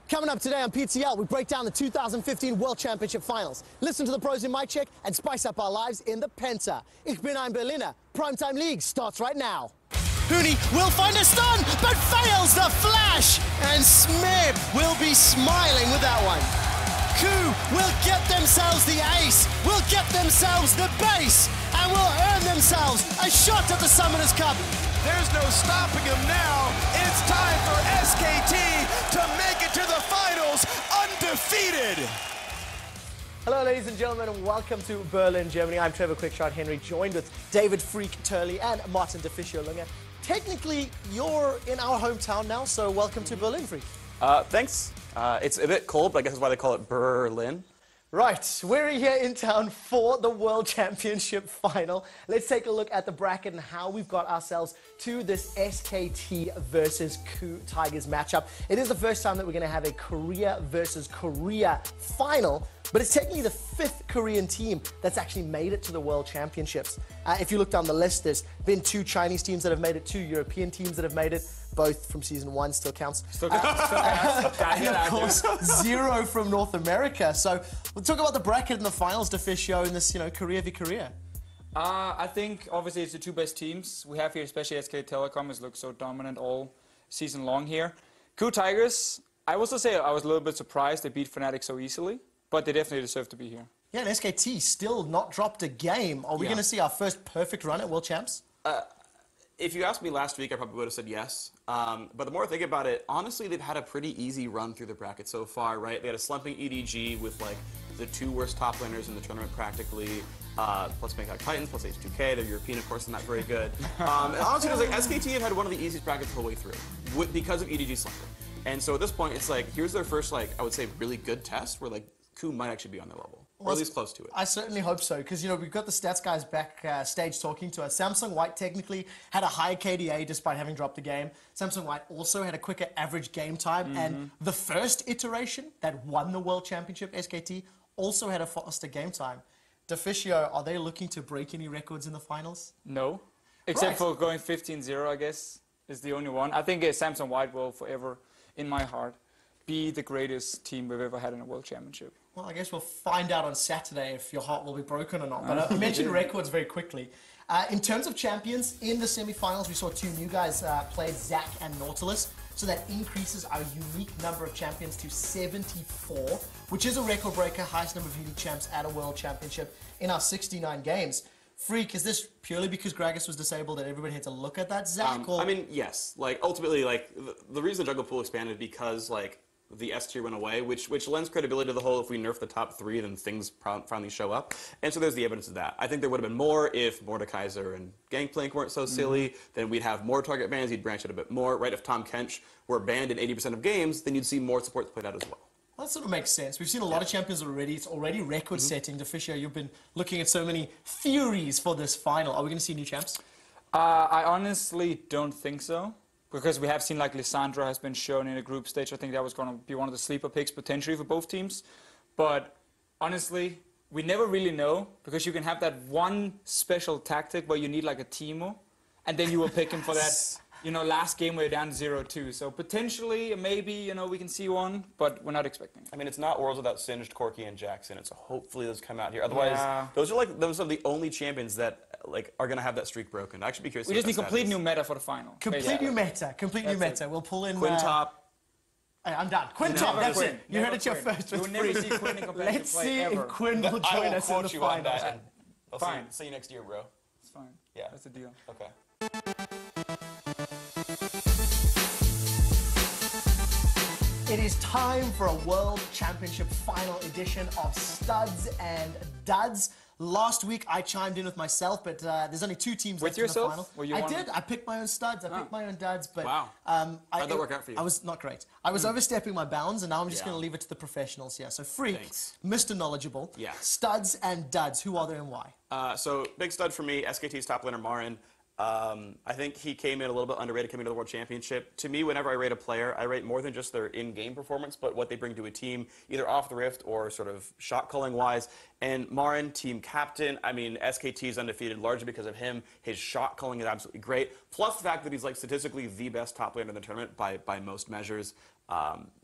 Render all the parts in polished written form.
Coming up today on PTL, we break down the 2015 World Championship Finals. Listen to the pros in my check and spice up our lives in the Penta. Ich bin ein Berliner. Primetime League starts right now. Huni will find a stun, but fails the flash. And Smib will be smiling with that one. Ku will get themselves the ace, will get themselves the base, and will earn themselves a shot at the Summoners Cup. There's no stopping him now. It's time for SKT to make it to the finals undefeated. Hello, ladies and gentlemen, and welcome to Berlin, Germany. I'm Trevor Quickshot Henry, joined with David Freak Turley and Martin DeFiscio Lunga. Technically, you're in our hometown now, so welcome to Berlin, Freak. Thanks. It's a bit cold, but I guess that's why they call it Berlin. Right, we're here in town for the World Championship Final. Let's take a look at the bracket and how we've got ourselves to this SKT versus Ku Tigers matchup. It is the first time that we're going to have a Korea versus Korea final, but it's technically the 5th Korean team that's actually made it to the World Championships. If you look down the list, there's been 2 Chinese teams that have made it, 2 European teams that have made it, both from season 1, still counts. Still counts. And of course, 0 from North America. So we'll talk about the bracket and the finals, DeFiscio, in this, Korea v Korea. I think obviously it's the 2 best teams we have here, especially SK Telecom has looked so dominant all season long here. Ku Tigers, I will also say I was a little bit surprised they beat Fnatic so easily, but they definitely deserve to be here. Yeah, and SKT still not dropped a game. Are we going to see our first perfect run at World Champs? If you asked me last week, I probably would have said yes. But the more I think about it, honestly, they've had a pretty easy run through the bracket so far, right? They had a slumping EDG with, like, the 2 worst top laners in the tournament practically, plus Bangkok Titans, plus H2K. They're European, of course, and not very good. And honestly, it was like SKT have had one of the easiest brackets the whole way through because of EDG slumping. And so at this point, it's like, here's their first, like, I would say, really good test where, like, Ku might actually be on their level. Or at least close to it. I certainly hope so, because, we've got the stats guys backstage talking to us. Samsung White technically had a higher KDA despite having dropped the game. Samsung White also had a quicker average game time, and the first iteration that won the World Championship, SKT, also had a faster game time. DeFiscio, are they looking to break any records in the finals? No, except for going 15-0, I guess, is the only one. I think Samsung White will forever, in my heart, be the greatest team we've ever had in a World Championship. Well, I guess we'll find out on Saturday if your heart will be broken or not. But I mentioned records very quickly. In terms of champions, in the semi-finals, we saw 2 new guys play, Zac and Nautilus. So that increases our unique number of champions to 74, which is a record breaker, highest number of unique champs at a World Championship in our 69 games. Freak, is this purely because Gragas was disabled that everybody had to look at that, Zac? I mean, yes. Like, ultimately, like, the reason the jungle pool expanded because, like, the S tier went away, which lends credibility to the whole, if we nerf the top 3, then things finally show up. And so there's the evidence of that. I think there would have been more if Mordekaiser and Gangplank weren't so silly. Then we'd have more target bans, he'd branch it a bit more. Right, if Tahm Kench were banned in 80% of games, then you'd see more supports played out as well. Well, that sort of makes sense. We've seen a lot of champions already. It's already record-setting. DeFiscio, you've been looking at so many theories for this final. Are we going to see new champs? I honestly don't think so. Because we have seen, like, Lissandra has been shown in a group stage. I think that was going to be one of the sleeper picks potentially for both teams. But honestly, we never really know, because you can have that one special tactic where you need, like, a Teemo, and then you will pick him for that, last game where you're down 0-2. So potentially, maybe, we can see one, but we're not expecting it. I mean, it's not Worlds without Singed, Corki, and Jackson, and so hopefully those come out here. Otherwise, those are the only champions that, like, are going to have that streak broken. I'd actually be curious. We just need complete new meta for the final. Complete new meta. We'll pull in Quintop. I'm done. Quintop, that's it. You heard it here first. You will never see Quinn in competitive Let's play see ever. if Quinn will join us in the finals. I'll see you next year, bro. It's fine. Yeah. That's the deal. Okay. It is time for a World Championship final edition of Studs and Duds. Last week I chimed in with myself, but there's only 2 teams left in the final. I did. I picked my own studs. I picked my own duds. But wow. How'd that work out for you? I was not great. I was overstepping my bounds, and now I'm just going to leave it to the professionals here. So Freak, Mr. Knowledgeable. Yeah. Studs and duds. Who are they and why? So big stud for me. SKT's top laner Marin. I think he came in a little bit underrated coming to the World Championship. To me, whenever I rate a player, I rate more than just their in-game performance, but what they bring to a team, either off the rift or sort of shot calling wise. And Marin, team captain, I mean, SKT is undefeated largely because of him. His shot calling is absolutely great. Plus the fact that he's like statistically the best top laner in the tournament by most measures.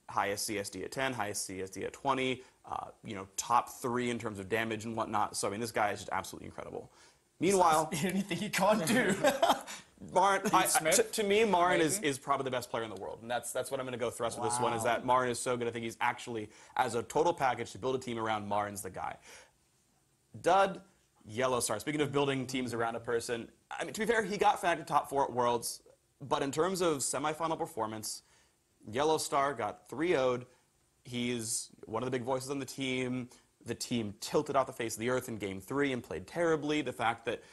Highest CSD at 10, highest CSD at 20, you know, top 3 in terms of damage and whatnot. So I mean, this guy is just absolutely incredible. Meanwhile, anything he can't do. Marin, to me, Marin is probably the best player in the world, and that's what I'm going to go thrust with this one. Is that Marin is so good? I think he's actually, as a total package to build a team around, Marin's the guy. Dud, Yellowstar. Speaking of building teams around a person, I mean, to be fair, he got Fnatic to top 4 at Worlds, but in terms of semifinal performance, Yellowstar got 3-0'd. He's one of the big voices on the team. The team tilted off the face of the earth in Game 3 and played terribly. The fact that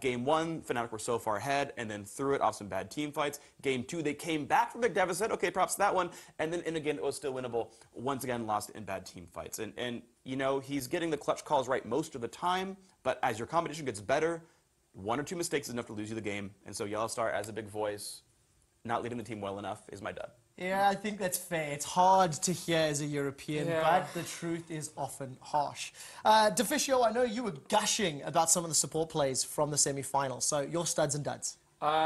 Game 1, Fnatic were so far ahead and then threw it off some bad team fights. Game 2, they came back from their deficit. Okay, props to that one. And then in a game that was still winnable, once again lost in bad team fights. And you know, he's getting the clutch calls right most of the time, but as your competition gets better, 1 or 2 mistakes is enough to lose you the game. And so Yellowstar, as a big voice, not leading the team well enough, is my dud. Yeah, I think that's fair. It's hard to hear as a European, but the truth is often harsh. Deficio, I know you were gushing about some of the support plays from the semi-final, so your studs and duds.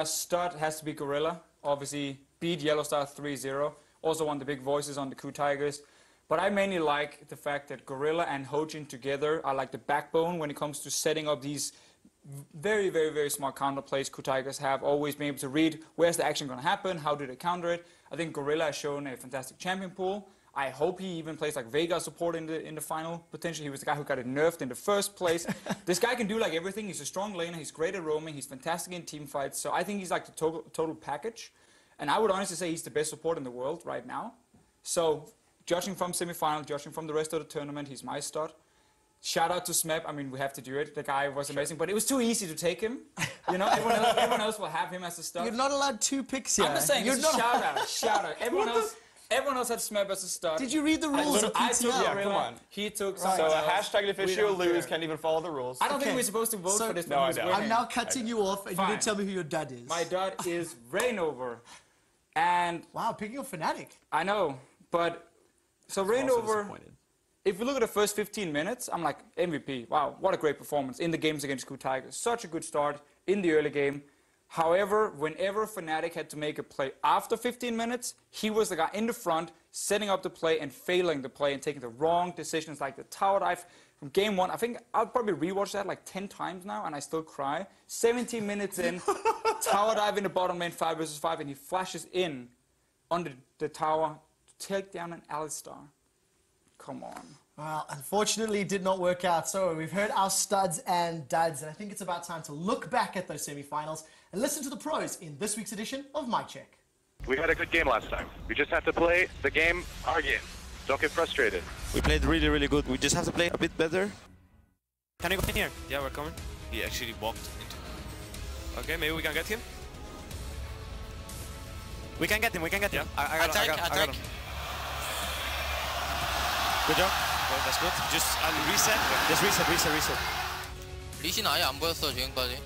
Stud has to be Gorilla. Obviously, beat Yellowstar 3-0. Also one of the big voices on the KOO Tigers. But I mainly like the fact that Gorilla and Hojin together are like the backbone when it comes to setting up these very, very, very smart counter plays KOO Tigers have. Always been able to read where's the action going to happen, how do they counter it. I think Gorilla has shown a fantastic champion pool. I hope he even plays like Vega support in the final. Potentially, he was the guy who got it nerfed in the first place. This guy can do like everything. He's a strong laner. He's great at roaming. He's fantastic in team fights. So I think he's like the total package. And I would honestly say he's the best support in the world right now. So judging from semi-final, judging from the rest of the tournament, he's my stud. Shout out to Smeb. I mean, we have to do it. The guy was amazing, but it was too easy to take him. You know, everyone else will have him as a stud. You're not allowed 2 picks here. I'm just saying, it's a shout out. Everyone else had Smeb as a stud. Did you read the rules of PTL? Yeah, come on. He took So a hashtag Deficio lose can't even follow the rules. I don't think we're supposed to vote for this. No, I don't. I'm now cutting you off, and Fine. you didn't tell me who your dud is. My dud is Reignover. And wow, picking a Fnatic. I know, but so Reignover, if you look at the first 15 minutes, I'm like, MVP. Wow, what a great performance in the games against KOO Tigers. Such a good start in the early game. However, whenever Fnatic had to make a play after 15 minutes, he was the guy in the front, setting up the play and failing the play and taking the wrong decisions, like the tower dive from game 1. I think I'll probably rewatch that like 10 times now, and I still cry. 17 minutes in, tower dive in the bottom lane, 5 versus 5, and he flashes in on the tower to take down an Alistar. Come on. Well, unfortunately, it did not work out. So we've heard our studs and duds, and I think it's about time to look back at those semi-finals and listen to the pros in this week's edition of Mic Check. We had a good game last time. We just have to play the game, our game. Don't get frustrated. We played really, really good. We just have to play a bit better. Can you go in here? Yeah, we're coming. He actually walked into... Okay, maybe we can get him. We can get him, Yeah. I got him. Good job. Well, that's good. Just reset. Just reset. 리신 아예 안 보였어 지금까지.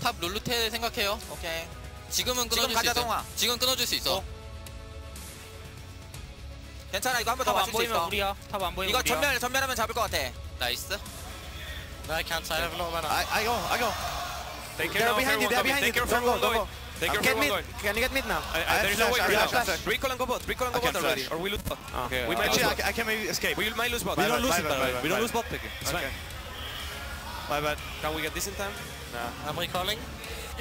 탑 룰루테 생각해요. 오케이. 지금은 끊어줄 지금 수 가자, 있어. 동아. 지금 끊어줄 수 있어. 괜찮아, 이거 한 번 더 맞출 수 있어. 우리야. 탑 안 보이면 이거 우리야. 전멸하면 잡을 것 같아. 나이스. I can't. I have no mana. I go. Take care They're now. behind you, they're behind you. Take care for everyone going. Take care for Get everyone mid. going. Can you get mid now? There is no way right now. Recall and go bot. Recall and go bot already. Or we lose bot. Okay, We might lose actually, bot. I can maybe escape. We might lose bot. We don't lose it, We don't lose bot picking. It's Okay. fine. My bad. Can we get this in time? I'm recalling.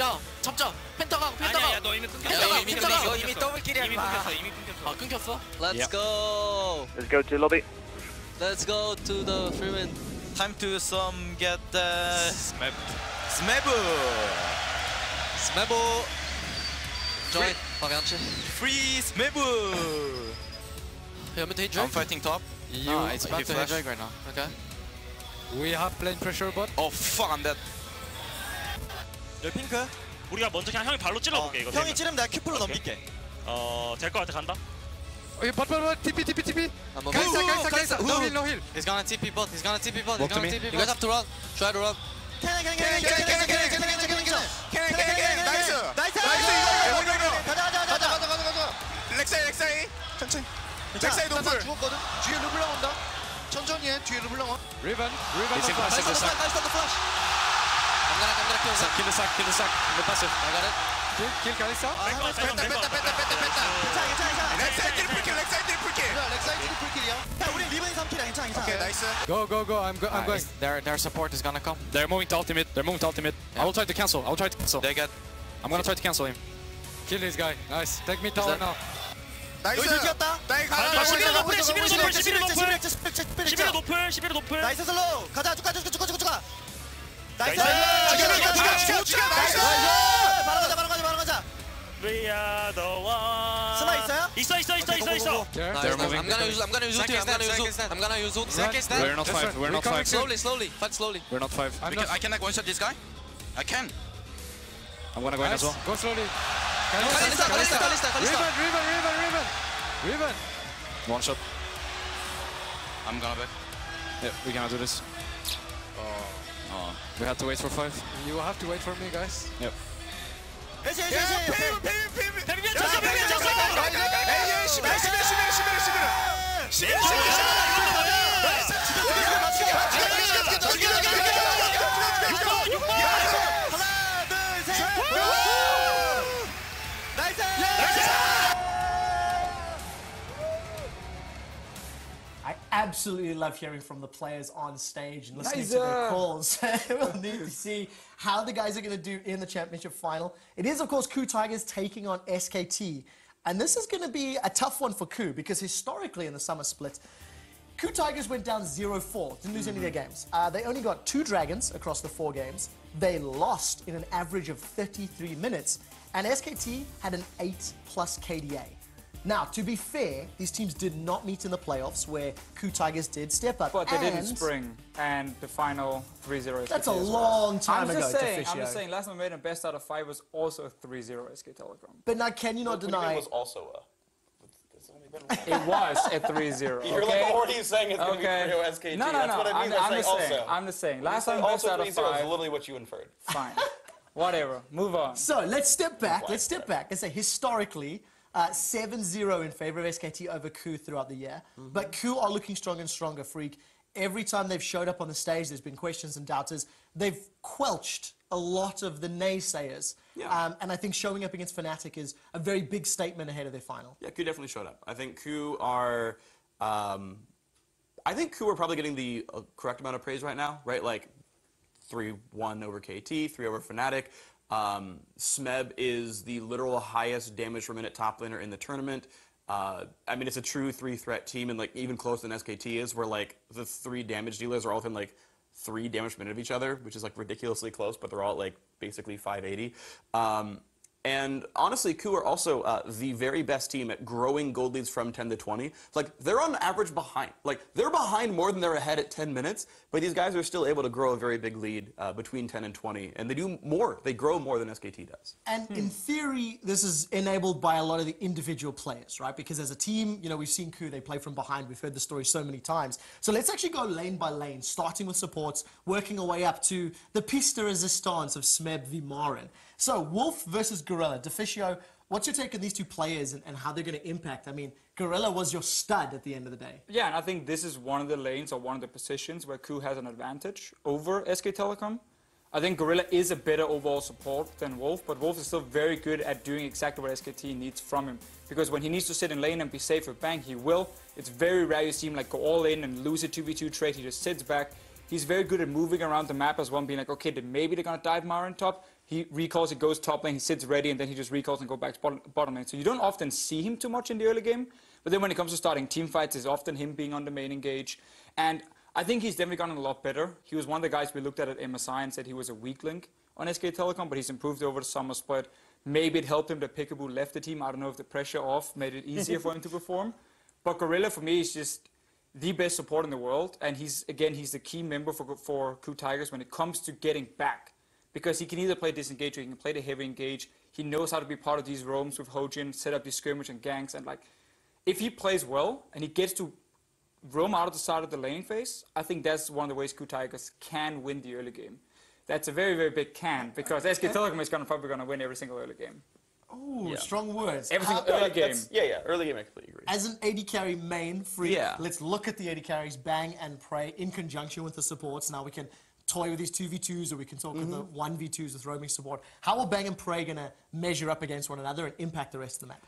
야, 잡자. 펜타가. 아니야, 너 이미 끊겼어. 야, 이미 끊겼어. 이거 이미 더블킬이야, 이미 임마. 끊겼어. 이미 끊겼어. 아, 끊겼어? Yep. Let's go. Let's go to lobby. Let's go to the Freeman. Time to get Smeb. Smebu. 스메보. Join. Variantje. Free Smebu. You want me to hit Drake? I'm fighting top. It's about to hit Drake right now. Okay. We have playing pressure bot. Oh fuck, I'm dead. 여기 핑크. 우리가 먼저 그냥 형이 발로 찔러볼게 이거. 형이 찌르면 내가 큐플로 오케이. 넘길게. 될 것 같아 간다. 오케이, 버 TP. I'm a 가이사. No 힐. He's gonna TP bot. He's gonna TP bot. Walk to me. You guys have to run. Try to run. Can. 캐넨 나이스 나이스. 가자 렉사이 천천히 렉사이 노플 죽었거든. 뒤에 르블랑 온다. 천천히 해. 뒤에 르블랑 와. 리븐. It's in passive, the sack. I'm gonna kill that. Kill the sack, kill the sack. The passive. I got it. 킬 가리사. 렉사이 트리플킬 렉사이드 풀킬이야. 우리 리븐이 3킬이야. 괜찮아. 오케이 나이스 Go. I'm going. Their support is gonna come. They're moving to ultimate. I will try to cancel. They get. I'm gonna try to cancel him. Kill this guy. Nice. Take me tower now. 나이스 여기 들켰다. 나이 아, 가자 11 높을, 11 높을, 11 높을. 높을. 11 높을, 11 높을. 나이스 슬로우. 가자. 쭉 가. 나이스. 죽여 나이스 바로 가자. We are the one. 스나 있어요? 있어. They're moving. I'm gonna use ulti. I'm gonna use ulti. Zack is dead. We're not five. We're not five. Slowly. Fight slowly. We're not five. I can like one shot this guy. I can. I'm gonna go in as well. Go slowly. Kalista. Riven. One shot. I'm gonna back. Yeah, we cannot do this. We had to wait for 5. You have to wait for me, guys. Yep. 데뷔면 쳤어. I absolutely love hearing from the players on stage and listening to their calls. We'll need to see how the guys are going to do in the championship final. It is, of course, KOO Tigers taking on SKT. And this is going to be a tough one for KOO because historically in the summer split, KOO Tigers went down 0-4, didn't lose any of their games. They only got 2 dragons across the 4 games. They lost in an average of 33 minutes. And SKT had an 8+ KDA. Now, to be fair, these teams did not meet in the playoffs where KOO Tigers did step up. But they did in spring, and the final 3-0 SKT. That's a long time ago. I'm just saying, last time we made a best out of 5 was also a 3-0 SK Telecom. But now, can you not deny? It was also It was a 3-0. You're like already saying it's going to be 3-0 SKT. No. That's what it means. I'm just saying. Last time best out of 5. Is literally what you inferred. Fine. Whatever. Move on. So let's step back. Let's say historically, 7-0 in favor of SKT over KOO throughout the year. But KOO are looking stronger and stronger, Freak. Every time they've showed up on the stage, there's been questions and doubters. They've quelched a lot of the naysayers. Yeah. And I think showing up against Fnatic is a very big statement ahead of their final. Yeah, KOO definitely showed up. I think KOO are... I think KOO are probably getting the correct amount of praise right now, right? Like 3-1 over KT, 3 over Fnatic. Smeb is the literal highest damage per minute top laner in the tournament. I mean, it's a true 3-threat team, and like even closer than SKT is, where like the 3 damage dealers are all within like 3 damage per minute of each other, which is like ridiculously close, but they're all like basically 580. And honestly, KOO are also the very best team at growing gold leads from 10 to 20. Like, they're on average behind. Like, they're behind more than they're ahead at 10 minutes, but these guys are still able to grow a very big lead between 10 and 20. And they do more. They grow more than SKT does. And in theory, this is enabled by a lot of the individual players, right? Because as a team, you know, we've seen KOO, they play from behind. We've heard the story so many times. So let's actually go lane by lane, starting with supports, working our way up to the piste de resistance of Smeb v Maren. So, Wolf versus Gorilla. Deficio, what's your take on these two players and how they're going to impact? I mean, Gorilla was your stud at the end of the day. Yeah, and I think this is one of the lanes or one of the positions where KOO has an advantage over SK Telecom. I think Gorilla is a better overall support than Wolf, but Wolf is still very good at doing exactly what SKT needs from him. Because when he needs to sit in lane and be safe with Bang, he will. It's very rare you see him like go all in and lose a 2v2 trade. He just sits back. He's very good at moving around the map as well, being like, okay, then maybe they're going to dive Maren top. He recalls, he goes top lane, he sits ready, and then he just recalls and goes back to bottom lane. So you don't often see him too much in the early game. But then when it comes to starting team fights, it's often him being on the main engage. And I think he's definitely gotten a lot better. He was one of the guys we looked at MSI and said he was a weak link on SK Telecom, but he's improved over the summer split. Maybe it helped him that Peekaboo left the team. I don't know if the pressure off made it easier for him to perform. But Gorilla, for me, is just the best support in the world. And he's the key member for KOO Tigers when it comes to getting back. Because he can either play disengage or he can play the heavy engage. He knows how to be part of these roams with Hojin, set up these skirmish and ganks. And like, if he plays well and he gets to roam out of the side of the lane phase, I think that's one of the ways KOO Tigers can win the early game. that's a very, very big can, because SK Telecom is probably going to win every single early game. Ooh, strong words. Every single early game. Early game, I completely agree. As an AD carry main freak, let's look at the AD carries, Bang and Prey, in conjunction with the supports. Now we can toy with these 2v2s, or we can talk with the 1v2s with roaming support. How are Bang and Prey going to measure up against one another and impact the rest of the map?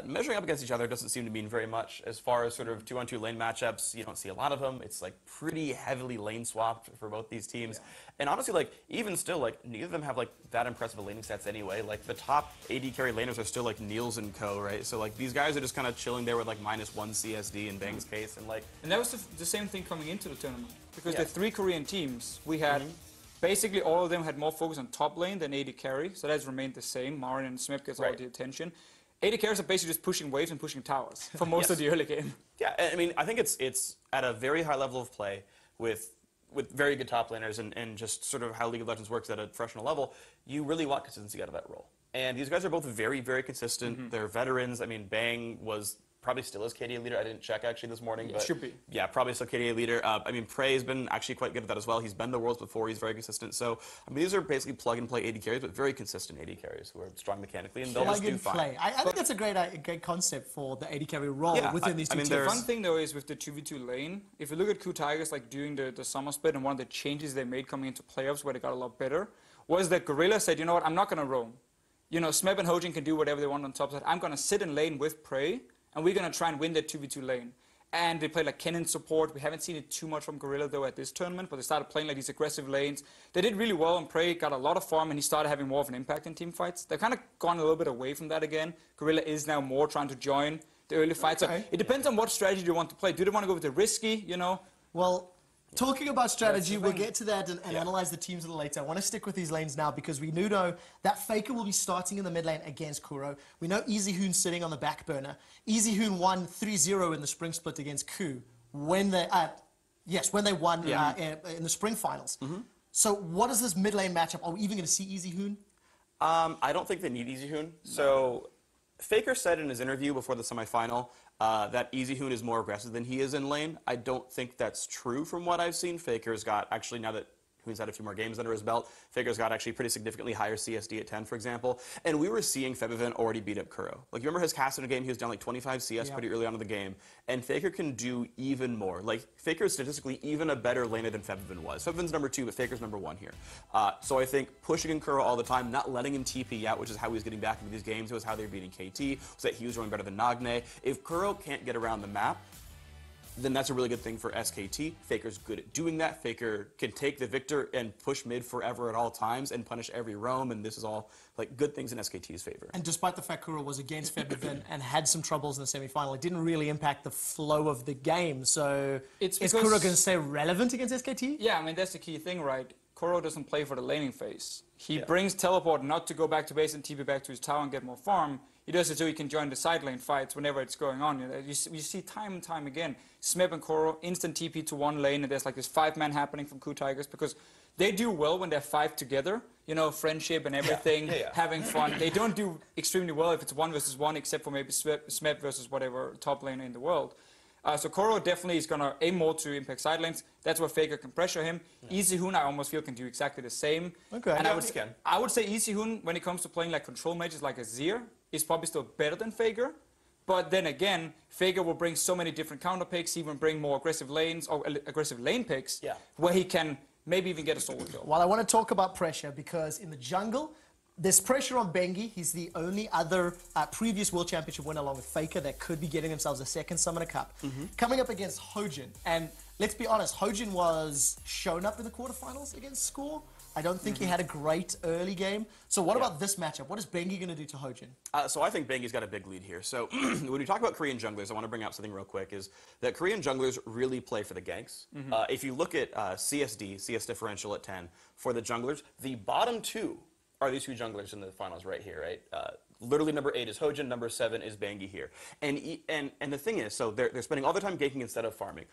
Measuring up against each other doesn't seem to mean very much. As far as sort of 2-on-2 lane matchups, you don't see a lot of them. It's like pretty heavily lane swapped for both these teams. And honestly, like even still, like neither of them have like that impressive laning stats anyway. Like the top AD carry laners are still like Niels and co, right? So like these guys are just kind of chilling there with like -1 CSD in Bang's case, and like. And that was the same thing coming into the tournament, because the 3 Korean teams we had. Basically, all of them had more focus on top lane than AD carry, so that's remained the same. Marin and Smip gets all the attention. AD carries are basically just pushing waves and pushing towers for most of the early game. Yeah, I mean, I think it's at a very high level of play with very good top laners and just sort of how League of Legends works at a professional level. You really want consistency out of that role. And these guys are both very, very consistent. They're veterans. I mean, Bang was probably still is KDA leader. I didn't check actually this morning, but should be. Yeah, probably still KDA leader. I mean, Prey has been actually quite good at that as well. He's been the Worlds before. He's very consistent. So I mean, these are basically plug-and-play AD carries, but very consistent AD carries who are strong mechanically, and they'll just do fine. I think that's a great concept for the AD carry role within these two teams. The fun thing though is with the 2v2 lane, if you look at KOO Tigers like during the summer split, and one of the changes they made coming into playoffs where they got a lot better, was that Gorilla said, you know what, I'm not going to roam. You know, Smeb and Hojin can do whatever they want on top side. I'm going to sit in lane with Prey, and we're going to try and win that 2v2 lane. And they play like Kennen support. We haven't seen it too much from Gorilla though at this tournament, but they started playing like these aggressive lanes. They did really well, and Prey got a lot of farm, and he started having more of an impact in team fights. They've kind of gone a little bit away from that again. Gorilla is now more trying to join the early fights. So it depends on what strategy you want to play. Do they want to go with the risky, you know? Well, talking about strategy, we'll get to that and analyze the teams a little later. I want to stick with these lanes now because we do know that Faker will be starting in the mid lane against Kuro. We know EasyHoon sitting on the back burner. EasyHoon won 3-0 in the spring split against KOO when they won in the spring finals. So what is this mid lane matchup? Are we even going to see EasyHoon? I don't think they need EasyHoon. So Faker said in his interview before the semifinal that EasyHoon is more aggressive than he is in lane. I don't think that's true from what I've seen. Faker's got, actually, now that Hoon's had a few more games under his belt, Faker's got actually pretty significantly higher CSD at 10, for example. And we were seeing Febiven already beat up Kuro. Like, you remember his cast in a game, he was down like 25 CS pretty early on in the game. And Faker can do even more. Like, Faker is statistically even a better laner than Febiven was. Febiven's number 2, but Faker's number 1 here. So I think pushing in Kuro all the time, not letting him TP out, which is how he was getting back into these games, it was how they were beating KT, was that he was running better than Nagne. If Kuro can't get around the map, then that's a really good thing for SKT. Faker's good at doing that. Faker can take the victor and push mid forever at all times and punish every roam, and this is all like good things in SKT's favor. And despite the fact Kuro was against Febiven and had some troubles in the semi-final, it didn't really impact the flow of the game. So is Kuro going to stay relevant against SKT? Yeah, I mean, that's the key thing, right? Kuro doesn't play for the laning phase. He brings teleport not to go back to base and TP back to his tower and get more farm. He does it so he can join the side lane fights whenever it's going on. You see time and time again, Smeb and Kuro instant TP to one lane, and there's like this 5-man happening from KOO Tigers because they do well when they're 5 together. You know, friendship and everything, having fun. They don't do extremely well if it's 1 versus 1, except for maybe Smeb versus whatever top laner in the world. So Kuro definitely is going to aim more to impact side lanes. That's where Faker can pressure him. EasyHoon, I almost feel, can do exactly the same. Okay. And I would say EasyHoon, when it comes to playing like control mages like Azir, is probably still better than Faker. But then again, Faker will bring so many different counter picks, even bring more aggressive lanes or aggressive lane picks, where he can maybe even get a solo kill. Well, I want to talk about pressure because in the jungle, there's pressure on Bengi. He's the only other previous World Championship winner along with Faker that could be getting themselves a second Summoner Cup. Coming up against Hojin. And let's be honest, Hojin was shown up in the quarterfinals against Score. I don't think he had a great early game. So what about this matchup? What is Bengi going to do to Hojin? So I think Bengi's got a big lead here. So when we talk about Korean junglers, I want to bring up something real quick, is that Korean junglers really play for the ganks. If you look at CSD, CS differential at 10, for the junglers, the bottom 2 are these 2 junglers in the finals right here, right? Literally number 8 is Hojin, number 7 is Bengi here. And the thing is, so they're spending all their time ganking instead of farming.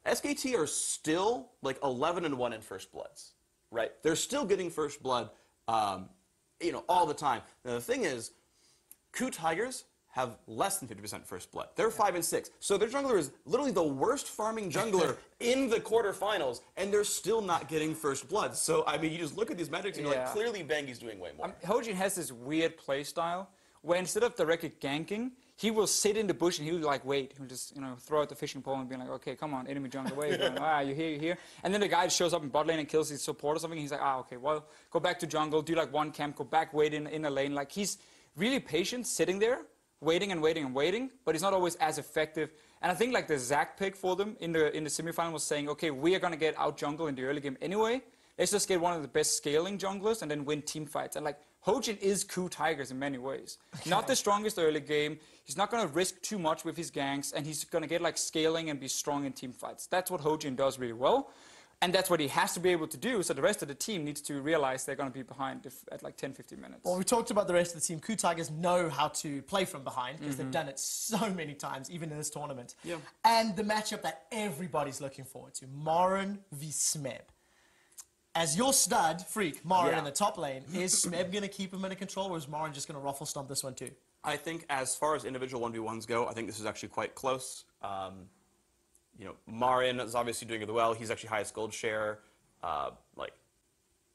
SKT are still like 11-1 in first bloods, right? They're still getting first blood, you know, all the time. Now the thing is, KOO Tigers have less than 50% first blood. They're 5 and 6. So their jungler is literally the worst farming jungler in the quarterfinals, and they're still not getting first blood. So, I mean, you just look at these metrics and you're like, clearly Bengi's doing way more. Hojin has this weird play style where instead of directly ganking, he will sit in the bush and he'll like wait. He'll just, you know, throw out the fishing pole and be like, okay, come on, enemy jungle, where are you going? Ah, you're here, you're here. And then the guy shows up in bot lane and kills his support or something. He's like, ah, okay, well, go back to jungle, do like one camp, go back, wait in a lane. Like, he's really patient, sitting there, waiting and waiting and waiting, but he's not always as effective. And I think like the Zac pick for them in the semifinal was saying, okay, we are going to get out jungle in the early game anyway. Let's just get one of the best scaling junglers and then win team fights. And like, Hojin is Ku Tigers in many ways. Not the strongest early game. He's not going to risk too much with his ganks, and he's going to get like scaling and be strong in team fights. That's what Hojin does really well. And that's what he has to be able to do, so the rest of the team needs to realize they're going to be behind at like 10, 15 minutes. Well, we talked about the rest of the team. Ku Tigers know how to play from behind because they've done it so many times, even in this tournament. Yeah. And the matchup that everybody's looking forward to, Maren v Smeb. As your stud, Freak, Maren in the top lane, is Smeb going to keep him under control, or is Maren just going to ruffle stomp this one too? I think as far as individual 1v1s go, I think this is actually quite close. You know, Maren is obviously doing really well. He's actually highest gold share, like,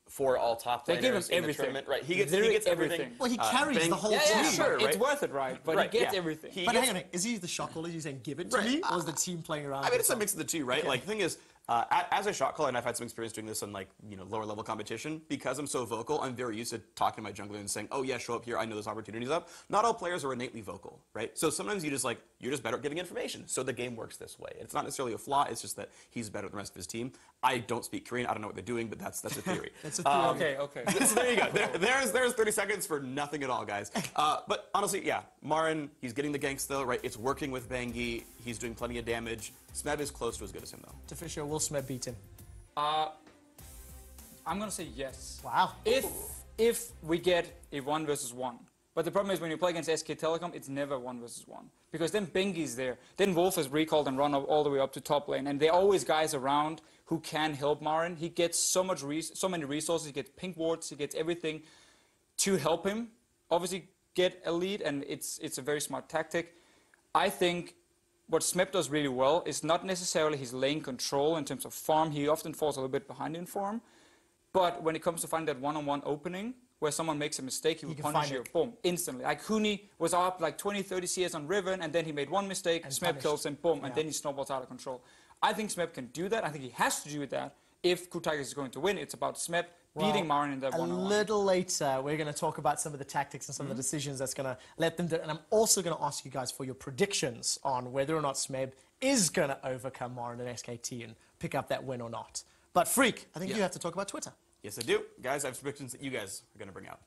for all top laners give him in the tournament. Right, he gets everything. Well, he carries the whole team. Yeah, sure, right? It's worth it, right? But he gets everything. But hang on, is he the shot caller? Is he saying, give it to me? Or is the team playing around? I mean, it's a mix of the two, right? Like, the thing is, as a shot caller, and I've had some experience doing this in, like, you know, lower level competition, because I'm so vocal, I'm very used to talking to my jungler and saying, oh yeah, show up here, I know there's opportunities up. Not all players are innately vocal, right? So sometimes you're just better at giving information. So the game works this way. It's not necessarily a flaw, it's just that he's better than the rest of his team. I don't speak Korean, I don't know what they're doing, but that's a theory. That's a theory. Okay. So there you go. There's 30 seconds for nothing at all, guys. But honestly, yeah, Maren, he's getting the ganks though, right? It's working with Bengi. He's doing plenty of damage. Smeb is close to as good as him though. Fisher, will Smeb beat him? I'm going to say yes. Wow. If we get a 1 versus 1. But the problem is when you play against SK Telecom, it's never 1 versus 1. Because then Bengi's there. Then Wolf is recalled and run all the way up to top lane. And there are always guys around who can help Maren. He gets so many resources. He gets pink wards. He gets everything to help him. Obviously get a lead, and it's a very smart tactic. I think what Smeb does really well is not necessarily his lane control in terms of farm. He often falls a little bit behind in farm. But when it comes to finding that one-on-one opening, where someone makes a mistake, he will punish you, boom, instantly. Like Huni was up like 20, 30 CS on Riven, and then he made one mistake, and Smeb kills him, boom, and then he snowballs out of control. I think Smeb can do that. I think he has to do that. If Ku Tigers is going to win, it's about Smeb beating Maren in that one-on-one. A little later, we're going to talk about some of the tactics and some of the decisions that's going to let them do it. And I'm also going to ask you guys for your predictions on whether or not Smeb is going to overcome Maren and SKT and pick up that win or not. But Freak, I think you have to talk about Twitter. Yes, I do. Guys, I have predictions that you guys are going to bring out.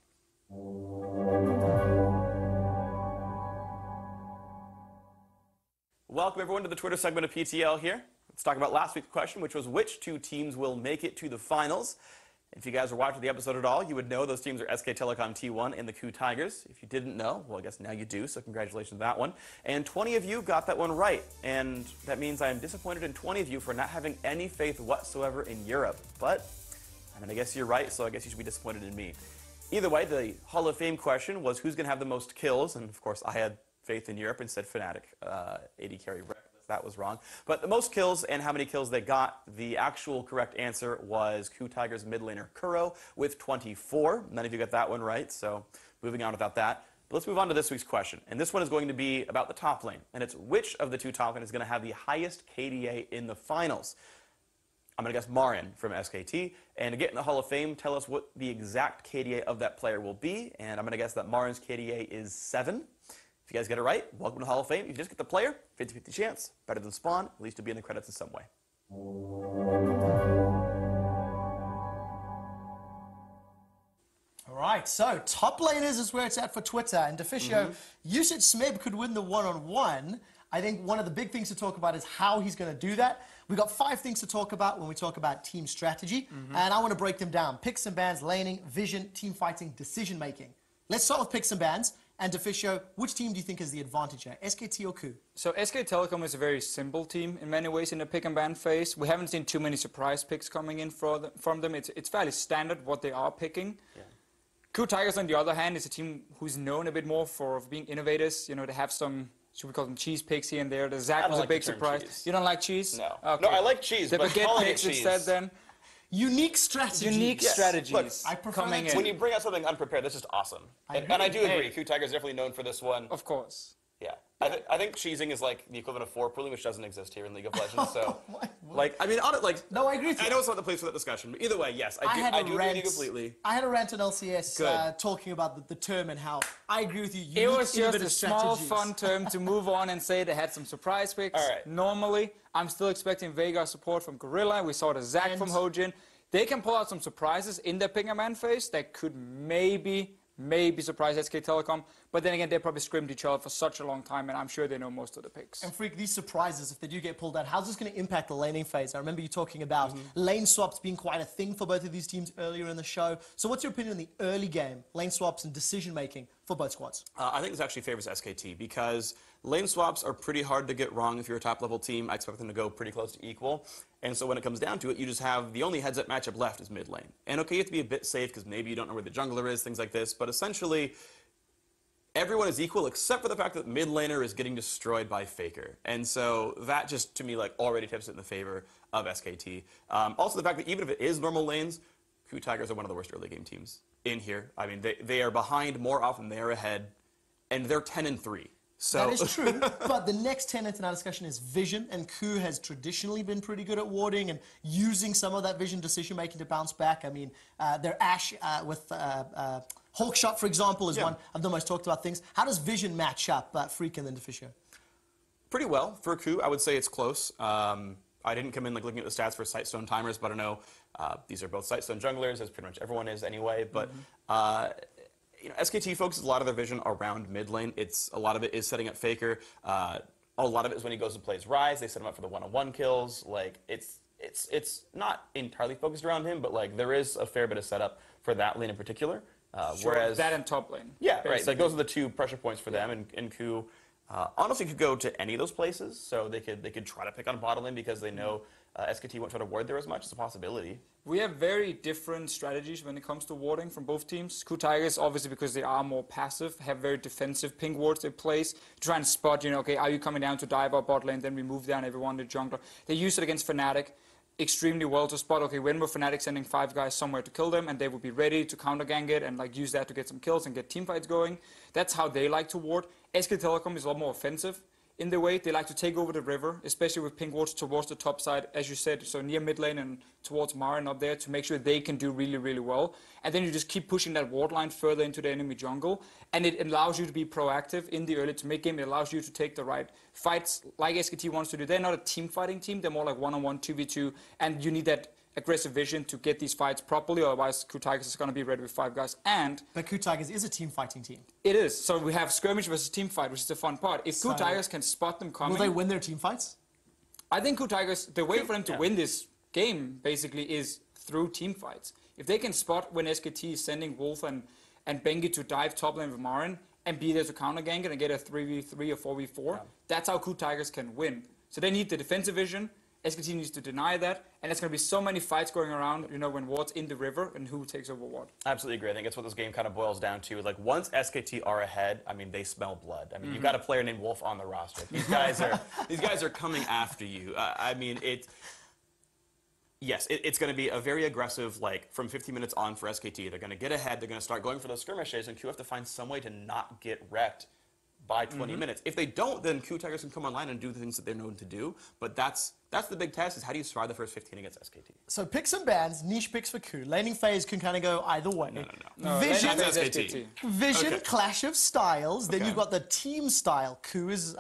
Welcome, everyone, to the Twitter segment of PTL here. Let's talk about last week's question, which was which two teams will make it to the finals. If you guys were watching the episode at all, you would know those teams are SK Telecom T1 and the Ku Tigers. If you didn't know, well, I guess now you do, so congratulations on that one. And 20 of you got that one right, and that means I am disappointed in 20 of you for not having any faith whatsoever in Europe. But, I mean, I guess you're right, so I guess you should be disappointed in me. Either way, the Hall of Fame question was who's going to have the most kills, and of course I had faith in Europe and said Fnatic, AD carry. That was wrong. But the most kills and how many kills they got, the actual correct answer was Ku Tigers mid laner Kuro with 24. None of you got that one right, so moving on without that. But let's move on to this week's question. And this one is going to be about the top lane. And it's which of the two top lanes is going to have the highest KDA in the finals? I'm going to guess Maren from SKT. And to get in the Hall of Fame, tell us what the exact KDA of that player will be. And I'm going to guess that Maren's KDA is 7. If you guys get it right, welcome to the Hall of Fame. If you just get the player, 50-50 chance. Better than Spawn, at least to be in the credits in some way. All right, so top laners is where it's at for Twitter. And Deficio, you said Smeb could win the one-on-one. I think one of the big things to talk about is how he's going to do that. We've got 5 things to talk about when we talk about team strategy. And I want to break them down. Picks and bans, laning, vision, team fighting, decision-making. Let's start with picks and bans. And Deficio, which team do you think is the advantage here, SKT or Ku? So SK Telecom is a very simple team in many ways in the pick and ban phase. We haven't seen too many surprise picks coming in from them. It's fairly standard what they are picking. Yeah. Cool Tigers, on the other hand, is a team who's known a bit more for being innovators. You know, they have some, should we call them cheese picks here and there. The Zach was a big surprise. Cheese. You don't like cheese? No. Okay. No, I like cheese, The but baguette calling it picks cheese. instead then. Unique strategy. Unique Yes. strategies Look, I prefer coming that in. When you bring out something unprepared, that's just awesome. And I do agree. Cool Tigers is definitely known for this one. Of course. Yeah. I think cheesing is like the equivalent of four-pooling, which doesn't exist here in League of Legends. So, like, I mean, on it, like, No, I agree with you. I know it's not the place for that discussion, but either way, yes, I do agree with you completely. I had a rant on LCS Good. talking about the term and how I agree with you. It was just innovative a small, strategies. fun term to move on and say they had some surprise picks. All right. Normally, I'm still expecting Veigar support from Gorilla. We saw the Zac from Hojin. They can pull out some surprises in their pick and man phase that could maybe surprise SK Telecom. But then again, they probably scrimmed each other for such a long time, and I'm sure they know most of the picks. And Freak, these surprises, if they do get pulled out, how's this going to impact the laning phase? I remember you talking about lane swaps being quite a thing for both of these teams earlier in the show. So what's your opinion on the early game, lane swaps and decision-making for both squads? I think this actually favors SKT because lane swaps are pretty hard to get wrong if you're a top-level team. I expect them to go pretty close to equal. And so when it comes down to it, you just have the only heads-up matchup left is mid lane. And okay, you have to be a bit safe because maybe you don't know where the jungler is, things like this. But essentially, everyone is equal except for the fact that mid laner is getting destroyed by Faker. And so that just, to me, like already tips it in the favor of SKT. Also the fact that even if it is normal lanes, Cool Tigers are one of the worst early game teams in here. I mean, they are behind more often than they are ahead, and they're 10-3. So That is true, but the next tenet in our discussion is vision, and Ku has traditionally been pretty good at warding and using some of that vision decision-making to bounce back. I mean, their Ashe with Hawkshot, for example, is one of the most talked about things. How does vision match up, Freak and then Deficio? Pretty well. For Ku, I would say it's close. I didn't come in like looking at the stats for Sightstone timers, but I know these are both Sightstone junglers, as pretty much everyone is anyway. But you know, SKT focuses a lot of their vision around mid lane. A lot of it is setting up Faker. A lot of it is when he goes and plays Ryze. They set him up for the one-on-one kills. Like it's not entirely focused around him, but like there is a fair bit of setup for that lane in particular. Whereas that and top lane. Yeah, right. Like those are the two pressure points for them, and Ku honestly could go to any of those places. So they could try to pick on bottom lane because they know SKT won't try to ward there as much. It's a possibility. We have very different strategies when it comes to warding from both teams. Cool Tigers, obviously because they are more passive, have very defensive ping wards they place. Try and spot, you know, okay, are you coming down to dive our bot lane? Then we move down everyone to jungler. They use it against Fnatic extremely well to spot, okay, when were Fnatic sending 5 guys somewhere to kill them, and they would be ready to counter gang it and like use that to get some kills and get team fights going. That's how they like to ward. SK Telecom is a lot more offensive in their way. They like to take over the river, especially with ping wards towards the top side, as you said, so near mid lane and towards Marin up there to make sure they can do really, really well. And then you just keep pushing that ward line further into the enemy jungle, and it allows you to be proactive in the early to mid game. It allows you to take the right fights like SKT wants to do. They're not a team fighting team. They're more like one-on-one, 2v2, and you need that aggressive vision to get these fights properly, otherwise Cool Tigers is going to be ready with 5 guys. But Cool Tigers is a team fighting team. It is. So we have skirmish versus team fight, which is the fun part. If Cool Tigers can spot them coming... Will they win their team fights? I think Cool Tigers, the way for them to win this game, basically, is through team fights. If they can spot when SKT is sending Wolf and Bengi to dive top lane with Marin and be there to counter gang it and get a 3v3 or 4v4, that's how Cool Tigers can win. So they need the defensive vision. SKT needs to deny that, and there's going to be so many fights going around, you know, when Ward's in the river and who takes over Ward. Absolutely agree. I think that's what this game kind of boils down to. Like, once SKT are ahead, I mean, they smell blood. I mean, you've got a player named Wolf on the roster. These guys are coming after you. I mean, it's going to be a very aggressive, like, from 15 minutes on for SKT. They're going to get ahead. They're going to start going for those skirmishes, and Q have to find some way to not get wrecked by 20 minutes. If they don't, then Cool Tigers can come online and do the things that they're known to do. But that's the big test, is how do you survive the first 15 against SKT? So picks and bans, niche picks for Cool. Laning phase can kind of go either way. No. Vision, That's SKT. Vision, clash of styles. Then you've got the team style. Cool is,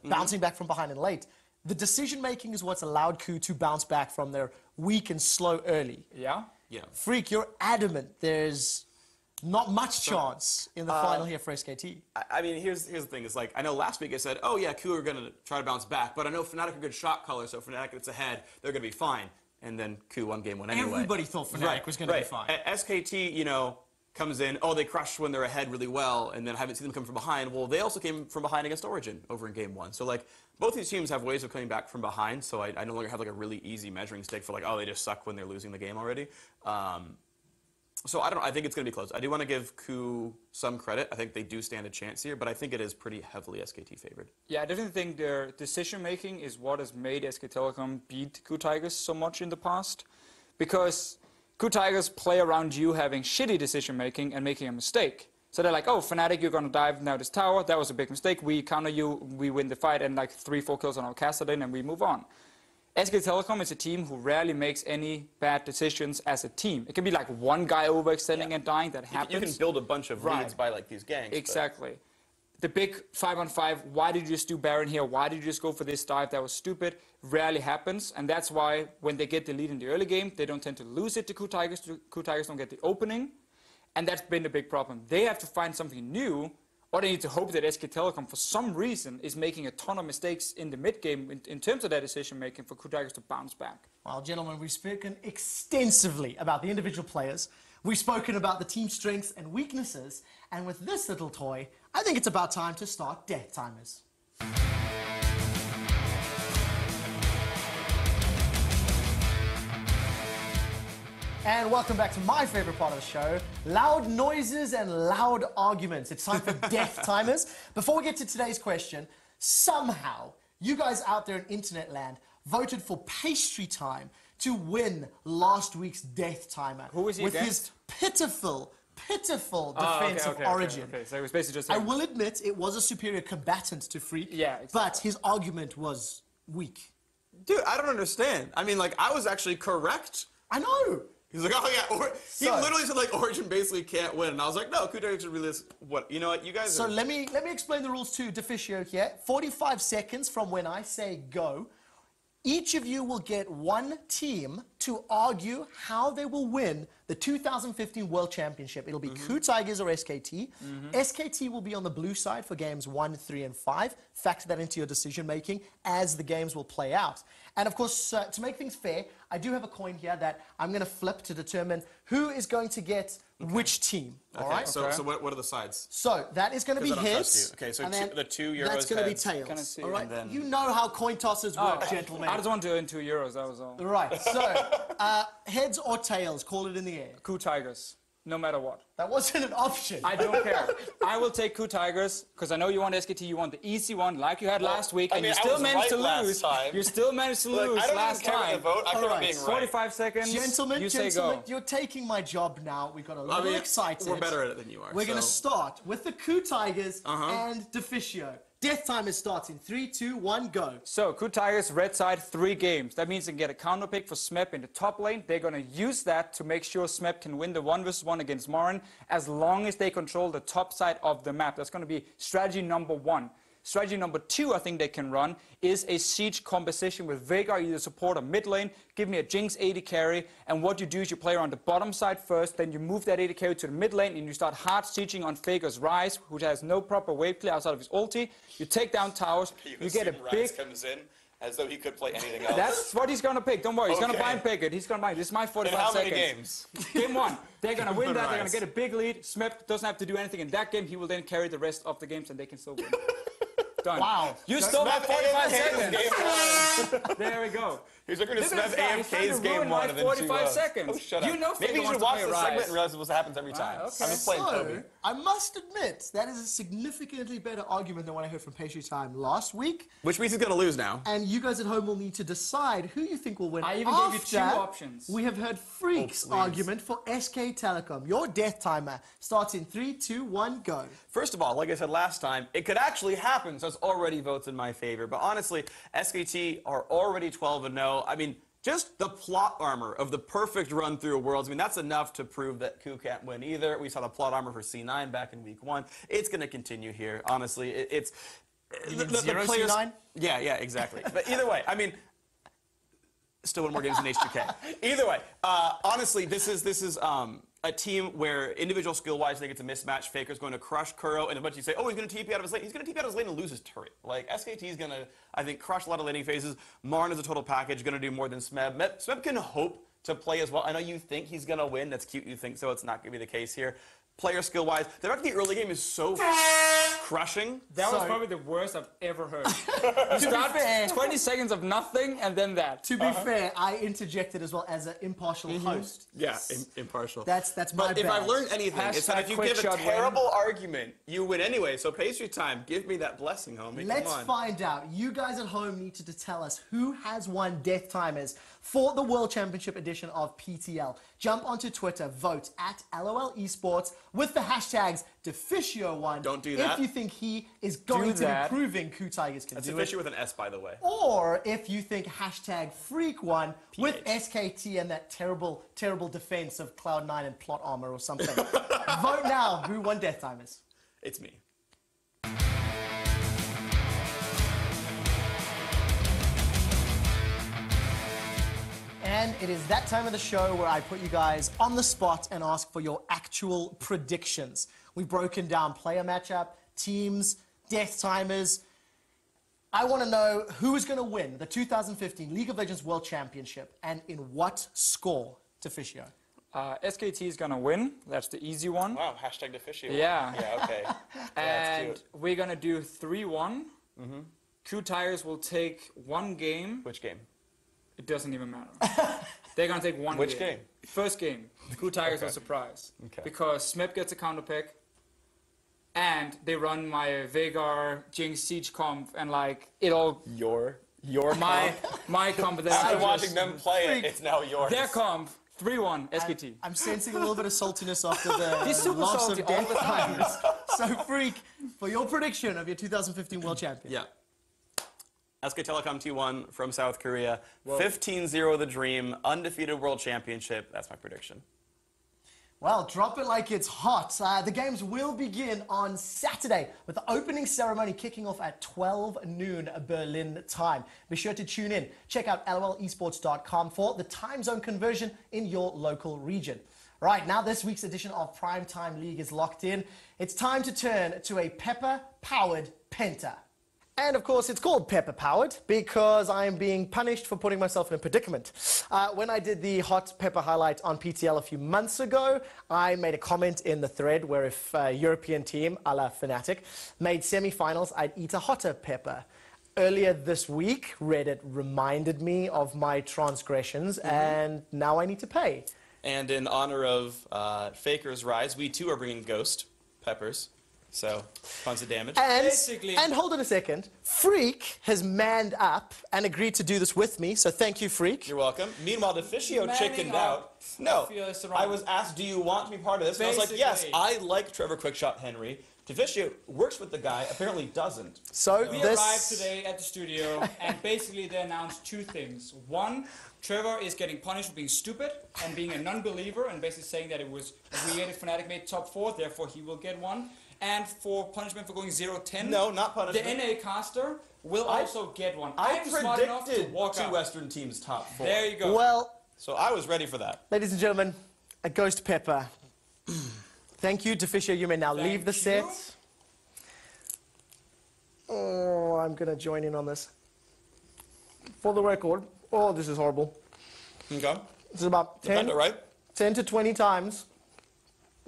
bouncing back from behind and late. The decision-making is what's allowed Cool to bounce back from their weak and slow early. Yeah? Yeah. Freak, you're adamant there's not much chance in the final here for SKT. I mean, here's the thing. It's like, I know last week I said, oh yeah, Cool are going to try to bounce back, but I know Fnatic are good shot callers, so Fnatic gets ahead, they're going to be fine. And then Cool won game 1 anyway. Everybody thought Fnatic was going to be fine. SKT, you know, comes in, oh, they crush when they're ahead really well, and then I haven't seen them come from behind. Well, they also came from behind against Origin over in game 1. So, like, both these teams have ways of coming back from behind, so I no longer have, like, a really easy measuring stick for, like, oh, they just suck when they're losing the game already. So I don't know. I think it's going to be close. I do want to give Ku some credit. I think they do stand a chance here, but I think it is pretty heavily SKT favored. Yeah, I definitely think their decision making is what has made SK Telecom beat Ku Tigers so much in the past, because Ku Tigers play around you having shitty decision making and making a mistake. So they're like, oh, Fnatic, you're going to dive now this tower. That was a big mistake. We counter you, we win the fight, and like 3-4 kills on our Kassadin, and we move on. SK Telecom is a team who rarely makes any bad decisions as a team. It can be like one guy overextending and dying. That happens. You can build a bunch of leads by like these gangs. Exactly. The big 5-on-5, why did you just do Baron here? Why did you just go for this dive? That was stupid. Rarely happens. And that's why when they get the lead in the early game, they don't tend to lose it to Ku Tigers. Ku Tigers don't get the opening. And that's been the big problem. They have to find something new, or they need to hope that SK Telecom, for some reason, is making a ton of mistakes in the mid-game in terms of their decision-making for Ku Tigers to bounce back. Well, gentlemen, we've spoken extensively about the individual players. We've spoken about the team strengths and weaknesses. And with this little toy, I think it's about time to start Death Timers. And welcome back to my favorite part of the show, loud noises and loud arguments. It's time for Death Timers. Before we get to today's question, somehow you guys out there in internet land voted for Pastry Time to win last week's Death Timer. Who was he with against? His pitiful defense of Origin. Okay, so it was basically just I will admit it was a superior combatant to Freak, yeah, exactly. But his argument was weak. Dude, I don't understand. I mean, like, I was actually correct. I know. He's like, oh yeah, he literally said like Origin basically can't win, and I was like, no, Ku Tigers should really. What? You know what? You guys. So let me explain the rules to Deficio here. 45 seconds from when I say go. Each of you will get one team to argue how they will win the 2015 World Championship. It'll be Ku Tigers or SKT. SKT will be on the blue side for games 1, 3, and 5. Factor that into your decision making as the games will play out. And of course, to make things fair, I do have a coin here that I'm going to flip to determine who is going to get which team. All right? So what are the sides? So that is going to be heads. Okay, so and then the 2 euros. That's going to be heads. tails. All right? You know how coin tosses work, gentlemen. I just want to do it in 2 euros, that was all. Right, so heads or tails, call it in the air. Ku Tigers, no matter what. That wasn't an option. I don't care. I will take Ku Tigers, because I know you want SKT, you want the easy one, like you had last week, and you still managed to lose. You still managed to lose last time. I care about being right. 45 seconds, Gentlemen, say go. You're taking my job now. We got a little excited. We're better at it than you are. We're going to start with the Ku Tigers and Deficio. Death Timer starts in 3, 2, 1, go. So, Ku Tigers, red side, 3 games. That means they can get a counter pick for Smeb in the top lane. They're going to use that to make sure Smeb can win the 1v1 against Morin as long as they control the top side of the map. That's going to be strategy number 1. Strategy number 2 I think they can run is a siege composition with Veigar either support or mid lane. Give me a Jinx 80 carry, and what you do is you play around the bottom side first, then you move that 80 carry to the mid lane and you start hard sieging on Veigar's Ryze, which has no proper wave clear outside of his ulti. You take down towers, you get a big... Ryze comes in as though he could play anything else. That's what he's going to pick, don't worry. He's going to bind pick it. He's going to bind it. This is my 45 seconds. In how many games? Game 1. They're going to win that. They're going to get a big lead. Smeb doesn't have to do anything in that game. He will then carry the rest of the games and they can still win. Done. Wow. You stole my 45 seconds. There we go. He's looking to Smeb AFK's game 1 and then 45 seconds. Oh, shut up. You know Maybe you should watch the segment and realize what happens every time. Okay. I'm just playing Toby. I must admit, that is a significantly better argument than what I heard from Pastry Time last week. Which means he's going to lose now. And you guys at home will need to decide who you think will win. I even gave you 2 options. We have heard Freak's argument for SK Telecom. Your Death Timer starts in 3, 2, 1, go. First of all, like I said last time, it could actually happen, so it's already votes in my favor. But honestly, SKT are already 12-0. I mean, just the plot armor of the perfect run through Worlds, I mean, that's enough to prove that Ku can't win either. We saw the plot armor for C9 back in week 1. It's going to continue here, honestly. It's... The players, C9? Yeah, exactly. But either way, I mean... Still win more games than H2K. Either way, honestly, this is a team where individual skill-wise, I think it's a mismatch. Faker's going to crush Kuro, and a bunch you say, oh, he's going to TP out of his lane. He's going to TP out of his lane and lose his turret. Like, SKT is going to, I think, crush a lot of laning phases. Marn is a total package, going to do more than Smeb. Smeb can hope to play as well. I know you think he's going to win. That's cute you think so. It's not going to be the case here. Player skill-wise, the fact that the early game is so crushing. That was So- probably the worst I've ever heard. You start fair- 20 seconds of nothing and then that. To be fair, I interjected as well as an impartial host. Yeah, impartial. That's my But if bad. I've learned anything, it's that Hashtag if you quick give a shot win. terrible argument, you win anyway. So pace your time. Give me that blessing, homie. Let's Come on. find out. You guys at home need to tell us who has won Death Timers for the World Championship edition of PTL. Jump onto Twitter, vote at LOL Esports with the hashtags Deficio1. Don't do that. If you think he is going to that. be proving Ku Tigers can That's do it. official with an S, by the way. Or if you think hashtag Freak1 with SKT and that terrible, terrible defense of Cloud9 and plot armor or something. Vote now. Who won Death Timers? It's me. And it is that time of the show where I put you guys on the spot and ask for your actual predictions. We've broken down player matchup, teams, Death Timers. I want to know who is going to win the 2015 League of Legends World Championship and in what score, Deficio. SKT is gonna win. That's the easy one. Wow, hashtag Deficio. Yeah. Yeah, okay. And cute. we're gonna do 3-1. Ku Tigers will take one game. Which game? It doesn't even matter. They're gonna take one Which game? First game. Ku Tigers Okay. will surprise. Okay. Because Smip gets a counter pick. And they run my Veigar Jinx Siege comp and like it all Your my comp. Then After I watching just- them play it, it's now yours. their comp 3-1 SKT. I'm sensing a little bit of saltiness after the He's super loss salty of all Death the time. Timers. So, Freak, for your prediction of your 2015 World Champion. Yeah. SK Telecom T1 from South Korea. 15-0 the dream. Undefeated World Championship. That's my prediction. Well, drop it like it's hot. The games will begin on Saturday with the opening ceremony kicking off at 12 noon Berlin time. Be sure to tune in. Check out lolesports.com for the time zone conversion in your local region. Right, now this week's edition of Primetime League is locked in. It's time to turn to a Pepper-powered Penta. And of course, it's called Pepper Powered because I am being punished for putting myself in a predicament. When I did the hot pepper highlight on PTL a few months ago, I made a comment in the thread where if a European team, a la Fnatic, made semi-finals, I'd eat a hotter pepper. Earlier this week, Reddit reminded me of my transgressions, and now I need to pay. And in honor of Faker's Rise, we too are bringing Ghost Peppers. So, tons of damage. And hold on a second, Freak has manned up and agreed to do this with me, so thank you, Freak. You're welcome. Meanwhile, Deficio chickened out. No, I was asked, do you want to be part of this? And I was like, yes, I like Trevor Quickshot Henry. Deficio works with the guy, apparently doesn't. So We arrived today at the studio, and basically they announced two things. One, Trevor is getting punished for being stupid and being a non-believer, and basically saying that it was weird if Fnatic made top 4, therefore he will get one. And for punishment for going 0-10, No, not punishment. the NA caster will also get one. I I'm smart enough to predicted walk two out. Western teams top 4. There you go. Well, So I was ready for that. ladies and gentlemen, a Ghost Pepper. Thank you, Deficio. You may now leave the set. Oh, I'm going to join in on this. For the record, oh, this is horrible. Okay. This is about 10, Defend it, right? 10 to 20 times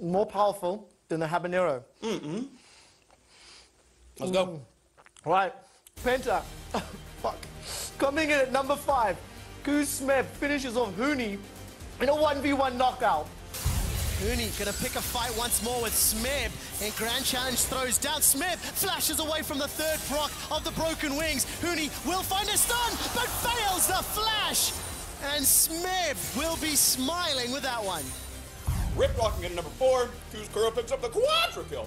more powerful than the habanero. Let's go. Right, Penta. Fuck. Coming in at number 5, Ku Smeb finishes off Huni in a 1v1 knockout. Huni gonna pick a fight once more with Smeb, and Grand Challenge throws down. Smeb flashes away from the third proc of the Broken Wings. Huni will find a stun, but fails the flash. And Smeb will be smiling with that one. Rip rocking at number 4. Kuro picks up the quadra kill.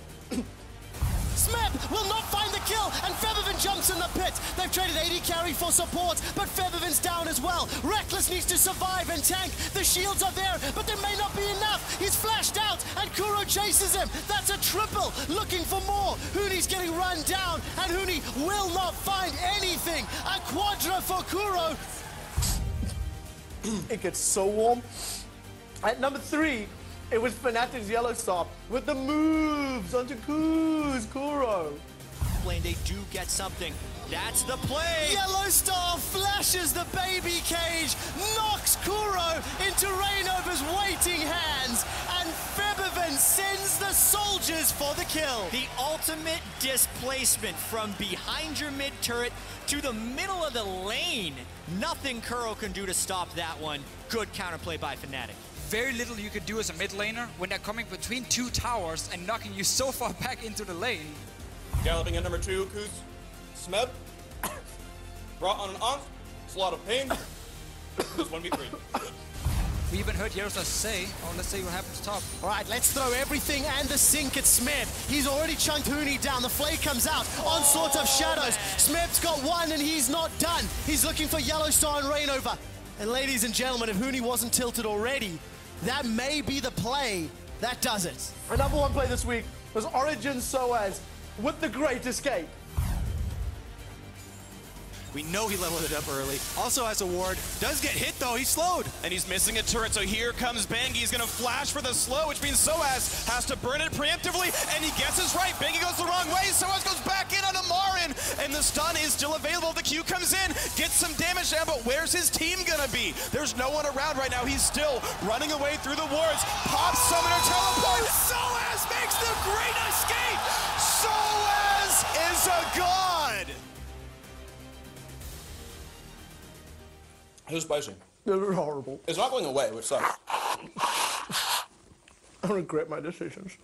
Smeb will not find the kill, and Feathervin jumps in the pit. They've traded 80 carry for support, but Feathervin's down as well. Reckless needs to survive and tank. The shields are there, but there may not be enough. He's flashed out, and Kuro chases him. That's a triple, looking for more. Huni's getting run down, and Huni will not find anything. A quadra for Kuro. It gets so warm. At number 3, it was Fnatic's Yellowstar with the moves onto Kuro. Lane, they do get something. That's the play. Yellowstar flashes the baby cage, knocks Kuro into Rainover's waiting hands, and Feathervin Legend sends the soldiers for the kill. The ultimate displacement from behind your mid turret to the middle of the lane. Nothing Kuro can do to stop that one. Good counterplay by Fnatic. Very little you can do as a mid laner when they're coming between two towers and knocking you so far back into the lane. Galloping in number 2, Kuz. Smeb. Brought on an it's a lot of pain. It's 1v3. We even heard Yarostar say, oh, let's see what happens top. All right, let's throw everything and the sink at Smeb. He's already chunked Huni down. The flay comes out. Onslaught of shadows. Smeb's got one and he's not done. He's looking for Yellowstar and Rainover. And ladies and gentlemen, if Huni wasn't tilted already, that may be the play that does it. Our number 1 play this week was Origin Soaz with the Great Escape. We know he leveled it up early. Also has a ward. Does get hit though, he's slowed. And he's missing a turret, so here comes Bengi. He's gonna flash for the slow, which means Soaz has to burn it preemptively, and he guesses right. Bengi goes the wrong way, Soaz goes back in on a Marin, and the stun is still available. The Q comes in, gets some damage down, but where's his team gonna be? There's no one around right now. He's still running away through the wards. Pops summoner teleport. Soaz makes the Great Escape. Soaz is a god. It was spicy. It was horrible. It's not going away, which sucks. I regret my decisions.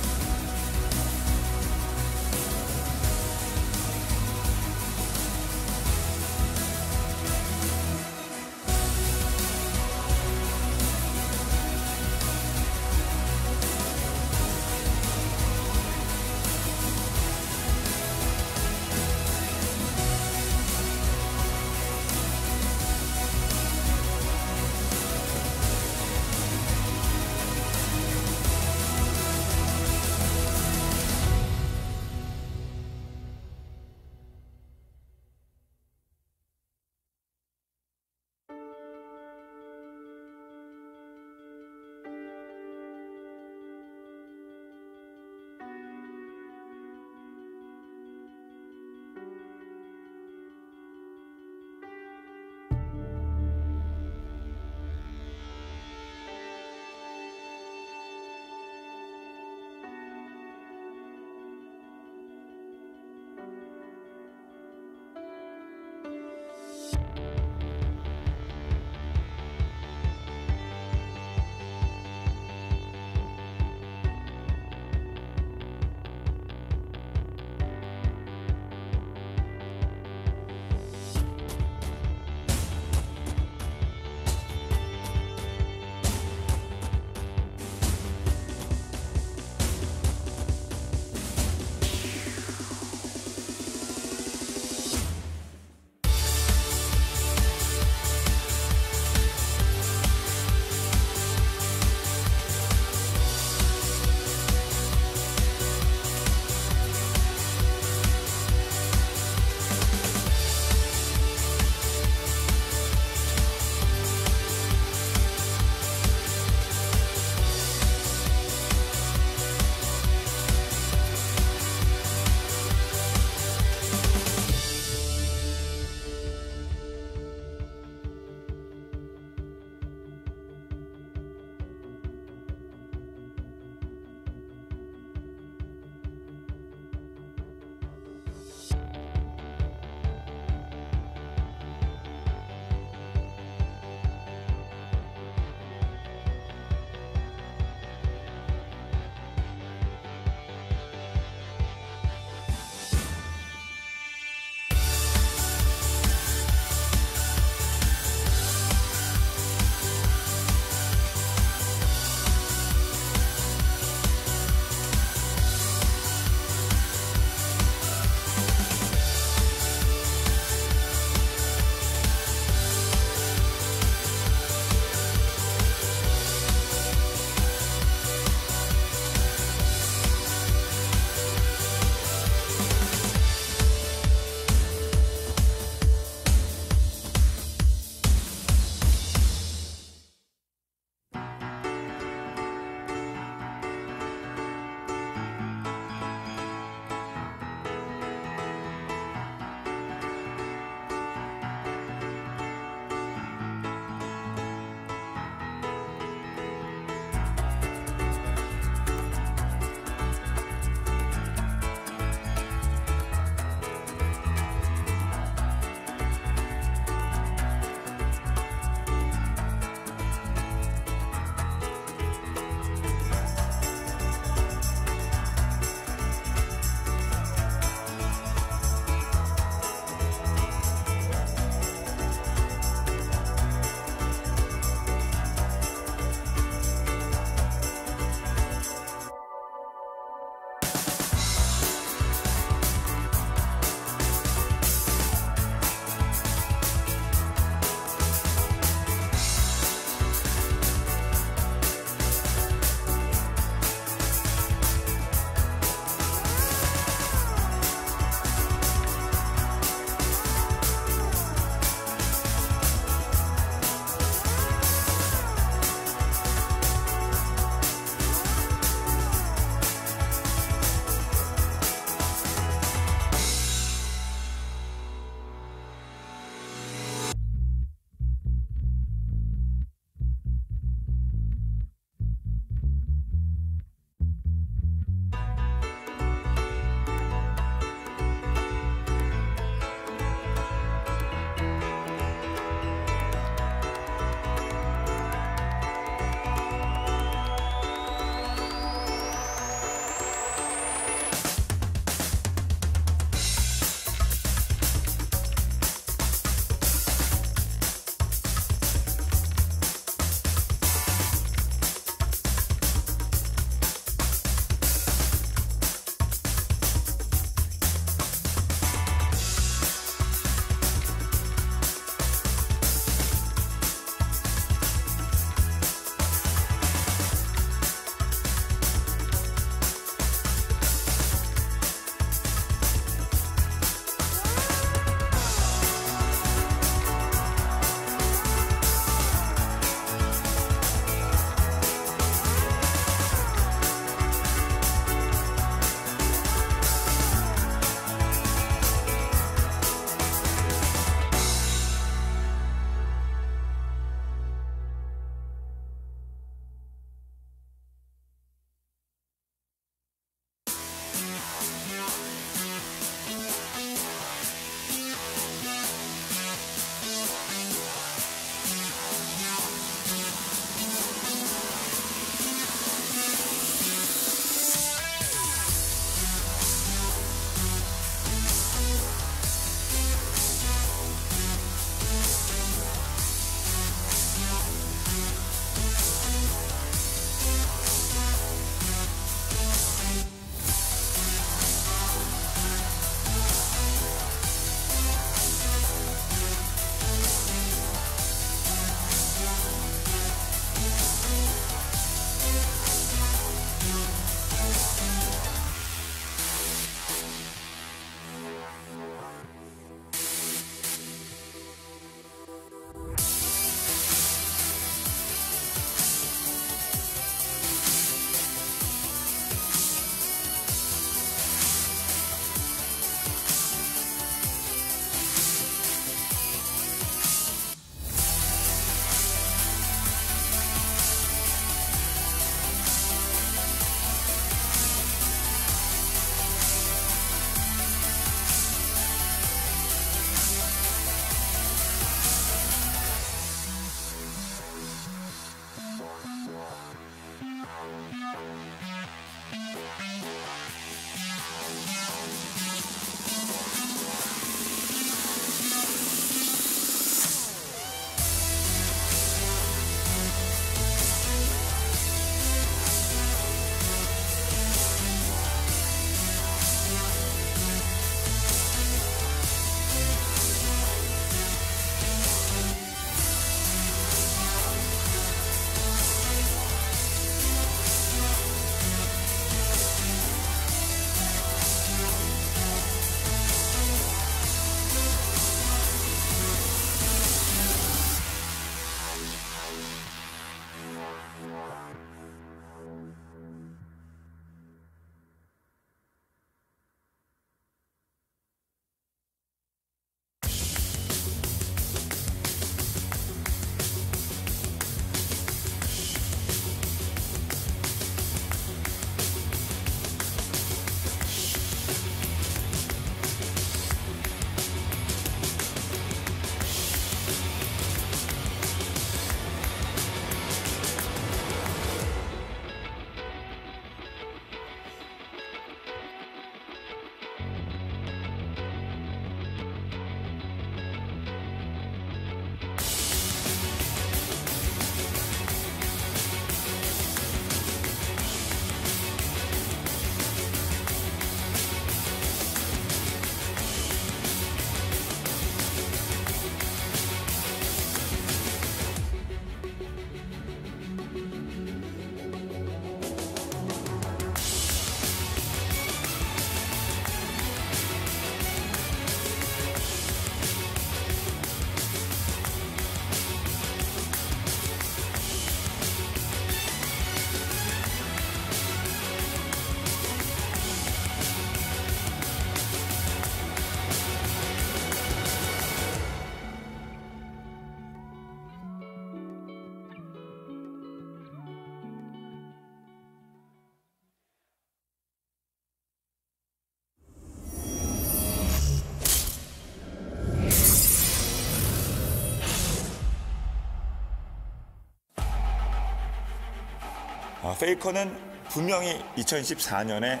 페이커는 분명히 2014년에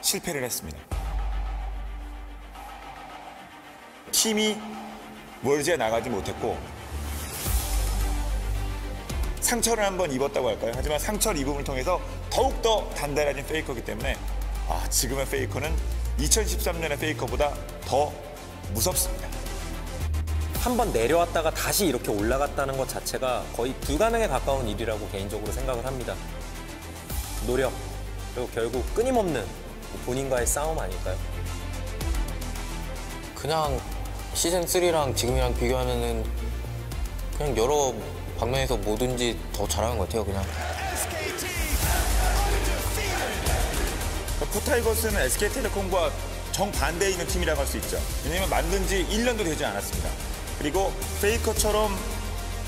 실패를 했습니다. 팀이 월드에 나가지 못했고 상처를 한번 입었다고 할까요? 하지만 상처를 입음을 통해서 더욱더 단단해진 페이커이기 때문에 지금의 페이커는 2013년의 페이커보다 더 무섭습니다. 한번 내려왔다가 다시 이렇게 올라갔다는 것 자체가 거의 불가능에 가까운 일이라고 개인적으로 생각을 합니다. 노력, 그리고 결국 끊임없는 본인과의 싸움 아닐까요? 그냥 시즌3랑 지금이랑 비교하면은 그냥 여러 방면에서 뭐든지 더 잘하는 것 같아요, 그냥. 쿠타이거스는 SK텔레콤과 정반대에 있는 팀이라고 할 수 있죠. 왜냐하면 만든 지 1년도 되지 않았습니다. 그리고 페이커처럼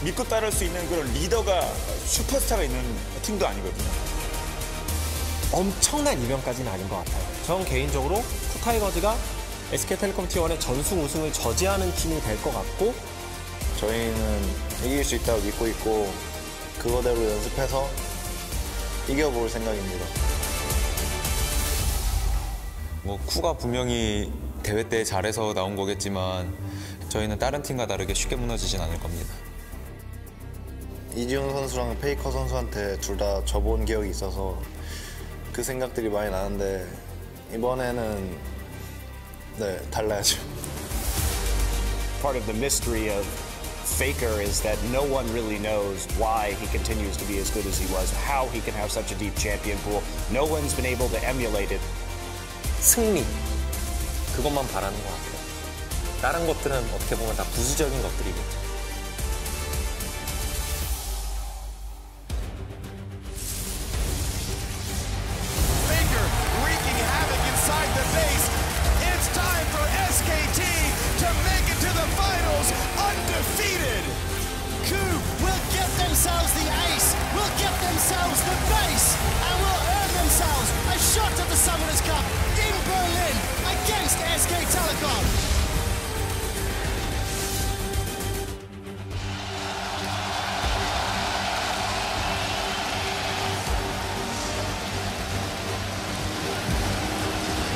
믿고 따를 수 있는 그런 리더가 슈퍼스타가 있는 팀도 아니거든요. 엄청난 이변까지는 아닌 것 같아요. 전 개인적으로 쿠타이거즈가 SK텔레콤 T1의 전승 우승을 저지하는 팀이 될 것 같고 저희는 이길 수 있다고 믿고 있고 그거대로 연습해서 이겨볼 생각입니다. 쿠가 분명히 대회 때 잘해서 나온 거겠지만 저희는 다른 팀과 다르게 쉽게 무너지진 않을 겁니다. 이지훈 선수랑 페이커 선수한테 둘 다 져본 기억이 있어서 그 생각들이 많이 나는데 이번에는 달라야죠. Part of the mystery of Faker is that no one really knows why he continues to be as good as he was, how he can have such a deep champion pool. No one's been able to emulate it. 승리, 그것만 바라는 것 같아요. 다른 것들은 어떻게 보면 다 부수적인 것들이겠죠. Faker wreaking havoc inside the base. It's time for SKT to make it to the finals undefeated. Coup will get themselves the ace, will get themselves the base, and will earn themselves a shot at the Summoners Cup in Berlin against SK Telecom.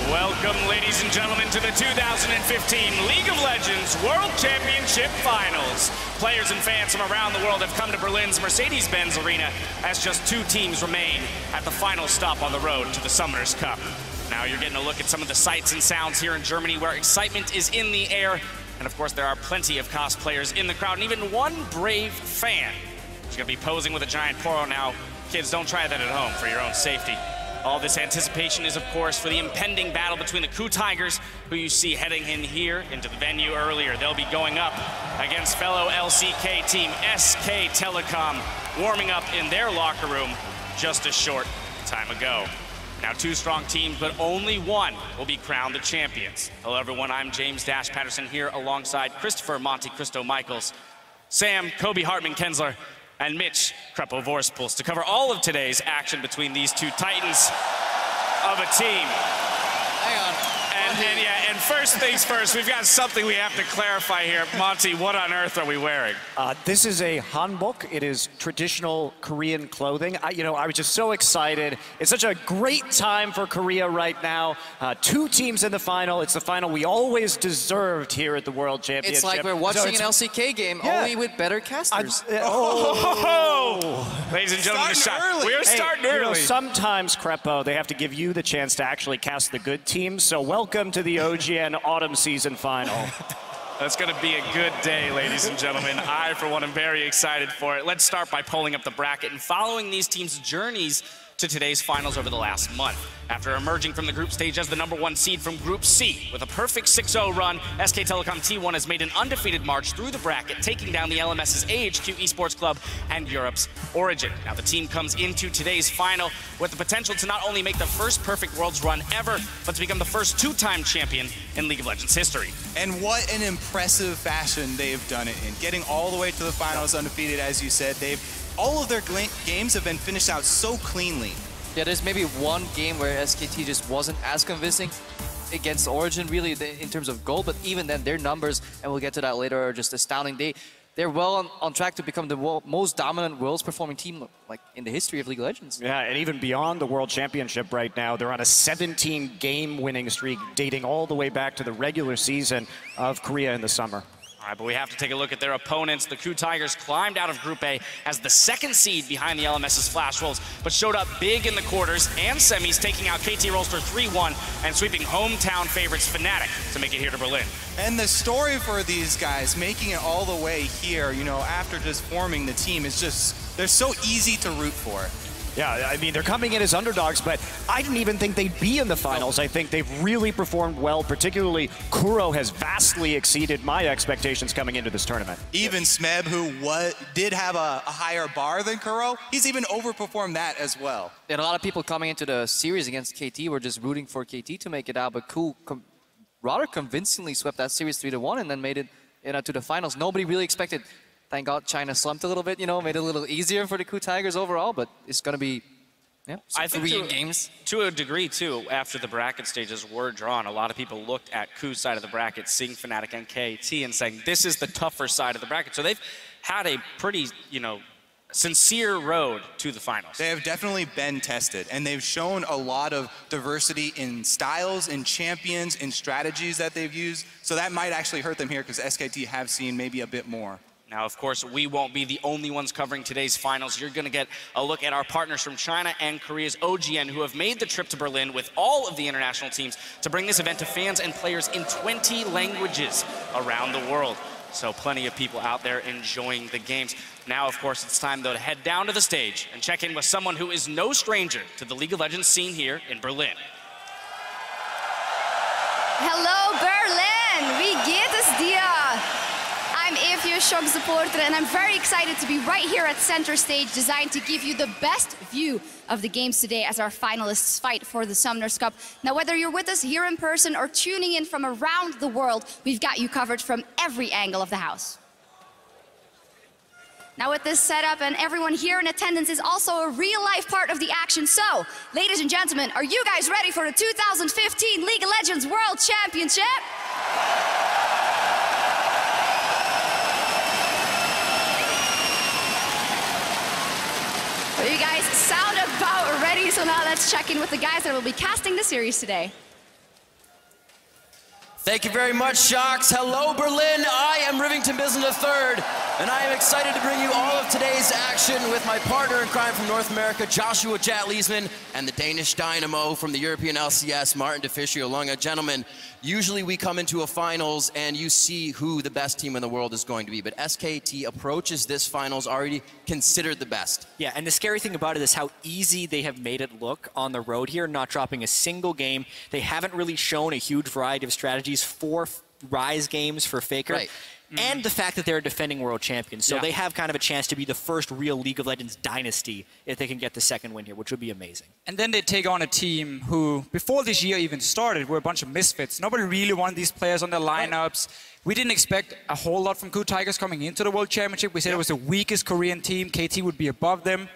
Welcome, ladies and gentlemen, to the 2015 League of Legends World Championship Finals. Players and fans from around the world have come to Berlin's Mercedes-Benz Arena as just two teams remain at the final stop on the road to the Summoners Cup. Now you're getting a look at some of the sights and sounds here in Germany where excitement is in the air. And of course, there are plenty of cosplayers in the crowd and even one brave fan who's going to be posing with a giant poro now. Kids, don't try that at home for your own safety. All this anticipation is, of course, for the impending battle between the Coup Tigers, who you see heading in here into the venue earlier. They'll be going up against fellow LCK team SK Telecom, warming up in their locker room just a short time ago. Now, two strong teams, but only one will be crowned the champions. Hello, everyone. I'm James Dash Patterson here alongside Christopher Monte Cristo Michaels, Sam Kobe Hartman Kensler, and Mitch Krepo Vorspils to cover all of today's action between these two titans of a team. Hang on. And first things first, we've got something we have to clarify here. Monty, what on earth are we wearing? This is a hanbok. It is traditional Korean clothing. I was just so excited. It's such a great time for Korea right now. Two teams in the final. It's the final we always deserved here at the World Championship. It's like we're watching an LCK game, only with better casters. Ladies and gentlemen, we're starting early. Sometimes, Krepo, they have to give you the chance to actually cast the good teams. So welcome to the OGN Autumn Season Final. That's going to be a good day, ladies and gentlemen. I, for one, am very excited for it. Let's start by pulling up the bracket and following these teams' journeys to today's finals over the last month. After emerging from the group stage as the #1 seed from Group C with a perfect 6-0 run, SK Telecom T1 has made an undefeated march through the bracket, taking down the LMS's AHQ Esports Club and Europe's Origin. Now the team comes into today's final with the potential to not only make the first perfect Worlds run ever, but to become the first two-time champion in League of Legends history. And what an impressive fashion they've done it in. Getting all the way to the finals undefeated, as you said, all of their games have been finished out so cleanly. Yeah, there's maybe one game where SKT just wasn't as convincing against Origin, really, in terms of goal, but even then, their numbers, and we'll get to that later, are just astounding. they're well on track to become the most dominant world's performing team like in the history of League of Legends. Yeah, and even beyond the World Championship right now, they're on a 17-game winning streak dating all the way back to the regular season of Korea in the summer. All right, but we have to take a look at their opponents. The KOO Tigers climbed out of Group A as the second seed behind the LMS's Flash Wolves, but showed up big in the quarters and semis, taking out KT Rolster 3-1 and sweeping hometown favorites Fnatic to make it here to Berlin. And the story for these guys making it all the way here, you know, after just forming the team is just, they're so easy to root for. Yeah, I mean, they're coming in as underdogs, but I didn't even think they'd be in the finals. I think they've really performed well, particularly Kuro has vastly exceeded my expectations coming into this tournament. Even Smeb, who did have a higher bar than Kuro, he's even overperformed that as well. And a lot of people coming into the series against KT were just rooting for KT to make it out, but KOO rather convincingly swept that series 3-1 and then made it to the finals. Nobody really expected. Thank God China slumped a little bit, you know, made it a little easier for the KOO Tigers overall, but it's going to be, yeah, I think Korean games. To a degree, too, after the bracket stages were drawn, a lot of people looked at KOO's side of the bracket, seeing Fnatic and KT, and saying, this is the tougher side of the bracket. So they've had a pretty, you know, sincere road to the finals. They have definitely been tested, and they've shown a lot of diversity in styles, in champions, in strategies that they've used. So that might actually hurt them here because SKT have seen maybe a bit more. Now, of course, we won't be the only ones covering today's finals. You're going to get a look at our partners from China and Korea's OGN, who have made the trip to Berlin with all of the international teams to bring this event to fans and players in 20 languages around the world. So plenty of people out there enjoying the games. Now, of course, it's time, though, to head down to the stage and check in with someone who is no stranger to the League of Legends scene here in Berlin. Hello, Berlin! Wie geht es dir? I'm Evie, Shock supporter, and I'm very excited to be right here at center stage, designed to give you the best view of the games today as our finalists fight for the Summoners Cup. Now, whether you're with us here in person or tuning in from around the world, we've got you covered from every angle of the house. Now, with this setup and everyone here in attendance is also a real-life part of the action. So, ladies and gentlemen, are you guys ready for the 2015 League of Legends World Championship? Well, you guys sound about ready, so now let's check in with the guys that will be casting the series today. Thank you very much, Shocks. Hello, Berlin. I am Rivington Bislin III, and I am excited to bring you all of today's action with my partner in crime from North America, Joshua Jat Leesman, and the Danish Dynamo from the European LCS, Martin DeFiscio Lunga. Gentlemen, usually we come into a finals and you see who the best team in the world is going to be, but SKT approaches this finals already considered the best. Yeah, and the scary thing about it is how easy they have made it look on the road here, not dropping a single game. They haven't really shown a huge variety of strategies. 4 Rise games for Faker. Right. And the fact that they're defending world champions. So they have kind of a chance to be the first real League of Legends dynasty if they can get the second win here, which would be amazing. And then they take on a team who, before this year even started, were a bunch of misfits. Nobody really wanted these players on their lineups. We didn't expect a whole lot from KOO Tigers coming into the World Championship. We said it was the weakest Korean team. KT would be above them.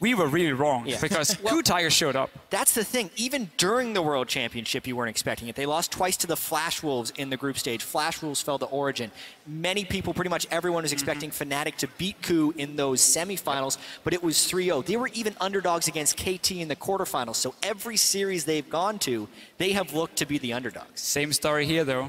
We were really wrong because KOO Tigers showed up. That's the thing. Even during the World Championship, you weren't expecting it. They lost twice to the Flash Wolves in the group stage. Flash Wolves fell to Origin. Many people, pretty much everyone, was expecting Fnatic to beat KOO in those semifinals, but it was 3-0. They were even underdogs against KT in the quarterfinals. So every series they've gone to, they have looked to be the underdogs. Same story here, though.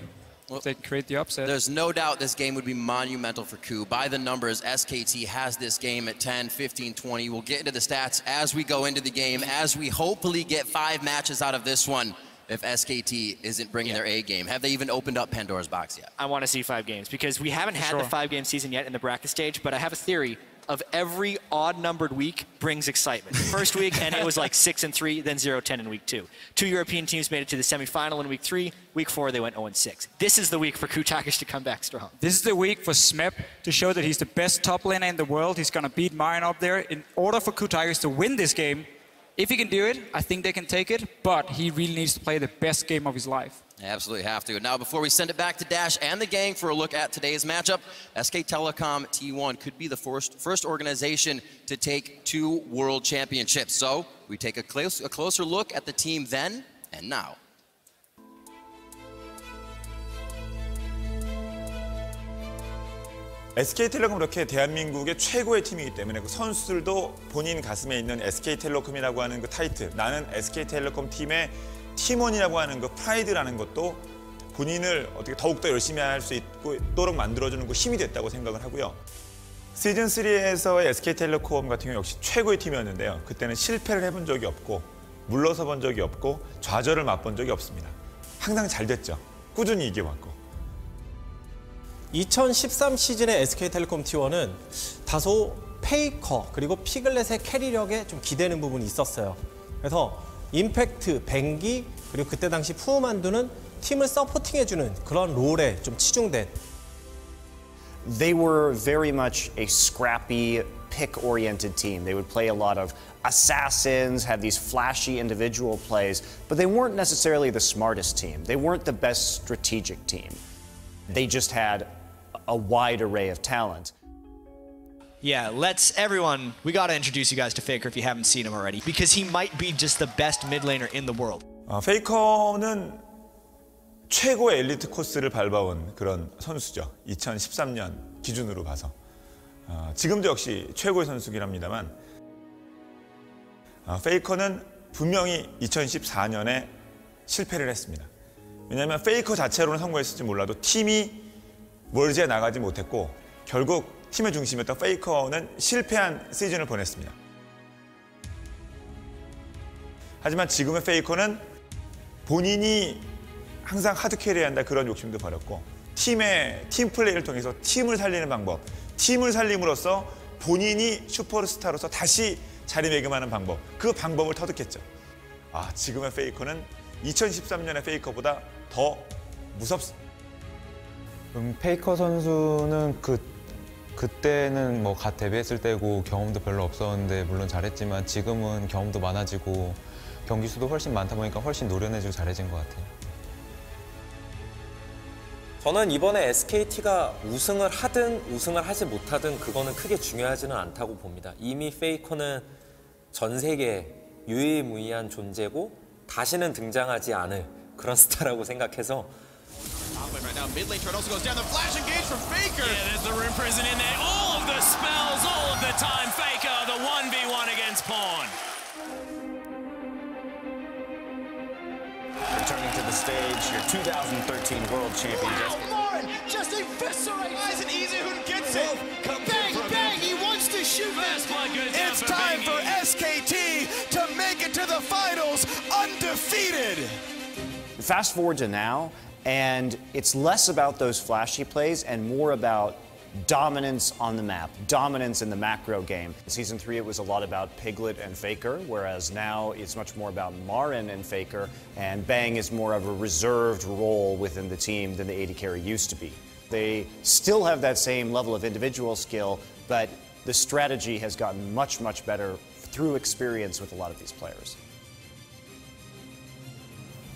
They create the upset. There's no doubt this game would be monumental for KOO. By the numbers, SKT has this game at 10, 15, 20. We'll get into the stats as we go into the game, as we hopefully get 5 matches out of this one if SKT isn't bringing their A game. Have they even opened up Pandora's box yet? I want to see 5 games because we haven't had the 5-game season yet in the bracket stage, but I have a theory of every odd-numbered week brings excitement. First week, and it was like 6-3, then 0-10 in week 2. 2 European teams made it to the semifinal in week 3. Week 4, they went 0-6. This is the week for KOO Tigers to come back strong. This is the week for Smeb to show that he's the best top laner in the world. He's going to beat Marin up there. In order for KOO Tigers to win this game, if he can do it, I think they can take it, but he really needs to play the best game of his life. Absolutely have to. Now, before we send it back to Dash and the gang for a look at today's matchup, SK Telecom T1 could be the first organization to take 2 world championships. So we take a closer look at the team then and now. SK텔레콤 이렇게 대한민국의 최고의 팀이기 때문에 그 선수들도 본인 가슴에 있는 SK텔레콤이라고 하는 그 타이틀, 나는 SK텔레콤 팀의 팀원이라고 하는 그 프라이드라는 것도 본인을 어떻게 더욱더 열심히 할 수 있도록 만들어주는 그 힘이 됐다고 생각을 하고요. 시즌3에서의 SK텔레콤 같은 경우 역시 최고의 팀이었는데요. 그때는 실패를 해본 적이 없고 물러서 본 적이 없고 좌절을 맛본 적이 없습니다. 항상 잘 됐죠. 꾸준히 이겨왔고. 2013 시즌의 SK텔레콤 T1은 다소 페이커 그리고 피글렛의 캐리력에 좀 기대는 부분이 있었어요. 그래서 임팩트, 뱅기 그리고 그때 당시 푸우만두는 팀을 서포팅해주는 그런 롤에 좀 치중된. They were very much a scrappy, pick-oriented team. They would play a lot of assassins, have these flashy individual plays, but they weren't necessarily the smartest team. They weren't the best strategic team. They just had a wide array of talent. Yeah, we got to introduce you guys to Faker if you haven't seen him already, because he might be just the best mid laner in the world. 페이커는 최고의 엘리트 코스를 밟아온 그런 선수죠. 2013년 기준으로 봐서. 지금도 역시 최고의 선수긴 합니다만 페이커는 분명히 2014년에 실패를 했습니다. 왜냐하면 페이커 자체로는 성공했을지 몰라도 팀이 월드에 나가지 못했고 결국 팀의 중심이었던 페이커는 실패한 시즌을 보냈습니다. 하지만 지금의 페이커는 본인이 항상 하드캐리해야 한다 그런 욕심도 버렸고 팀 플레이를 통해서 팀을 살리는 방법, 팀을 살림으로써 본인이 슈퍼스타로서 다시 자리매김하는 방법, 그 방법을 터득했죠. 지금의 페이커는 2013년의 페이커보다 더 무섭습니다. 페이커 선수는 그때는 뭐 갓 데뷔했을 때고 경험도 별로 없었는데 물론 잘했지만 지금은 경험도 많아지고 경기 수도 훨씬 많다 보니까 훨씬 노련해지고 잘해진 것 같아요. 저는 이번에 SKT가 우승을 하든 우승을 하지 못하든 그거는 크게 중요하지는 않다고 봅니다. 이미 페이커는 전 세계에 유일무이한 존재고 다시는 등장하지 않을 그런 스타라고 생각해서 Right now, mid lane turret also goes down. The flash engage from Faker. Yeah, there's the Rune Prison in there. All of the spells, all of the time. Faker, the 1v1 against Pawn. Returning to the stage, your 2013 world champion. Lauren just eviscerates. Why isn't Easy who gets it? Bang, bang, he wants to shoot this. It's time for SKT to make it to the finals undefeated. Fast forward to now, and it's less about those flashy plays and more about dominance on the map, dominance in the macro game. In Season 3, it was a lot about Piglet and Faker, whereas now it's much more about Marin and Faker, and Bang is more of a reserved role within the team than the AD carry used to be. They still have that same level of individual skill, but the strategy has gotten much, much better through experience with a lot of these players.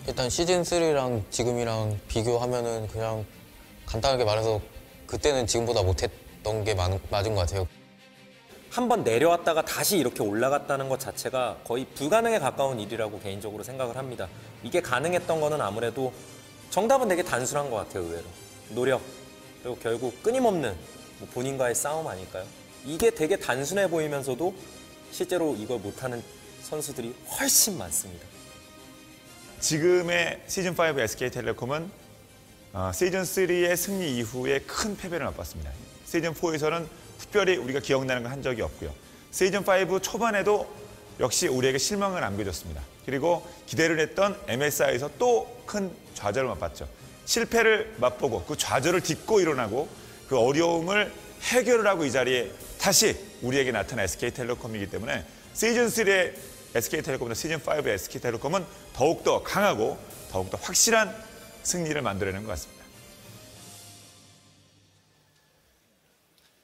일단 시즌3랑 지금이랑 비교하면은 그냥 간단하게 말해서 그때는 지금보다 못했던 게 맞은 것 같아요. 한번 내려왔다가 다시 이렇게 올라갔다는 것 자체가 거의 불가능에 가까운 일이라고 개인적으로 생각을 합니다. 이게 가능했던 거는 아무래도 정답은 되게 단순한 것 같아요, 의외로. 노력, 그리고 결국 끊임없는 본인과의 싸움 아닐까요? 이게 되게 단순해 보이면서도 실제로 이걸 못하는 선수들이 훨씬 많습니다. 지금의 시즌5 SK텔레콤은 시즌3의 승리 이후에 큰 패배를 맛봤습니다. 시즌4에서는 특별히 우리가 기억나는 건 한 적이 없고요. 시즌5 초반에도 역시 우리에게 실망을 안겨줬습니다. 그리고 기대를 했던 MSI에서 또 큰 좌절을 맛봤죠. 실패를 맛보고 그 좌절을 딛고 일어나고 그 어려움을 해결을 하고 이 자리에 다시 우리에게 나타난 SK텔레콤이기 때문에 시즌3의 SK텔레콤보다 시즌5의 SK텔레콤은 더욱더 강하고 더욱더 확실한 승리를 만들어내는 것 같습니다.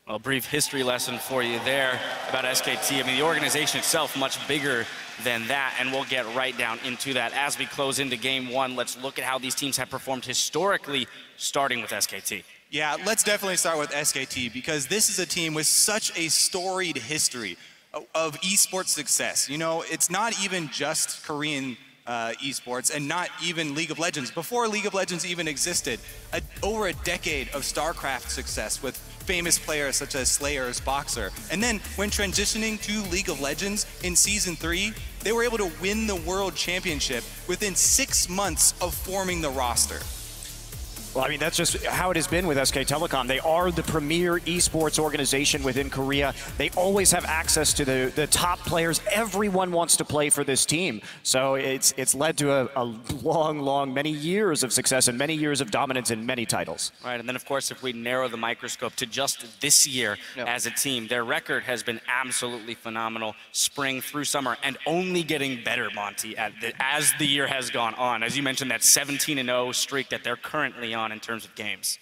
A brief history lesson for you there about SKT. I mean, the organization itself much bigger than that, and we'll get right down into that. As we close into Game 1, let's look at how these teams have performed historically, starting with SKT. Yeah, let's definitely start with SKT because this is a team with such a storied history of esports success. You know, it's not even just Korean esports, and not even League of Legends. Before League of Legends even existed, over a decade of StarCraft success with famous players such as Slayer's Boxer. And then when transitioning to League of Legends in Season 3, they were able to win the World Championship within 6 months of forming the roster. Well, I mean, that's just how it has been with SK Telecom. They are the premier esports organization within Korea. They always have access to the top players. Everyone wants to play for this team. So it's led to a long, many years of success and many years of dominance in many titles. Right, and then of course, if we narrow the microscope to just this year as a team, their record has been absolutely phenomenal, spring through summer, and only getting better, Monty, as the year has gone on. As you mentioned, that 17-0 streak that they're currently on in terms of games.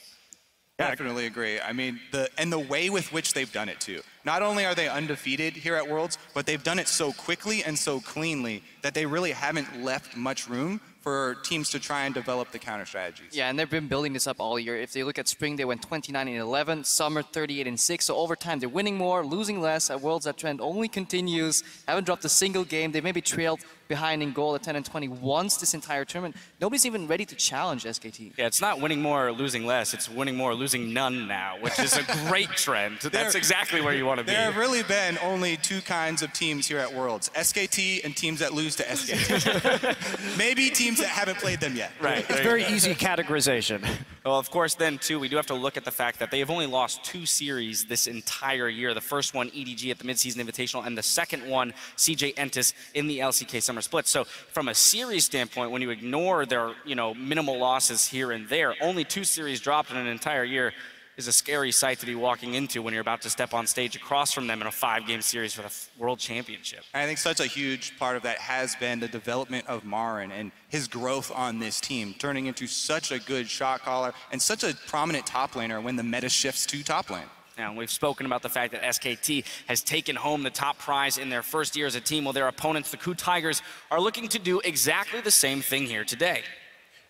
Definitely agree. I mean, the way with which they've done it too. Not only are they undefeated here at Worlds, but they've done it so quickly and so cleanly that they really haven't left much room for teams to try and develop the counter strategies. Yeah, and they've been building this up all year. If they look at spring, they went 29-11, summer 38-6. So over time, they're winning more, losing less. At Worlds, that trend only continues. Haven't dropped a single game. They maybe trailed behind in goal at 10-20 once this entire tournament. Nobody's even ready to challenge SKT. Yeah, it's not winning more or losing less. It's winning more or losing none now, which is a great trend. That's exactly where you want to be. There have really been only two kinds of teams here at Worlds: SKT and teams that lose to SKT. Maybe teams that haven't played them yet. Right. It's very easy categorization. Well, of course, then, too, we do have to look at the fact that they have only lost 2 series this entire year. The first one, EDG at the Midseason Invitational, and the second one, CJ Entus in the LCK Summer Split. So from a series standpoint, when you ignore their, minimal losses here and there, only 2 series dropped in an entire year is a scary sight to be walking into when you're about to step on stage across from them in a 5-game series for the World Championship. I think such a huge part of that has been the development of Marin and his growth on this team, turning into such a good shot caller and such a prominent top laner when the meta shifts to top lane. Now, we've spoken about the fact that SKT has taken home the top prize in their first year as a team, while their opponents, the KOO Tigers, are looking to do exactly the same thing here today.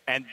And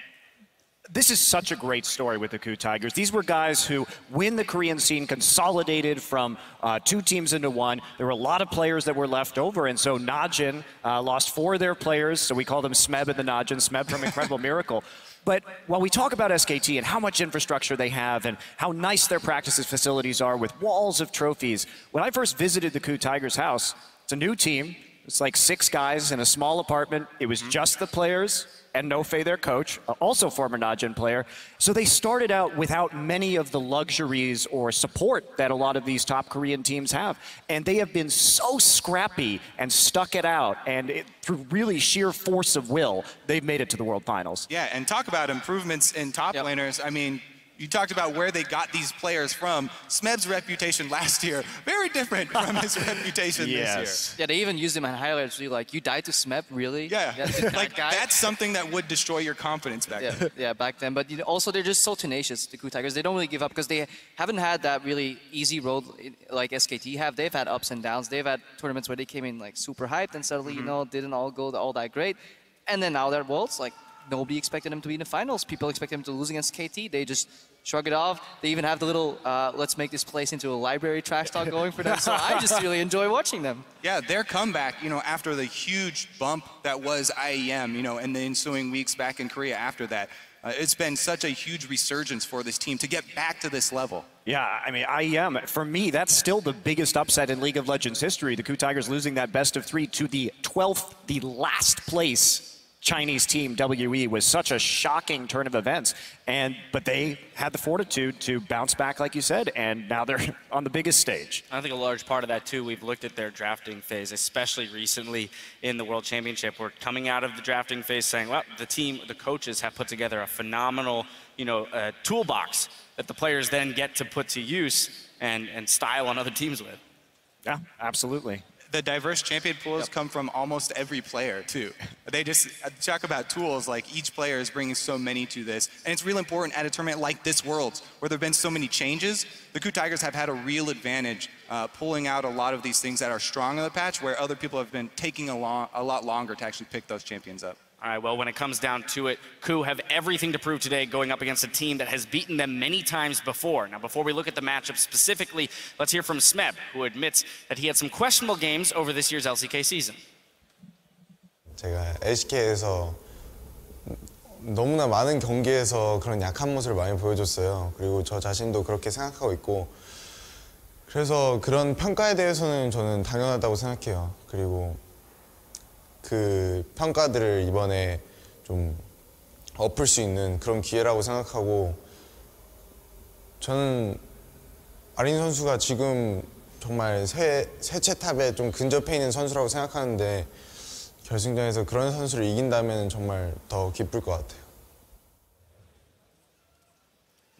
this is such a great story with the KOO Tigers. These were guys who, when the Korean scene consolidated from 2 teams into 1, there were a lot of players that were left over, and so Najin lost 4 of their players, so we call them Smeb and the Najin, Smeb from Incredible Miracle. But while we talk about SKT and how much infrastructure they have and how nice their practices facilities are with walls of trophies, when I first visited the KOO Tigers house, it's a new team. It's like 6 guys in a small apartment. It was just the players and No-Faye, their coach, also former Najin player. So they started out without many of the luxuries or support that a lot of these top Korean teams have. And they have been so scrappy and stuck it out. And through really sheer force of will, they've made it to the World Finals. Yeah, and talk about improvements in top laners. I mean, you talked about where they got these players from. Smeb's reputation last year, very different from his reputation this year. Yeah, they even used him in highlights. Like, you died to Smeb, really? Yeah, like that's something that would destroy your confidence back then. Yeah, back then. But also, they're just so tenacious, the KOO Tigers. They don't really give up because they haven't had that really easy road like SKT have. They've had ups and downs. They've had tournaments where they came in like super hyped and suddenly, didn't all go all that great. And then now they're Worlds, like, nobody expected them to be in the finals. People expect them to lose against KT. They just shrug it off. They even have the little, let's make this place into a library trash talk going for them. So I just really enjoy watching them. Yeah, their comeback, after the huge bump that was IEM, and the ensuing weeks back in Korea after that, it's been such a huge resurgence for this team to get back to this level. Yeah, I mean, IEM, for me, that's still the biggest upset in League of Legends history. The KOO Tigers losing that best of 3 to the 12th, the last place Chinese team, WE, was such a shocking turn of events. But they had the fortitude to bounce back, like you said, and now they're on the biggest stage. I think a large part of that, too, we've looked at their drafting phase, especially recently in the World Championship. We're coming out of the drafting phase saying, well, the coaches have put together a phenomenal, toolbox that the players then get to put to use and style on other teams with. Yeah, absolutely. The diverse champion pools come from almost every player, too. They just talk about tools, like each player is bringing so many to this. And it's real important at a tournament like this Worlds, where there have been so many changes. The KOO Tigers have had a real advantage pulling out a lot of these things that are strong in the patch, where other people have been taking a lot longer to actually pick those champions up. All right, well, when it comes down to it, KOO have everything to prove today going up against a team that has beaten them many times before. Now, before we look at the matchup specifically, let's hear from Smeb, who admits that he had some questionable games over this year's LCK season. 제가 LCK에서 너무나 많은 경기에서 그런 약한 모습을 많이 보여줬어요. 그리고 저 자신도 그렇게 생각하고 있고 그래서 그런 평가에 대해서는 저는 당연하다고 생각해요. 그리고 그 평가들을 이번에 좀 엎을 수 있는 그런 기회라고 생각하고 저는 아린 선수가 지금 정말 새 채탑에 좀 근접해 있는 선수라고 생각하는데 결승전에서 그런 선수를 이긴다면 정말 더 기쁠 것 같아요.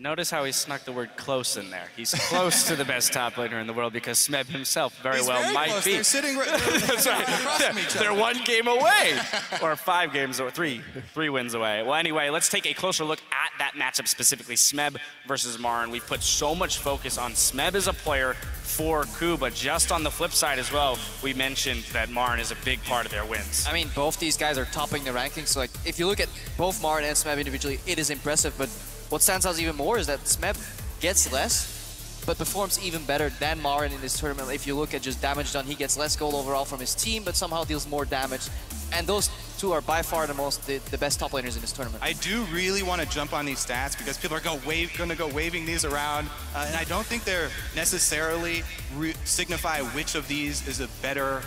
Notice how he snuck the word close in there. He's close to the best top laner in the world because Smeb himself very might close. be. They're sitting right That's right. across from each other. They're 1 game away, or 5 games, or three wins away. Well, anyway, let's take a closer look at that matchup specifically, Smeb versus Marin. We've put so much focus on Smeb as a player for KOO, but just on the flip side as well, we mentioned that Marin is a big part of their wins. I mean, both these guys are topping the rankings, so like, if you look at both Marin and Smeb individually, it is impressive, but what stands out even more is that Smeb gets less, but performs even better than Marin in this tournament. If you look at just damage done, he gets less gold overall from his team, but somehow deals more damage. And those two are by far the best top laners in this tournament. I do really want to jump on these stats because people are going to go waving these around, and I don't think they're necessarily signify which of these is a better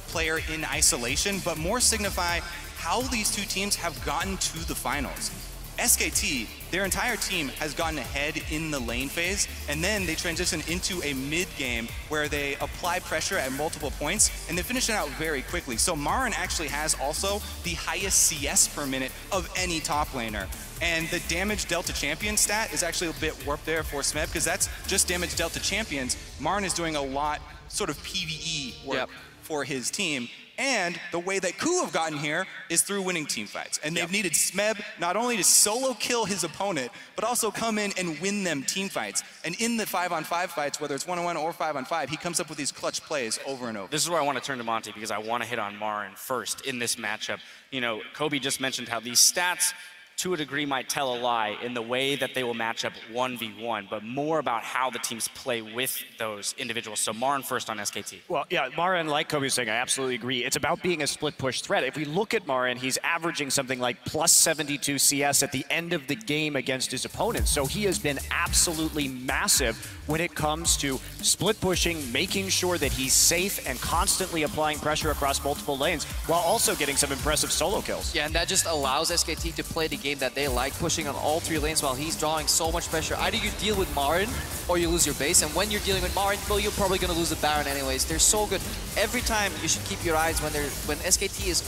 player in isolation, but more signify how these two teams have gotten to the finals. SKT, their entire team has gotten ahead in the lane phase, and then they transition into a mid game where they apply pressure at multiple points, and they finish it out very quickly. So Marin actually has also the highest CS per minute of any top laner. And the damage dealt to champion stat is actually a bit warped there for Smeb, because that's just damage dealt to champions. Marin is doing a lot sort of PvE work for his team. And the way that KOO have gotten here is through winning team fights. And they've needed Smeb not only to solo kill his opponent, but also come in and win them team fights. And in the 5-on-5 fights, whether it's 1-on-1 or 5-on-5, he comes up with these clutch plays over and over. This is where I want to turn to Monty because I want to hit on Marin first in this matchup. You know, Kobe just mentioned how these stats to a degree might tell a lie in the way that they will match up 1v1, but more about how the teams play with those individuals. So Marin first on SKT. Well, yeah, Marin, like Kobe was saying, I absolutely agree. It's about being a split push threat. If we look at Marin, he's averaging something like plus 72 CS at the end of the game against his opponents. So he has been absolutely massive when it comes to split pushing, making sure that he's safe and constantly applying pressure across multiple lanes while also getting some impressive solo kills. Yeah, and that just allows SKT to play the game that they like, pushing on all 3 lanes while he's drawing so much pressure. Either you deal with Marin or you lose your base, and when you're dealing with Marin, well, you're probably going to lose the Baron anyways. They're so good. Every time you should keep your eyes when SKT is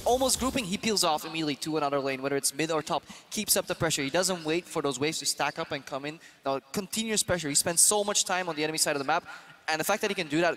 almost grouping, he peels off immediately to another lane, whether it's mid or top, keeps up the pressure. He doesn't wait for those waves to stack up and come in. Now, continuous pressure. He spends so much time on the enemy side of the map, and the fact that he can do that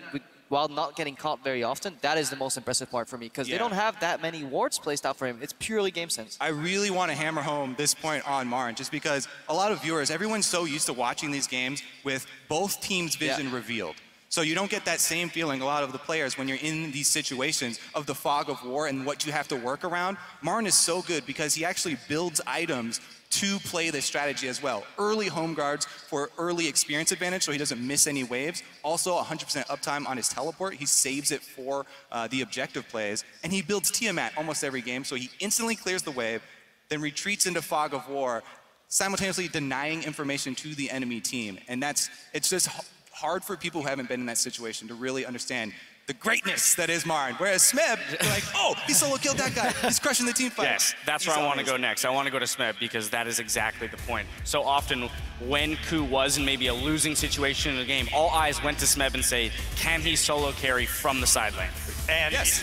while not getting caught very often, that is the most impressive part for me, because they don't have that many wards placed out for him. It's purely game sense. I really want to hammer home this point on Marin, just because a lot of viewers, everyone's so used to watching these games with both teams' vision revealed. So you don't get that same feeling, a lot of the players, when you're in these situations of the fog of war and what you have to work around. Marin is so good because he actually builds items to play this strategy as well. Early home guards for early experience advantage so he doesn't miss any waves. Also 100% uptime on his teleport. He saves it for the objective plays. And he builds Tiamat almost every game so he instantly clears the wave, then retreats into fog of war, simultaneously denying information to the enemy team. And it's just hard for people who haven't been in that situation to really understand the greatness that is Marin. Whereas Smeb, you're like, oh, he solo killed that guy. He's crushing the team fight. Yes, that's where I want to go next. I want to go to Smeb because that is exactly the point. So often when KOO was in maybe a losing situation in a game, all eyes went to Smeb and say, can he solo carry from the side lane? And yes,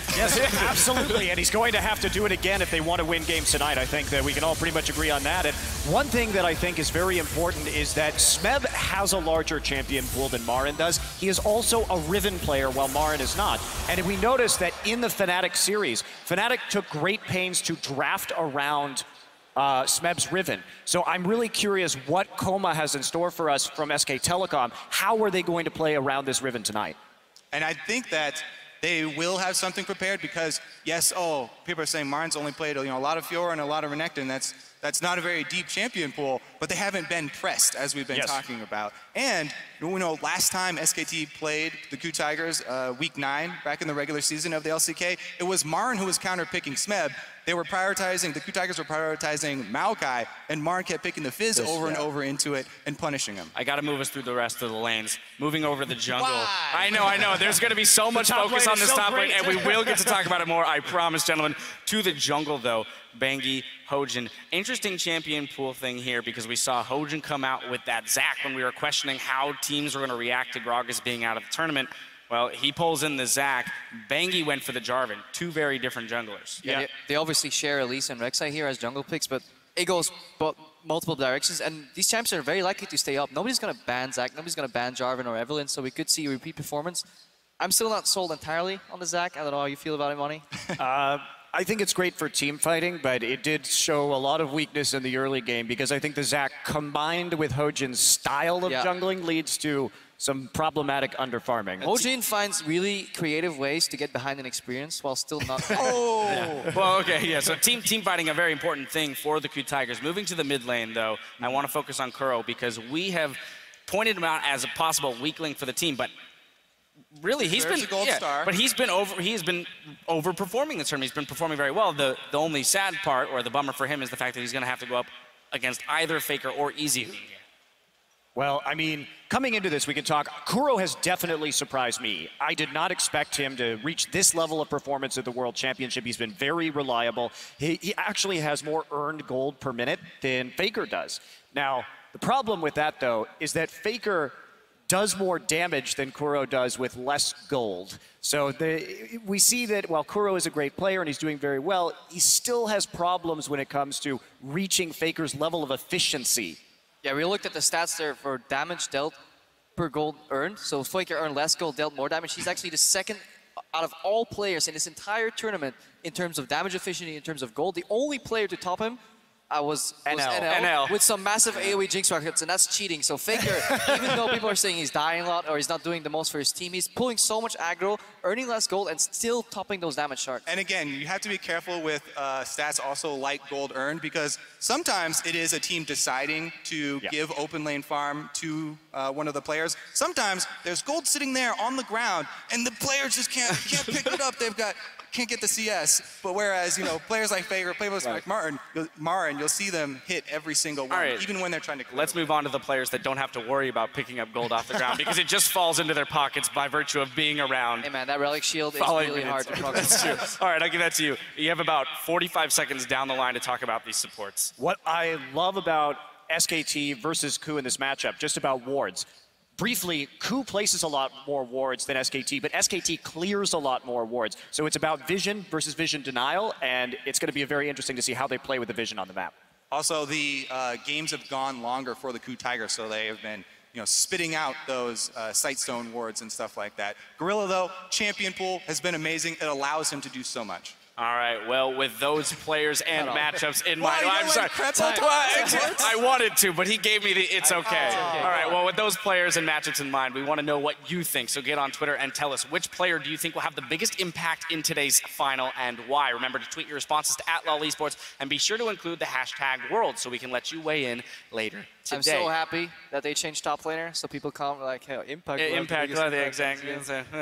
absolutely. And he's going to have to do it again if they want to win games tonight. I think that we can all pretty much agree on that. And one thing that I think is very important is that Smeb has a larger champion pool than Marin does. He is also a Riven player while Marin is not. And we noticed that in the Fnatic series, Fnatic took great pains to draft around Smeb's Riven. So I'm really curious what Coma has in store for us from SK Telecom. How are they going to play around this Riven tonight? And I think that they will have something prepared because, yes, people are saying Marin's only played a lot of Fiora and a lot of Renekton. That's not a very deep champion pool, but they haven't been pressed, as we've been talking about. And you know, last time SKT played the KOO Tigers, week 9, back in the regular season of the LCK, it was Marin who was counter-picking Smeb. They were prioritizing, the KOO Tigers were prioritizing Maokai, and Marin kept picking the Fizz over and over into it and punishing him. I got to move us through the rest of the lanes. Moving over to the jungle. I know. There's going to be so much focus on this top lane, and we will get to talk about it more, I promise, gentlemen. To the jungle, though, Bengi, Hojin. Interesting champion pool thing here, because we saw Hojin come out with that Zac when we were questioning how teams were going to react to Gragas being out of the tournament. Well, he pulls in the Zac. Bengi went for the Jarvan. Two very different junglers. Yeah, they obviously share Elise and Rek'Sai here as jungle picks, but it goes multiple directions, and these champs are very likely to stay up. Nobody's going to ban Zac, nobody's going to ban Jarvan or Evelynn, so we could see a repeat performance. I'm still not sold entirely on the Zac. I don't know how you feel about it, Monty. I think it's great for team fighting, but it did show a lot of weakness in the early game, because I think the Zac combined with Hojin's style of jungling leads to some problematic underfarming. Hojin finds really creative ways to get behind an experience while still not... Well, okay, yeah, so team fighting, a very important thing for the KOO Tigers. Moving to the mid lane, though, I want to focus on Kuro, because we have pointed him out as a possible weak link for the team, but really, he's been but he's been overperforming this tournament. He's been performing very well. The only sad part, or the bummer for him, is the fact that he's going to have to go up against either Faker or Easy. Well, I mean, coming into this, we can talk. Kuro has definitely surprised me. I did not expect him to reach this level of performance at the World Championship. He's been very reliable. He actually has more earned gold per minute than Faker does. Now, the problem with that, though, is that Faker does more damage than Kuro does with less gold. So we see that while Kuro is a great player and he's doing very well, he still has problems when it comes to reaching Faker's level of efficiency. Yeah, we looked at the stats there for damage dealt per gold earned. So Faker earned less gold, dealt more damage. He's actually the second out of all players in this entire tournament in terms of damage efficiency, in terms of gold. The only player to top him was NL with some massive AoE Jinx rockets, and that's cheating. So Faker, even though people are saying he's dying a lot or he's not doing the most for his team, he's pulling so much aggro, earning less gold, and still topping those damage charts. And again, you have to be careful with stats also like gold earned, because sometimes it is a team deciding to give open lane farm to one of the players. Sometimes there's gold sitting there on the ground, and the players just can't pick it up. Can't get the CS, but whereas, you know, players like Faker, players like Marin, you'll see them hit every single one, even when they're trying to clear. Let's move on to the players that don't have to worry about picking up gold off the ground, because it just falls into their pockets by virtue of being around. Hey man, that Relic Shield is really hard to progress. That's true. All right, I'll give that to you. You have about 45 seconds down the line to talk about these supports. What I love about SKT versus KOO in this matchup, just about wards. Briefly, KOO places a lot more wards than SKT, but SKT clears a lot more wards. So it's about vision versus vision denial, and it's going to be very interesting to see how they play with the vision on the map. Also, the games have gone longer for the KOO Tigers, so they have been, you know, spitting out those Sightstone wards and stuff like that. Gorilla, though, champion pool has been amazing. It allows him to do so much. All right, well, with those players and matchups in mind, I'm sorry. I wanted to, but he gave me the it's okay. All right, well, with those players and matchups in mind, we want to know what you think. So get on Twitter and tell us, which player do you think will have the biggest impact in today's final and why? Remember to tweet your responses to @LOLesports and be sure to include the hashtag world so we can let you weigh in later today. I'm so happy that they changed top laner so people come like, hey, Impact. Impact, exactly.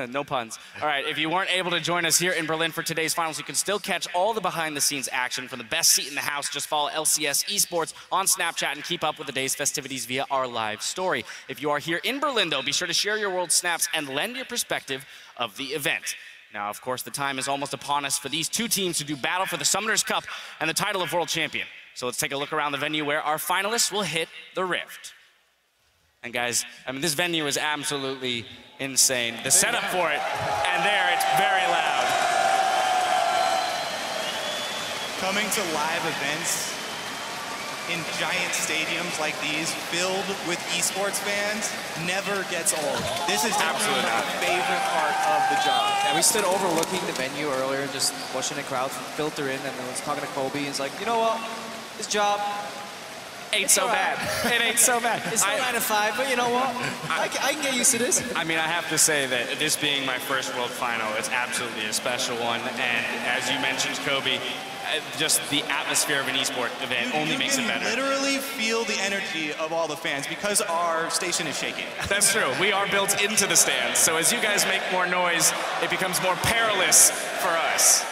No puns. All right, if you weren't able to join us here in Berlin for today's finals, you can still catch all the behind-the-scenes action from the best seat in the house. Just follow LCS Esports on Snapchat and keep up with the day's festivities via our live story. If you are here in Berlin, though, be sure to share your world snaps and lend your perspective of the event. Now, of course, the time is almost upon us for these two teams to do battle for the Summoners Cup and the title of World Champion. So let's take a look around the venue where our finalists will hit the Rift. And guys, I mean, this venue is absolutely insane. The setup for it, and there, it's very loud. Coming to live events in giant stadiums like these, filled with esports fans, never gets old. This is absolutely my favorite part of the job. Yeah, we stood overlooking the venue earlier, just watching the crowd filter in, and I was talking to Kobe, and he's like, you know what, this job ain't so bad. It ain't so bad. It's not 9 to 5, but you know what? I can get used to this. I mean, I have to say that this being my first World Final, it's absolutely a special one. And as you mentioned, Kobe, just the atmosphere of an esport event only makes it better. You can literally feel the energy of all the fans because our station is shaking. That's true. We are built into the stands. So as you guys make more noise, it becomes more perilous for us.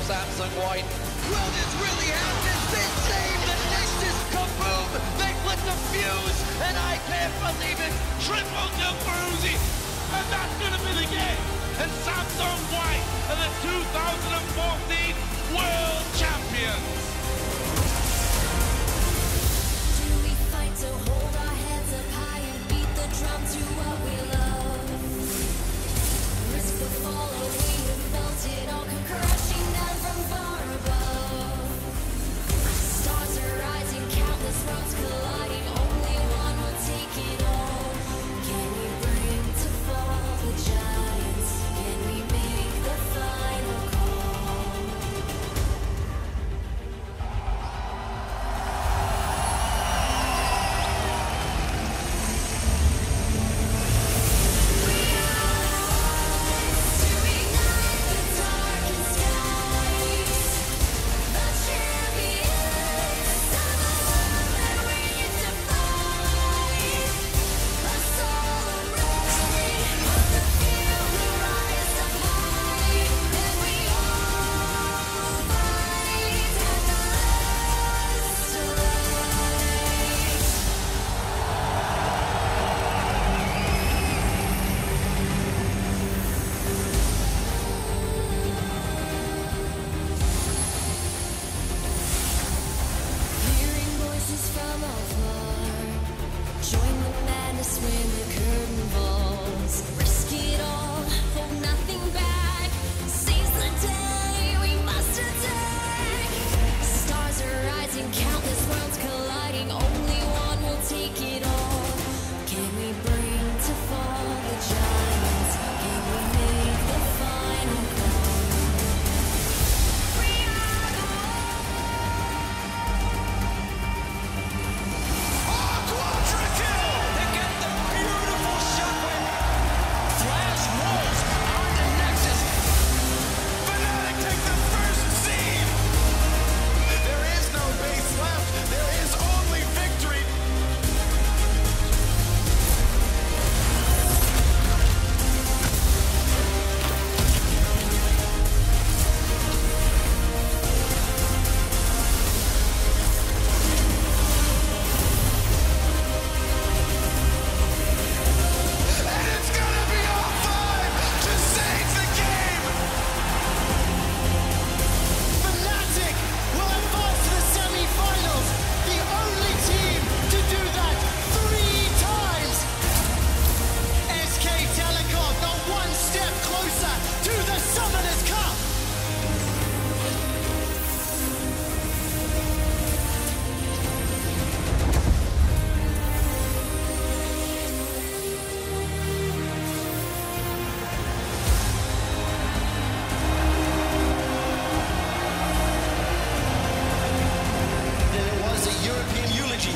Samsung White. Will this really happen? They saved the Nexus. Kaboom! They lit the fuse, and I can't believe it. Triple to Peruzzi, and that's gonna be the game. And Samsung White are the 2014 World Champions. Do we fight to hold our heads up high and beat the drum to what we love? Risk the fall, and we have felt it all come crashing down from far above. Stars are rising, countless worlds colliding. Only one will take it all. Can we bring to fall the giants? Can we make the final call? Hearing voices from afar, join the madness when the curtain falls. Risk it all, hold nothing back. Seize the day, we must attack. Stars are rising, countless worlds colliding. Only one will take it all. Can we bring to fall the giants? Can we make the final call? Flash rolls onto Nexus. Fnatic take the first seed. There is no base left. There is only victory. And it's gonna be all five to save the game. Fnatic will advance to the semi-finals, the only team to do that 3 times. SK Telecom are one step closer to the Summoners Cup. There was a European eulogy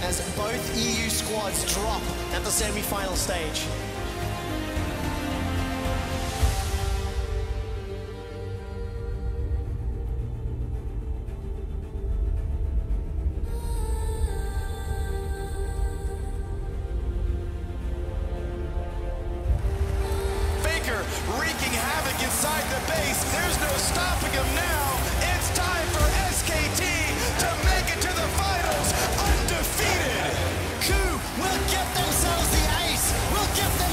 as both EU squads drop at the semi-final stage. Faker wreaking havoc inside the base. There's no stopping him now. It's time for SKT to make it to the finals undefeated. Coup will get themselves the ace, will get them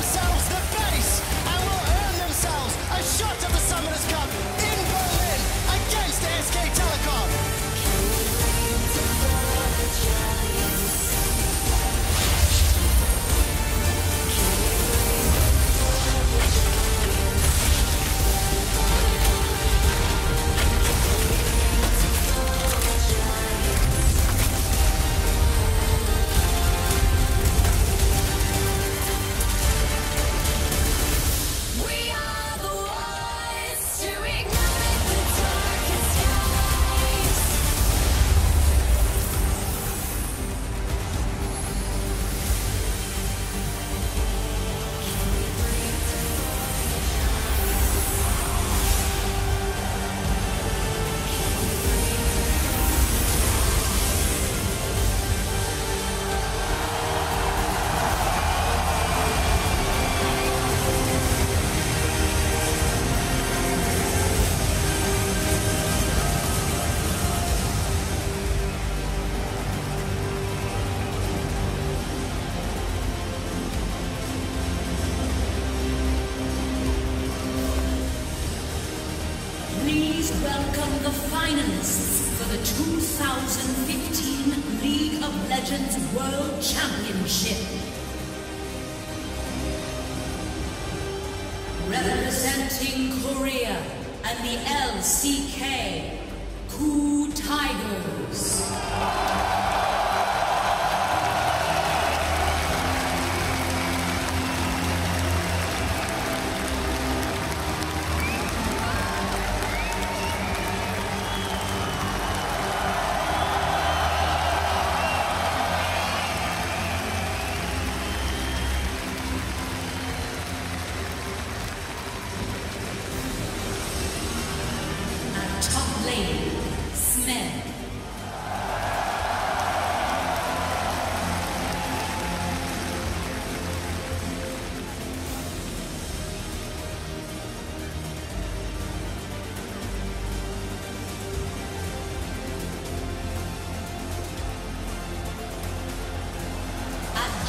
finalists for the 2015 League of Legends World Championship. Representing Korea and the LCK, KOO Tigers.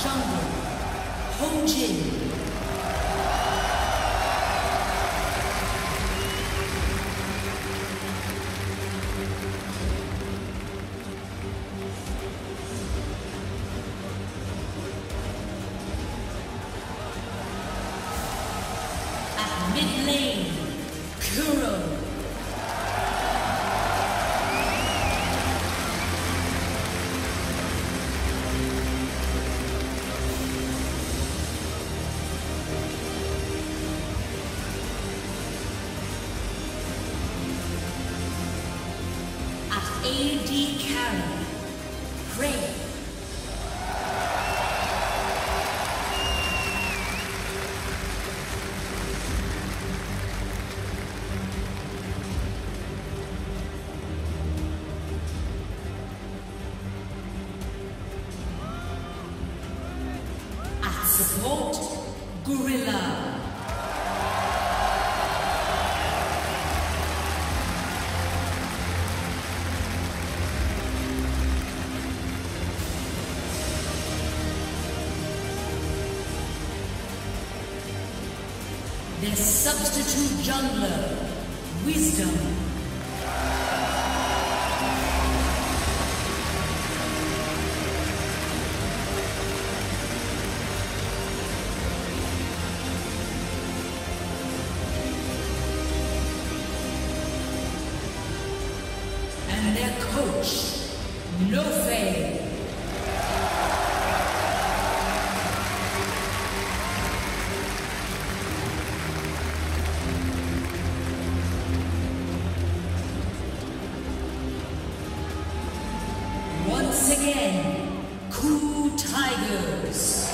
Jungle, Hojin. At mid lane, Kuro. AD Carry, Ray. At support, Gorilla. Their substitute jungler, Wisdom. And their coach, Nofei. Once again, KOO Tigers.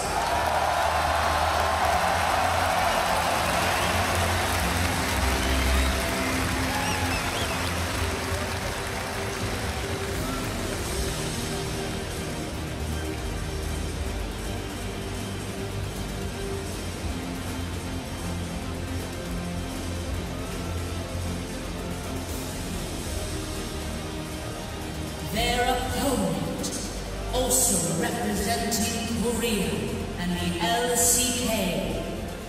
Their opponent, also representing Korea and the LCK,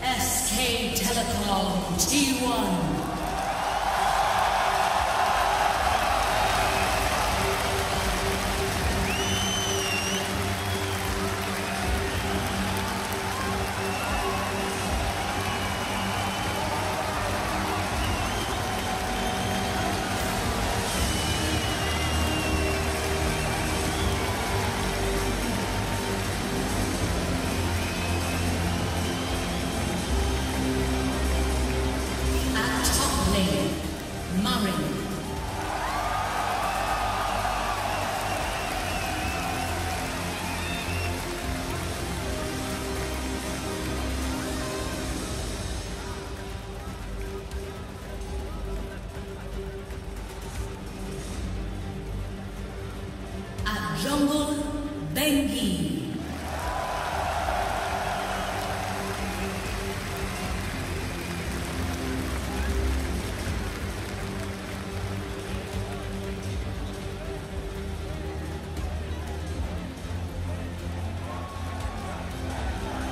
SK Telecom T1. Jungle, Bengi.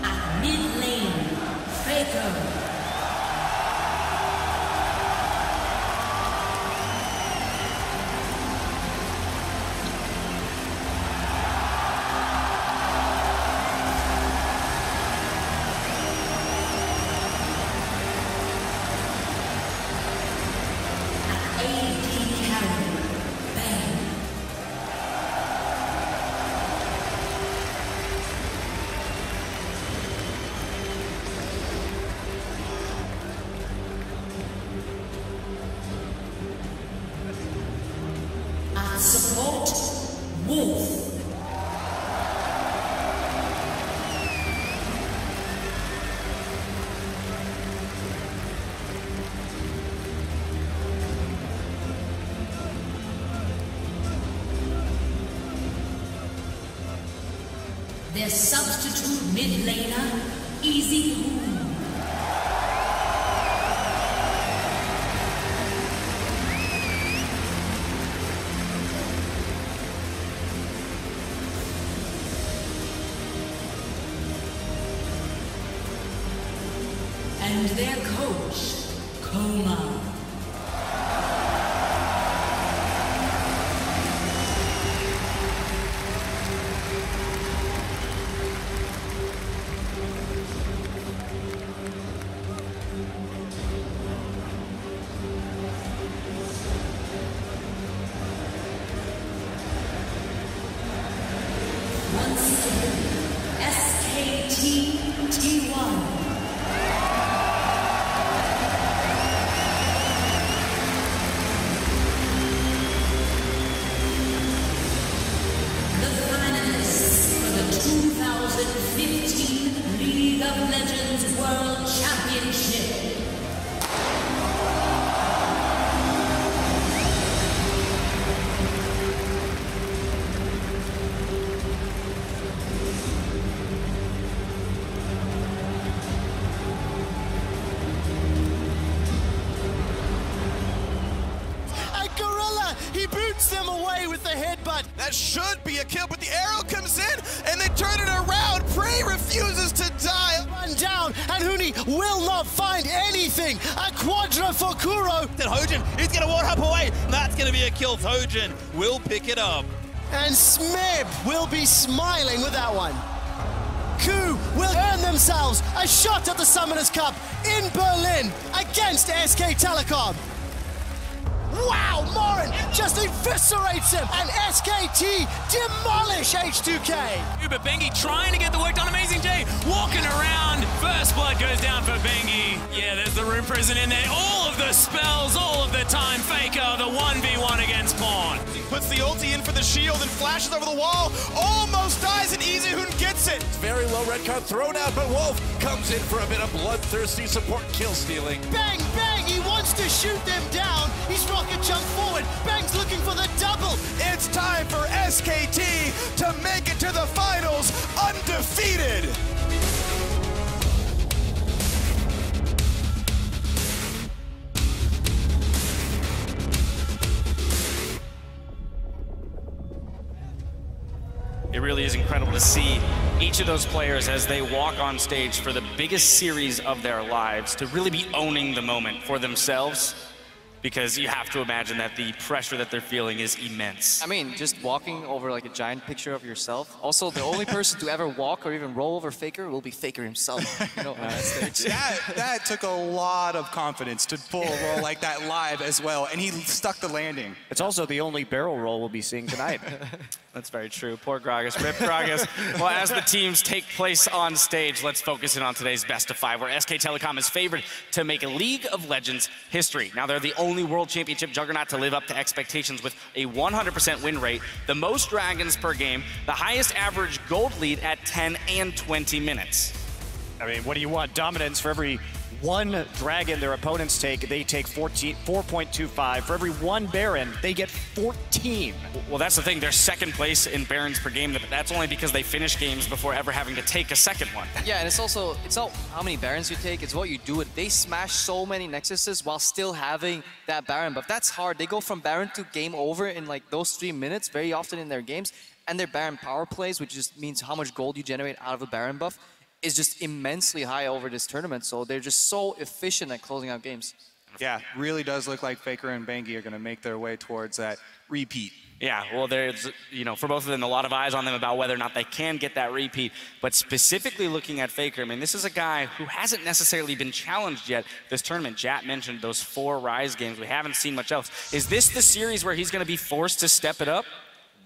At mid lane, Faker. Their substitute mid laner, Easy Hoon. And their coach, Coma. Once again, SKT T1. The finalists for the 2015 League of Legends World Championship. He boots them away with the headbutt. That should be a kill, but the arrow comes in and they turn it around. Prey refuses to die. Run down, and Huni will not find anything. A quadra for Kuro. Then Hojin is going to ward up away. That's going to be a kill. Hojin will pick it up. And Smeb will be smiling with that one. Ku will earn themselves a shot at the Summoners Cup in Berlin against SK Telecom. Wow, Morin just eviscerates him, and SKT demolish H2K. But Bengi trying to get the work done. Amazing J walking around. First blood goes down for Bengi. Yeah, there's the Rune Prison in there. All of the spells, all of the time. Faker, the 1v1 against Pawn. He puts the ulti in for the shield and flashes over the wall. Almost dies, and Easyhoon gets it. It's very low, red card thrown out, but Wolf comes in for a bit of bloodthirsty support kill stealing. Bang, bang, he wants to shoot them down. He's rocket jump forward. Bang's looking for the double. It's time for SKT to make it to the finals undefeated. It really is incredible to see each of those players as they walk on stage for the biggest series of their lives to really be owning the moment for themselves, because you have to imagine that the pressure that they're feeling is immense. I mean, just walking over like a giant picture of yourself. Also, the only person to ever walk or even roll over Faker will be Faker himself. You know, on stage. That took a lot of confidence to pull a roll like that live as well, and he stuck the landing. It's also the only barrel roll we'll be seeing tonight. That's very true. Poor Gragas. Rip Gragas. Well, as the teams take place on stage, let's focus in on today's best of 5, where SK Telecom is favored to make a League of Legends history. Now, they're the only World Championship juggernaut to live up to expectations with a 100% win rate, the most dragons per game, the highest average gold lead at 10 and 20 minutes. I mean, what do you want? Dominance. For every one dragon their opponents take, they take 4.25. For every one Baron, they get 14. Well, that's the thing. They're second place in Barons per game. That's only because they finish games before ever having to take a second one. Yeah, and it's not how many Barons you take, it's what you do. They smash so many Nexuses while still having that Baron buff. That's hard. They go from Baron to game over in like those 3 minutes very often in their games, and their Baron power plays, which just means how much gold you generate out of a Baron buff, is just immensely high over this tournament. So they're just so efficient at closing out games. Yeah, really does look like Faker and Bengi are going to make their way towards that repeat. Yeah, well, there's, for both of them, a lot of eyes on them about whether or not they can get that repeat. But specifically looking at Faker, I mean, this is a guy who hasn't necessarily been challenged yet this tournament. Jat mentioned those 4 Rise games. We haven't seen much else. Is this the series where he's going to be forced to step it up?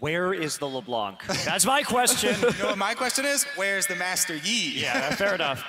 Where is the LeBlanc? That's my question. You know what my question is? Where's the Master Yi? Yeah, fair enough.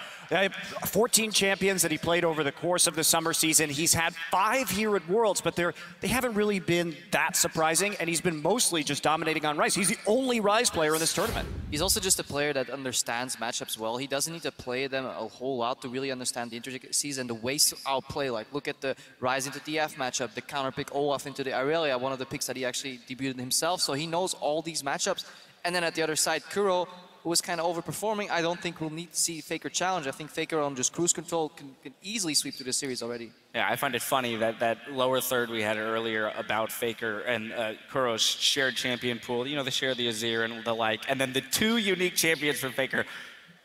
14 champions that he played over the course of the summer season. He's had 5 here at Worlds, but they haven't really been that surprising, and he's been mostly just dominating on Rise. He's the only Rise player in this tournament. He's also just a player that understands matchups well. He doesn't need to play them a whole lot to really understand the intricacies and the ways to outplay. Like, look at the Rise into DF matchup, the counter pick Olaf into the Irelia, one of the picks that he actually debuted himself. So he knows all these matchups. And then at the other side, Kuro, who was kind of overperforming, I don't think we'll need to see Faker challenge. I think Faker on just cruise control can easily sweep through the series already. Yeah, I find it funny that lower third we had earlier about Faker and Kuro's shared champion pool. You know, they share the Azir and the like. And then the two unique champions for Faker,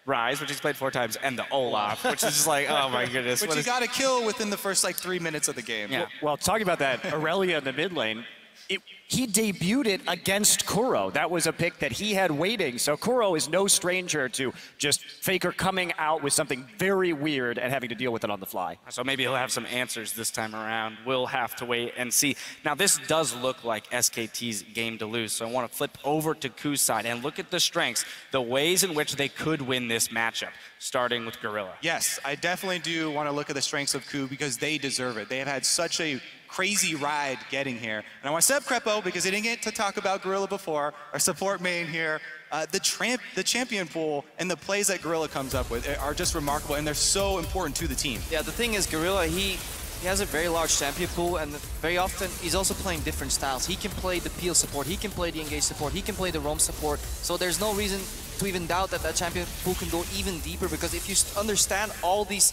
Rise, which he's played 4 times, and the Olaf, which is just like, oh my goodness. Which you got to kill within the first, like, 3 minutes of the game. Yeah. Well, talking about that, Aurelia in the mid lane, he debuted it against Kuro. That was a pick that he had waiting. So Kuro is no stranger to just Faker coming out with something very weird and having to deal with it on the fly. So maybe he'll have some answers this time around. We'll have to wait and see. Now, this does look like SKT's game to lose. So I want to flip over to Ku's side and look at the strengths, the ways in which they could win this matchup, starting with Gorilla. Yes, I definitely do want to look at the strengths of Ku because they deserve it. They have had such a crazy ride getting here. And I want to set up Crepo because he didn't get to talk about Gorilla before, our support main here. The champion pool and the plays that Gorilla comes up with are just remarkable, and they're so important to the team. Yeah, the thing is, Gorilla, he has a very large champion pool, and very often he's also playing different styles. He can play the peel support, he can play the engage support, he can play the roam support. So there's no reason to even doubt that champion pool can go even deeper, because if you understand all these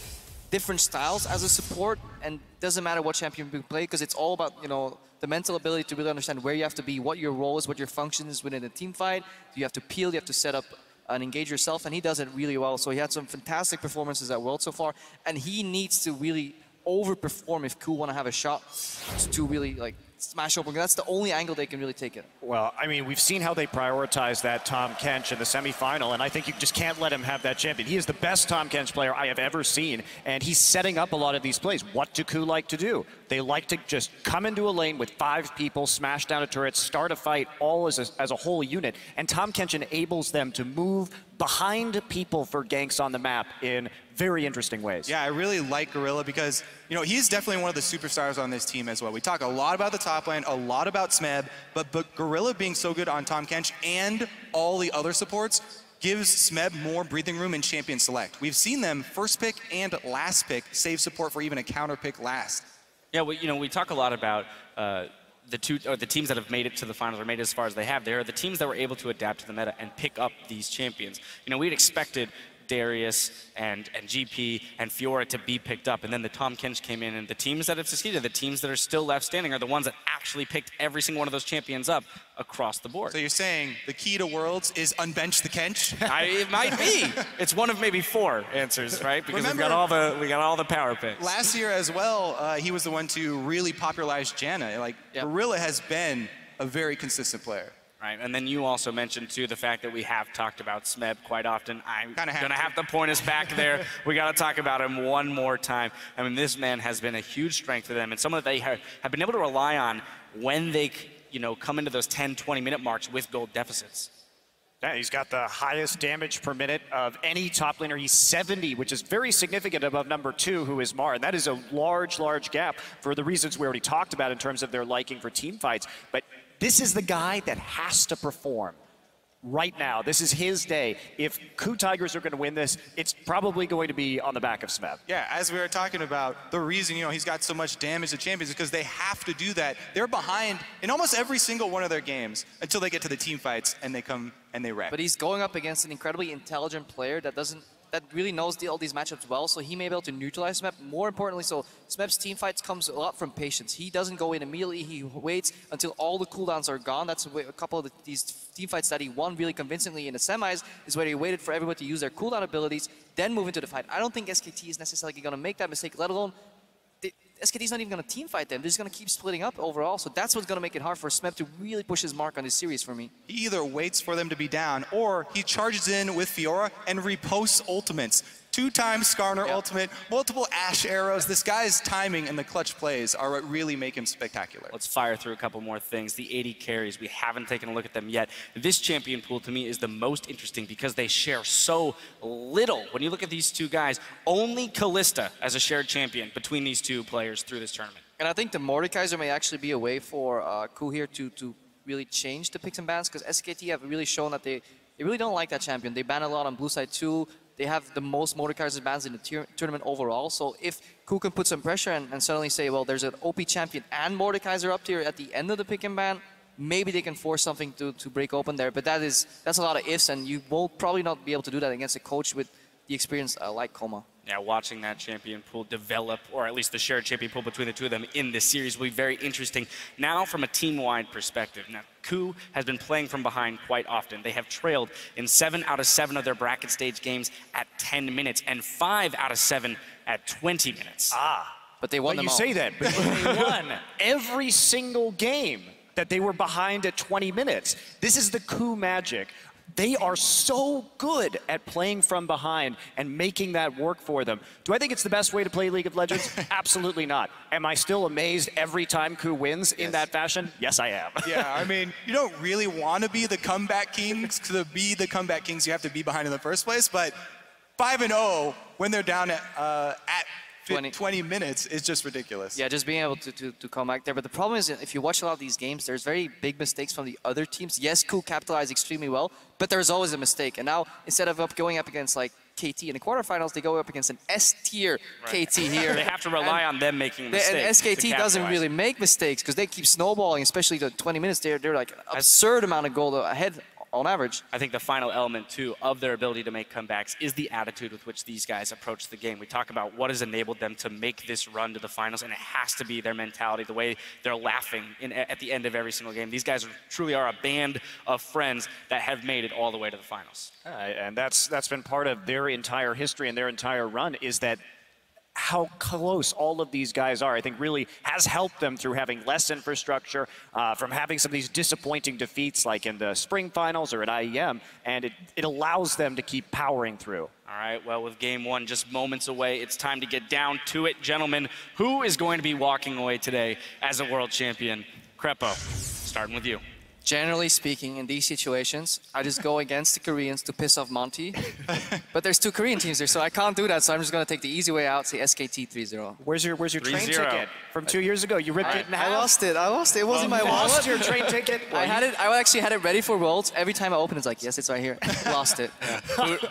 different styles as a support, and doesn't matter what champion you play, because it's all about, you know, the mental ability to really understand where you have to be, what your role is, what your function is within a team fight. You have to peel, you have to set up and engage yourself, and he does it really well. So he had some fantastic performances at World so far, and he needs to really overperform if Ku want to have a shot to really like smash open. That's the only angle they can really take it. Well, I mean, we've seen how they prioritize that Tahm Kench in the semifinal, and I think you just can't let him have that champion. He is the best Tahm Kench player I have ever seen, and he's setting up a lot of these plays. What do Ku like to do? They like to just come into a lane with 5 people, smash down a turret, start a fight, all as a whole unit, and Tahm Kench enables them to move behind people for ganks on the map in very interesting ways. Yeah, I really like Gorilla because, you know, he's definitely one of the superstars on this team as well. We talk a lot about the top lane, a lot about Smeb, but Gorilla being so good on Tahm Kench and all the other supports gives Smeb more breathing room in champion select. We've seen them first pick and last pick save support for even a counter pick last. Yeah, well, you know, we talk a lot about the teams that have made it to the finals or made it as far as they have. They are the teams that were able to adapt to the meta and pick up these champions. You know, we'd expected Darius and GP and Fiora to be picked up, and then the Tahm Kench came in, and the teams that have succeeded, the teams that are still left standing, are the ones that actually picked every single one of those champions up across the board. So you're saying the key to Worlds is unbench the Kench? It might be. It's one of maybe 4 answers, right? Because we got all the power picks. Last year as well, he was the one to really popularize Janna. Like, Gorilla has been a very consistent player. Right, and then you also mentioned, too, the fact that we have talked about Smeb quite often. I'm going to have to point us back there. We got to talk about him one more time. I mean, this man has been a huge strength for them, and someone that they have been able to rely on when they, you know, come into those 10, 20-minute marks with gold deficits. Yeah, he's got the highest damage per minute of any top laner. He's 70, which is very significant above number 2, who is Mar. And that is a large, large gap for the reasons we already talked about in terms of their liking for team fights. But this is the guy that has to perform right now. This is his day. If Ku Tigers are going to win this, it's probably going to be on the back of Smeb. Yeah, as we were talking about, the reason, you know, he's got so much damage to champions is because they have to do that. They're behind in almost every single one of their games until they get to the team fights and they come and they wreck. But he's going up against an incredibly intelligent player that really knows all these matchups well, so he may be able to neutralize Smeb. More importantly, so Smeb's team fights comes a lot from patience. He doesn't go in immediately, he waits until all the cooldowns are gone. That's a couple of these team fights that he won really convincingly in the semis, is where he waited for everyone to use their cooldown abilities, then move into the fight. I don't think SKT is necessarily going to make that mistake, let alone SKT's not even going to team fight them. They're just going to keep splitting up overall. So that's what's going to make it hard for Smeb to really push his mark on this series for me. He either waits for them to be down, or he charges in with Fiora and reposts ultimates. 2 times Skarner ultimate, multiple Ashe arrows. This guy's timing and the clutch plays are what really make him spectacular. Let's fire through a couple more things. The 80 carries, we haven't taken a look at them yet. This champion pool to me is the most interesting because they share so little. When you look at these 2 guys, only Kalista as a shared champion between these 2 players through this tournament. And I think the Mordekaiser may actually be a way for Ku here to really change the picks and bans, because SKT have really shown that they really don't like that champion. They ban a lot on blue side too. They have the most Mordekaiser bans in the tournament overall. So if Ku can put some pressure and suddenly say, well, there's an OP champion and Mordekaiser up tier at the end of the pick and ban, maybe they can force something to break open there. But that's a lot of ifs, and you will probably not be able to do that against a coach with the experience like Koma. Yeah, watching that champion pool develop, or at least the shared champion pool between the two of them in this series will be very interesting. Now, from a team-wide perspective, now KOO has been playing from behind quite often. They have trailed in 7 out of 7 of their bracket stage games at 10 minutes and 5 out of 7 at 20 minutes. But they won them all. You say that, but they won every single game that they were behind at 20 minutes. This is the KOO magic. They are so good at playing from behind and making that work for them. Do I think it's the best way to play League of Legends? Absolutely not. Am I still amazed every time KOO wins in that fashion? Yes, I am. Yeah, I mean, you don't really want to be the comeback kings. To be the comeback kings, you have to be behind in the first place. But 5-0 when they're down at 20 minutes is just ridiculous. Yeah, just being able to come back there. But the problem is, if you watch a lot of these games, there's very big mistakes from the other teams. Yes, KOO capitalized extremely well, but there's always a mistake. And now, instead of going up against like KT in the quarterfinals, they go up against an S-tier KT here. They have to rely on them making mistakes. And SKT doesn't really make mistakes because they keep snowballing, especially the 20 minutes. They're like an absurd amount of goal ahead on average. I think the final element, too, of their ability to make comebacks is the attitude with which these guys approach the game. We talk about what has enabled them to make this run to the finals, and it has to be their mentality, the way they're laughing at the end of every single game. These guys truly are a band of friends that have made it all the way to the finals. And that's been part of their entire history and their entire run, is that how close all of these guys are, I think really has helped them through having less infrastructure, from having some of these disappointing defeats like in the spring finals or at IEM, and it allows them to keep powering through. All right, well, with game one just moments away, it's time to get down to it. Gentlemen, who is going to be walking away today as a world champion? Krepo, starting with you. Generally speaking, in these situations, I just go against the Koreans to piss off Monty. But there's 2 Korean teams there, so I can't do that. So I'm just going to take the easy way out, say SKT 3-0. Where's your train ticket from 2 years ago? You ripped it in half. I lost it. It wasn't my wallet. Lost your train ticket? I actually had it ready for Worlds. Every time I open it, it's like, yes, it's right here. Lost it. Yeah.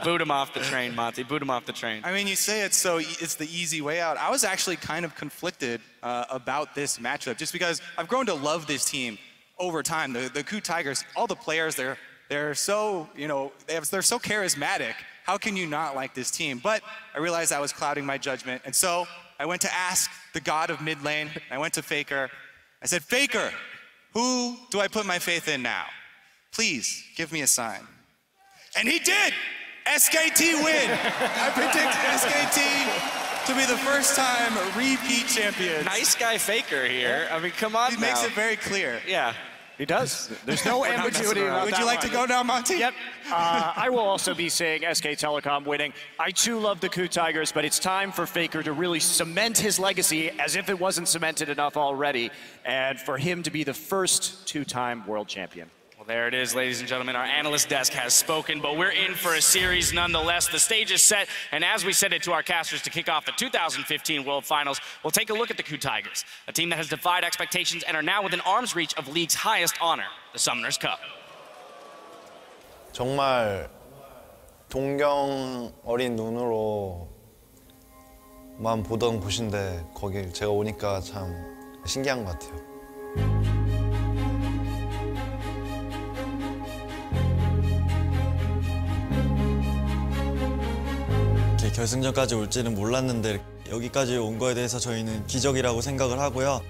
Boot him off the train, Monty. Boot him off the train. I mean, you say it's the easy way out. I was actually kind of conflicted about this matchup, just because I've grown to love this team over time. The KOO Tigers, all the players, they're so, they're so charismatic. How can you not like this team? But I realized I was clouding my judgment, and so I went to ask the god of mid lane. I went to Faker. I said, Faker, who do I put my faith in now? Please give me a sign. And he did. SKT win. I predict SKT to be the first time repeat champions. Nice guy Faker here. I mean, come on. He makes it very clear. Yeah. He does. There's no ambiguity about that. Would you like to go now, Monty? Yep. I will also be saying SK Telecom winning. I too love the KOO Tigers, but it's time for Faker to really cement his legacy as if it wasn't cemented enough already, and for him to be the first 2-time world champion. Well, there it is, ladies and gentlemen. Our analyst desk has spoken, but we're in for a series nonetheless. The stage is set, and as we send it to our casters to kick off the 2015 World Finals, we'll take a look at the KOO Tigers, a team that has defied expectations and are now within arm's reach of League's highest honor, the Summoners Cup. 정말 동경 어린 눈으로만 보던 곳인데 거길 제가 오니까 참 신기한 것 같아요. 결승전까지 올지는 몰랐는데 여기까지 온 거에 대해서 저희는 기적이라고 생각을 하고요.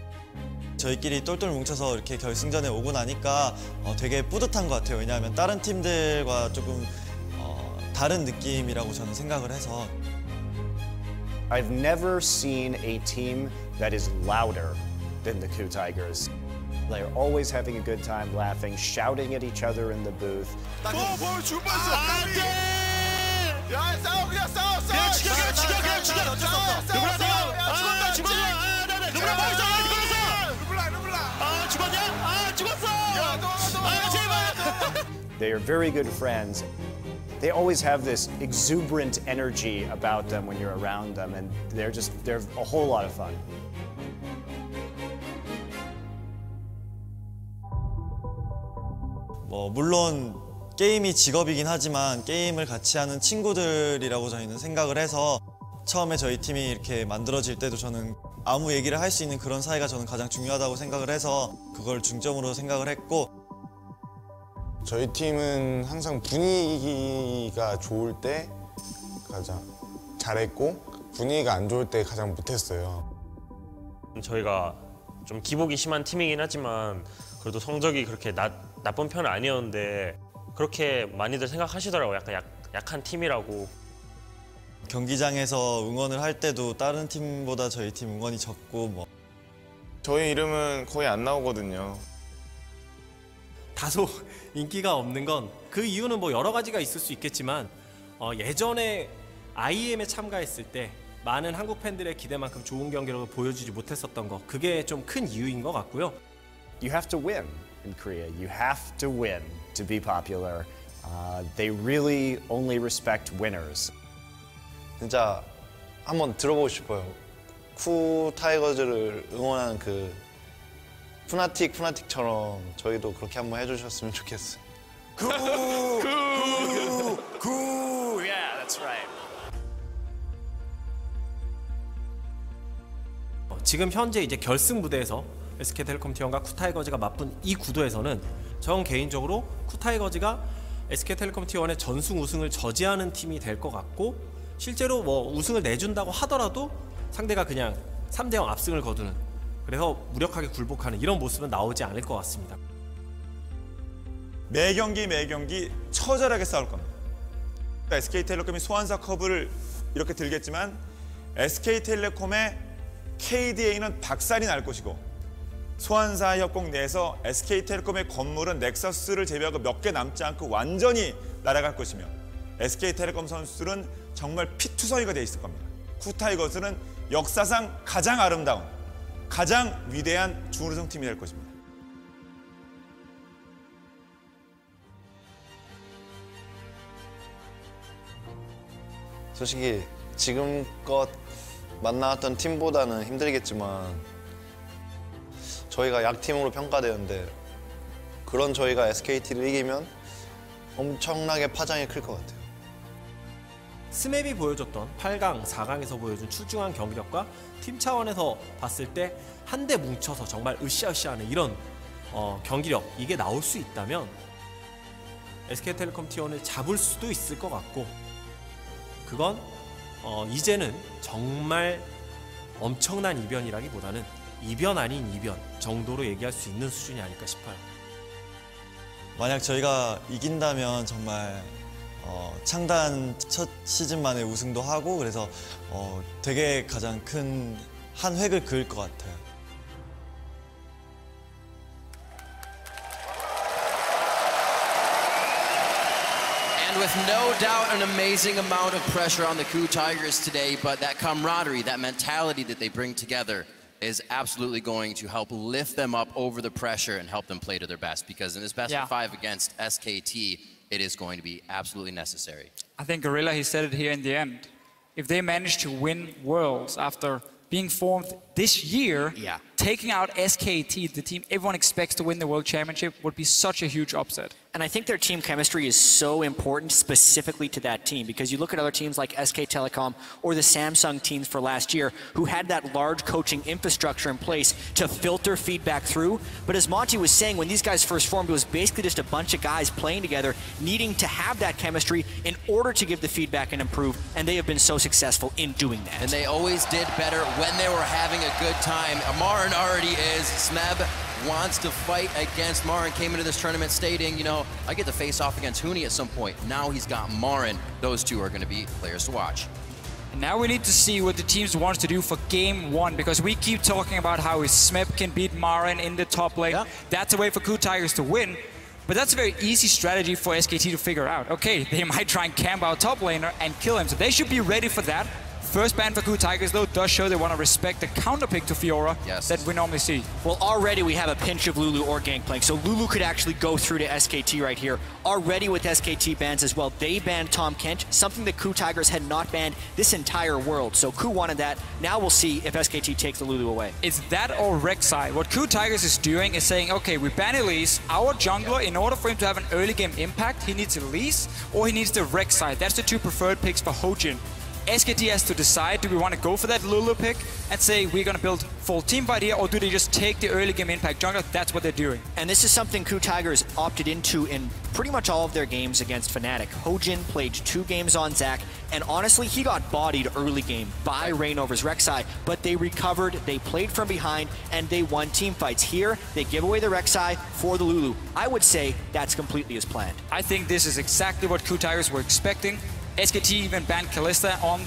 저희끼리 똘똘 뭉쳐서 이렇게 결승전에 오고 나니까 되게 뿌듯한 것 같아요. 왜냐하면 다른 팀들과 조금 다른 느낌이라고 저는 생각을 해서. I've never seen a team that is louder than the KOO Tigers. They're always having a good time, laughing, shouting at each other in the booth. 야, 싸워, 그냥 싸워, 싸워! 죽여! 죽었어! They are very good friends. They always have this exuberant energy about them when you're around them, and they're a whole lot of fun. 물론 게임이 직업이긴 하지만 게임을 같이 하는 친구들이라고 저희는 생각을 해서 처음에 저희 팀이 이렇게 만들어질 때도 저는 아무 얘기를 할 수 있는 그런 사이가 저는 가장 중요하다고 생각을 해서 그걸 중점으로 생각을 했고 저희 팀은 항상 분위기가 좋을 때 가장 잘했고 분위기가 안 좋을 때 가장 못했어요. 저희가 좀 기복이 심한 팀이긴 하지만 그래도 성적이 그렇게 나쁜 편은 아니었는데 그렇게 많이들 생각하시더라고요. 약간 약한 팀이라고. 경기장에서 응원을 할 때도 다른 팀보다 저희 팀 응원이 적고 뭐 저희 이름은 거의 안 나오거든요. 다소 인기가 없는 건 그 이유는 뭐 여러 가지가 있을 수 있겠지만 예전에 IEM에 참가했을 때 많은 한국 팬들의 기대만큼 좋은 경기력을 보여주지 못했었던 거 그게 좀 큰 이유인 것 같고요. You have to win in Korea. You have to win to be popular. They really only respect winners. 진짜 한번 들어보고 싶어요. 쿠 타이거즈를 응원하는 그 푸나틱처럼 저희도 그렇게 한번 해주셨으면 좋겠어요. Yeah, that's right. 지금 현재 이제 결승 무대에서 SK텔레콤 T1과 쿠타이거즈가 맞붙은 이 구도에서는 전 개인적으로 쿠타이거즈가 SK텔레콤 T1의 전승 우승을 저지하는 팀이 될 것 같고 실제로 뭐 우승을 내준다고 하더라도 상대가 그냥 3대0 압승을 거두는 그래서 무력하게 굴복하는 이런 모습은 나오지 않을 것 같습니다. 매 경기 처절하게 싸울 겁니다. SK텔레콤이 소환사컵을 이렇게 들겠지만 SK텔레콤의 KDA는 박살이 날 것이고 소환사 협곡 내에서 SK텔레콤의 건물은 넥서스를 제외하고 몇 개 남지 않고 완전히 날아갈 것이며 SK텔레콤 선수들은 정말 피투성이가 돼 있을 겁니다. 쿠타이거즈는 역사상 가장 아름다운, 가장 위대한 준우승 팀이 될 것입니다. 솔직히 지금껏 만나왔던 팀보다는 힘들겠지만 저희가 약팀으로 평가되었는데 그런 저희가 SKT를 이기면 엄청나게 파장이 클 것 같아요. 스맵이 보여줬던 8강, 4강에서 보여준 출중한 경기력과 팀 차원에서 봤을 때 한데 뭉쳐서 정말 으쌰으쌰하는 이런 경기력 이게 나올 수 있다면 SK텔레콤 T1을 잡을 수도 있을 것 같고 그건 이제는 정말 엄청난 이변이라기보다는 이변 아닌 이변 정도로 얘기할 수 있는 수준이 아닐까 싶어요. 만약 저희가 이긴다면 정말 창단 첫 시즌 만에 우승도 하고 그래서 되게 가장 큰 한 획을 그을 것 같아요. And with no doubt an amazing amount of pressure on the Coup Tigers today, but that camaraderie, that mentality that they bring together is absolutely going to help lift them up over the pressure and help them play to their best, because in this best of 5 against SKT, it is going to be absolutely necessary. I think Gorilla, he said it here in the end. If they manage to win Worlds after being formed this year, taking out SKT, the team everyone expects to win the World Championship, would be such a huge upset. And I think their team chemistry is so important specifically to that team, because you look at other teams like SK Telecom or the Samsung teams for last year who had that large coaching infrastructure in place to filter feedback through. But as Monty was saying, when these guys first formed, it was basically just a bunch of guys playing together, needing to have that chemistry in order to give the feedback and improve, and they have been so successful in doing that. And they always did better when they were having a good time. Marin already is. Smeb wants to fight against Marin, came into this tournament stating, you know, I get to face off against Huni at some point. Now he's got Marin. Those two are going to be players to watch. And now we need to see what the teams wants to do for game 1, because we keep talking about how Smeb can beat Marin in the top lane. That's a way for Coup Tigers to win. But that's a very easy strategy for SKT to figure out. Okay, they might try and camp our top laner and kill him, so they should be ready for that. First ban for Coup Tigers, though, does show they want to respect the counter pick to Fiora that we normally see. Well, already we have a pinch of Lulu or Gangplank, so Lulu could actually go through to SKT right here. Already with SKT bans as well, they banned Tahm Kench, something that Coup Tigers had not banned this entire world. So Coup wanted that. Now we'll see if SKT takes the Lulu away. It's that or Rek'Sai. What Coup Tigers is doing is saying, okay, we ban Elise. Our jungler, in order for him to have an early game impact, he needs Elise or he needs the Rek'Sai. That's the two preferred picks for Hojin. SKT has to decide, do we want to go for that Lulu pick and say we're going to build full team fight here, or do they just take the early game impact jungler? That's what they're doing. And this is something KOO Tigers opted into in pretty much all of their games against Fnatic. Hojin played 2 games on Zac, and honestly, he got bodied early game by Reignover's Rek'Sai, but they recovered, they played from behind, and they won team fights. Here, they give away the Rek'Sai for the Lulu. I would say that's completely as planned. I think this is exactly what KOO Tigers were expecting. SKT even banned Kalista on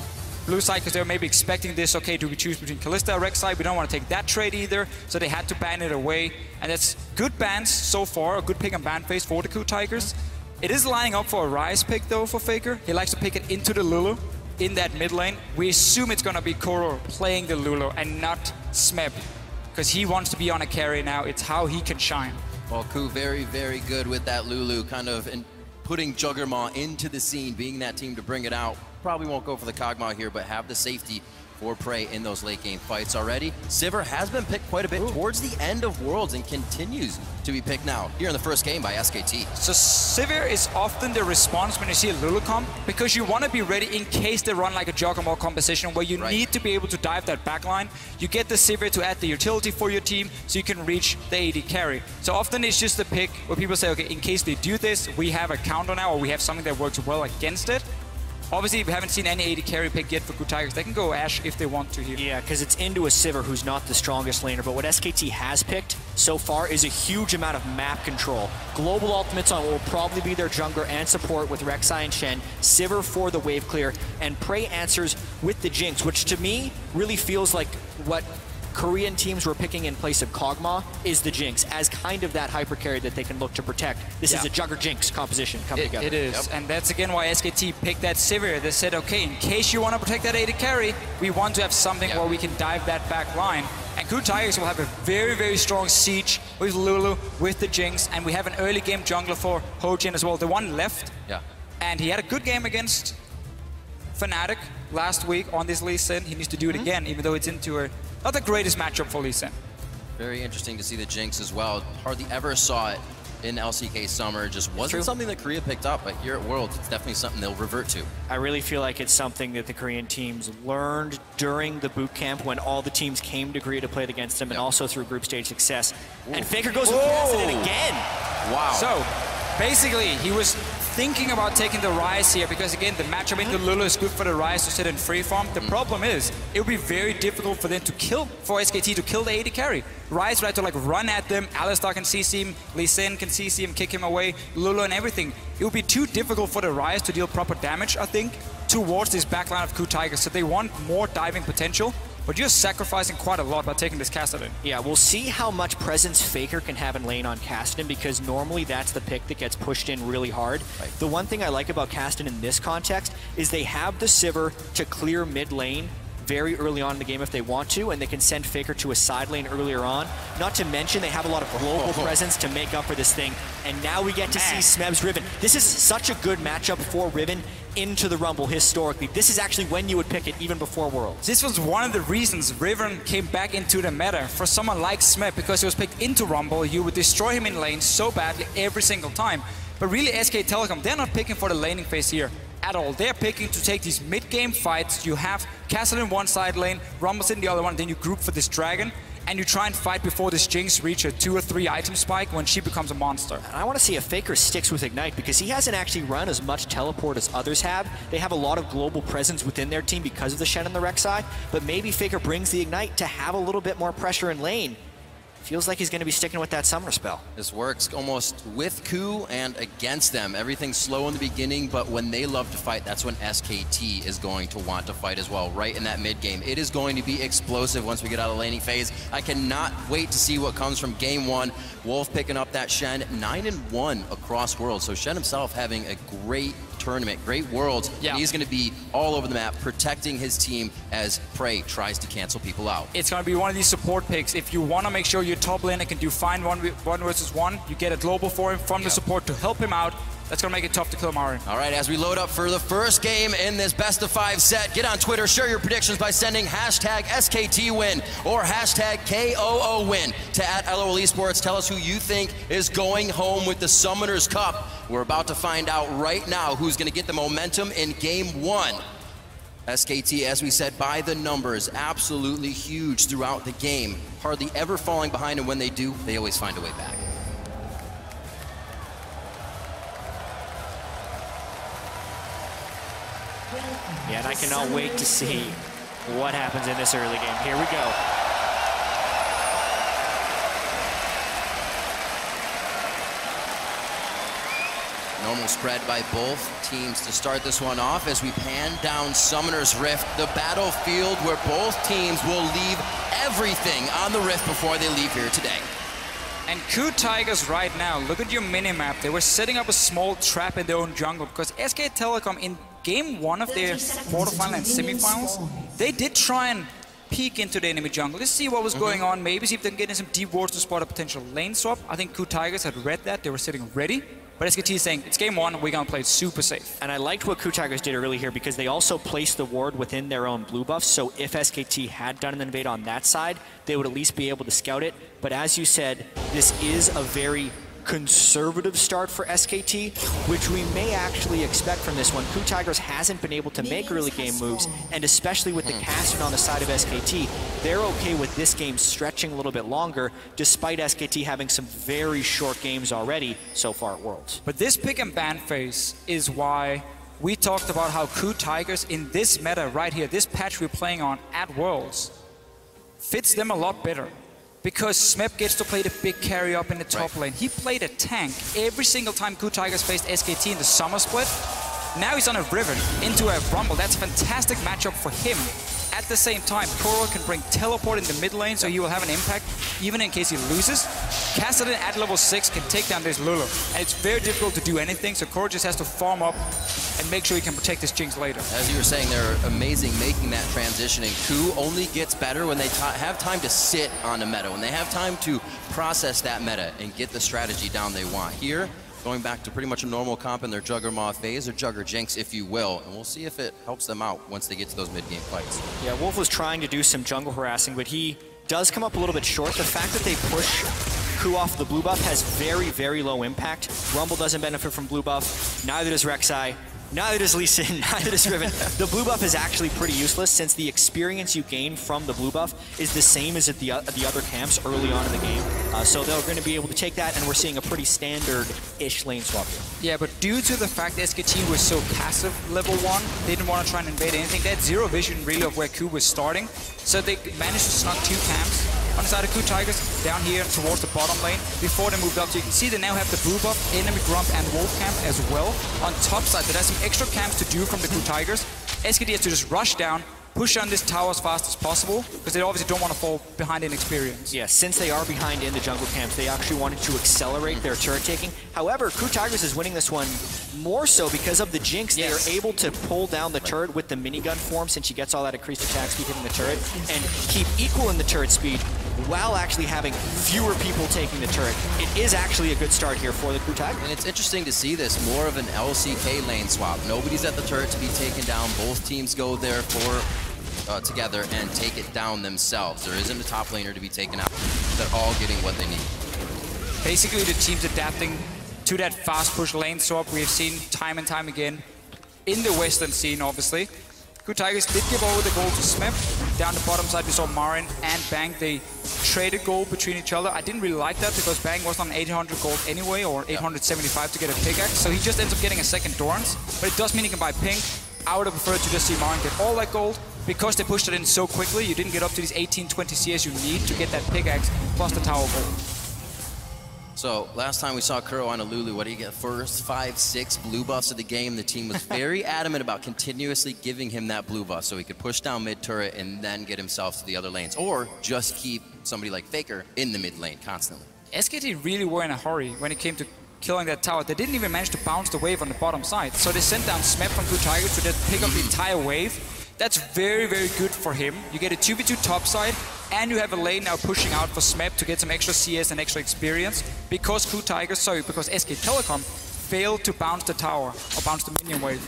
blue side because they were maybe expecting this, okay, do we choose between Kalista or Rek'Sai? We don't want to take that trade either, so they had to ban it away. And that's good bans so far, a good pick and ban phase for the KOO Tigers. It is lining up for a Ryze pick though for Faker. He likes to pick it into the Lulu in that mid lane. We assume it's going to be Koro playing the Lulu and not Smeb, because he wants to be on a carry now. It's how he can shine. Well, KOO very, very good with that Lulu, kind of putting Juggernaut into the scene, being that team to bring it out. Probably won't go for the Kog'Maw here, but have the safety for Prey in those late game fights already. Sivir has been picked quite a bit towards the end of Worlds and continues to be picked now here in the first game by SKT. So Sivir is often the response when you see a Lulu comp, because you want to be ready in case they run like a Juggernaut composition where you need to be able to dive that backline. You get the Sivir to add the utility for your team so you can reach the AD carry. So often it's just a pick where people say, okay, in case they do this, we have a counter now, or we have something that works well against it. Obviously, we haven't seen any AD carry pick yet for KOO Tigers. They can go Ashe if they want to here. Yeah, because it's into a Sivir who's not the strongest laner, but what SKT has picked so far is a huge amount of map control. Global ultimates on what will probably be their jungler and support with Rek'Sai and Shen, Sivir for the wave clear, and Prey answers with the Jinx, which to me really feels like what Korean teams were picking in place of Kog'Maw is the Jinx as kind of that hyper carry that they can look to protect. This is a Jugger Jinx composition coming together. It is, and that's again why SKT picked that Sivir. They said, okay, in case you want to protect that AD carry, we want to have something where we can dive that back line. And KOO Tigers will have a very, very strong siege with Lulu, with the Jinx, and we have an early game jungler for Hojin as well. The one left, and he had a good game against Fnatic last week on this Lee Sin. He needs to do it again, even though it's into not the greatest matchup for Lee Sin. Very interesting to see the Jinx as well. Hardly ever saw it in LCK Summer. Just wasn't something that Korea picked up, but here at Worlds, it's definitely something they'll revert to. I really feel like it's something that the Korean teams learned during the boot camp when all the teams came to Korea to play against them, and also through group stage success. And Faker goes with Kassadin again. Wow. So, basically, he was thinking about taking the Ryze here because, again, the matchup into Lulu is good for the Ryze to sit in free farm. The problem is, it would be very difficult for them to kill, for SKT to kill the AD carry. Ryze tried to like run at them, Alistar can CC him, Lee Sin can CC him, kick him away, Lulu and everything. It would be too difficult for the Ryze to deal proper damage, I think, towards this backline of KOO Tigers. So they want more diving potential. But you're sacrificing quite a lot by taking this Kassadin. Yeah, we'll see how much presence Faker can have in lane on Kassadin, because normally that's the pick that gets pushed in really hard. The one thing I like about Kassadin in this context is they have the Sivir to clear mid lane very early on in the game if they want to, and they can send Faker to a side lane earlier on. Not to mention they have a lot of global presence to make up for this thing. And now we get to see Smeb's Riven. This is such a good matchup for Riven into the Rumble historically. This is actually when you would pick it, even before Worlds. This was one of the reasons Riven came back into the meta for someone like Smeb, because he was picked into Rumble. You would destroy him in lane so badly every single time. But really, SK Telecom, they're not picking for the laning phase here at all. They're picking to take these mid-game fights. You have Castle in one side lane, Rumble's in the other one, then you group for this Dragon, and you try and fight before this Jinx reach a 2 or 3 item spike when she becomes a monster. And I want to see if Faker sticks with Ignite, because he hasn't actually run as much teleport as others have. They have a lot of global presence within their team because of the Shen and the Rek'Sai, but maybe Faker brings the Ignite to have a little bit more pressure in lane. Feels like he's going to be sticking with that summer spell. This works almost with KOO and against them. Everything's slow in the beginning, but when they love to fight, that's when SKT is going to want to fight as well, right in that mid game. It is going to be explosive once we get out of the laning phase. I cannot wait to see what comes from game one. Wolf picking up that Shen, 9-1 across Worlds. So Shen himself having a great tournament, great Worlds. Yeah. And he's going to be all over the map, protecting his team as Prey tries to cancel people out. It's going to be one of these support picks. If you want to make sure your top laner can do fine one versus one, you get a global for him from the support to help him out. That's going to make it tough to kill Marin. All right, as we load up for the first game in this best-of-5 set, get on Twitter, share your predictions by sending hashtag SKTWin or hashtag KOOWin to @LOL Esports. Tell us who you think is going home with the Summoners Cup. We're about to find out right now who's going to get the momentum in game one. SKT, as we said, by the numbers, absolutely huge throughout the game. Hardly ever falling behind, and when they do, they always find a way back. Yeah, and I cannot wait to see what happens in this early game. Here we go. Normal spread by both teams to start this one off as we pan down Summoner's Rift, the battlefield where both teams will leave everything on the Rift before they leave here today. And KOO Tigers right now, look at your minimap. They were setting up a small trap in their own jungle because SK Telecom in game 1 of their quarterfinal and semifinals, they did try and peek into the enemy jungle to see what was going on, maybe see if they can get in some deep wards to spot a potential lane swap. I think KOO Tigers had read that, they were sitting ready. But SKT is saying, it's game 1, we're gonna play it super safe. And I liked what KOO Tigers did early here because they also placed the ward within their own blue buff, so if SKT had done an invade on that side, they would at least be able to scout it. But as you said, this is a very conservative start for SKT, which we may actually expect from this one. KOO Tigers hasn't been able to make early game moves, and especially with the Cassian on the side of SKT, they're okay with this game stretching a little bit longer, despite SKT having some very short games already so far at Worlds. But this pick and ban phase is why we talked about how KOO Tigers in this meta right here, this patch we're playing on at Worlds, fits them a lot better. Because Smeb gets to play the big carry up in the top lane. He played a tank every single time KOO Tigers faced SKT in the summer split. Now he's on a Riven into a Rumble. That's a fantastic matchup for him. At the same time, Koro can bring teleport in the mid lane, so he will have an impact even in case he loses. Kassadin at level 6 can take down this Lulu. And it's very difficult to do anything, so Koro just has to farm up and make sure he can protect his Jinx later. As you were saying, they're amazing making that transition, and KOO only gets better when they have time to sit on a meta, when they have time to process that meta and get the strategy down they want. Here, going back to pretty much a normal comp in their Juggernaut phase, or Jugger Jinx, if you will, and we'll see if it helps them out once they get to those mid-game fights. Yeah, Wolf was trying to do some jungle harassing, but he does come up a little bit short. The fact that they push KOO off the blue buff has very, very low impact. Rumble doesn't benefit from blue buff, neither does Rek'Sai. Neither does Lee Sin, neither does Riven. The blue buff is actually pretty useless since the experience you gain from the blue buff is the same as at the other camps early on in the game. So they're going to be able to take that, and we're seeing a pretty standard-ish lane swap here. Yeah, but due to the fact that SKT was so passive level 1, they didn't want to try and invade anything. They had zero vision really of where KOO was starting. So they managed to snuck 2 camps on the side of KOO Tigers down here towards the bottom lane before they moved up. So you can see they now have the blue buff, enemy Grump and Wolf camp as well. On top side, that has some extra camps to do from the KOO Tigers. SKT has to just rush down, push on this tower as fast as possible, because they obviously don't want to fall behind in experience. Yeah, since they are behind in the jungle camps, they actually wanted to accelerate their turret taking. However, KOO Tigers is winning this one more so because of the Jinx. Yes. They are able to pull down the turret with the minigun form, since she gets all that increased attack speed hitting the turret, and keep equal in the turret speed while actually having fewer people taking the turret. It is actually a good start here for the KOO Tigers. And it's interesting to see this, more of an LCK lane swap. Nobody's at the turret to be taken down. Both teams go there for together and take it down themselves. There isn't a top laner to be taken out. They're all getting what they need. Basically, the team's adapting to that fast push lane swap we have seen time and time again in the Western scene, obviously. KOO Tigers did give over the gold to Smeb. Down the bottom side, we saw Marin and Bang. They traded gold between each other. I didn't really like that because Bang was on 800 gold anyway, or 875 to get a pickaxe. So he just ends up getting a second Dorans. But it does mean he can buy pink. I would have preferred to just see Marin get all that gold. Because they pushed it in so quickly, you didn't get up to these 18-20 CS you need to get that pickaxe plus the tower gold. So last time we saw Kuro on a Lulu, what do you get? First 5-6 blue buffs of the game. The team was very adamant about continuously giving him that blue buff so he could push down mid turret and then get himself to the other lanes, or just keep somebody like Faker in the mid lane constantly. SKT really were in a hurry when it came to killing that tower. They didn't even manage to bounce the wave on the bottom side. So they sent down Smeb from KOO Tigers to just pick up the entire wave. That's very, very good for him. You get a 2v2 topside, and you have a lane now pushing out for Smeb to get some extra CS and extra experience. Because KOO Tigers, sorry, because SK Telecom failed to bounce the tower, or bounce the minion wave.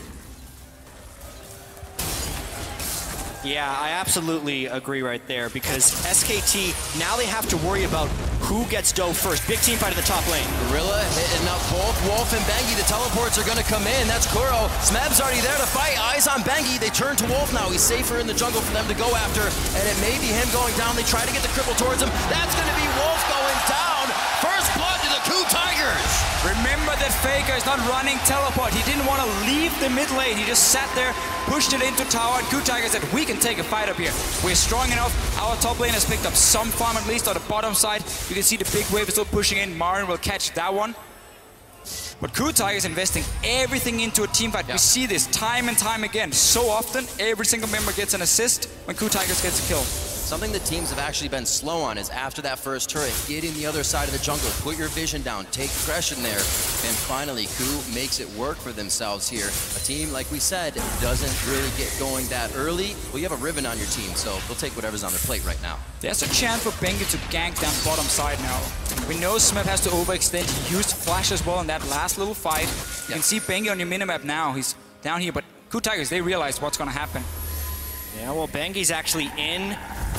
Yeah, I absolutely agree right there, because SKT, now they have to worry about who gets dove first. Big team fight at the top lane. Gorilla hitting up both Wolf and Bengi. The teleports are going to come in. That's Kuro. Smeb's already there to fight. Eyes on Bengi. They turn to Wolf now. He's safer in the jungle for them to go after, and it may be him going down. They try to get the cripple towards him. That's going to be Wolf going down. First blood to the KOO Tigers. Remember that Faker is not running teleport. He didn't want to leave the mid lane. He just sat there, pushed it into tower, and KOO Tigers said, we can take a fight up here. We're strong enough. Our top lane has picked up some farm, at least on the bottom side. You can see the big wave is still pushing in. Marin will catch that one. But KOO Tigers investing everything into a team fight. We see this time and time again. So often, every single member gets an assist when KOO Tigers gets a kill. Something that teams have actually been slow on is after that first turret, get in the other side of the jungle, put your vision down, take aggression there, and finally KOO makes it work for themselves here. A team, like we said, doesn't really get going that early. Well, you have a Riven on your team, so they'll take whatever's on their plate right now. There's a chance for Bengi to gank down bottom side now. We know Smeb has to overextend. He used Flash as well in that last little fight. You can see Bengi on your minimap now. He's down here, but KOO Tigers, they realize what's going to happen. Yeah, well, Bengi's actually in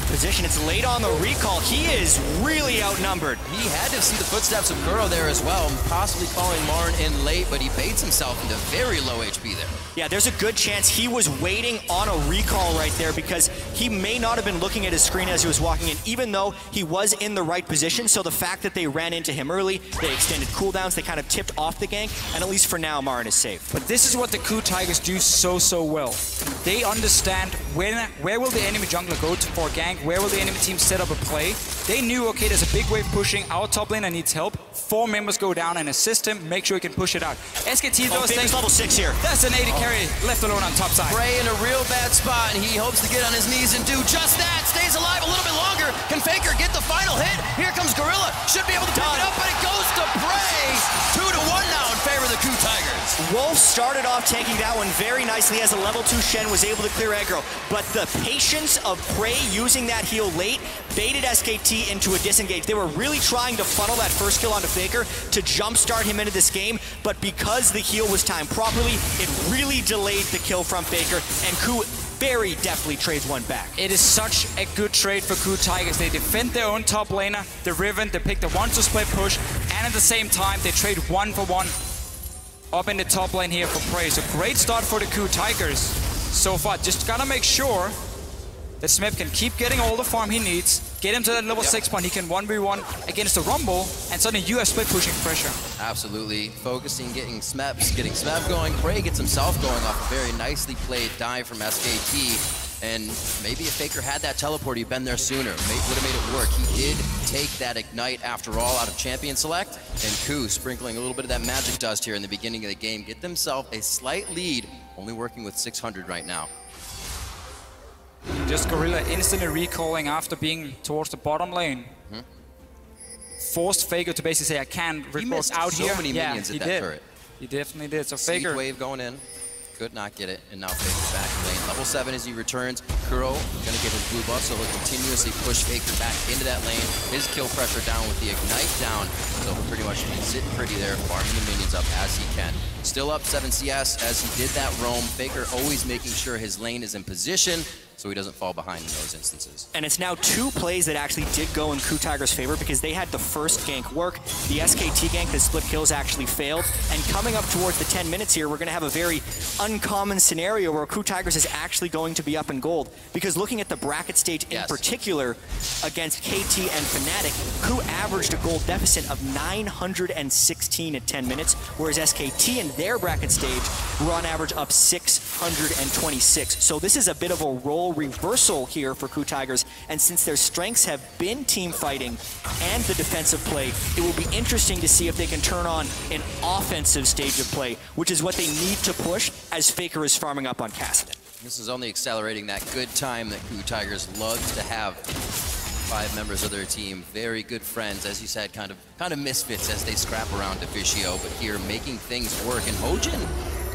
position. It's late on the recall. He is really outnumbered. He had to see the footsteps of Kuro there as well, possibly calling Marin in late, but he baits himself into very low HP there. Yeah, there's a good chance he was waiting on a recall right there because he may not have been looking at his screen as he was walking in, even though he was in the right position. So the fact that they ran into him early, they extended cooldowns, they kind of tipped off the gank, and at least for now, Marin is safe. But this is what the KOO Tigers do so well. They understand where will the enemy jungler go for a gank, where will the enemy team set up a play. They knew, okay, there's a big wave pushing, our top laner needs help. 4 members go down and assist him, make sure he can push it out. SKT though is level 6 here. That's an 80 carry left alone on top side. Prey in a real bad spot, and he hopes to get on his knees and do just that. Stays alive a little bit longer. Can Faker get the final hit? Here comes Gorilla. Should be able to pick it up, but it goes to Prey. 2-1 now in favor of the KOO Tigers. Wolf started off taking that one very nicely as a level 2 Shen was able to clear aggro, but the patience of Prey using that heal late baited SKT into a disengage. They were really trying to funnel that first kill onto Faker to jumpstart him into this game, but because the heal was timed properly, it really delayed the kill from Faker, and KOO very deftly trades one back. It is such a good trade for KOO Tigers. They defend their own top laner, the Riven, they pick the 1-2 split push, and at the same time, they trade 1-for-1 up in the top lane here for Prey. So great start for the KOO Tigers so far. Just gotta make sure that Smeb can keep getting all the farm he needs, get him to that level 6 point, he can 1v1 against the Rumble, and suddenly you have split pushing pressure. Absolutely. Focusing, getting Smeb going. Prey gets himself going off a very nicely played dive from SKT. And maybe if Faker had that teleport, he'd been there sooner. Would have made it work. He did take that Ignite after all out of Champion Select. And KOO sprinkling a little bit of that magic dust here in the beginning of the game. Get themselves a slight lead, only working with 600 right now. Just Gorilla instantly recalling after being towards the bottom lane. Forced Faker to basically say, I can't report out here. He missed so many minions at that turret. He definitely did. So Seed Faker wave going in. Could not get it, and now Faker's back in lane. Level 7 as he returns. Kuro gonna get his blue buff, so he'll continuously push Faker back into that lane. His kill pressure down with the Ignite down, so he'll pretty much be sitting pretty there, farming the minions up as he can. Still up 7 CS as he did that roam. Faker always making sure his lane is in position, so he doesn't fall behind in those instances. And it's now 2 plays that actually did go in KOO Tigers' favor because they had the first gank work. The SKT gank, the split kills actually failed. And coming up towards the 10 minutes here, we're going to have a very uncommon scenario where KOO Tigers is actually going to be up in gold. Because looking at the bracket stage in particular against KT and Fnatic, KOO averaged a gold deficit of 916 at 10 minutes, whereas SKT in their bracket stage were on average up 626. So this is a bit of a role reversal here for KOO Tigers, and since their strengths have been team fighting and the defensive play, it will be interesting to see if they can turn on an offensive stage of play, which is what they need to push as Faker is farming up on Kassadin. This is only accelerating that good time that KOO Tigers loves to have. 5 members of their team, very good friends, as you said, kind of misfits as they scrap around Deficio, but here making things work. And Hojin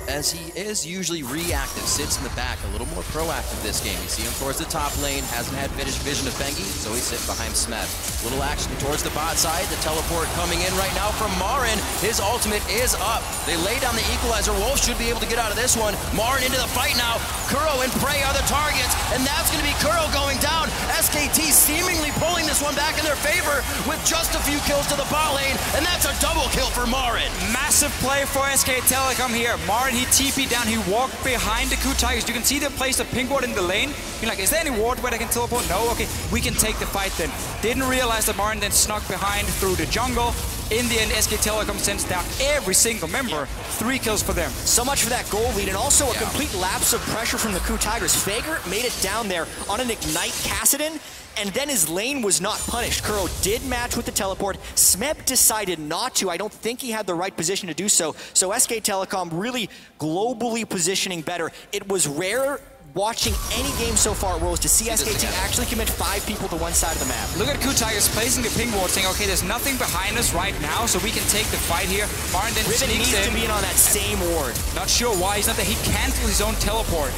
as he is usually reactive, sits in the back, a little more proactive this game. You see him towards the top lane, hasn't had vision of Bengi, so he's sitting behind Smeb. Little action towards the bot side, the teleport coming in right now from Marin. His ultimate is up. They lay down the equalizer. Wolf should be able to get out of this one. Marin into the fight now. Kuro and Prey are the targets, and that's going to be Kuro going down. SKT seemingly pulling this one back in their favor with just a few kills to the bot lane, and that's a double kill for Marin. Massive play for SK Telecom here. Marin, he TP'd down, he walked behind the KOO Tigers. You can see they placed a pink ward in the lane. You're like, is there any ward where they can teleport? No? Okay, we can take the fight then. Didn't realize that Marin then snuck behind through the jungle. In the end, SK Telecom sends down every single member. 3 kills for them. So much for that goal lead, and also a complete lapse of pressure from the KOO Tigers. Faker made it down there on an Ignite Kassadin, and then his lane was not punished. Kuro did match with the teleport. Smeb decided not to. I don't think he had the right position to do so. So SK Telecom really globally positioning better. It was rare watching any game so far at Worlds to see SKT actually commit 5 people to one side of the map. Look at KOO Tigers placing the ping ward, saying, okay, there's nothing behind us right now, so we can take the fight here. Marin then Riven needs to be in on that same ward. Not sure why. He's not there. He canceled his own teleport.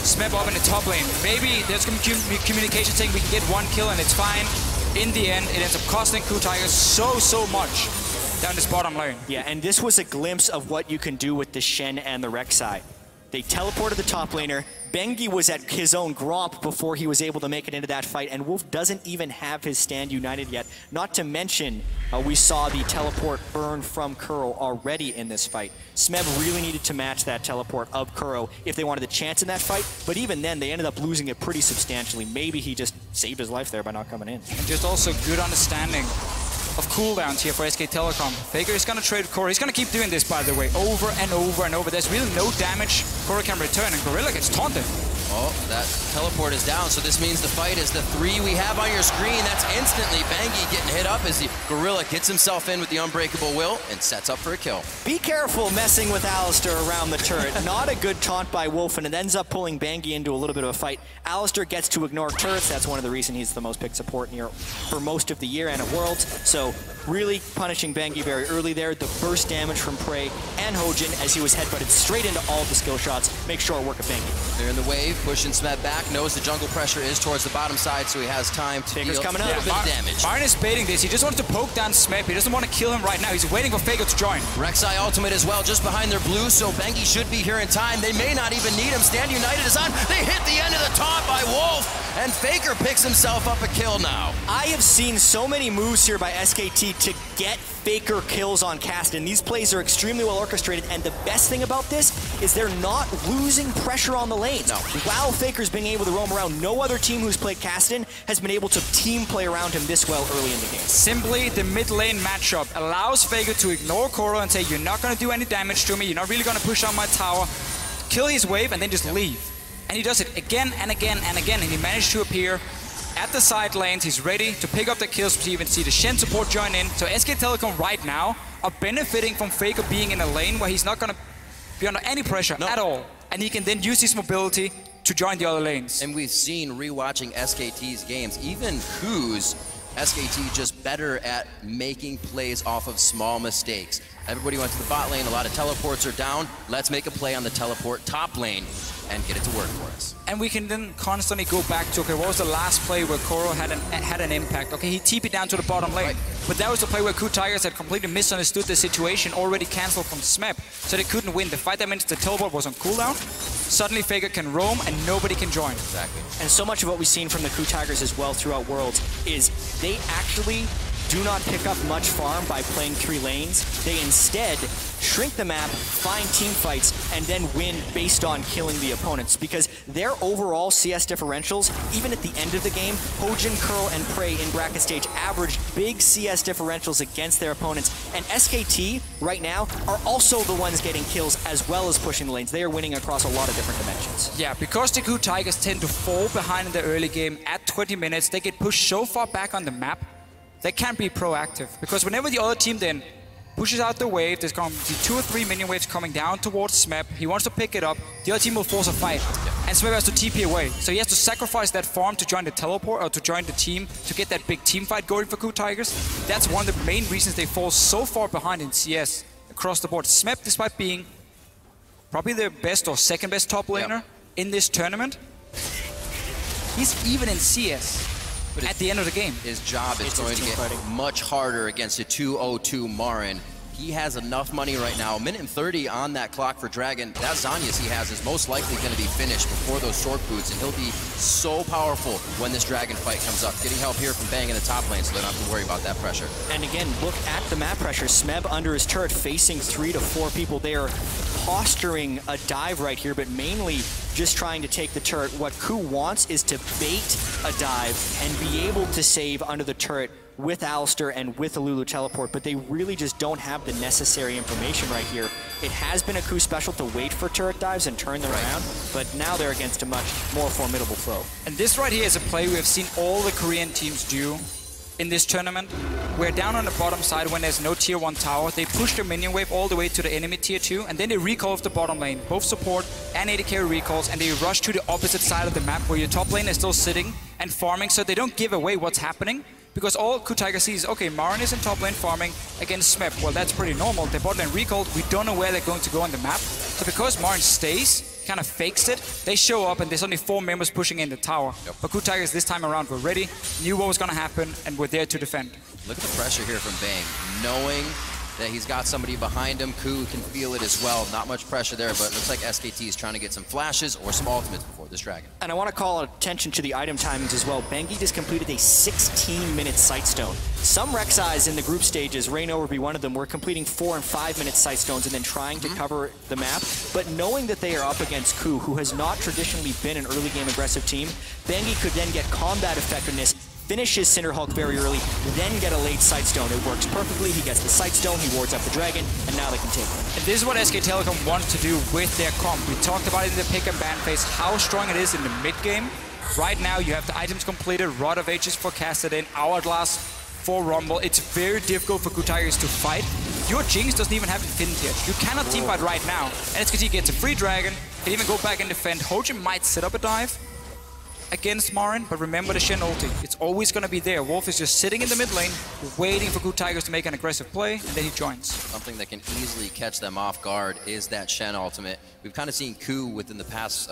Smeb up in the top lane. Maybe there's communication saying we can get 1 kill and it's fine. In the end, it ends up costing KOO Tigers so much down this bottom lane. Yeah, and this was a glimpse of what you can do with the Shen and the Rek'Sai. They teleported the top laner. Bengi was at his own Gromp before he was able to make it into that fight, and Wolf doesn't even have his stand united yet. Not to mention, we saw the teleport burn from Kuro already in this fight. Smeb really needed to match that teleport of Kuro if they wanted a chance in that fight, but even then, they ended up losing it pretty substantially. Maybe he just saved his life there by not coming in. And just also good understanding of cooldowns here for SK Telecom. Faker is going to trade Kuro. He's going to keep doing this, by the way, over and over and over. There's really no damage. Kuro can return, and Gorilla gets taunted. Oh, that teleport is down, so this means the fight is the 3 we have on your screen. That's instantly Bengi getting hit up as the Gorilla gets himself in with the Unbreakable Will and sets up for a kill. Be careful messing with Alistar around the turret. Not a good taunt by Wolf, and it ends up pulling Bengi into a little bit of a fight. Alistar gets to ignore turrets. That's one of the reasons he's the most picked support here for most of the year and at Worlds. So really punishing Bengi very early there. The burst damage from Prey and Hojin as he was headbutted straight into all of the skill shots. Make short work of Bengi. They're in the wave, pushing Smeb back, knows the jungle pressure is towards the bottom side, so he has time to deal a little bit of damage. Marin is baiting this. He just wants to poke down Smeb. He doesn't want to kill him right now. He's waiting for Faker to join. Rek'Sai ultimate as well, just behind their blue, so Bengi should be here in time. They may not even need him. Stand United is on. They hit the end of the taunt by Wolf, and Faker picks himself up a kill now. I have seen so many moves here by SKT to get Faker kills on Kassadin. These plays are extremely well orchestrated, and the best thing about this is they're not losing pressure on the lanes. No. While Faker's being able to roam around, no other team who's played Kassadin has been able to team play around him this well early in the game. Simply, the mid lane matchup allows Faker to ignore Kuro and say, you're not going to do any damage to me, you're not really going to push on my tower, kill his wave, and then just leave. And he does it again and again and again, and he managed to appear at the side lanes. He's ready to pick up the kills. You even see the Shen support join in. So SK Telecom right now are benefiting from Faker being in a lane where he's not going to be under any pressure at all. And he can then use his mobility to join the other lanes. And we've seen, rewatching SKT's games, even KOO's, SKT just better at making plays off of small mistakes. Everybody went to the bot lane, a lot of teleports are down. Let's make a play on the teleport top lane and get it to work for us. And we can then constantly go back to, okay, what was the last play where Kuro had an impact? Okay, he TP'd down to the bottom lane. Right. But that was the play where KOO Tigers had completely misunderstood the situation, already cancelled from Smeb, so they couldn't win. The fight that meant the teleport was on cooldown. Suddenly Faker can roam and nobody can join. Exactly. And so much of what we've seen from the KOO Tigers as well throughout Worlds is they actually do not pick up much farm by playing 3 lanes. They instead shrink the map, find team fights, and then win based on killing the opponents. Because their overall CS differentials, even at the end of the game, Hojin, Kuro, and Prey in bracket stage averaged big CS differentials against their opponents. And SKT, right now, are also the ones getting kills as well as pushing the lanes. They are winning across a lot of different dimensions. Yeah, because the KOO Tigers tend to fall behind in the early game at 20 minutes, they get pushed so far back on the map, they can't be proactive. Because whenever the other team then pushes out the wave, there's going to be 2 or 3 minion waves coming down towards Smeb. He wants to pick it up. The other team will force a fight. And Smeb has to TP away. So he has to sacrifice that farm to join the teleport or to join the team to get that big team fight going for KOO Tigers. That's one of the main reasons they fall so far behind in CS across the board. Smeb, despite being probably the best or second best top laner in this tournament. He's even in CS at the end of the game. His job is going to get much harder against a 2-0-2 Marin. He has enough money right now. 1:30 on that clock for Dragon. That Zhonya's he has is most likely going to be finished before those sword boots, and he'll be so powerful when this Dragon fight comes up. Getting help here from Bang in the top lane, so they don't have to worry about that pressure. And again, look at the map pressure. Smeb under his turret facing 3 to 4 people. They are posturing a dive right here, but mainly just trying to take the turret. What Ku wants is to bait a dive and be able to save under the turret with Alistar and with the Lulu teleport, but they really just don't have the necessary information right here. It has been a Ku special to wait for turret dives and turn them around, but now they're against a much more formidable foe. And this right here is a play we have seen all the Korean teams do in this tournament. We're down on the bottom side when there's no tier 1 tower. They push their minion wave all the way to the enemy tier 2, and then they recall off the bottom lane. Both support and AD carry recalls, and they rush to the opposite side of the map where your top lane is still sitting and farming, so they don't give away what's happening. Because all Ku Tiger sees, okay, Marin is in top lane farming against Smeb. Well, that's pretty normal. They bot lane recalled. We don't know where they're going to go on the map. So because Marin stays, kind of fakes it, they show up and there's only 4 members pushing in the tower. But Ku Tigers this time around were ready, knew what was going to happen, and were there to defend. Look at the pressure here from Bang. Knowing that he's got somebody behind him, Ku can feel it as well. Not much pressure there, but it looks like SKT is trying to get some flashes or some ultimates before this Dragon. And I want to call attention to the item timings as well. Bengi just completed a 16-minute Sightstone. Some Rek'Sais in the group stages, Reignover would be one of them, were completing 4- and 5-minute Sightstones and then trying to cover the map. But knowing that they are up against Ku, who has not traditionally been an early game aggressive team, Bengi could then get combat effectiveness, finish his Cinderhulk very early, then get a late Sightstone. It works perfectly. He gets the Sightstone, he wards up the Dragon, and now they can take him. And this is what SK Telecom want to do with their comp. We talked about it in the pick and ban phase, how strong it is in the mid game. Right now, you have the items completed, Rod of Ages for Kassadin, Hourglass for Rumble. It's very difficult for Ku Tigers to fight. Your Jinx doesn't even have Infinity yet. You cannot teamfight right now. And SKT gets a free Dragon, can even go back and defend. Hojin might set up a dive against Marin, but remember the Shen ulti. It's always going to be there. Wolf is just sitting in the mid lane, waiting for Ku Tigers to make an aggressive play, and then he joins. Something that can easily catch them off guard is that Shen ultimate. We've kind of seen Ku within the past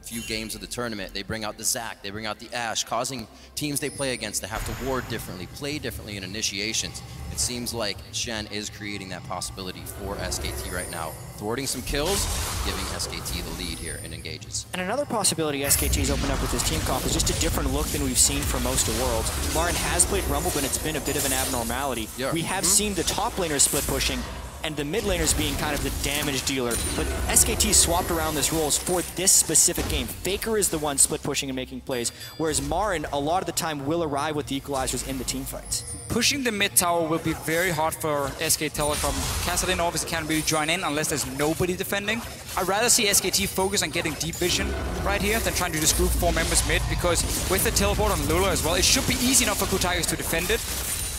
few games of the tournament. They bring out the Zac, they bring out the Ashe, causing teams they play against to have to ward differently, play differently in initiations. It seems like Shen is creating that possibility for SKT right now. Thwarting some kills, giving SKT the lead here in engages. And another possibility SKT's opened up with this team comp is just a different look than we've seen for most of Worlds. Marin has played Rumble, but it's been a bit of an abnormality. Yeah. We have seen the top laners split pushing, and the mid laners being kind of the damage dealer. But SKT swapped around this roles for this specific game. Faker is the one split pushing and making plays, whereas Marin, a lot of the time, will arrive with the equalizers in the team fights. Pushing the mid tower will be very hard for SK Telecom. Kassadin obviously can't really join in unless there's nobody defending. I'd rather see SKT focus on getting deep vision right here than trying to just group 4 members mid, because with the teleport on Lulu as well, it should be easy enough for Ku Tigers to defend it.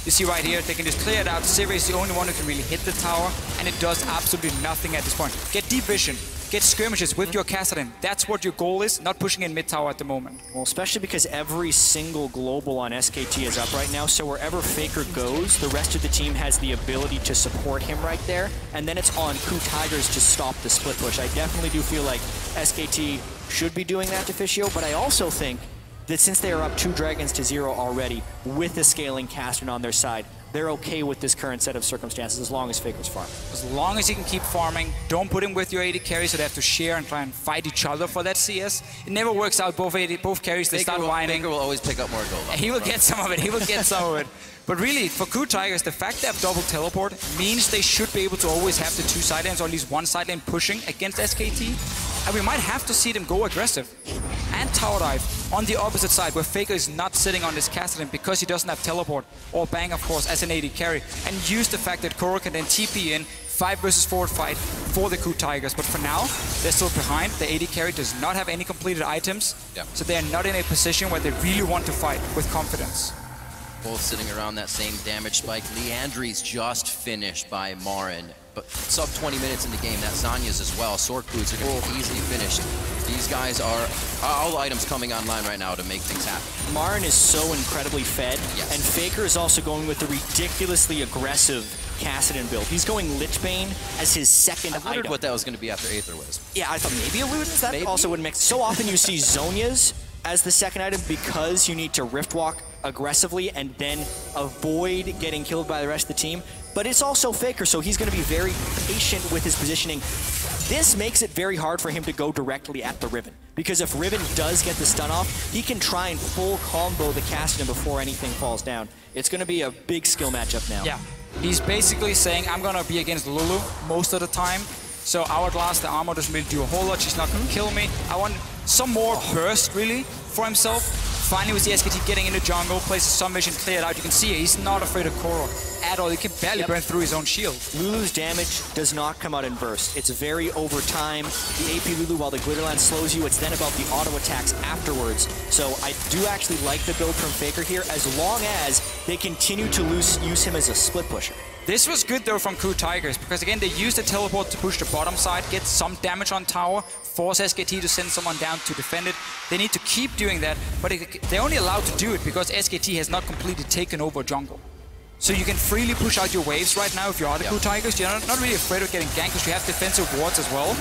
You see right here, they can just clear it out. Sivir is the only one who can really hit the tower, and it does absolutely nothing at this point. Get deep vision, get skirmishes with your Kassadin. That's what your goal is, not pushing in mid tower at the moment. Well, especially because every single global on SKT is up right now, so wherever Faker goes, the rest of the team has the ability to support him right there, and then it's on Ku Tigers to stop the split push. I definitely do feel like SKT should be doing that to Fischio, but I also think that since they are up 2 Dragons to 0 already, with the scaling Kassadin on their side, they're okay with this current set of circumstances as long as Faker's farming. As long as you can keep farming, don't put him with your AD carry so they have to share and try and fight each other for that CS. It never works out. Both carries, they start whining. Faker will always pick up more gold. He will get some of it. He will get some of it. But really, for Ku Tigers, the fact they have double teleport means they should be able to always have the 2 side lanes, or at least 1 side lane pushing against SKT. And we might have to see them go aggressive and tower dive on the opposite side, where Faker is not sitting on this Kassadin because he doesn't have teleport, or Bang, of course, as an AD carry, and use the fact that Koro can then TP in 5 versus 4 fight for the Ku Tigers. But for now, they're still behind. The AD carry does not have any completed items, so they are not in a position where they really want to fight with confidence. Both sitting around that same damage spike. Liandry's just finished by Marin, but sub 20 minutes in the game. That Zhonya's as well. Sword Boots are going to be easily finished. These guys are all items coming online right now to make things happen. Marin is so incredibly fed, Yes. and Faker is also going with the ridiculously aggressive Kassadin build. He's going Lichbane as his second I wondered item. what that was going to be after Aether Wisp. Yeah, I thought maybe a Ludens. That also would mix. So often you see Zhonya's as the second item because you need to Rift Walk aggressively and then avoid getting killed by the rest of the team. But it's also Faker, so he's going to be very patient with his positioning. This makes it very hard for him to go directly at the Riven, because if Riven does get the stun off, he can try and full combo the Kassadin before anything falls down. It's going to be a big skill matchup now. Yeah, he's basically saying, I'm gonna be against Lulu most of the time, so Hourglass, the armor doesn't really do a whole lot, she's not gonna kill me. I want some more burst, really, for himself. Finally, with the SKT getting into jungle, places Sun Vision cleared out, you can see he's not afraid of Korok at all. He can barely burn through his own shield. Lulu's damage does not come out in burst. It's very over time. The AP Lulu, while the Glitterland slows you, it's then about the auto attacks afterwards. So I do actually like the build from Faker here, as long as they continue to use him as a split pusher. This was good though from Crew Tigers, because again they used the teleport to push the bottom side, get some damage on tower, force SKT to send someone down to defend it. They need to keep doing that, but they're only allowed to do it because SKT has not completely taken over jungle. So you can freely push out your waves right now if you are the Crew Tigers. You're not really afraid of getting ganked because you have defensive wards as well.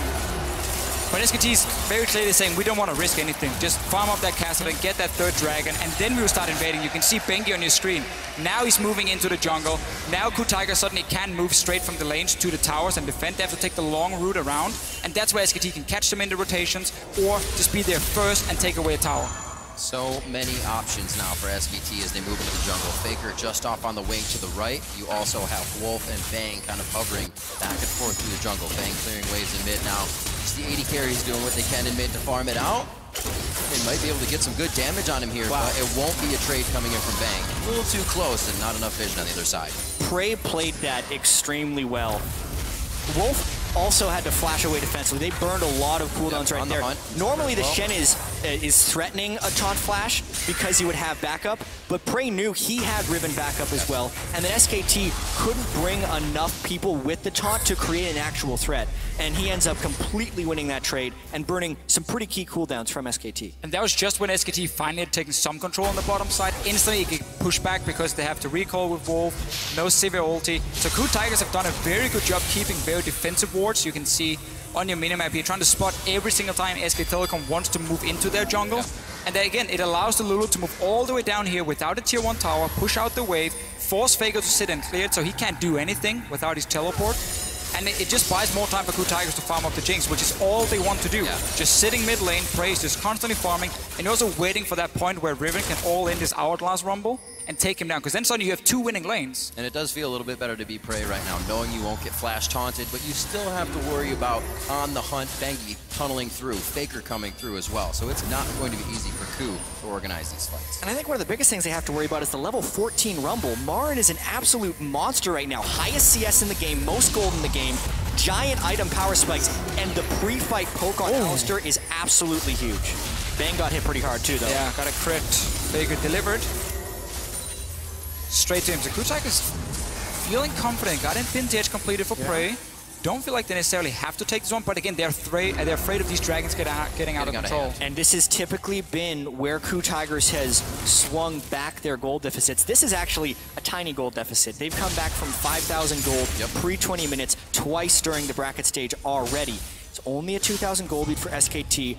But SKT is very clearly saying we don't want to risk anything. Just farm up that Kassadin, get that third dragon, and then we will start invading. You can see Bengi on your screen. Now he's moving into the jungle. Now Crew Tiger suddenly can move straight from the lanes to the towers and defend. They have to take the long route around, and that's where SKT can catch them in the rotations or just be there first and take away a tower. So many options now for SKT as they move into the jungle. Faker just off on the wing to the right. You also have Wolf and Bang kind of hovering back and forth through the jungle. Bang clearing waves in mid now. Just the 80 carries doing what they can in mid to farm it out. They might be able to get some good damage on him here, but it won't be a trade coming in from Bang. A little too close and not enough vision on the other side. Prey played that extremely well. Wolf also had to flash away defensively. They burned a lot of cooldowns right there. Normally the Shen is threatening a taunt flash because he would have backup, but Prey knew he had Riven backup as well, and then SKT couldn't bring enough people with the taunt to create an actual threat, and he ends up completely winning that trade and burning some pretty key cooldowns from SKT. And that was just when SKT finally had taken some control on the bottom side. Instantly it get pushed back because they have to recall with Wolf, no Sivir ulti. So Crew Tigers have done a very good job keeping very defensive wards. You can see on your minimap here, trying to spot every single time SK Telecom wants to move into their jungle. And then again, it allows the Lulu to move all the way down here without a tier 1 tower, push out the wave, force Faker to sit and clear it so he can't do anything without his teleport. And it just buys more time for Crew Tigers to farm up the Jinx, which is all they want to do. Just sitting mid lane, Prey is just constantly farming, and also waiting for that point where Riven can all in this Hourglass Rumble and take him down, because then suddenly you have 2 winning lanes. And it does feel a little bit better to be Prey right now, knowing you won't get flash taunted, but you still have to worry about on the hunt, Bengi tunneling through, Faker coming through as well. So it's not going to be easy for Ku to organize these fights. And I think one of the biggest things they have to worry about is the level 14 Rumble. Marin is an absolute monster right now. Highest CS in the game, most gold in the game, giant item power spikes, and the pre-fight poke on Alistar is absolutely huge. Bang got hit pretty hard too, though. Yeah, got a crit. Faker delivered. Straight to him. So Crew Tigers feeling confident. Got in vintage completed for Prey. Don't feel like they necessarily have to take this one, but again, they're afraid of these dragons getting out of control. And this has typically been where Crew Tigers has swung back their gold deficits. This is actually a tiny gold deficit. They've come back from 5,000 gold pre-20 minutes twice during the bracket stage already. It's only a 2,000 gold lead for SKT,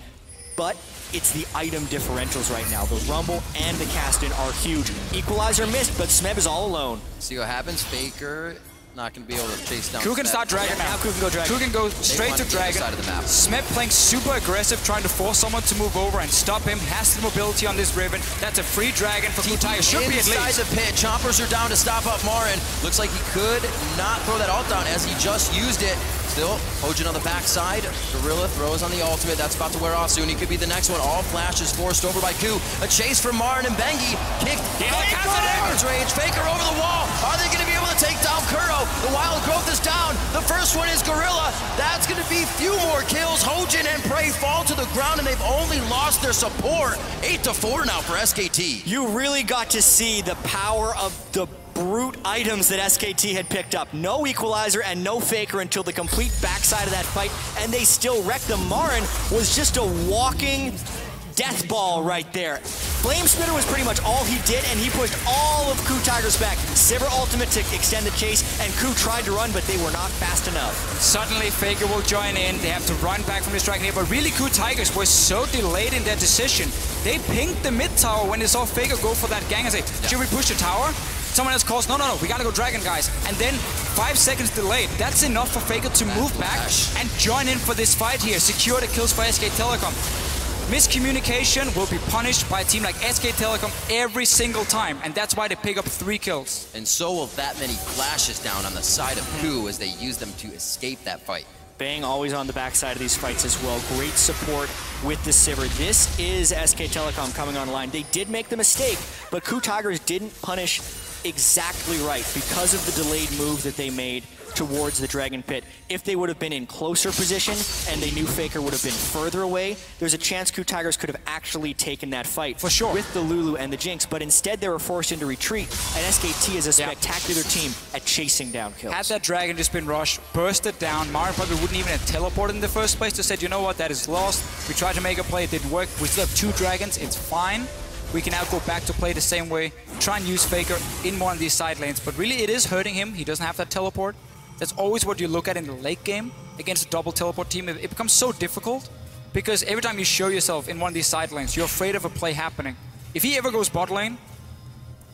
but it's the item differentials right now. The Rumble and the Kassadin are huge. Equalizer missed, but Smeb is all alone. See what happens. Faker not going to be able to chase down. Ku can start Dragon now. Ku can go Dragon. Ku can go straight to Dragon. Smeb playing super aggressive, trying to force someone to move over and stop him. Has the mobility on this Riven. That's a free Dragon for Crew Tigers. Should be at least. Inside the pit. Choppers are down to stop up Marin. Looks like he could not throw that ult down as he just used it. Still, Hojin on the backside. Gorilla throws on the ultimate. That's about to wear off soon. He could be the next one. All flashes forced over by Ku. A chase for Marin and Bengi. Kicked. Rage. Faker over the wall. Are they going to be able to take down Kuro? The Wild Growth is down. The first one is Gorilla. That's going to be few more kills. Hojin and Prey fall to the ground, and they've only lost their support. 8-4 now for SKT. You really got to see the power of the brute items that SKT had picked up. No equalizer and no faker until the complete backside of that fight, and they still wrecked them. Marin was just a walking death ball right there. Flame Spitter was pretty much all he did, and he pushed all of KOO Tigers back. Sivir ultimate to extend the chase, and KOO tried to run, but they were not fast enough. Suddenly, Faker will join in. They have to run back from this dragon here, but really KOO Tigers were so delayed in their decision. They pinged the mid tower when they saw Faker go for that gang and say, should we push the tower? Someone else calls, no, we gotta go dragon, guys. And then 5 seconds delayed. That's enough for Faker to move back and join in for this fight here. Secure the kills for SK Telecom. Miscommunication will be punished by a team like SK Telecom every single time, and that's why they pick up 3 kills. And so will that many flashes down on the side of KOO as they use them to escape that fight. Bang always on the backside of these fights as well. Great support with the Sivir. This is SK Telecom coming online. They did make the mistake, but KOO Tigers didn't punish exactly right because of the delayed move that they made towards the Dragon Pit. If they would have been in closer position and they knew Faker would have been further away, there's a chance KOO Tigers could have actually taken that fight for sure with the Lulu and the Jinx, but instead they were forced into retreat, and SKT is a spectacular team at chasing down kills. Had that dragon just been rushed, bursted down, Marin probably wouldn't even have teleported in the first place to said, you know what, that is lost. We tried to make a play, it didn't work. We still have 2 dragons, it's fine. We can now go back to play the same way, try and use Faker in one of these side lanes, but really it is hurting him. He doesn't have that teleport. That's always what you look at in the late game against a double teleport team. It becomes so difficult because every time you show yourself in one of these side lanes, you're afraid of a play happening. If he ever goes bot lane,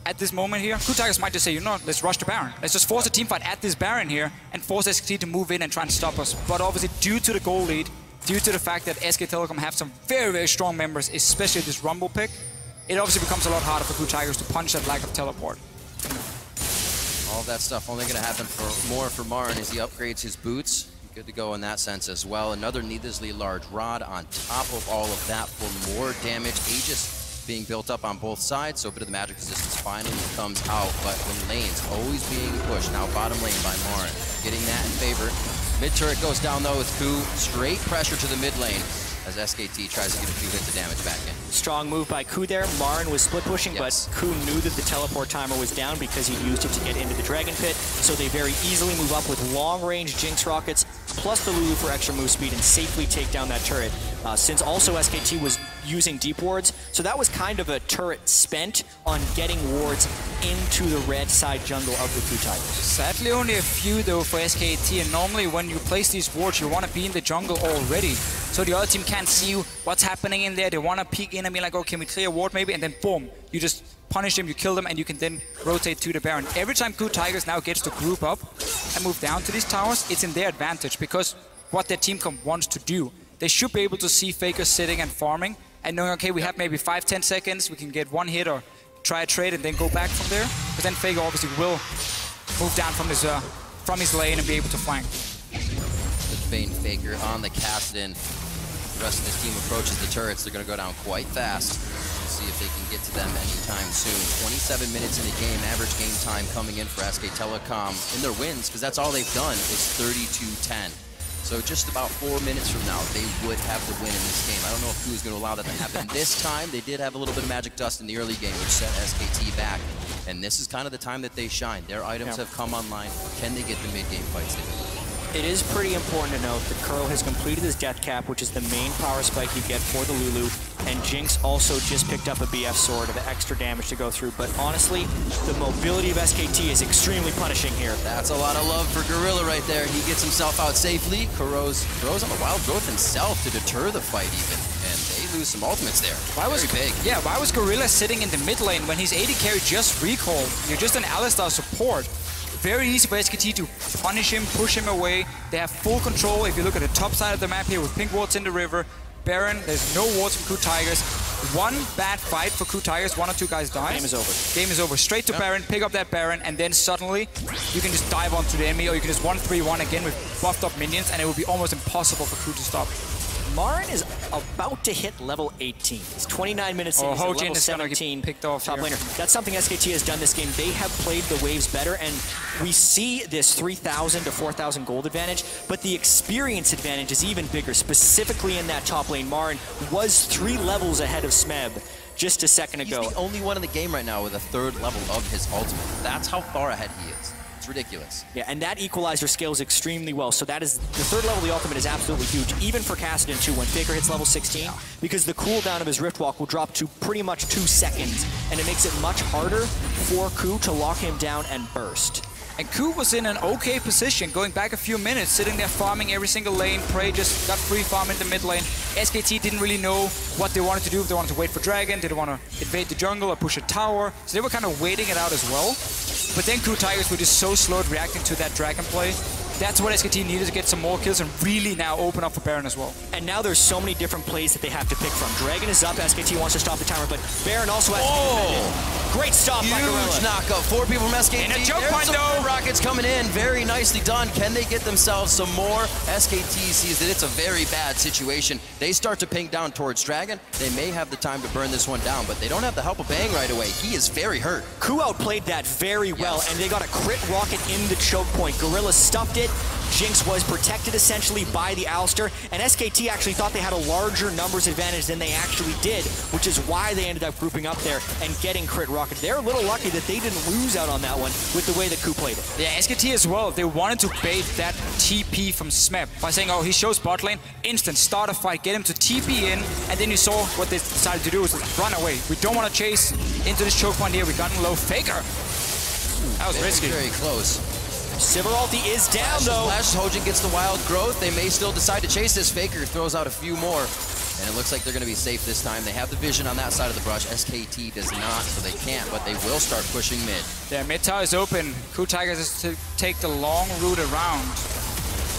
at this moment here, KOO Tigers might just say, you know what, let's rush the Baron. Let's just force a team fight at this Baron here and force SKT to move in and try and stop us. But obviously, due to the goal lead, due to the fact that SK Telecom have some very, very strong members, especially this Rumble pick, it obviously becomes a lot harder for KOO Tigers to punch that lack of teleport. All that stuff only going to happen for Marin as he upgrades his boots. Good to go in that sense as well. Another needlessly large rod on top of all of that for more damage. Aegis being built up on both sides, so a bit of the magic resistance finally comes out. But when lanes always being pushed, now bottom lane by Marin. Getting that in favor. Mid turret goes down though with KOO. Straight pressure to the mid lane as SKT tries to get a few hits of damage back in. Strong move by KOO there. Marin was split pushing, but KOO knew that the teleport timer was down because he used it to get into the Dragon Pit, so they very easily move up with long-range Jinx rockets, plus the Lulu for extra move speed, and safely take down that turret. Since also SKT was using deep wards, so that was kind of a turret spent on getting wards into the red side jungle of the KOO Tigers. Sadly, only a few though for SKT, and normally when you place these wards, you want to be in the jungle already, so the other team can't see what's happening in there. They want to peek in and be like, oh, can we clear a ward maybe? And then boom, you just punish them, you kill them, and you can then rotate to the Baron. Every time KOO Tigers now gets to group up and move down to these towers, it's in their advantage because what their team wants to do. They should be able to see Faker sitting and farming and knowing, okay, we have maybe 5-10 seconds, we can get one hit or try a trade and then go back from there. But then Faker obviously will move down from his lane and be able to flank. The Bane Faker on the Kassadin. The rest of this team approaches the turrets. They're going to go down quite fast. We'll see if they can get to them anytime soon. 27 minutes in the game, average game time coming in for SK Telecom in their wins, because that's all they've done is 32-10. So just about 4 minutes from now, they would have the win in this game. I don't know if KOO is going to allow that to happen this time. They did have a little bit of magic dust in the early game, which set SKT back. And this is kind of the time that they shine. Their items have come online. Can they get the mid-game fights they need? It is pretty important to note that Curl has completed his death cap, which is the main power spike you get for the Lulu, and Jinx also just picked up a BF sword of extra damage to go through. But honestly, the mobility of SKT is extremely punishing here. That's a lot of love for Gorilla right there. He gets himself out safely. Kuro's throws on the wild growth himself to deter the fight even, and they lose some ultimates there. Why was big? Yeah, why was Gorilla sitting in the mid lane when his AD carry just recalled? You're just an Alistar support. Very easy for SKT to punish him, push him away. They have full control. If you look at the top side of the map here with pink wards in the river, Baron, there's no wards from KOO Tigers. One bad fight for KOO Tigers, 1 or 2 guys die. Game is over. Game is over. Straight to Baron, pick up that Baron, and then suddenly you can just dive onto the enemy, or you can just 1-3-1 again with buffed up minions, and it will be almost impossible for KOO to stop. Marin is about to hit level 18. It's 29 minutes in, he's at level 17 picked off top laner. That's something SKT has done this game. They have played the waves better, and we see this 3,000 to 4,000 gold advantage, but the experience advantage is even bigger, specifically in that top lane. Marin was 3 levels ahead of Smeb. just a second ago. He's the only one in the game right now with a 3rd level of his ultimate. That's how far ahead he is. It's ridiculous. Yeah, and that equalizer scales extremely well. So that is, the 3rd level of the ultimate is absolutely huge, even for Kassadin too, when Faker hits level 16, because the cooldown of his Rift Walk will drop to pretty much 2 seconds, and it makes it much harder for Ku to lock him down and burst. And Ku was in an okay position, going back a few minutes, sitting there farming every single lane. Prey just got free farm in the mid lane. SKT didn't really know what they wanted to do, if they wanted to wait for Dragon, did they want to invade the jungle or push a tower. So they were kind of waiting it out as well. But then Ku Tigers were just so slow at reacting to that Dragon play. That's what SKT needed to get some more kills and really now open up for Baron as well. And now there's so many different plays that they have to pick from. Dragon is up, SKT wants to stop the timer, but Baron also has to be defended. Great stop by Gorilla. Huge knockup. 4 people from SKT. And a choke There's point some though. rockets coming in. Very nicely done. Can they get themselves some more? SKT sees that it's a very bad situation. They start to ping down towards Dragon. They may have the time to burn this one down, but they don't have the help of Bang right away. He is very hurt. Ku outplayed that very well, and they got a crit rocket in the choke point. Gorilla stuffed it. Jinx was protected essentially by the Alistar, and SKT actually thought they had a larger numbers advantage than they actually did, which is why they ended up grouping up there and getting crit rocket. They're a little lucky that they didn't lose out on that one with the way that Ku played it. Yeah, SKT as well, they wanted to bait that TP from Smeb by saying, oh, he shows bot lane, instant, start a fight, get him to TP in, and then you saw what they decided to do was run away. We don't want to chase into this choke point here, we got in low. Faker. That was risky. Very close. Sivir ulti is down though. Flash, Hojin gets the wild growth. They may still decide to chase this. Faker throws out a few more. And it looks like they're going to be safe this time. They have the vision on that side of the brush. SKT does not, so they can't, but they will start pushing mid. Yeah, mid tower is open. Ku Tigers is to take the long route around.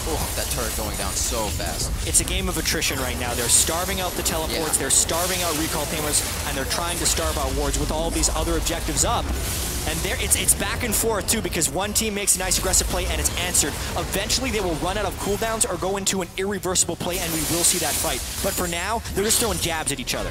Oh, that turret going down so fast. It's a game of attrition right now. They're starving out the teleports, they're starving out recall payments, and they're trying to starve out wards with all these other objectives up. And it's back and forth too, because one team makes a nice aggressive play and it's answered. Eventually they will run out of cooldowns or go into an irreversible play, and we will see that fight. But for now, they're just throwing jabs at each other.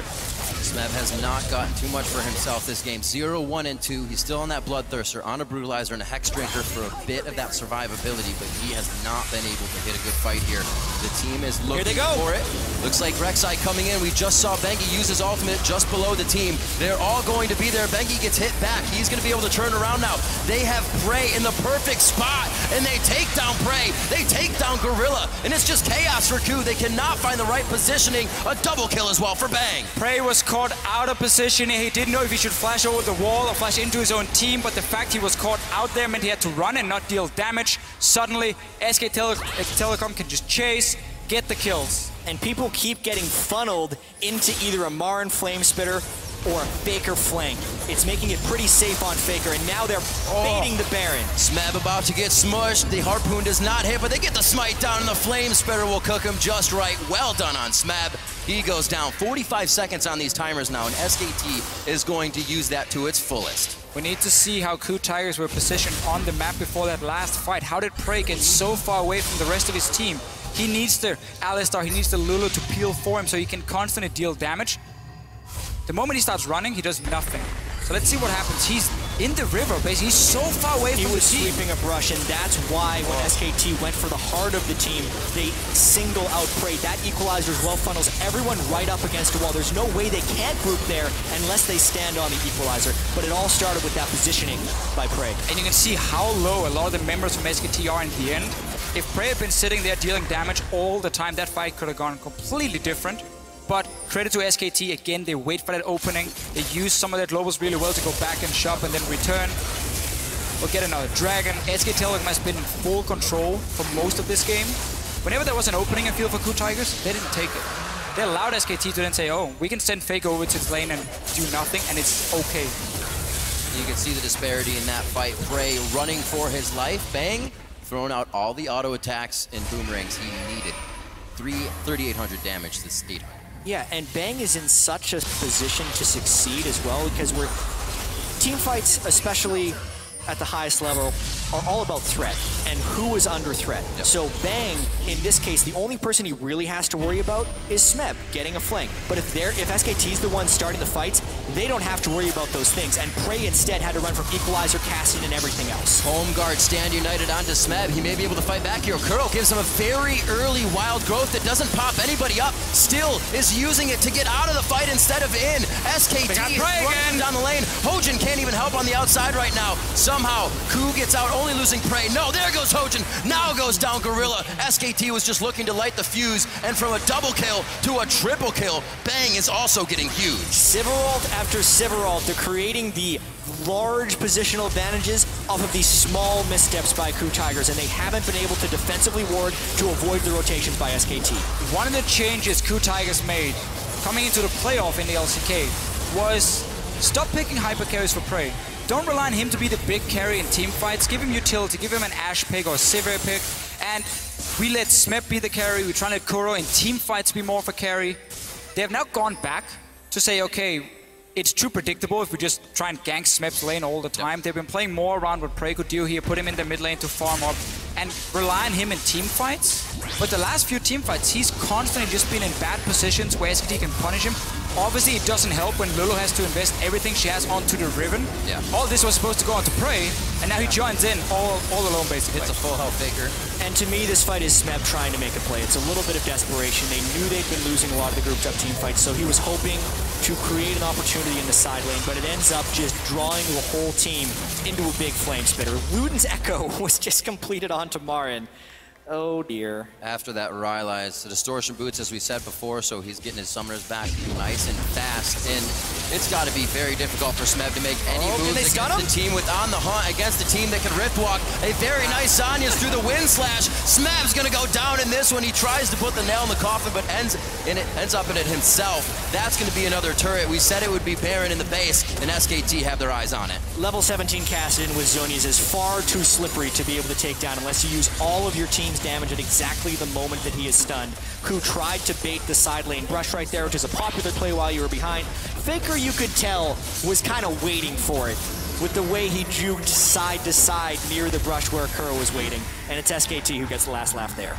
Smeb has not gotten too much for himself this game. 0, 1, and 2. He's still on that Bloodthirster, on a Brutalizer, and a Hex Drinker for a bit of that survivability, but he has not been able to hit a good fight here. The team is looking for it. Looks like Rek'Sai coming in. We just saw Bengi use his ultimate just below the team. They're all going to be there. Bengi gets hit back. He's going to be able to turn around now. They have Prey in the perfect spot, and they take down Prey. They take down Gorilla, and it's just chaos for Ku. They cannot find the right positioning. A double kill as well for Bang. Prey was caught out of position. He didn't know if he should flash over the wall or flash into his own team, but the fact he was caught out there meant he had to run and not deal damage. Suddenly, SK Telecom can just chase, get the kills. And people keep getting funneled into either a Marin Flamespitter or a Faker flank. It's making it pretty safe on Faker, and now they're baiting the Baron. Smeb about to get smushed. The Harpoon does not hit, but they get the smite down, and the Flamespitter will cook him just right. Well done on Smeb. He goes down. 45 seconds on these timers now, and SKT is going to use that to its fullest. We need to see how Ku Tigers were positioned on the map before that last fight. How did Prey get so far away from the rest of his team? He needs the Alistar, he needs the Lulu to peel for him so he can constantly deal damage. The moment he starts running, he does nothing. So let's see what happens. He's in the river, basically. He's so far away from the team. He was sweeping a brush, and that's why when SKT went for the heart of the team, they single out Prey. That equalizer as well funnels everyone right up against the wall. There's no way they can't group there unless they stand on the equalizer. But it all started with that positioning by Prey. And you can see how low a lot of the members from SKT are in the end. If Prey had been sitting there dealing damage all the time, that fight could have gone completely different. But credit to SKT, again, they wait for that opening. They use some of their globals really well to go back and shop and then return. We'll get another Dragon. SK Telecom has been in full control for most of this game. Whenever there was an opening in field for Ku Tigers, they didn't take it. They allowed SKT to then say, oh, we can send Fake over to the lane and do nothing, and it's okay. You can see the disparity in that fight. Prey running for his life. Bang, throwing out all the auto attacks and boomerangs he needed. 3,800 damage to 800. Yeah, and Bang is in such a position to succeed as well, because we're team fights, especially at the highest level, are all about threat and who is under threat. So Bang, in this case, the only person he really has to worry about is Smeb getting a flank. But if SKT's the one starting the fights, they don't have to worry about those things. And Prey instead had to run from Equalizer, Cassian, and everything else. Home guard stand united onto Smeb. He may be able to fight back here. Kuro gives him a very early wild growth that doesn't pop anybody up. Still is using it to get out of the fight instead of in. SKT is running down the lane. Hojin can't even help on the outside right now. Somehow, Ku gets out, only losing Prey. No, there goes Hojin. Now goes down Gorilla. SKT was just looking to light the fuse, and from a double kill to a triple kill, Bang is also getting huge. Sivaralt after Sivaralt, they're creating the large positional advantages off of these small missteps by KOO Tigers, and they haven't been able to defensively ward to avoid the rotations by SKT. One of the changes KOO Tigers made coming into the playoff in the LCK was stop picking hyper carries for Prey. Don't rely on him to be the big carry in team fights. Give him utility, give him an Ashe pick or a Sivir pick, and we let Smeb be the carry. We try to let Kuro in team fights be more of a carry. They have now gone back to say, okay, it's too predictable if we just try and gank Smeb's lane all the time. They've been playing more around what Prey could do here, put him in the mid lane to farm up and rely on him in team fights. But the last few team fights, he's constantly just been in bad positions where SKT can punish him. Obviously, it doesn't help when Lulu has to invest everything she has onto the Riven. Yeah. All this was supposed to go onto Prey, and now he joins in all alone, basically. It's a full health Faker. And to me, this fight is Smeb trying to make a play. It's a little bit of desperation. They knew they'd been losing a lot of the grouped up team fights, so he was hoping to create an opportunity in the side lane, but it ends up just drawing the whole team into a big flame spitter. Luden's Echo was just completed onto Marin. Oh dear. After that Rylai's, the distortion boots, as we said before, so he's getting his summoners back nice and fast. And it's got to be very difficult for Smeb to make any moves against the team with On the Hunt, against the team that can Rift Walk. A very nice Zanya's through the wind slash. Smeb's going to go down in this one. He tries to put the nail in the coffin, but ends up in it himself. That's going to be another turret. We said it would be Baron in the base, and SKT have their eyes on it. Level 17 Cassian with Zhonya's is far too slippery to be able to take down unless you use all of your team's damage at exactly the moment that he is stunned. KOO tried to bait the side lane brush right there, which is a popular play while you were behind. Faker, you could tell, was kind of waiting for it with the way he juked side to side near the brush where Kuro was waiting. And it's SKT who gets the last laugh there.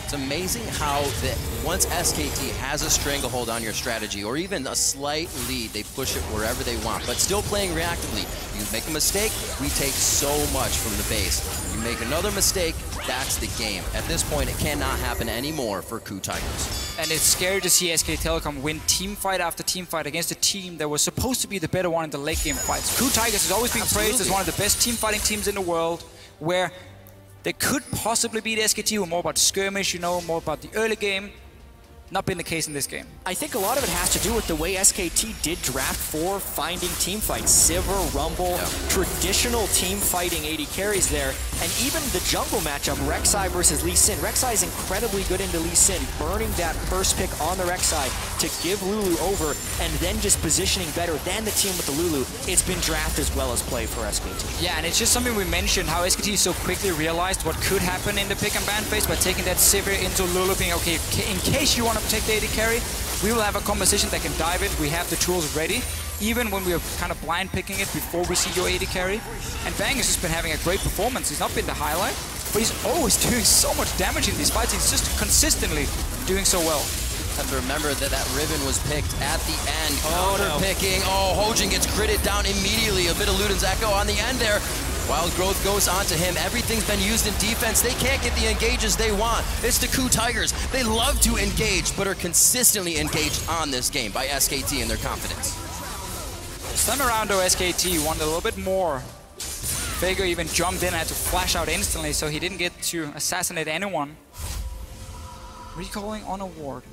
It's amazing how that once SKT has a stranglehold on your strategy or even a slight lead, they push it wherever they want, but still playing reactively. You make a mistake, we take so much from the base. You make another mistake, that's the game. At this point, it cannot happen anymore for KOO Tigers. And it's scary to see SK Telecom win team fight after team fight against a team that was supposed to be the better one in the late game fights. KOO Tigers has always been praised as one of the best team fighting teams in the world, where they could possibly beat SKT, who are more about skirmish, you know, more about the early game. Not been the case in this game. I think a lot of it has to do with the way SKT did draft for finding team fights. Sivir, Rumble, traditional team fighting AD carries there. And even the jungle matchup, Rek'Sai versus Lee Sin. Rek'Sai is incredibly good into Lee Sin, burning that first pick on the Rek'Sai to give Lulu over and then just positioning better than the team with the Lulu. It's been draft as well as play for SKT. Yeah, and it's just something we mentioned, how SKT so quickly realized what could happen in the pick and ban phase by taking that Sivir into Lulu, being okay, in case you want to protect the AD carry, we will have a composition that can dive it. We have the tools ready, even when we are kind of blind picking it before we see your AD carry. And Bang has just been having a great performance. He's not been the highlight, but he's always doing so much damage in these fights. He's just consistently doing so well. Have to remember that that Riven was picked at the end. Counter-picking. Oh, Hojin gets critted down immediately. A bit of Luden's Echo on the end there. Wild Growth goes onto him. Everything's been used in defense. They can't get the engages they want. It's the KOO Tigers. They love to engage, but are consistently engaged on this game by SKT and their confidence. This time around, though, SKT wanted a little bit more. Faker even jumped in and had to flash out instantly, so he didn't get to assassinate anyone. Recalling on a ward.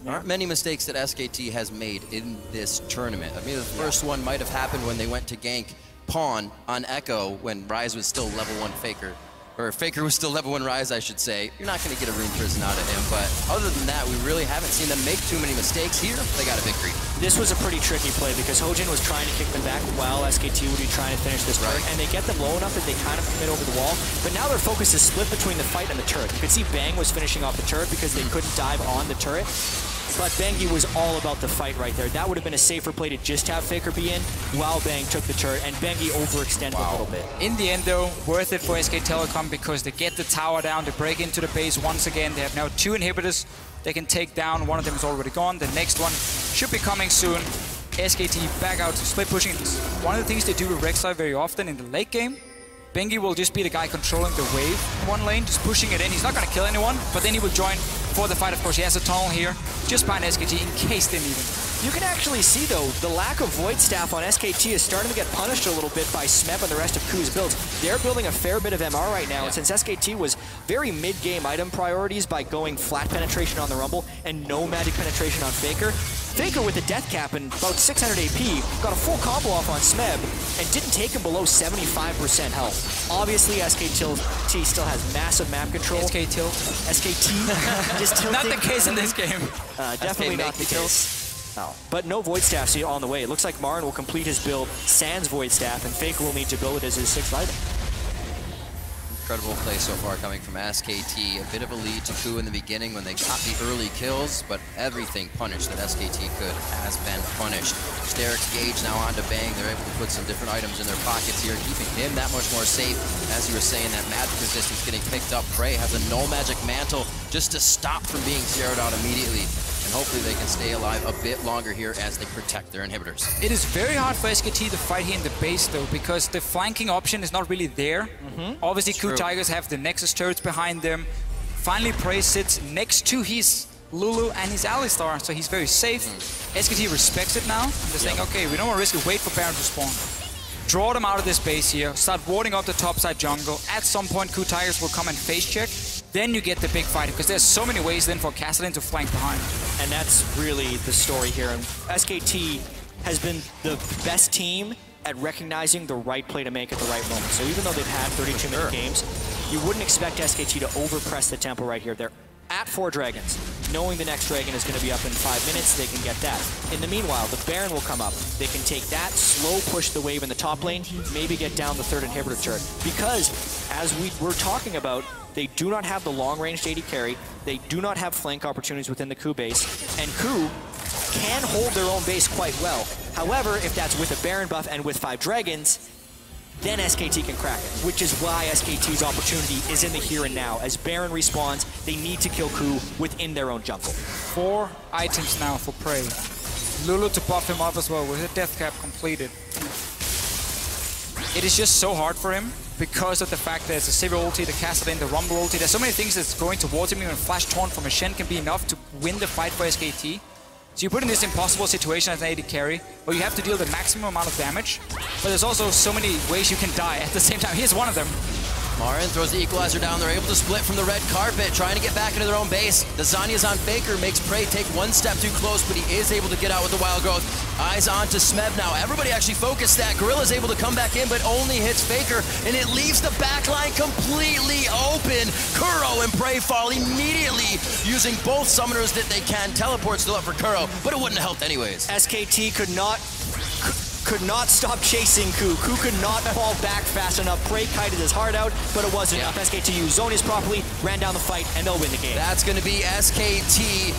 There aren't many mistakes that SKT has made in this tournament. I mean, the first one might have happened when they went to gank Pawn on Echo when Ryze was still level 1 Faker. Or Faker was still level 1 Ryze, I should say. You're not going to get a Rune Prison out of him, but other than that, we really haven't seen them make too many mistakes here. They got a victory. This was a pretty tricky play because Hojin was trying to kick them back while SKT would be trying to finish this turret, and they get them low enough that they kind of commit over the wall, but now their focus is split between the fight and the turret. You could see Bang was finishing off the turret because they couldn't dive on the turret. but Bengi was all about the fight right there. That would have been a safer play to just have Faker be in while Bang took the turret, and Bengi overextended a little bit. In the end, though, worth it for SK Telecom because they get the tower down, they break into the base once again. They have now 2 inhibitors they can take down. One of them is already gone. The next one should be coming soon. SKT back out, split pushing. One of the things they do with Rek'Sai very often in the late game, Bengi will just be the guy controlling the wave in one lane, just pushing it in. He's not going to kill anyone, but then he will join for the fight. Of course, he has a tunnel here, just behind SKT in case they need him. You can actually see, though, the lack of Void Staff on SKT is starting to get punished a little bit by Smeb and the rest of KOO's builds. They're building a fair bit of MR right now, and since SKT was very mid-game item priorities by going flat penetration on the Rumble and no magic penetration on Faker, Faker with a death cap and about 600 AP got a full combo off on Smeb and didn't take him below 75% health. Obviously, SKT still has massive map control. SK tilt. SKT just tilting. Not the case in this game. Definitely not the case. Oh. But no Void Staff on the way. It looks like Marin will complete his build sans Void Staff, and Faker will need to build it as his 6th item. Incredible play so far coming from SKT. A bit of a lead to KOO in the beginning when they got the early kills, but everything punished that SKT could has been punished. Steric's Gage now onto Bang. They're able to put some different items in their pockets here, keeping him that much more safe. As you were saying, that magic resistance getting picked up. Prey has a null magic mantle just to stop from being zeroed out immediately. And hopefully they can stay alive a bit longer here as they protect their inhibitors. It is very hard for SKT to fight here in the base, though, because the flanking option is not really there. Obviously, KOO Tigers have the Nexus turrets behind them. Finally, Prey sits next to his Lulu and his Alistar, so he's very safe. SKT respects it now. They're saying, okay, we don't want to risk it. Wait for Baron to spawn. Draw them out of this base here. Start warding up the topside jungle. At some point, KOO Tigers will come and face check. Then you get the big fight, because there's so many ways then for Kassadin to flank behind. And that's really the story here. And SKT has been the best team at recognizing the right play to make at the right moment. So even though they've had 32-minute games, you wouldn't expect SKT to overpress the tempo right here. They're at 4 dragons. Knowing the next dragon is going to be up in 5 minutes, they can get that. In the meanwhile, the Baron will come up. They can take that, slow push the wave in the top lane, maybe get down the 3rd inhibitor turret. Because, as we were talking about, they do not have the long-range AD carry, they do not have flank opportunities within the KOO base, and KOO can hold their own base quite well. However, if that's with a Baron buff and with 5 dragons, then SKT can crack it, which is why SKT's opportunity is in the here and now. As Baron respawns, they need to kill KOO within their own jungle. 4 items now for Prey. Lulu to buff him up as well with a death cap completed. It is just so hard for him because of the fact that there's a Sivir ulti, the Kassadin, the Rumble ulti. There's so many things that's going towards him. Even Flash Taunt from a Shen can be enough to win the fight for SKT. So you put in this impossible situation as an AD carry, where you have to deal the maximum amount of damage, but there's also so many ways you can die at the same time. Here's one of them. Marin throws the equalizer down. They're able to split from the red carpet, trying to get back into their own base. The Zanya's on Faker, makes Prey take one step too close, but he is able to get out with the Wild Growth. Eyes on to Smeb now. Everybody actually focused that. Gorilla's able to come back in, but only hits Faker, and it leaves the backline completely open. Kuro and Prey fall immediately, using both summoners that they can. Teleport still up for Kuro, but it wouldn't have helped anyways. SKT could not stop chasing KOO. KOO could not fall back fast enough. Prey kited his heart out, but it wasn't enough. SKT used Zonius properly, ran down the fight, and they'll win the game. That's going to be SKT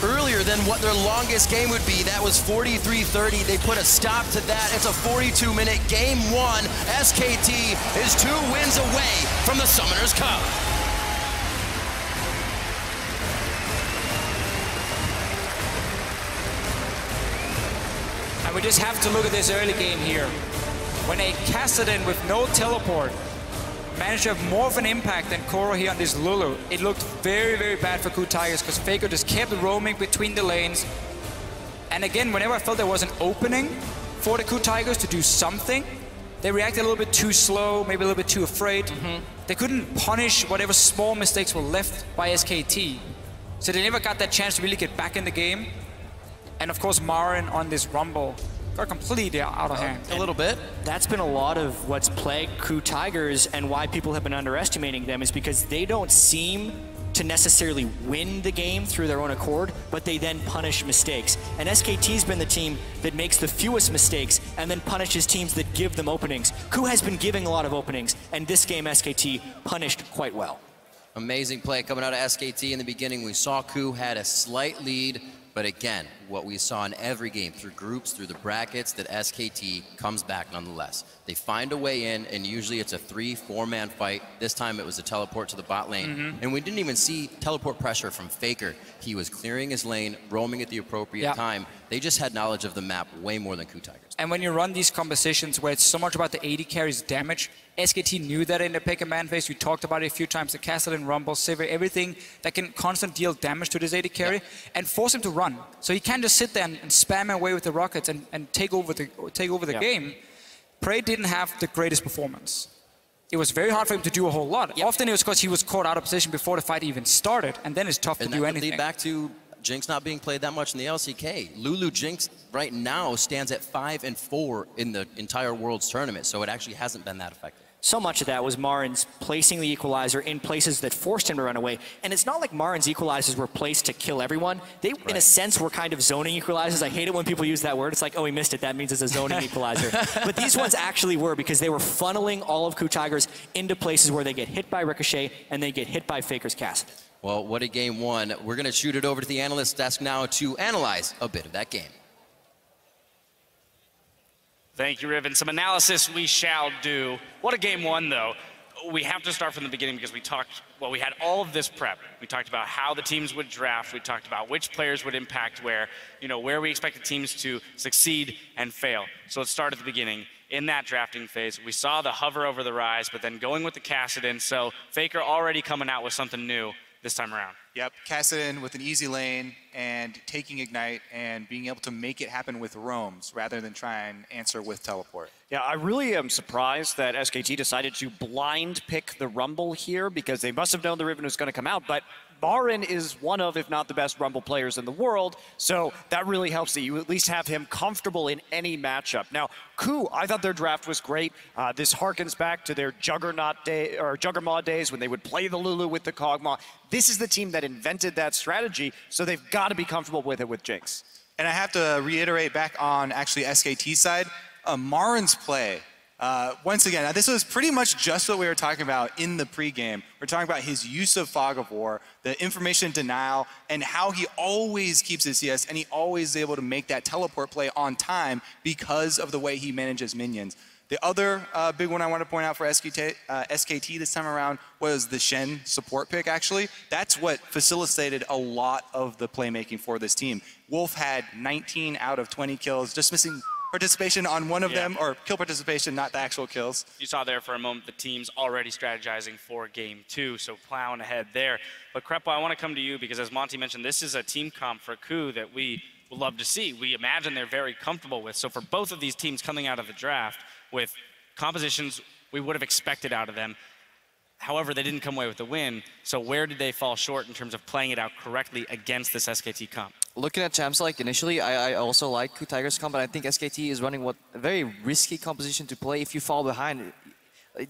earlier than what their longest game would be. That was 43-30. They put a stop to that. It's a 42-minute game 1. SKT is 2 wins away from the Summoners Cup. We just have to look at this early game here. When a Kassadin with no teleport managed to have more of an impact than Kuro here on this Lulu, it looked very, very bad for KOO Tigers because Faker just kept roaming between the lanes. And again, whenever I felt there was an opening for the KOO Tigers to do something, they reacted a little bit too slow, maybe a little bit too afraid. They couldn't punish whatever small mistakes were left by SKT. So they never got that chance to really get back in the game. And of course, Marin on this Rumble got completely out of hand. A little bit. That's been a lot of what's plagued KOO Tigers, and why people have been underestimating them is because they don't seem to necessarily win the game through their own accord, but they then punish mistakes. And SKT's been the team that makes the fewest mistakes and then punishes teams that give them openings. KOO has been giving a lot of openings, and this game SKT punished quite well. Amazing play coming out of SKT in the beginning. We saw KOO had a slight lead, But again, what we saw in every game, through groups, through the brackets, that SKT comes back nonetheless. They find a way in, and usually it's a 3-4-man fight. This time it was a teleport to the bot lane. And we didn't even see teleport pressure from Faker. He was clearing his lane, roaming at the appropriate time. They just had knowledge of the map way more than KOO Tigers. And when you run these compositions where it's so much about the AD carries damage, SKT knew that in the pick and man phase. We talked about it a few times, the Kassadin, Rumble, Sivir, everything that can constantly deal damage to this AD carry and force him to run. So he can't just sit there and spam away with the rockets and take over the game. Prey didn't have the greatest performance. It was very hard for him to do a whole lot. Often it was because he was caught out of position before the fight even started, and then it's tough to do anything. And that could lead back to Jinx not being played that much in the LCK. Lulu Jinx right now stands at 5-4 in the entire Worlds tournament, so it actually hasn't been that effective. So much of that was Marin's placing the equalizer in places that forced him to run away. And it's not like Marin's equalizers were placed to kill everyone. They, in a sense, were kind of zoning equalizers. I hate it when people use that word. It's like, oh, he missed it. That means it's a zoning equalizer. But these ones actually were, because they were funneling all of KOO Tigers into places where they get hit by Ricochet and they get hit by Faker's Kassadin. Well, what a game one. We're going to shoot it over to the analyst desk now to analyze a bit of that game. Thank you, Riven. Some analysis we shall do. What a game one, though. We have to start from the beginning because we had all of this prep. We talked about how the teams would draft. We talked about which players would impact where, where we expected teams to succeed and fail. So let's start at the beginning. In that drafting phase, we saw the hover over the Ryze, but then going with the Kassadin. So Faker already coming out with something new this time around. Yep, Kassadin with an easy lane and taking Ignite and being able to make it happen with roams rather than try and answer with teleport. Yeah, I really am surprised that SKT decided to blind pick the Rumble here, because they must have known the Riven was going to come out, but Marin is one of, if not the best Rumble players in the world, so that really helps that you at least have him comfortable in any matchup. Now, KOO, I thought their draft was great. This harkens back to their Juggernaut day or Juggermaw days when they would play the Lulu with the Kog'Maw. This is the team that invented that strategy, so they've got to be comfortable with it with Jinx. And I have to reiterate back on actually SKT side, Marin's play. Once again, this was pretty much just what we were talking about in the pregame. We're talking about his use of Fog of War, the information denial, and how he always keeps his CS, and he always is able to make that teleport play on time because of the way he manages minions. The other big one I want to point out for SKT this time around was the Shen support pick, actually. That's what facilitated a lot of the playmaking for this team. Wolf had 19 out of 20 kills, just missing participation on one of them, or kill participation, not the actual kills. You saw there for a moment the team's already strategizing for game two, so plowing ahead there. But Krepo, I want to come to you because, as Monty mentioned, this is a team comp for KOO that we would love to see. We imagine they're very comfortable with. So for both of these teams coming out of the draft with compositions we would have expected out of them, however, they didn't come away with the win. So where did they fall short in terms of playing it out correctly against this SKT comp? Looking at champs, like initially, I also like KOO Tigers comp, but I think SKT is running a very risky composition to play. If you fall behind,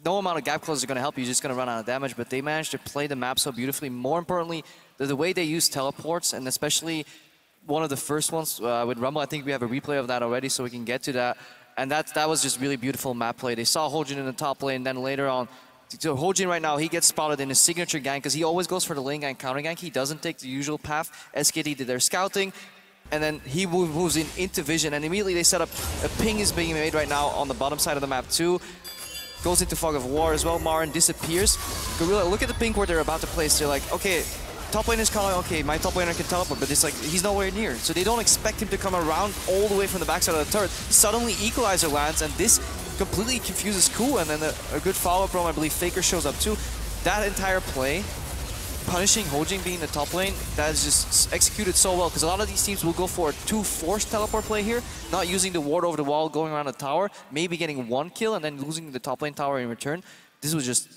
no amount of gap close is going to help you. You're just going to run out of damage. But they managed to play the map so beautifully. More importantly, the way they use teleports, and especially one of the first ones with Rumble. I think we have a replay of that already, so we can get to that. And that was just really beautiful map play. They saw Hojin in the top lane, then later on, so Hojin right now, he gets spotted in his signature gank because he always goes for the lane gank, counter gank. He doesn't take the usual path. SKT did their scouting, and then he moves into vision, and immediately they set up a ping is being made right now on the bottom side of the map too. Goes into Fog of War as well. Marin disappears. Gorilla, look at the ping where they're about to place. They're like, okay, top lane is calling, okay, my top laner can teleport, but it's like, he's nowhere near. So they don't expect him to come around all the way from the backside of the turret. Suddenly Equalizer lands, and this completely confuses KOO, and then a good follow-up roam, I believe Faker shows up too. That entire play, punishing Hojin being the top lane, that is just executed so well, because a lot of these teams will go for a 2 forced teleport play here, not using the ward over the wall, going around the tower, maybe getting 1 kill, and then losing the top lane tower in return. This was just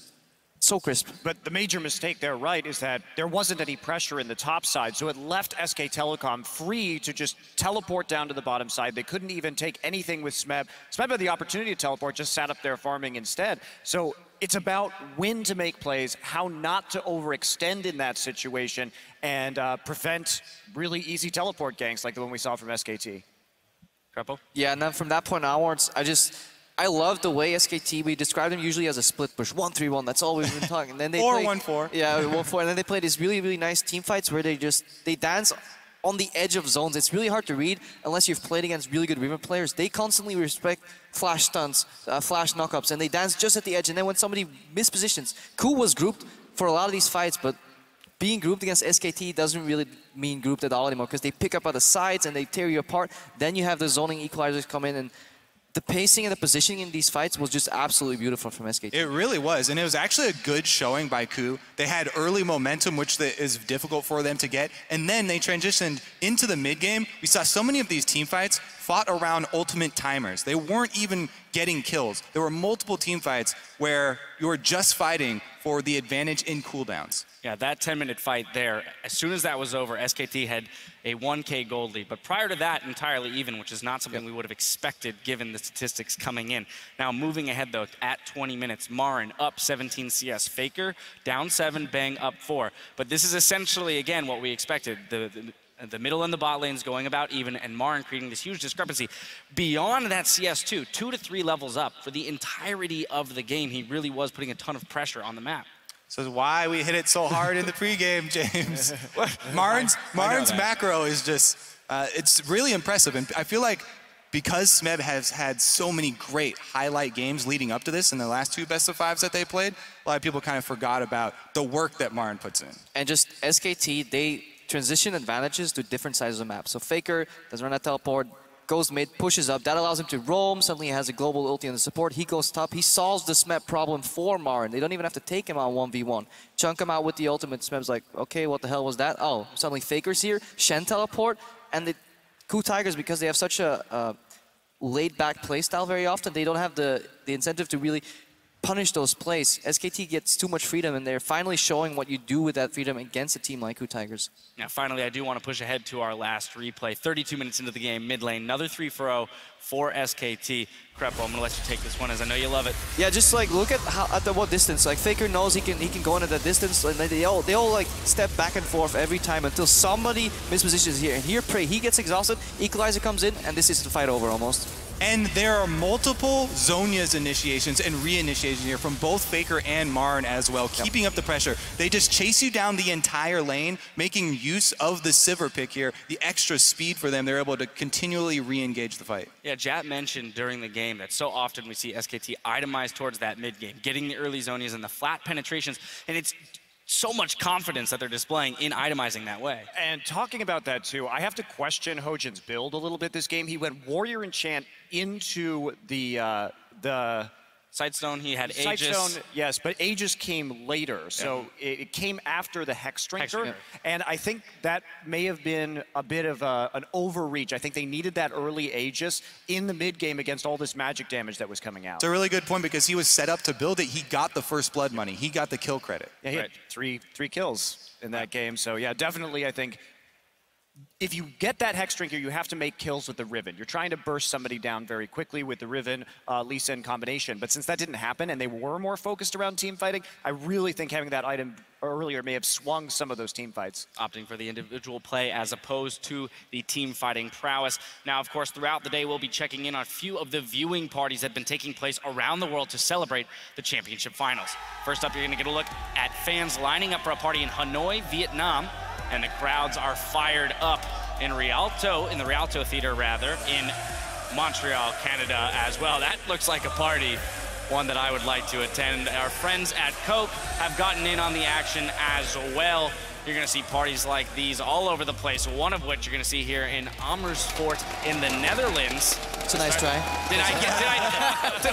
so crisp. But the major mistake there, right, is that there wasn't any pressure in the top side, so it left SK Telecom free to just teleport down to the bottom side. They couldn't even take anything with Smeb. Smeb had the opportunity to teleport, just sat up there farming instead. So it's about when to make plays, how not to overextend in that situation, and prevent really easy teleport ganks like the one we saw from SKT. Krepo? Yeah, and then from that point onwards, I love the way SKT, we describe them usually as a split push, 1-3-1, that's all we've been talking. And then they or play, 1-4. Yeah, 1-4, and then they play these really, really nice team fights where they dance on the edge of zones. It's really hard to read unless you've played against really good Riven players. They constantly respect flash stunts, flash knockups, and they dance just at the edge. And then when somebody mispositions, Ku was grouped for a lot of these fights, but being grouped against SKT doesn't really mean grouped at all anymore because they pick up at the sides and they tear you apart. Then you have the zoning equalizers come in, and the pacing and the positioning in these fights was just absolutely beautiful from SKT. It really was, and it was actually a good showing by Ku. They had early momentum, which is difficult for them to get, and then they transitioned into the mid-game. We saw so many of these team fights fought around ultimate timers. They weren't even getting kills. There were multiple team fights where you were just fighting for the advantage in cooldowns. Yeah, that 10-minute fight there, as soon as that was over, SKT had a 1K gold lead. But prior to that, entirely even, which is not something we would have expected given the statistics coming in. Now, moving ahead, though, at 20 minutes, Marin up 17 CS. Faker down 7, Bang up 4. But this is essentially, again, what we expected. The middle and the bot lanes going about even, and Marin creating this huge discrepancy. Beyond that CS2, 2 to 3 levels up, for the entirety of the game, he really was putting a ton of pressure on the map. So that's why we hit it so hard in the pregame, James. Marin's macro is just, it's really impressive. And I feel like because Smeb has had so many great highlight games leading up to this in the last 2 best-of-5s that they played, a lot of people kind of forgot about the work that Marin puts in. And just SKT, they transition advantages to different sizes of maps. So Faker does run a teleport, goes mid, pushes up. That allows him to roam. Suddenly he has a global ulti on the support. He goes top. He solves the Smeb problem for Marin. They don't even have to take him on 1v1. Chunk him out with the ultimate. Smeb's like, okay, what the hell was that? Oh, suddenly Faker's here. Shen teleport. And the Ku Tigers, because they have such a laid-back playstyle very often, they don't have the incentive to really punish those plays. SKT gets too much freedom, and they're finally showing what you do with that freedom against a team like Ku Tigers. Now, finally, I do want to push ahead to our last replay. 32 minutes into the game, mid lane, another 3-0 for SKT. Krepo, I'm going to let you take this one, as I know you love it. Yeah, just like look at what distance. Like Faker knows he can go into that distance, and they all like step back and forth every time until somebody mispositions here. And here, Prey, he gets exhausted. Equalizer comes in, and this is the fight over almost. And there are multiple Zhonya's initiations and re-initiations here from both Faker and Marin as well, keeping up the pressure. They just chase you down the entire lane, making use of the Sivir pick here, the extra speed for them. They're able to continually re-engage the fight. Yeah, Jat mentioned during the game that so often we see SKT itemize towards that mid-game, getting the early Zhonya's and the flat penetrations, and it's so much confidence that they're displaying in itemizing that way. And talking about that too, I have to question Hojin's build a little bit this game. He went Warrior Enchant into the Sightstone, he had Aegis. Sightstone, yes, but Aegis came later, so it came after the Hexdrinker, and I think that may have been a bit of an overreach. I think they needed that early Aegis in the mid-game against all this magic damage that was coming out. It's a really good point because he was set up to build it. He got the first blood money. He got the kill credit. Yeah, he had three kills in that game, so yeah, definitely I think if you get that Hexdrinker, you have to make kills with the Riven. You're trying to burst somebody down very quickly with the Riven, Lee Sin combination. But since that didn't happen and they were more focused around team fighting, I really think having that item earlier may have swung some of those team fights. Opting for the individual play as opposed to the team fighting prowess. Now, of course, throughout the day, we'll be checking in on a few of the viewing parties that have been taking place around the world to celebrate the championship finals. First up, you're going to get a look at fans lining up for a party in Hanoi, Vietnam. And the crowds are fired up in the Rialto Theater rather, in Montreal, Canada as well. That looks like a party, one that I would like to attend. Our friends at Coke have gotten in on the action as well. You're gonna see parties like these all over the place, one of which you're gonna see here in Amersfoort in the Netherlands. It's a nice try.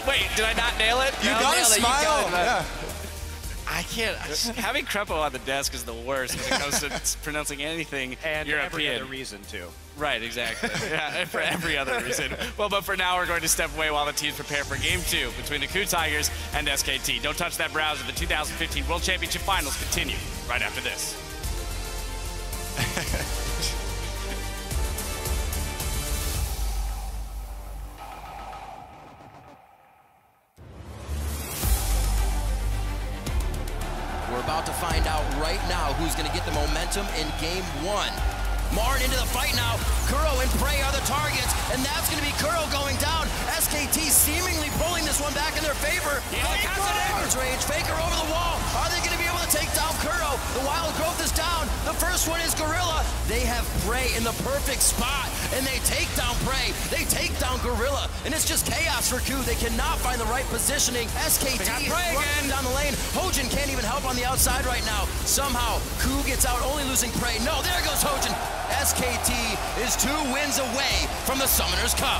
Wait, did I not nail it? You got a smile. Yeah. I can't. Having Krepo on the desk is the worst when it comes to pronouncing anything and European. Every other reason, too. Right, exactly. Yeah, for every other reason. Well, but for now, we're going to step away while the teams prepare for Game 2 between the Ku Tigers and SKT. Don't touch that browser. The 2015 World Championship Finals continue right after this. We're about to find out right now who's going to get the momentum in Game 1. Marin into the fight now. Kuro and Prey are the targets, and that's going to be Kuro going down. SKT seemingly pulling the this one back in their favor. Faker's range, Faker over the wall. Are they going to be able to take down Kuro? The Wild Growth is down. The first one is Gorilla. They have Prey in the perfect spot, and they take down Prey. They take down Gorilla, and it's just chaos for Ku. They cannot find the right positioning. SKT is running down the lane. Hojin can't even help on the outside right now. Somehow, Ku gets out, only losing Prey. No, there goes Hojin. SKT is 2 wins away from the Summoners Cup.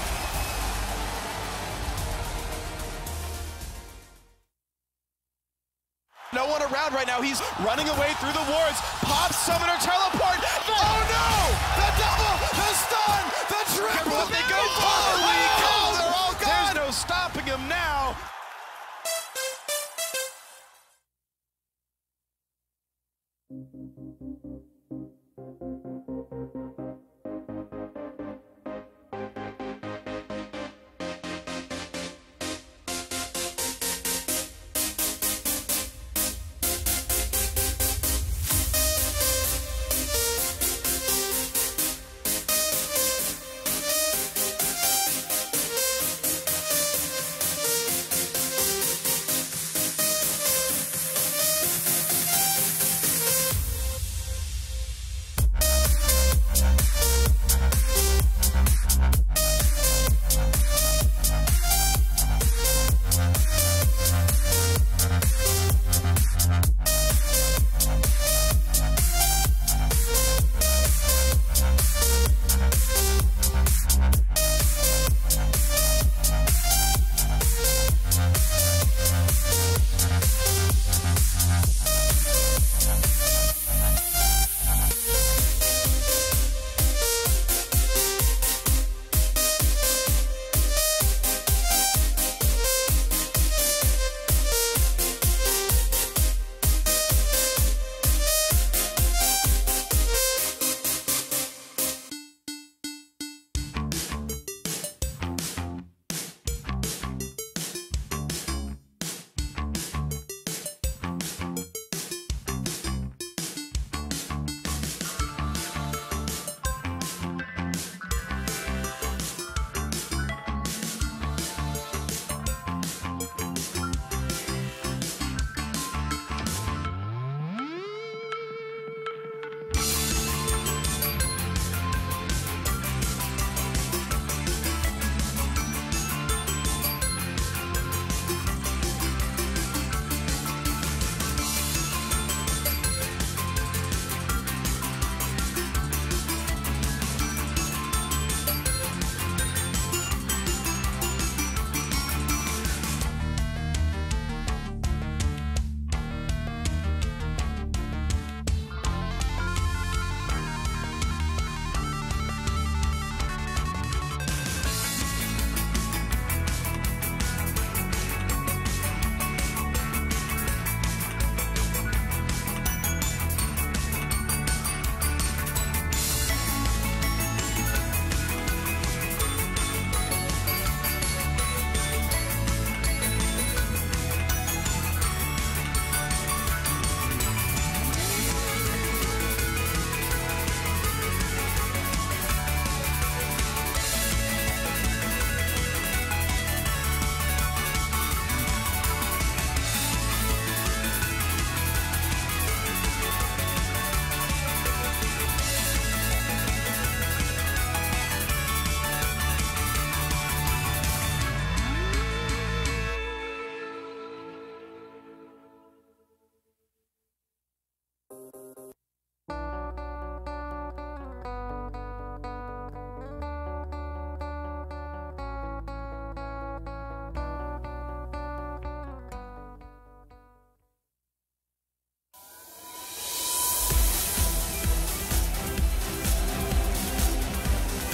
No one around right now. He's running away through the wards. Pop, Summoner, teleport. Oh no! The double, the stun, the triple. They go for it. They're all gone. There's no stopping him now.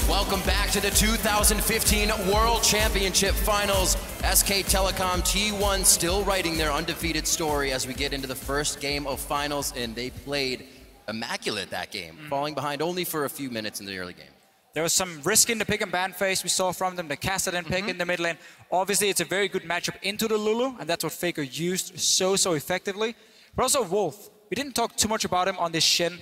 Welcome back to the 2015 World Championship Finals. SK Telecom T1 still writing their undefeated story as we get into the first game of finals, and they played immaculate that game, falling behind only for a few minutes in the early game. There was some risk in the pick and ban phase we saw from them, the Kassadin pick in the mid lane. Obviously, it's a very good matchup into the Lulu, and that's what Faker used so effectively. But also Wolf, we didn't talk too much about him on this Shin.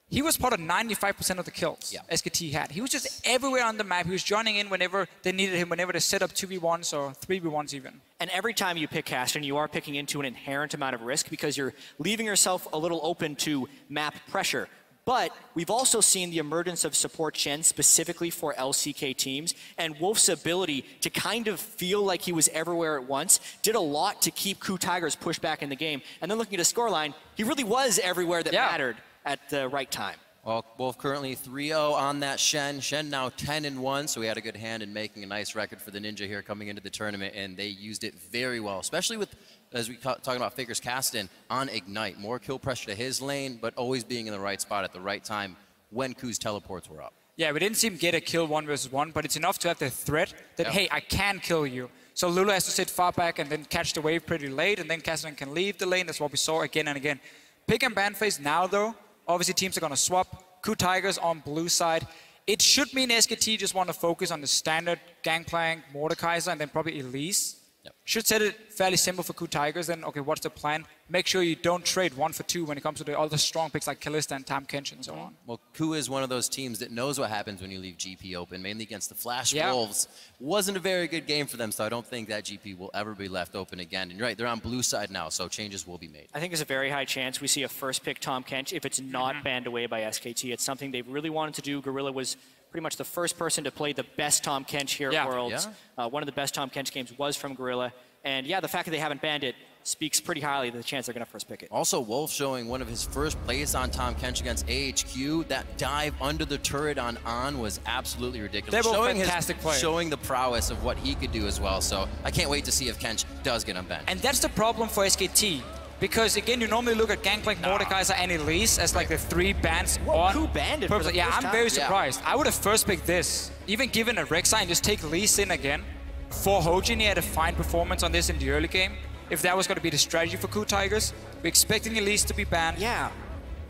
he was part of 95% of the kills SKT had. He was just everywhere on the map. He was joining in whenever they needed him, whenever they set up 2v1s or 3v1s even. And every time you pick Cassian, you are picking into an inherent amount of risk because you're leaving yourself a little open to map pressure. But we've also seen the emergence of support Shen specifically for LCK teams, and Wolf's ability to kind of feel like he was everywhere at once did a lot to keep KOO Tigers pushed back in the game. And then looking at his scoreline, he really was everywhere that mattered at the right time. Well, Wolf currently 3-0 on that Shen. Shen now 10-1, so he had a good hand in making a nice record for the Ninja here coming into the tournament, and they used it very well, especially with, as we talking about Faker's Kasten, on Ignite. More kill pressure to his lane, but always being in the right spot at the right time when KOO's teleports were up. Yeah, we didn't see him get a kill 1v1, but it's enough to have the threat that, hey, I can kill you. So Lulu has to sit far back and then catch the wave pretty late, and then Kasten can leave the lane. That's what we saw again and again. Pick and ban phase now, though. Obviously, teams are going to swap. KOO Tigers on blue side. It should mean SKT just want to focus on the standard Gangplank, Mordekaiser, and then probably Elise. Should set it fairly simple for KOO Tigers. Then, okay, what's the plan? Make sure you don't trade 1 for 2 when it comes to the other strong picks like Kalista and Tahm Kench and so on. Well, KOO is one of those teams that knows what happens when you leave GP open, mainly against the Flash Wolves. Wasn't a very good game for them, so I don't think that GP will ever be left open again. And you're right, they're on blue side now, so changes will be made. I think there's a very high chance we see a first pick Tahm Kench if it's not banned away by SKT. It's something they really wanted to do. Gorilla was pretty much the first person to play the best Tahm Kench here at Worlds. One of the best Tahm Kench games was from Gorilla. And yeah, the fact that they haven't banned it speaks pretty highly of the chance they're going to first pick it. Also, Wolf showing one of his first plays on Tahm Kench against AHQ. That dive under the turret on was absolutely ridiculous. They're both fantastic players. Showing the prowess of what he could do as well. So I can't wait to see if Kench does get unbanned. And that's the problem for SKT. Because again, you normally look at Gangplank, Mordekaiser, and Elise as like the 3 bans on. KOO banned it for the Yeah, first I'm time. very surprised. I would have first picked this. Even given a Rek'Sai and just take Elise in again. For Hojin, he had a fine performance on this in the early game. If that was going to be the strategy for KOO Tigers, we're expecting Elise to be banned. Yeah,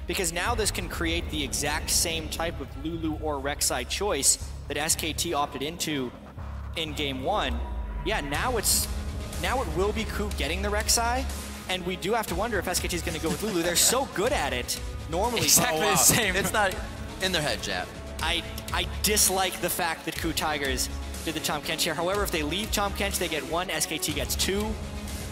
because now this can create the exact same type of Lulu or Rek'Sai choice that SKT opted into in game 1. Yeah, now it will be KOO getting the Rek'Sai, and we do have to wonder if SKT is going to go with Lulu. They're so good at it normally. Exactly the same. It's not in their head, Jap. I dislike the fact that KOO Tigers did the Tahm Kench here. However, if they leave Tahm Kench, they get 1, SKT gets 2.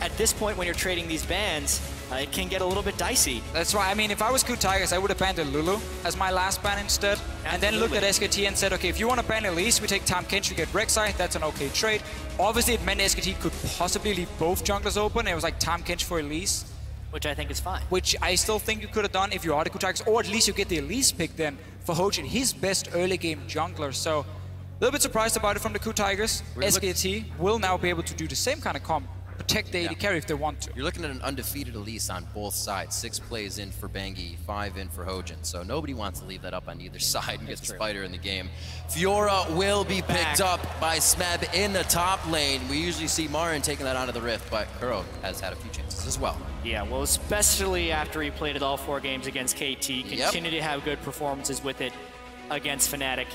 At this point, when you're trading these bans, it can get a little bit dicey. That's right. I mean, if I was KOO Tigers, I would have banned Lulu as my last ban instead. And then looked at SKT and said, okay, if you want to ban Elise, we take Tahm Kench, we get Rek'Sai. That's an okay trade. Obviously, it meant SKT could possibly leave both junglers open. It was like Tahm Kench for Elise. Which I think is fine. Which I still think you could have done if you are the KOO Tigers, or at least you get the Elise pick then for Hojin, his best early game jungler. So a little bit surprised about it from the KOO Tigers. SKT will now be able to do the same kind of comp, protect the AD carry if they want to. You're looking at an undefeated Elise on both sides. 6 plays in for Bengi, 5 in for Hojin. So nobody wants to leave that up on either side and get the spider in the game. Fiora will be picked up by Smeb in the top lane. We usually see Marin taking that out of the Rift, but Kuro has had a few chances as well. Yeah, well, especially after he played it all 4 games against KT, continued to have good performances with it against Fnatic.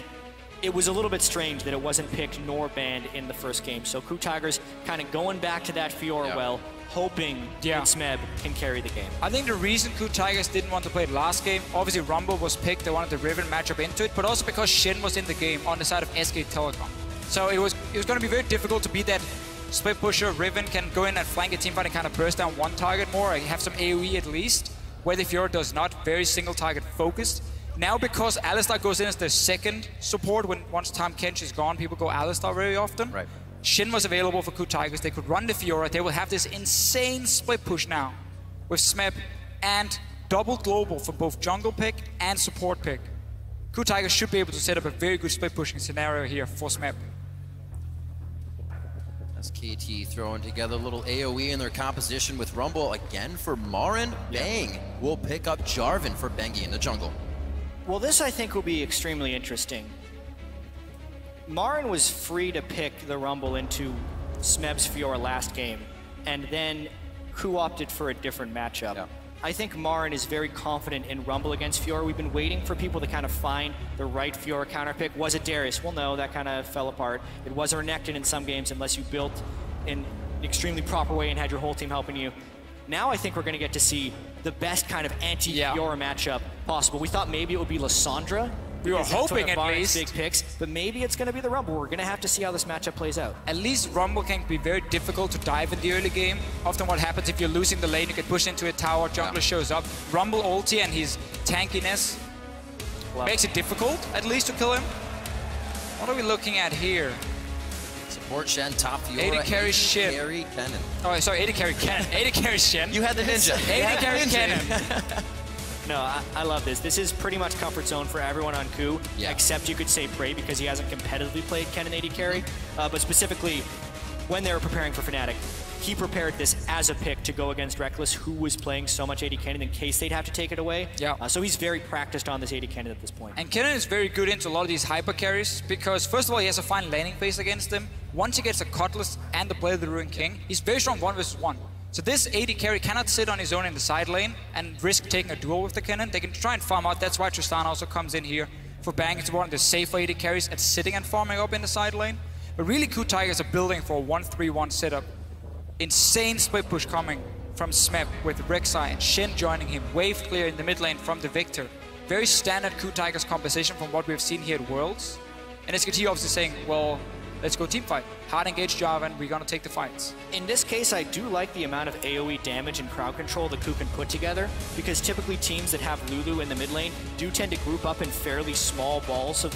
It was a little bit strange that it wasn't picked nor banned in the first game. So KOO Tigers kind of going back to that Fiora well, hoping that Smeb can carry the game. I think the reason KOO Tigers didn't want to play it last game, obviously Rumble was picked, they wanted the Riven matchup into it, but also because Shen was in the game on the side of SK Telecom. So it was going to be very difficult to beat that split pusher. Riven can go in and flank a teamfight and kind of burst down one target more, and have some AoE at least, where the Fiora does not, very single target focused. Now, because Alistar goes in as the second support, once Tahm Kench is gone, people go Alistar very often. Right. Shin was available for KOO Tigers. They could run the Fiora. They will have this insane split push now with Smeb and double global for both jungle pick and support pick. KOO Tigers should be able to set up a very good split pushing scenario here for Smeb. As KT throwing together a little AoE in their composition with Rumble again for Marin. Bang will pick up Jarvan for Bengi in the jungle. Well, this I think will be extremely interesting. Marin was free to pick the Rumble into Smeb's Fiora last game, and then KOO opted for a different matchup. I think Marin is very confident in Rumble against Fiora. We've been waiting for people to kind of find the right Fiora counterpick. Was it Darius? Well, no, that kind of fell apart. It was Renekton in some games unless you built in an extremely proper way and had your whole team helping you. Now I think we're going to get to see the best kind of anti-Fiora matchup possible. We thought maybe it would be Lissandra. We were hoping at least. Big picks, but maybe it's going to be the Rumble. We're going to have to see how this matchup plays out. At least Rumble can be very difficult to dive in the early game. Often what happens if you're losing the lane, you get pushed into a tower, jungler shows up. Rumble ulti and his tankiness makes it difficult, at least, to kill him. What are we looking at here? Support Shen, top Fiora, AD carry Shen. carry Kennen. Oh, sorry, AD carry Kennen. AD carry Shen. You had the ninja. AD carry Kennen. No, I love this. This is pretty much comfort zone for everyone on KOO, except you could say Prey because he hasn't competitively played Kennen AD carry. But specifically, when they were preparing for Fnatic, he prepared this as a pick to go against Rekkles, who was playing so much AD Kennen in case they'd have to take it away. Yeah. So he's very practiced on this AD Kennen at this point. And Kennen is very good into a lot of these hyper carries because, first of all, he has a fine landing phase against them. Once he gets a Cutlass and the Blade of the Ruined King, he's very strong 1v1. So this AD carry cannot sit on his own in the side lane and risk taking a duel with the Kennen. They can try and farm out. That's why Tristana also comes in here for Bang. It's one of the safer AD carries at sitting and farming up in the side lane. But really, KOO Tigers are building for a 1-3-1 setup. Insane split push coming from Smeb with Rek'Sai and Shen joining him. Wave clear in the mid lane from the Victor. Very standard KOO Tigers composition from what we've seen here at Worlds. And SKT obviously saying, well, let's go team fight. Hard engage Jarvan, we're gonna take the fights. In this case, I do like the amount of AoE damage and crowd control that KOO can put together, because typically teams that have Lulu in the mid lane do tend to group up in fairly small balls of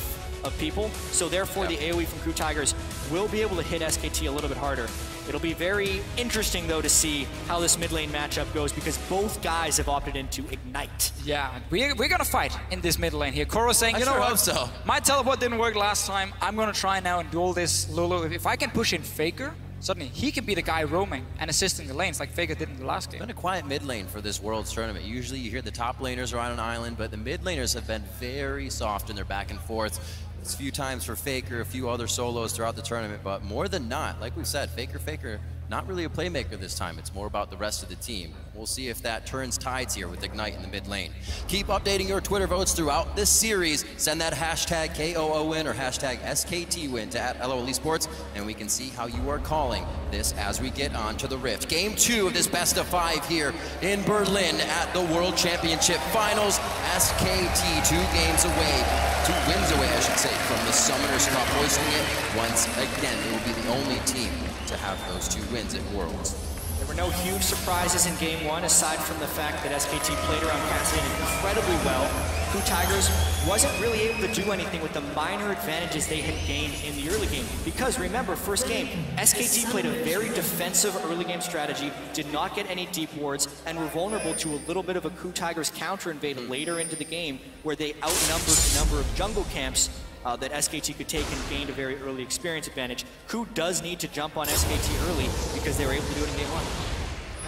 people. So therefore, the AoE from KOO Tigers will be able to hit SKT a little bit harder. It'll be very interesting, though, to see how this mid lane matchup goes, because both guys have opted into Ignite. Yeah, we're gonna fight in this mid lane here. Koro's saying, you know what? So. My teleport didn't work last time. I'm gonna try now and duel this Lulu. If I can push in Faker, suddenly he can be the guy roaming and assisting the lanes like Faker did in the last game. It's been a quiet mid lane for this Worlds tournament. Usually you hear the top laners are on an island, but the mid laners have been very soft in their back and forths. It's a few times for Faker, a few other solos throughout the tournament, but more than not, like we said, Faker, not really a playmaker this time. It's more about the rest of the team. We'll see if that turns tides here with Ignite in the mid lane. Keep updating your Twitter votes throughout this series. Send that hashtag KOOWin or hashtag SKTWin to @LOLesports, and we can see how you are calling this as we get on to the Rift. Game 2 of this best of 5 here in Berlin at the World Championship Finals. SKT 2 games away, 2 wins away, I should say, from the Summoners Cup, hoisting it once again. It will be the only team to have those 2 wins at Worlds. There were no huge surprises in Game 1, aside from the fact that SKT played around Cassian incredibly well. KOO Tigers wasn't really able to do anything with the minor advantages they had gained in the early game. Because remember, first game, SKT played a very defensive early game strategy, did not get any deep wards, and were vulnerable to a little bit of a KOO Tigers counter invade later into the game, where they outnumbered the number of jungle camps that SKT could take and gained a very early experience advantage. KOO does need to jump on SKT early because they were able to do it in Game 1.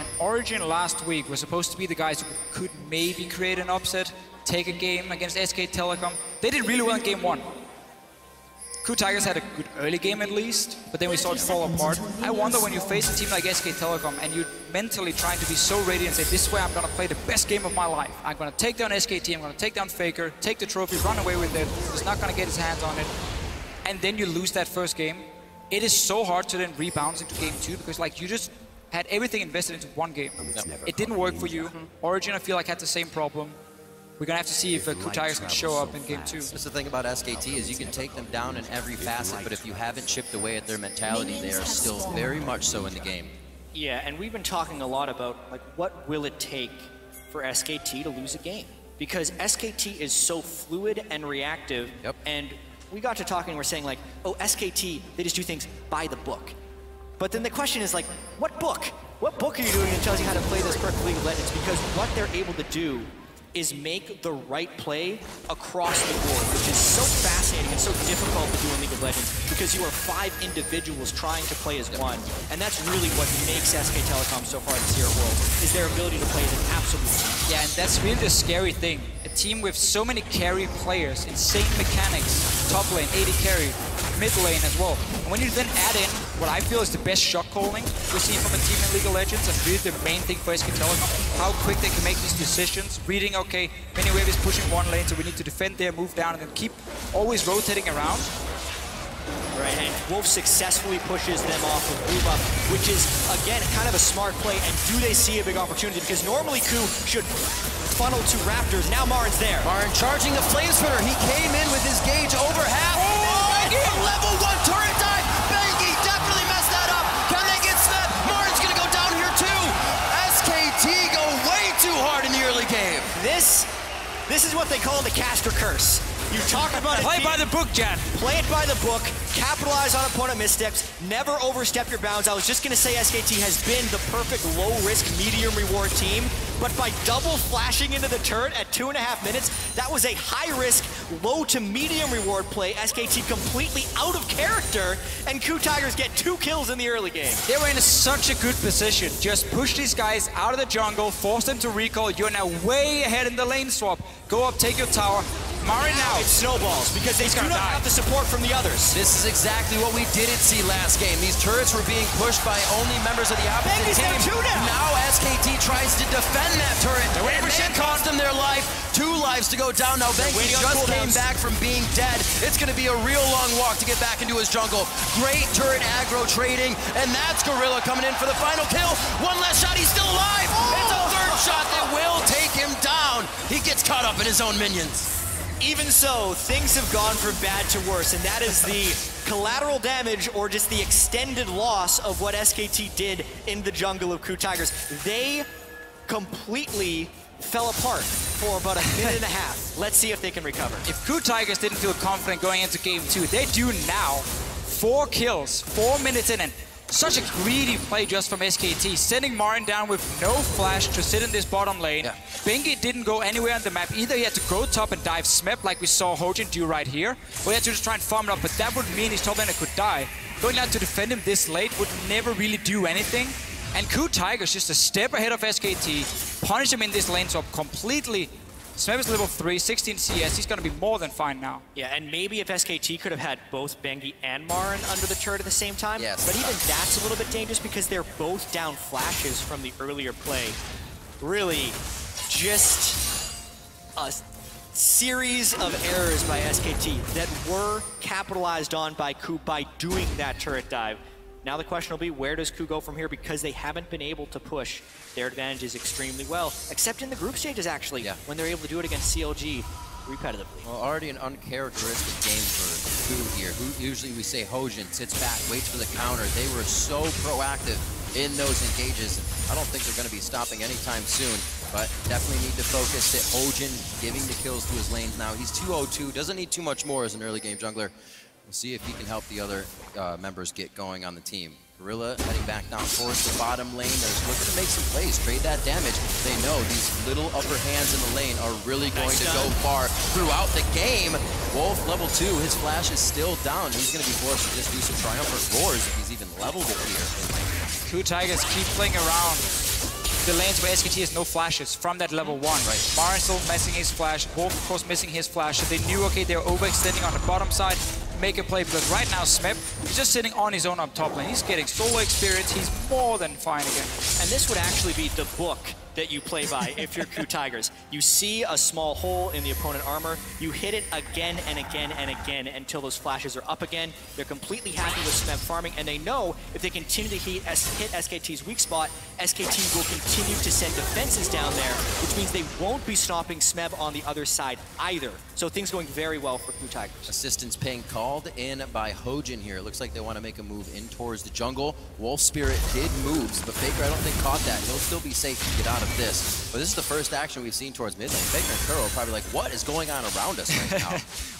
And Origin last week was supposed to be the guys who could maybe create an upset, take a game against SK Telecom. They did really well in Game 1. KOO Tigers had a good early game at least, but then we saw it fall apart. I wonder when you face a team like SK Telecom and you're mentally trying to be so ready and say, this is where I'm going to play the best game of my life. I'm going to take down SKT, I'm going to take down Faker, take the trophy, run away with it. He's not going to get his hands on it. And then you lose that first game. It is so hard to then rebound into Game 2 because like you just had everything invested into one game. It didn't work for you. Origin, I feel like, had the same problem. We're going to have to see if KOO Tigers can show up in Game 2. That's the thing about SKT is you can take them down in every facet, but if you haven't chipped away at their mentality, they are still very much so in the game. Yeah, and we've been talking a lot about like what will it take for SKT to lose a game? Because SKT is so fluid and reactive, and we got to talking and we're saying like, oh, SKT, they just do things by the book. But then the question is like, what book? What book are you doing that tells you how to play this perfect League of Legends? Because what they're able to do is make the right play across the board, which is so fascinating and so difficult to do in League of Legends because you are 5 individuals trying to play as one. And that's really what makes SK Telecom so far this year at World, is their ability to play as an absolute team. Yeah, and that's really the scary thing. A team with so many carry players, insane mechanics, top lane, AD carry, mid lane as well. And when you then add in what I feel is the best shot calling we've seen from a team in League of Legends, and really the main thing for SK Telecom, how quick they can make these decisions, reading, okay, Miniwave is pushing one lane, so we need to defend there, move down, and then keep always rotating around. Right, and Wolf successfully pushes them off with move up, which is, again, kind of a smart play. And do they see a big opportunity? Because normally KOO should funnel to Raptors. Now Marin's there. Marin charging the flame spitter. He came in with his gauge over half. A level 1 turret dive. Bengi definitely messed that up. Can they get Smith? Marin's gonna go down here too. SKT go way too hard in the early game. This is what they call the caster curse. You talk about it. Play by the book, Jan. Play it by the book. Capitalize on opponent missteps. Never overstep your bounds. I was just going to say SKT has been the perfect low-risk, medium-reward team. But by double flashing into the turret at 2.5 minutes, that was a high-risk, low to medium-reward play. SKT completely out of character, and KOO Tigers get 2 kills in the early game. They were in such a good position. Just push these guys out of the jungle, force them to recall. You're now way ahead in the lane swap. Go up, take your tower. Marin now. It snowballs because they do not have the support from the others. This is exactly what we didn't see last game. These turrets were being pushed by only members of the opposite team. Now SKT tries to defend that turret, and it cost them their life. 2 lives to go down. Now Bengi just came back from being dead. It's going to be a real long walk to get back into his jungle. Great turret aggro trading, and that's Gorilla coming in for the final kill. 1 last shot, he's still alive. It's a 3rd shot that will take him down. He gets caught up in his own minions. Even so, things have gone from bad to worse, and that is the collateral damage or just the extended loss of what SKT did in the jungle of KOO Tigers. They completely fell apart for about 1.5 minutes. Let's see if they can recover. If KOO Tigers didn't feel confident going into game 2, they do now. 4 kills, 4 minutes in, and such a greedy play just from SKT, sending Marin down with no flash to sit in this bottom lane. Bengi didn't go anywhere on the map. Either he had to go top and dive Smep like we saw Hojin do right here, or he had to just try and farm it up, but that would mean his top laner could die. Going down to defend him this late would never really do anything. And KOO Tigers just a step ahead of SKT, punish him in this lane swap completely. Smep is level 3, 16 CS. He's going to be more than fine now. Yeah, and maybe if SKT could have had both Bengi and Marin under the turret at the same time. Yes. But even that's a little bit dangerous because they're both down flashes from the earlier play. Really, just a series of errors by SKT that were capitalized on by KOO by doing that turret dive. Now the question will be, where does KOO go from here? Because they haven't been able to push their advantages extremely well, except in the group stages, actually, when they're able to do it against CLG repetitively. Well, already an uncharacteristic game for KOO here. Who usually we say Hojin sits back, waits for the counter. They were so proactive in those engages. I don't think they're going to be stopping anytime soon, but definitely need to focus that Hojin giving the kills to his lanes now. He's 202, doesn't need too much more as an early game jungler. We'll see if he can help the other members get going on the team. Gorilla heading back down towards the bottom lane. They're looking to make some plays, trade that damage. They know these little upper hands in the lane are really going to go far throughout the game. Wolf, level 2, his flash is still down. He's going to be forced to just do some triumphant roars if he's even leveled it here. KOO Tigers keep playing around the lanes where SKT has no flashes from that level 1. Marin still missing his flash, Wolf of course missing his flash, so they knew, okay, they're overextending on the bottom side, make a play, because right now Smep is just sitting on his own up top lane. He's getting solo experience, he's more than fine again. And this would actually be the book that you play by if you're KOO Tigers. You see a small hole in the opponent armor, you hit it again and again and again until those flashes are up again. They're completely happy with Smep farming, and they know if they continue to hit SKT's weak spot, SKT will continue to send defenses down there, which means they won't be stopping Smeb on the other side either. So things going very well for KOO Tigers. Assistance ping called in by Hojin here. It looks like they want to make a move in towards the jungle. Wolf Spirit did moves, but Faker I don't think caught that. He'll still be safe to get out of this. But this is the first action we've seen towards mid lane. Faker and Kuro are probably like, what is going on around us right now?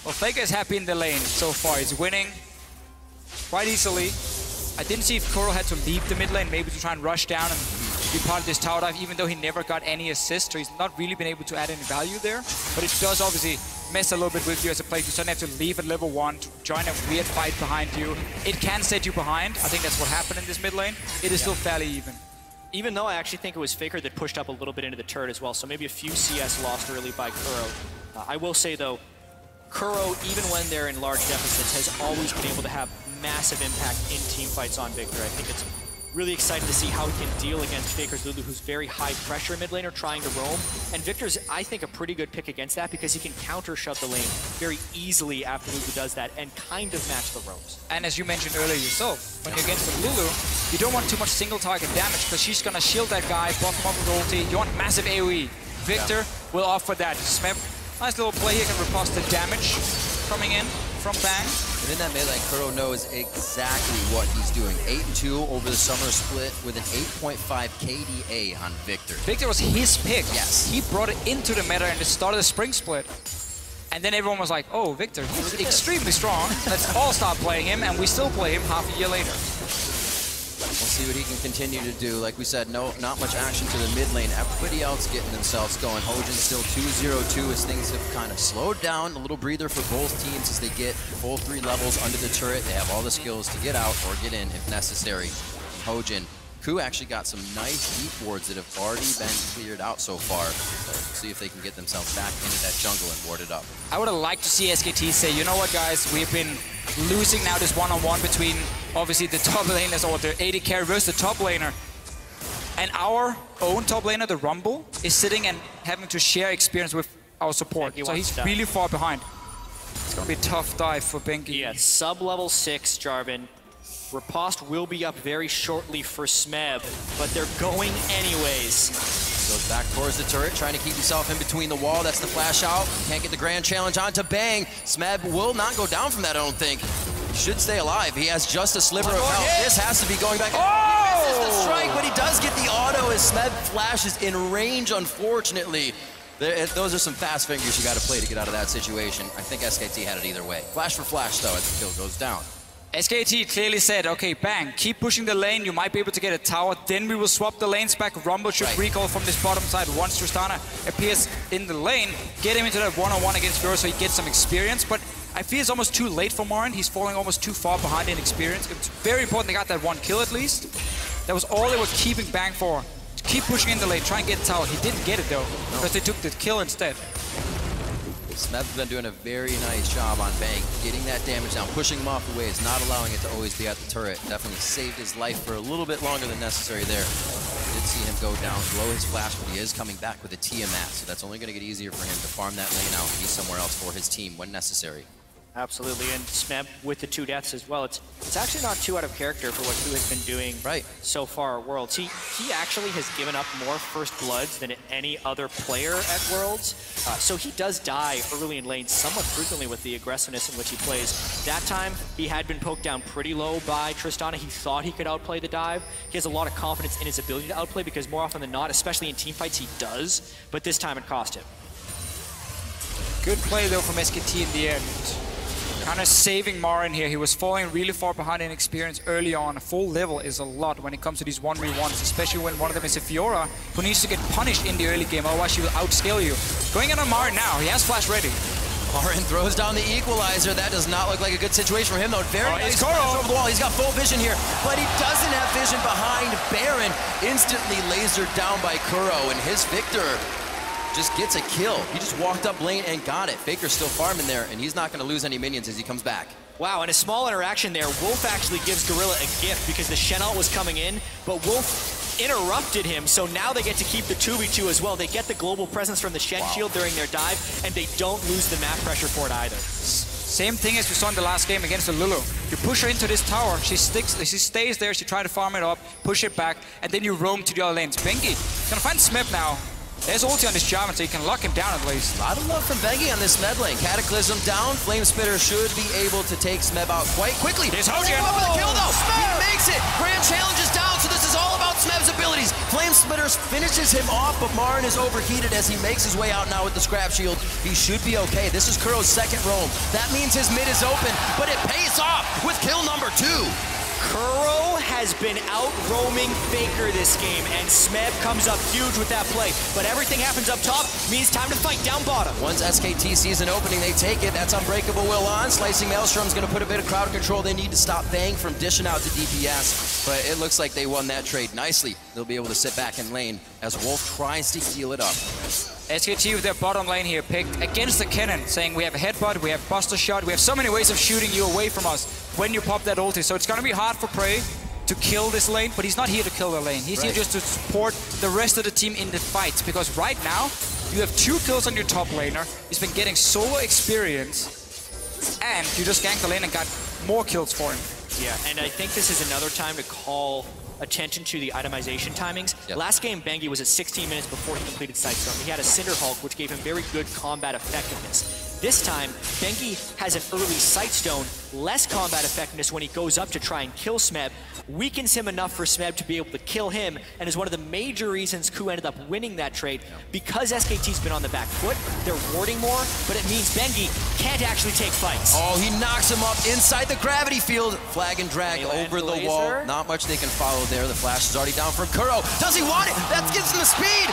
Well, Faker is happy in the lane so far. He's winning quite easily. I didn't see if Kuro had to leave the mid lane, maybe to try and rush down and be part of this tower dive, even though he never got any assist, so he's not really been able to add any value there. But it does obviously mess a little bit with you as a player. You suddenly have to leave at level 1 to join a weird fight behind you. It can set you behind. I think that's what happened in this mid lane. It is still fairly even. Even though I actually think it was Faker that pushed up a little bit into the turret as well, so maybe a few CS lost early by Kuro. I will say though, Kuro, even when they're in large deficits, has always been able to have massive impact in team fights on Victor. I think it's really exciting to see how he can deal against Faker's Lulu, who's very high pressure mid laner trying to roam. And Victor's, I think, a pretty good pick against that because he can counter shut the lane very easily after Lulu does that and kind of match the roams. And as you mentioned earlier yourself, when you're against the Lulu, you don't want too much single target damage because she's gonna shield that guy, block him up with ulti. You want massive AoE. Victor will offer that. Smeb, nice little play here, can riposte the damage coming in from Bang. And in that melee, Kuro knows exactly what he's doing. 8-2 over the summer split with an 8.5 KDA on Victor. Victor was his pick. Yes. He brought it into the meta and it started the spring split. And then everyone was like, oh, Victor, he's extremely strong. Let's all start playing him, and we still play him half a year later. We'll see what he can continue to do. Like we said, not much action to the mid lane. Everybody else getting themselves going. Hojin still 2-0-2 as things have kind of slowed down. A little breather for both teams as they get full 3 levels under the turret. They have all the skills to get out or get in if necessary. Hojin. KOO actually got some nice deep wards that have already been cleared out so far. So we'll see if they can get themselves back into that jungle and ward it up. I would have liked to see SKT say, you know what, guys, we've been losing now this one-on-one between, obviously, the top laners or the AD carry versus the top laner. And our own top laner, the Rumble, is sitting and having to share experience with our support. So he's really far behind. It's going to be a tough dive for Bengi. Yeah, sub-level 6, Jarvan. Riposte will be up very shortly for Smeb, but they're going anyways. Goes back towards the turret, trying to keep himself in between the wall. That's the flash out. Can't get the grand challenge onto Bang. Smeb will not go down from that, I don't think. He should stay alive. He has just a sliver of health. This has to be going back. He misses the strike, but he does get the auto as Smeb flashes in range, unfortunately. Those are some fast fingers you got to play to get out of that situation. I think SKT had it either way. Flash for flash, though, as the kill goes down. SKT clearly said, okay, Bang, keep pushing the lane, you might be able to get a tower, then we will swap the lanes back. Rumble should recall from this bottom side once Tristana appears in the lane, get him into that one-on-one against Fiora so he gets some experience, but I feel it's almost too late for Marin. He's falling almost too far behind in experience. It's very important they got that one kill at least. That was all they were keeping Bang for. Keep pushing in the lane, try and get the tower. He didn't get it though, because they took the kill instead. Smeb's been doing a very nice job on Bang, getting that damage down, pushing him off the waves, not allowing it to always be at the turret. Definitely saved his life for a little bit longer than necessary there. Did see him go down, blow his flash, but he is coming back with a Tiamat, so that's only going to get easier for him to farm that lane out and be somewhere else for his team when necessary. Absolutely, and Smeb with the 2 deaths as well. It's actually not too out of character for what KOO has been doing so far at Worlds. He actually has given up more First Bloods than any other player at Worlds. So he does die early in lane somewhat frequently with the aggressiveness in which he plays. That time, he had been poked down pretty low by Tristana. He thought he could outplay the dive. He has a lot of confidence in his ability to outplay because more often than not, especially in teamfights, he does. But this time it cost him. Good play though from SKT in the end. Kind of saving Marin here. He was falling really far behind in experience early on. A full level is a lot when it comes to these 1v1s, especially when one of them is a Fiora who needs to get punished in the early game, otherwise she will outscale you. Going in on Marin now, he has flash ready. Marin throws down the equalizer. That does not look like a good situation for him though. Very nice flash over the wall. He's got full vision here, but he doesn't have vision behind Baron. Instantly lasered down by Kuro, and his Victor just gets a kill. He just walked up lane and got it. Faker's still farming there, and he's not going to lose any minions as he comes back. Wow, and a small interaction there. Wolf actually gives Gorilla a gift because the Shen ult was coming in, but Wolf interrupted him, so now they get to keep the 2v2 as well. They get the global presence from the Shen shield during their dive, and they don't lose the map pressure for it either. Same thing as we saw in the last game against the Lulu. You push her into this tower, she stays there, she tries to farm it up, push it back, and then you roam to the other lanes. Bengi gonna find Smeb now. There's ulti on this Jarvan, so you can lock him down at least. A lot of love from Bengi on this Smeb lane. Cataclysm down. Flame Spitter should be able to take Smeb out quite quickly. Here's Hojin. For the kill though. He makes it. Grand challenge is down, so this is all about Smeb's abilities. Flame Spitter finishes him off, but Marin is overheated as he makes his way out now with the scrap shield. He should be okay. This is Kuro's second roam. That means his mid is open, but it pays off with kill number 2. Kuro has been out-roaming Faker this game, and Smeb comes up huge with that play. But everything happens up top, means time to fight down bottom. Once SKT sees an opening, they take it. That's Unbreakable Will on. Slicing Maelstrom's going to put a bit of crowd control. They need to stop Bang from dishing out to DPS, but it looks like they won that trade nicely. They'll be able to sit back in lane as Wolf tries to heal it up. SKT with their bottom lane here picked against the Kennen, saying we have a headbutt, we have buster shot, we have so many ways of shooting you away from us when you pop that ulti. So it's going to be hard for Prey to kill this lane, but he's not here to kill the lane. He's here just to support the rest of the team in the fight, because right now you have 2 kills on your top laner. He's been getting solo experience, and you just ganked the lane and got more kills for him. Yeah, and I think this is another time to call attention to the itemization timings. Yep. Last game, Bengi was at 16 minutes before he completed Sightstorm. He had a Cinder Hulk, which gave him very good combat effectiveness. This time, Bengi has an early Sightstone, less combat effectiveness when he goes up to try and kill Smeb, weakens him enough for Smeb to be able to kill him, and is one of the major reasons KOO ended up winning that trade. Because SKT's been on the back foot, they're warding more, but it means Bengi can't actually take fights. Oh, he knocks him up inside the gravity field. Flag and drag over the wall. Not much they can follow there. The flash is already down from Kuro. Does he want it? That gives him the speed!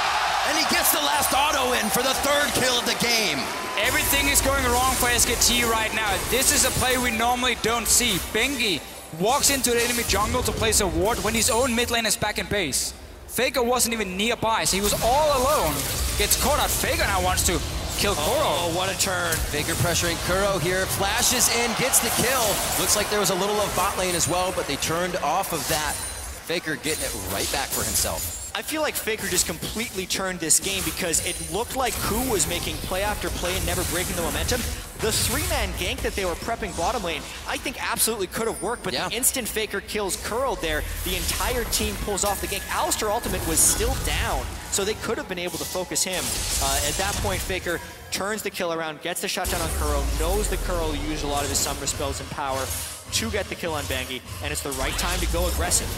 And he gets the last auto in for the 3rd kill of the game. Everything is going wrong for SKT right now. This is a play we normally don't see. Bengi walks into the enemy jungle to place a ward when his own mid lane is back in base. Faker wasn't even nearby, so he was all alone. Gets caught out. Faker now wants to kill Kuro. Oh, what a turn. Faker pressuring Kuro here. Flashes in, gets the kill. Looks like there was a little of bot lane as well, but they turned off of that. Faker getting it right back for himself. I feel like Faker just completely turned this game because it looked like KOO was making play after play and never breaking the momentum. The 3-man gank that they were prepping bottom lane, I think absolutely could have worked, but the instant Faker kills Kuro there, the entire team pulls off the gank. Alistar ultimate was still down, so they could have been able to focus him. At that point, Faker turns the kill around, gets the shutdown on Kuro, knows that Kuro will use a lot of his summer spells and power to get the kill on Bengi, and it's the right time to go aggressive.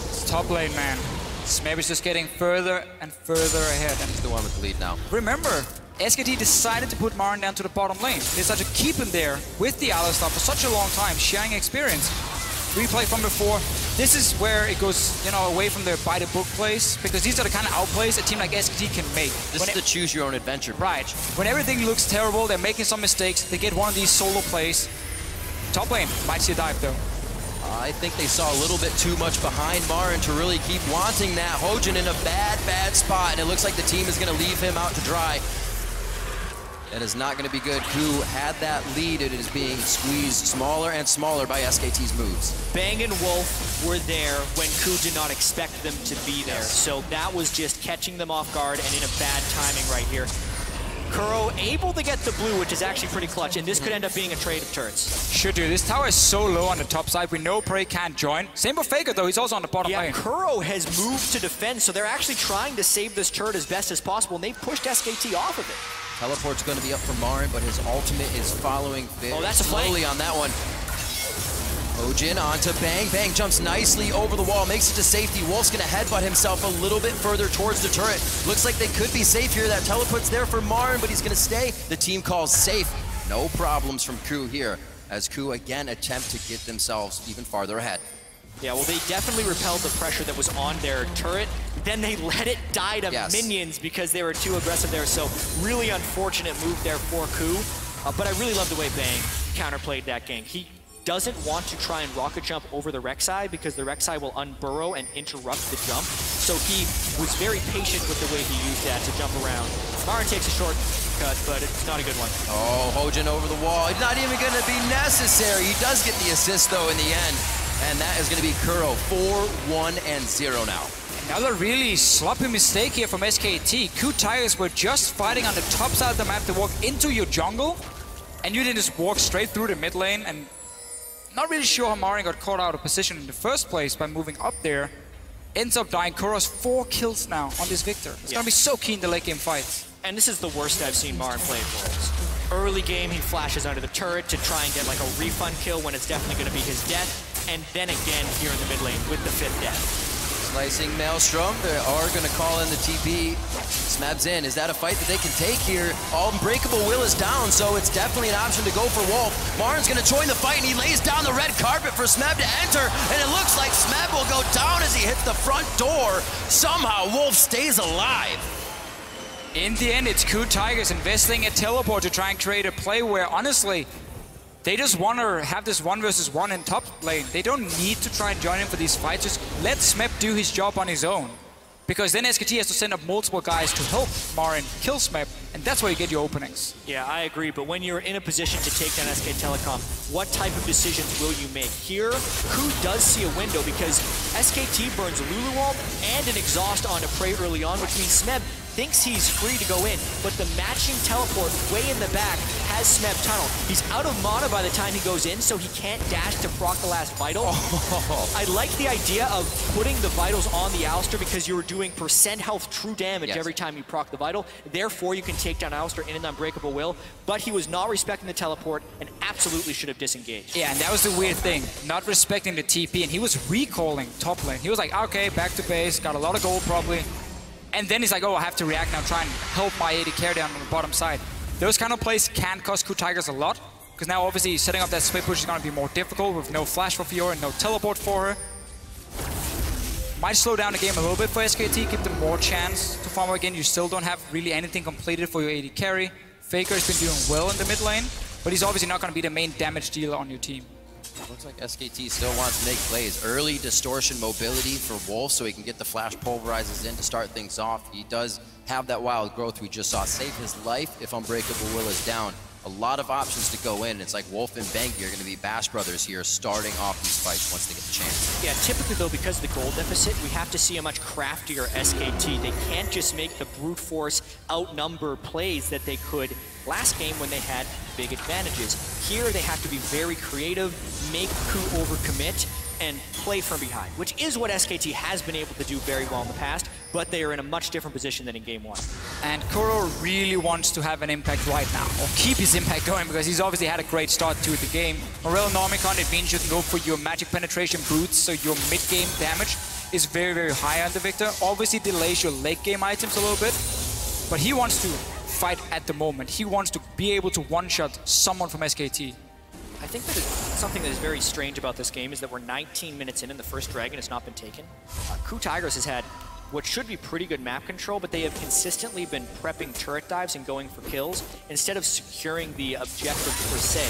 It's top lane, man. Smeb is just getting further and further ahead. He's the one with the lead now. Remember, SKT decided to put Marin down to the bottom lane. They decided to keep him there with the Alistar for such a long time, sharing experience. Replay from before. This is where it goes, you know, away from their by-the-book plays, because these are the kind of outplays a team like SKT can make. This is the choose-your-own-adventure. Right. When everything looks terrible, they're making some mistakes, they get one of these solo plays. Top lane might see a dive, though. I think they saw a little bit too much behind Marin to really keep wanting that. Hojin in a bad spot, and it looks like the team is going to leave him out to dry. That is not going to be good. KOO had that lead. It is being squeezed smaller and smaller by SKT's moves. Bang and Wolf were there when KOO did not expect them to be there. So that was just catching them off guard and in a bad timing right here. Kuro able to get the blue, which is actually pretty clutch, and this could end up being a trade of turrets. Should do. This tower is so low on the top side, we know Prey can't join. Same for Faker, though. He's also on the bottom lane. Kuro has moved to defend, so they're actually trying to save this turret as best as possible, and they've pushed SKT off of it. Teleport's going to be up for Marin, but his ultimate is following very slowly on that one. Hojin onto Bang. Bang jumps nicely over the wall, makes it to safety. Wolf's gonna headbutt himself a little bit further towards the turret. Looks like they could be safe here. That teleport's there for Marin, but he's gonna stay. The team calls safe. No problems from KOO here, as KOO again attempt to get themselves even farther ahead. Yeah, well, they definitely repelled the pressure that was on their turret. Then they let it die to minions because they were too aggressive there. So really unfortunate move there for KOO. But I really love the way Bang counterplayed that gank. He doesn't want to try and rocket jump over the Rek'Sai because the Rek'Sai will unburrow and interrupt the jump. So he was very patient with the way he used that to jump around. Marin takes a shortcut, but it's not a good one. Oh, Hojin over the wall. It's not even going to be necessary. He does get the assist, though, in the end. And that is going to be Kuro, 4-1-0 now. Another really sloppy mistake here from SKT. KOO Tigers were just fighting on the top side of the map to walk into your jungle, and you didn't just walk straight through the mid lane. And not really sure how Marin got caught out of position in the first place by moving up there. Ends up dying. Kuro's 4 kills now on this Victor. It's going to be so keen to late game fights. And this is the worst I've seen Marin play in Worlds. Early game, he flashes under the turret to try and get like a refund kill when it's definitely going to be his death. And then again here in the mid lane with the 5th death. Slicing Maelstrom, they are going to call in the TP. Smeb's in. Is that a fight that they can take here? Unbreakable Will is down, so it's definitely an option to go for Wolf. Marin's going to join the fight, and he lays down the red carpet for Smeb to enter, and it looks like Smeb will go down as he hits the front door. Somehow, Wolf stays alive. In the end, it's KOO Tigers investing a teleport to try and create a play where, honestly, they just want to have this 1v1 in top lane. They don't need to try and join him for these fights. Just let Smeb do his job on his own. Because then SKT has to send up multiple guys to help Marin kill Smeb, and that's where you get your openings. Yeah, I agree, but when you're in a position to take down SK Telecom, what type of decisions will you make? Here, KOO does see a window because SKT burns Luluwald and an exhaust onto Prey early on, which means Smeb thinks he's free to go in, but the matching teleport way in the back has Smeb tunnel. He's out of mana by the time he goes in, so he can't dash to proc the last vital. I like the idea of putting the vitals on the Alistar because you're doing percent health true damage every time you proc the vital. Therefore, you can take down Alistar in an Unbreakable Will, but he was not respecting the teleport and absolutely should have disengaged. Yeah, and that was the weird thing, not respecting the TP, and he was recalling top lane. He was like, okay, back to base, got a lot of gold probably. And then he's like, oh, I have to react now, try and help my AD carry down on the bottom side. Those kind of plays can cost KuTigers a lot, because now obviously setting up that split push is going to be more difficult with no flash for Fiora and no teleport for her. Might slow down the game a little bit for SKT, give them more chance to farm again. You still don't have really anything completed for your AD carry. Faker has been doing well in the mid lane, but he's obviously not going to be the main damage dealer on your team. Looks like SKT still wants to make plays. Early distortion mobility for Wolf so he can get the flash pulverizes in to start things off. He does have that wild growth we just saw save his life if Unbreakable Will is down. A lot of options to go in. It's like Wolf and Bengi are going to be Bash Brothers here starting off these fights once they get the chance. Yeah, typically though, because of the gold deficit, we have to see a much craftier SKT. They can't just make the brute force outnumber plays that they could last game when they had big advantages. Here they have to be very creative, make Ku overcommit, and play from behind, which is what SKT has been able to do very well in the past, but they are in a much different position than in Game 1. And Kuro really wants to have an impact right now, or keep his impact going, because he's obviously had a great start to the game. Morel Nomicon, it means you can go for your magic penetration boots, so your mid-game damage is very, very high on the Victor. Obviously delays your late-game items a little bit, but he wants to fight at the moment. He wants to be able to one-shot someone from SKT. I think that something that is very strange about this game is that we're 19 minutes in and the first dragon has not been taken. KuTigers has had what should be pretty good map control, but they have consistently been prepping turret dives and going for kills instead of securing the objective per se.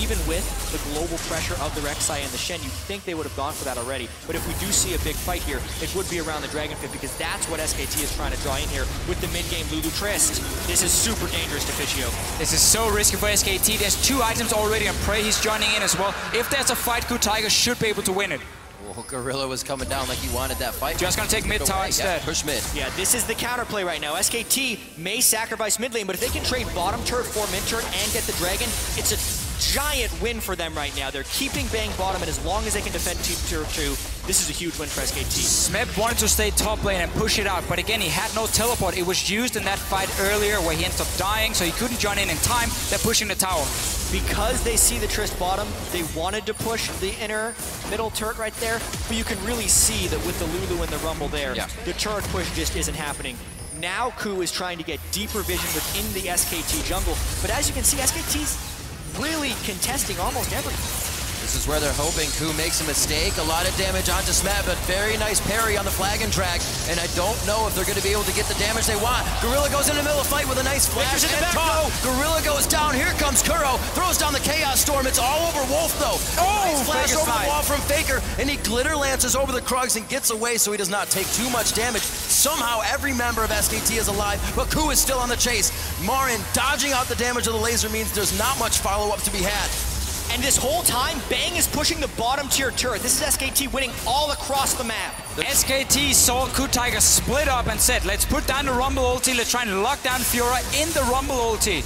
Even with the global pressure of the Rek'Sai and the Shen, you'd think they would have gone for that already. But if we do see a big fight here, it would be around the Dragon Pit because that's what SKT is trying to draw in here with the mid-game Lulu Trist. This is super dangerous to Fischio. This is so risky for SKT. There's 2 items already on Prey. He's joining in as well. If there's a fight, KuTigers should be able to win it. Well, Gorilla was coming down like he wanted that fight. Just gonna take mid tower instead. Yeah, push mid. Yeah, this is the counterplay right now. SKT may sacrifice mid lane, but if they can trade bottom turret for mid turret and get the dragon, it's a giant win for them right now. They're keeping Bang bottom, and as long as they can defend tier 2, this is a huge win for SKT. Smeb wanted to stay top lane and push it out, but again, he had no teleport. It was used in that fight earlier where he ended up dying, so he couldn't join in time. They're pushing the tower. Because they see the Trist bottom, they wanted to push the inner middle turret right there, but you can really see that with the Lulu and the Rumble there, the turret push just isn't happening. Now Ku is trying to get deeper vision within the SKT jungle, but as you can see, SKT's really contesting almost everything. This is where they're hoping Ku makes a mistake. A lot of damage onto Smeb, but very nice parry on the flag and drag. And I don't know if they're going to be able to get the damage they want. Gorilla goes in the middle of the fight with a nice flash and talk. Gorilla goes down. Here comes Kuro. Throws down the Chaos Storm. It's all over Wolf, though. Oh, nice flash over the wall from Faker. And he glitter lances over the Krugs and gets away so he does not take too much damage. Somehow, every member of SKT is alive, but Ku is still on the chase. Marin dodging out the damage of the laser means there's not much follow-up to be had. And this whole time, Bang is pushing the bottom tier turret. This is SKT winning all across the map. SKT saw KuTigers split up and said, let's put down the Rumble ulti, let's try and lock down Fiora in the Rumble ulti.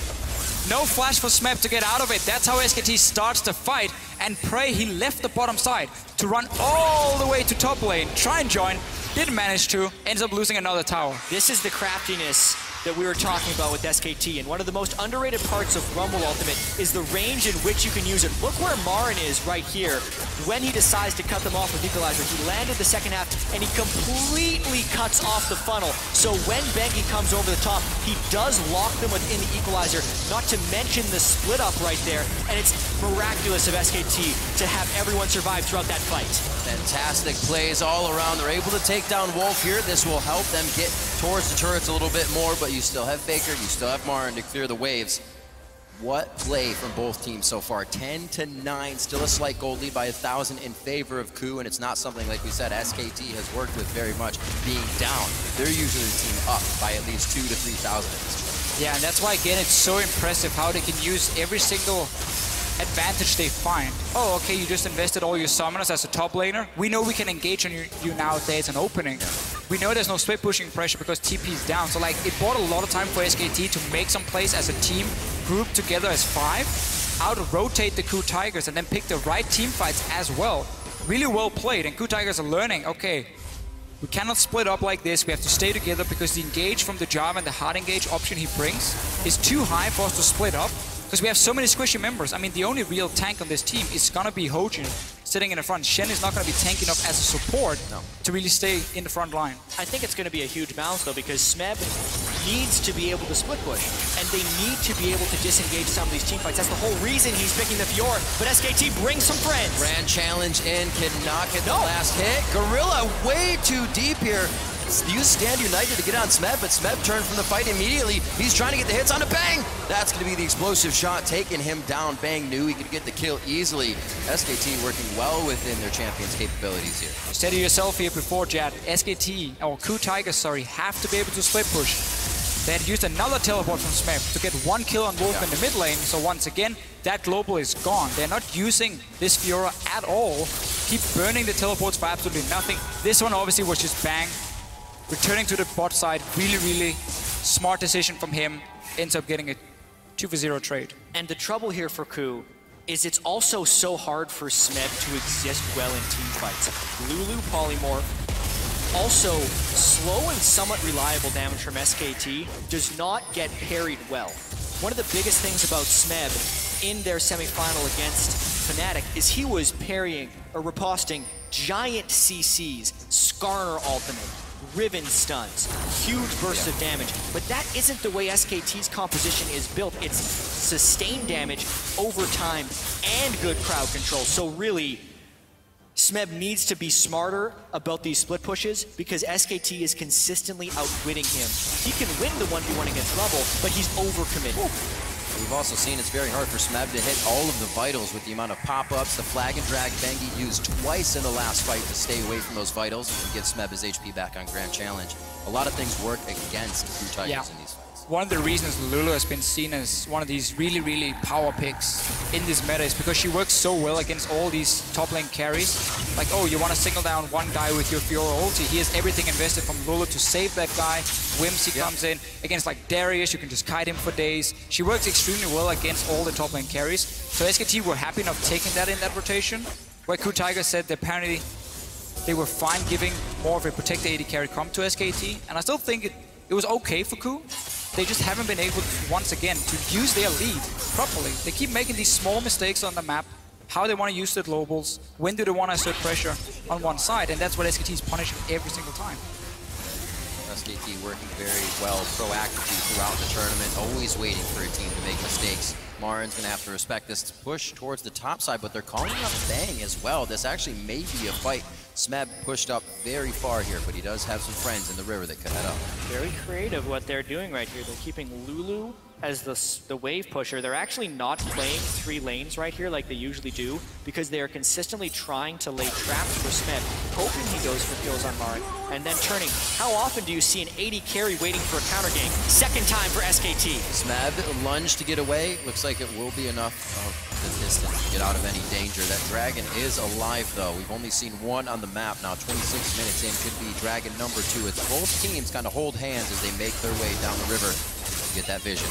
No flash for Smeb to get out of it. That's how SKT starts the fight. And Prey, he left the bottom side to run all the way to top lane, try and join, didn't manage to, ends up losing another tower. This is the craftiness that we were talking about with SKT, and one of the most underrated parts of Rumble Ultimate is the range in which you can use it. Look where Marin is right here when he decides to cut them off with Equalizer. He landed the second half, and he completely cuts off the funnel. So when Bengi comes over the top, he does lock them within the Equalizer, not to mention the split up right there, and it's miraculous of SKT to have everyone survive throughout that fight. Fantastic plays all around. They're able to take down Wolf here. This will help them get towards the turrets a little bit more, but you still have Faker, you still have Marin to clear the waves. What play from both teams so far? 10-9, still a slight gold lead by 1,000 in favor of Ku, and it's not something, like we said, SKT has worked with very much. Being down, they're usually the team up by at least 2,000 to 3,000 at this point. Yeah, and that's why, again, it's so impressive how they can use every single advantage they find. Oh, okay, you just invested all your summoners as a top laner. We know we can engage on you now if there's an opening. we know there's no split pushing pressure because TP is down. So like it bought a lot of time for SKT to make some plays as a team, group together as 5, out-rotate the KOO Tigers and then pick the right team fights as well. Really well played, and KOO Tigers are learning, okay, we cannot split up like this, we have to stay together because the engage from the Jarvan and the hard engage option he brings is too high for us to split up because we have so many squishy members. I mean, the only real tank on this team is gonna be Hojin sitting in the front. Shen is not gonna be tanky enough as a support to really stay in the front line. I think it's gonna be a huge balance though, because Smeb needs to be able to split push, and they need to be able to disengage some of these team fights. That's the whole reason he's picking the Fiora, but SKT brings some friends. Grand challenge in, cannot get the last hit. Gorilla way too deep here. Use Stand United to get on Smeb, but Smeb turned from the fight immediately. He's trying to get the hits onto Bang. That's going to be the explosive shot, taking him down. Bang knew he could get the kill easily. SKT working well within their champion's capabilities here. Steady yourself here before, Jad. SKT, or KOO Tigers, sorry, have to be able to split push. They had used another teleport from Smeb to get 1 kill on Wolf in the mid lane, so once again, that global is gone. They're not using this Fiora at all. Keep burning the teleports for absolutely nothing. This one obviously was just Bang. Returning to the bot side, really smart decision from him. Ends up getting a 2-for-0 trade. And the trouble here for KOO is it's also so hard for Smeb to exist well in team fights. Lulu polymorph, also slow and somewhat reliable damage from SKT, does not get parried well. One of the biggest things about Smeb in their semifinal against Fnatic is he was parrying or riposting giant CCs, Skarner ultimate, Riven stuns, huge bursts of damage, but that isn't the way SKT's composition is built. It's sustained damage over time and good crowd control. So really, Smeb needs to be smarter about these split pushes because SKT is consistently outwitting him. He can win the 1v1 against Rumble, but he's overcommitted. We've also seen it's very hard for Smeb to hit all of the vitals with the amount of pop-ups, the flag and drag Bengi used twice in the last fight to stay away from those vitals and give Smeb his HP back on Grand Challenge. A lot of things work against KOO Tigers in these fights. One of the reasons Lulu has been seen as one of these really power picks in this meta is because she works so well against all these top lane carries. Like, oh, you want to single down one guy with your Fiora ulti. He has everything invested from Lulu to save that guy. Whimsy comes in. Against like Darius, you can just kite him for days. She works extremely well against all the top lane carries. So SKT were happy enough taking that in that rotation, where KOO Tigers said that apparently they were fine giving more of a protector AD carry comp to SKT. And I still think it was okay for KOO. They just haven't been able to, once again, to use their lead properly. They keep making these small mistakes on the map, how they want to use the globals, when do they want to assert pressure on one side, and that's what SKT is punishing every single time. SKT working very well proactively throughout the tournament, always waiting for a team to make mistakes. Marin's going to have to respect this push towards the top side, but they're calling up Bang as well. This actually may be a fight. Smeb pushed up very far here, but he does have some friends in the river that could head up. Very creative what they're doing right here. They're keeping Lulu as the wave pusher. They're actually not playing 3 lanes right here like they usually do because they are consistently trying to lay traps for Smeb, hoping he goes for kills on Marin, and then turning. How often do you see an AD carry waiting for a counter gank? Second time for SKT. Smeb lunge to get away. Looks like it will be enough of the distance to get out of any danger. That Dragon is alive though. We've only seen one on the map now. 26 minutes in could be Dragon number 2. It's both teams kind of hold hands as they make their way down the river to get that vision.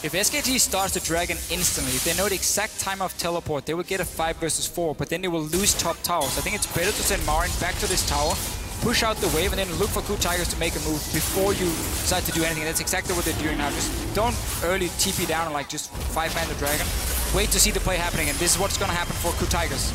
If SKT starts the Dragon instantly, if they know the exact time of teleport, they will get a 5 versus 4, but then they will lose top towers. I think it's better to send Marin back to this tower, push out the wave, and then look for KOO Tigers to make a move before you decide to do anything. And that's exactly what they're doing now. Just don't early TP down and like just 5-man the Dragon. Wait to see the play happening, and this is what's going to happen for KOO Tigers.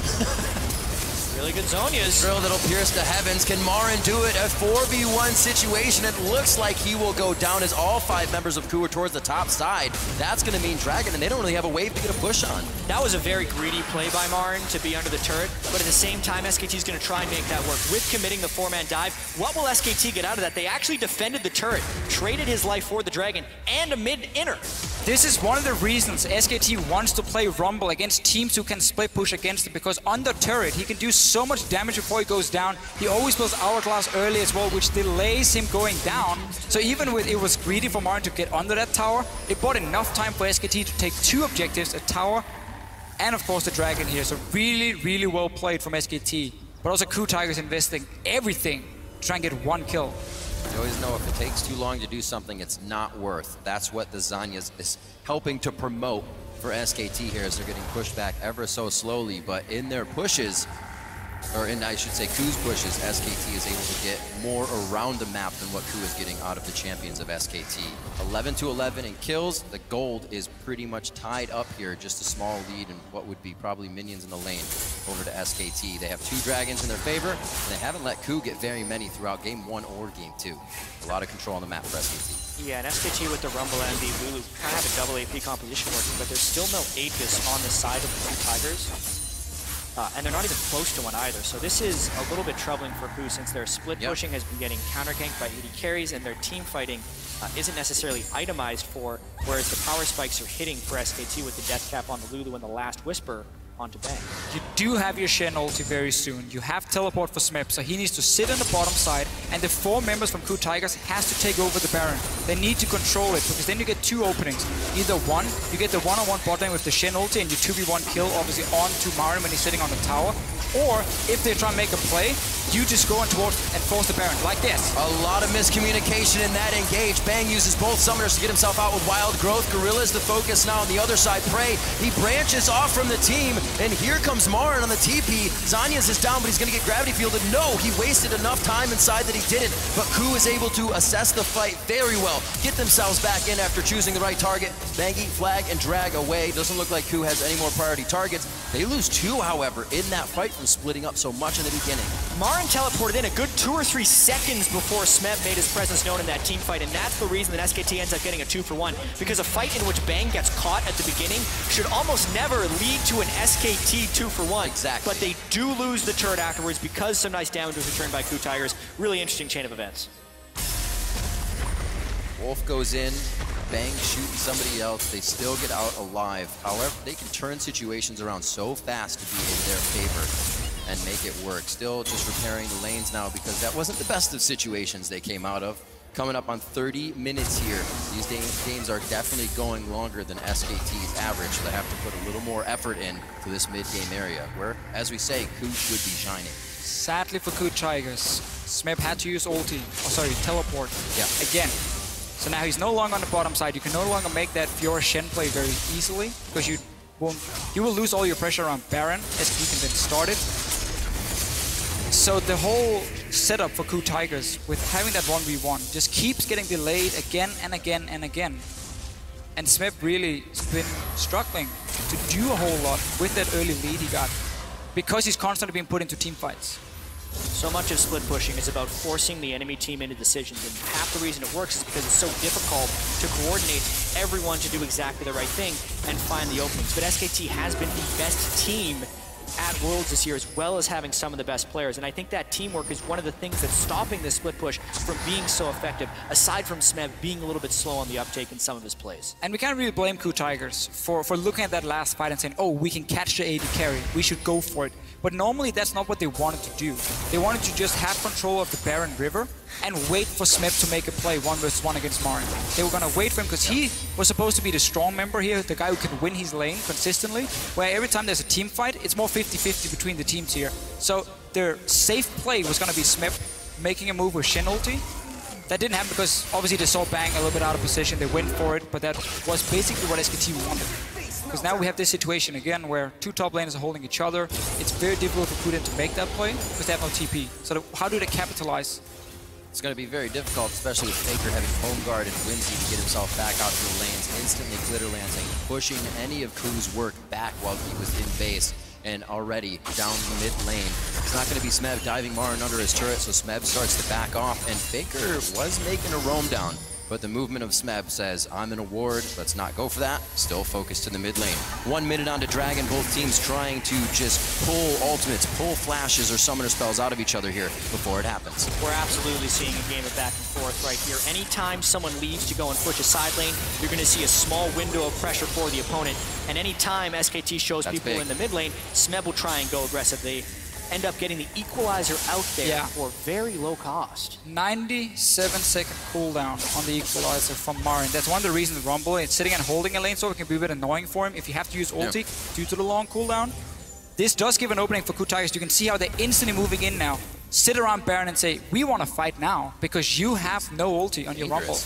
Really good Zhonya's. Drill that'll pierce the heavens. Can Marin do it? A 4v1 situation. It looks like he will go down as all 5 members of KOO are towards the top side. That's going to mean Dragon, and they don't really have a wave to get a push on. That was a very greedy play by Marin to be under the turret, but at the same time, SKT is going to try and make that work. With committing the 4-man dive, what will SKT get out of that? They actually defended the turret, traded his life for the Dragon, and a mid-inner. This is one of the reasons SKT wants to play Rumble against teams who can split push against him, because on the turret, he can do so much damage before he goes down. He always builds Hourglass early as well, which delays him going down. So even with it was greedy for Marin to get under that tower, it bought enough time for SKT to take 2 objectives, a tower, and of course the Dragon here. So really well played from SKT. But also KOO Tigers investing everything to try and get one kill. You always know if it takes too long to do something, it's not worth. That's what the Zanyas is helping to promote for SKT here as they're getting pushed back ever so slowly. But in their pushes, or in, I should say, KOO's pushes, SKT is able to get more around the map than what KOO is getting out of the champions of SKT. 11-11 in kills. The gold is pretty much tied up here, just a small lead in what would be probably minions in the lane over to SKT. They have 2 dragons in their favor, and they haven't let KOO get very many throughout game 1 or game 2. A lot of control on the map for SKT. Yeah, and SKT with the Rumble and the Lulu kind of have a double AP composition working, but there's still no Aegis on the side of the 2 Tigers. And they're not even close to one either. So this is a little bit troubling for KOO since their split pushing has been getting counter-ganked by AD carries and their team fighting isn't necessarily itemized for, whereas the power spikes are hitting for SKT with the death cap on the Lulu and the last Whisper onto Bang. You do have your Shen ulti very soon. You have teleport for Smeb, so he needs to sit on the bottom side, and the 4 members from KOO Tigers has to take over the Baron. They need to control it, because then you get 2 openings. Either one, you get the one-on-one bot lane with the Shen ulti, and you 2v1 kill, obviously, onto Marin when he's sitting on the tower. Or, if they try and make a play, you just go in towards and force the Baron, like this. A lot of miscommunication in that engage. Bang uses both summoners to get himself out with Wild Growth. Gorilla is the focus now on the other side. Prey, he branches off from the team, and here comes Marin on the TP. Zanyas is down, but he's going to get gravity fielded. No, he wasted enough time inside that he didn't, but KOO is able to assess the fight very well, get themselves back in after choosing the right target. Bangy, flag, and drag away. Doesn't look like KOO has any more priority targets. They lose 2, however, in that fight from splitting up so much in the beginning. Marin teleported in a good 2 or 3 seconds before Smeb made his presence known in that team fight, and that's the reason that SKT ends up getting a 2-for-1, because a fight in which Bang gets caught at the beginning should almost never lead to an SKT 2-for-1. Exactly. But they do lose the turret afterwards because some nice damage was returned by KOO Tigers. Really interesting chain of events. Wolf goes in, Bang shooting somebody else, they still get out alive. However, they can turn situations around so fast to be in their favor and make it work. Still just repairing the lanes now because that wasn't the best of situations they came out of. Coming up on 30 minutes here. These games are definitely going longer than SKT's average, so they have to put a little more effort in to this mid-game area, where, as we say, KOO should be shining. Sadly for KOO Tigers, Smeb had to use ulti, teleport again. So now he's no longer on the bottom side. You can no longer make that Fiora Shen play very easily, because you will lose all your pressure around Baron as he can then start it. So the whole setup for KOO Tigers with having that 1v1 just keeps getting delayed again and again and again. And Smeb really has been struggling to do a whole lot with that early lead he got, because he's constantly being put into team fights. So much of split pushing is about forcing the enemy team into decisions, and half the reason it works is because it's so difficult to coordinate everyone to do exactly the right thing and find the openings. But SKT has been the best team at Worlds this year, as well as having some of the best players, and I think that teamwork is one of the things that's stopping this split push from being so effective, aside from Smeb being a little bit slow on the uptake in some of his plays. And we can't really blame KOO Tigers for looking at that last fight and saying, oh, we can catch the AD carry, we should go for it. But normally that's not what they wanted to do. They wanted to just have control of the Baron River and wait for Smeb to make a play 1v1 against Marin. They were gonna wait for him because he was supposed to be the strong member here, the guy who can win his lane consistently, where every time there's a team fight, it's more 50-50 between the teams here. So their safe play was gonna be Smeb making a move with Shen ulti. That didn't happen because obviously they saw Bang a little bit out of position, they went for it, but that was basically what SKT wanted. Because now we have this situation again where 2 top laners are holding each other. It's very difficult for KOO to make that play because they have no TP. So how do they capitalize? It's going to be very difficult, especially with Faker having home guard and Whimsy to get himself back out to the lanes, instantly glitter lancing, pushing any of KOO's work back while he was in base and already down the mid lane. It's not going to be Smeb diving Marin under his turret, so Smeb starts to back off, and Faker was making a roam down. But the movement of Smeb says, I'm in a ward, let's not go for that. Still focused to the mid lane. 1 minute on to Dragon, both teams trying to just pull ultimates, pull flashes or summoner spells out of each other here before it happens. We're absolutely seeing a game of back and forth right here. Anytime someone leaves to go and push a side lane, you're gonna see a small window of pressure for the opponent. And anytime SKT shows people in the mid lane, Smeb will try and go aggressive. They end up getting the equalizer out there for very low cost. 97-second cooldown on the equalizer from Marin. That's one of the reasons Rumble is sitting and holding a lane so it can be a bit annoying for him if you have to use ulti due to the long cooldown. This does give an opening for KOO Tigers. You can see how they're instantly moving in now. sit around Baron and say, we want to fight now because you have no ulti on your Rumble.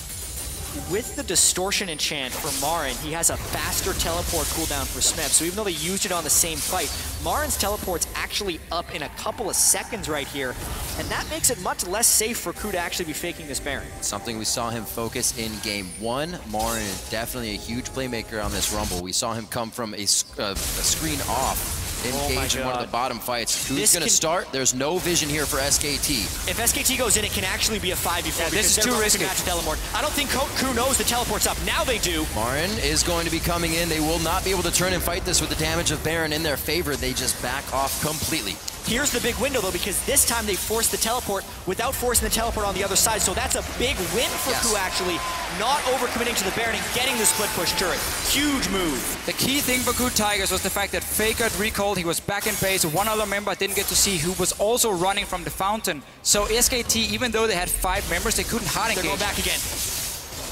With the distortion enchant for Marin, he has a faster teleport cooldown for Smeb. So even though they used it on the same fight, Marin's teleport's actually up in a couple of seconds right here. And that makes it much less safe for Ku to actually be faking this Baron. Something we saw him focus in game 1. Marin is definitely a huge playmaker on this Rumble. We saw him come from a screen off, engage in one of the bottom fights. Ku's going to start. There's no vision here for SKT. If SKT goes in, it can actually be a 5v4. This is too risky. I don't think Ku knows the teleport's up. Now they do. Marin is going to be coming in. They will not be able to turn and fight this with the damage of Baron in their favor. They just back off completely. Here's the big window, though, because this time they forced the teleport without forcing the teleport on the other side. So that's a big win for Ku, actually. Not overcommitting to the Baron and getting the split push turret. Huge move. The key thing for Ku Tigers was the fact that Faker had recalled. He was back in base. One other member I didn't get to see who was also running from the fountain. So SKT, even though they had 5 members, they couldn't hard engage. They're going back again.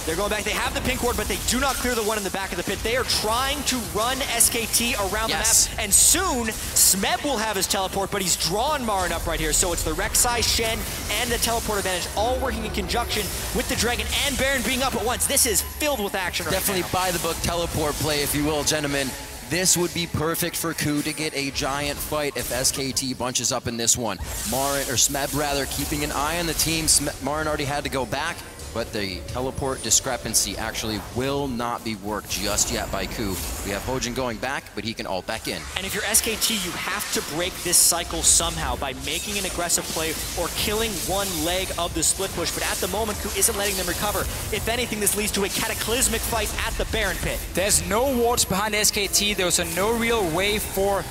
They're going back. They have the pink ward, but they do not clear the one in the back of the pit. They are trying to run SKT around the map. And soon, Smeb will have his teleport, but he's drawn Marin up right here. So it's the Rek'Sai, Shen, and the teleport advantage all working in conjunction with the Dragon and Baron being up at once. This is filled with action right Definitely by the book teleport play, if you will, gentlemen. This would be perfect for Ku to get a giant fight if SKT bunches up in this one. Marin, or Smeb rather, keeping an eye on the team. Marin already had to go back, but the teleport discrepancy actually will not be worked just yet by Ku. We have Hojin going back, but he can ult back in. And if you're SKT, you have to break this cycle somehow by making an aggressive play or killing one leg of the split push. But at the moment, Ku isn't letting them recover. If anything, this leads to a cataclysmic fight at the Baron pit. There's no wards behind SKT. There's no real way for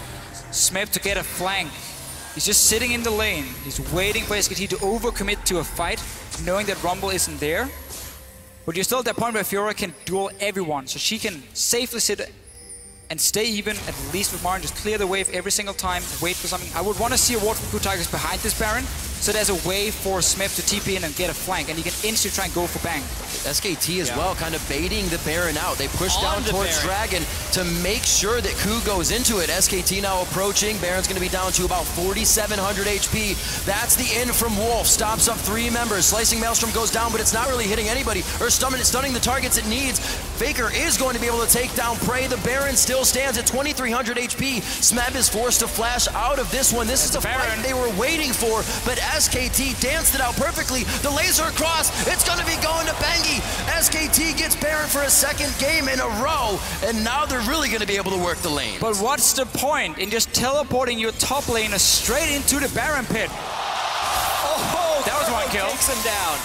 Smeb to get a flank. He's just sitting in the lane. He's waiting for SKT to overcommit to a fight, knowing that Rumble isn't there. But you're still at that point where Fiora can duel everyone, so she can safely sit and stay even, at least with Marin, just clear the wave every single time, wait for something. I would want to see a ward from Ku Tigers behind this Baron, so there's a way for Smeb to TP in and get a flank, and he can instantly try and go for bang. SKT as well, kind of baiting the Baron out. They push down towards Dragon to make sure that Ku goes into it. SKT now approaching. Baron's going to be down to about 4,700 HP. That's the in from Wolf. Stops up 3 members. Slicing Maelstrom goes down, but it's not really hitting anybody or stunning the targets it needs. Faker is going to be able to take down Prey. The Baron still stands at 2,300 HP. Smeb is forced to flash out of this one. This is the fight they were waiting for, but SKT danced it out perfectly. The laser cross, it's going to be going to Bengi. SKT gets Baron for a 2nd game in a row, and now they're really going to be able to work the lane. But what's the point in just teleporting your top laner straight into the Baron pit? Oh, that was one kill. Takes him down.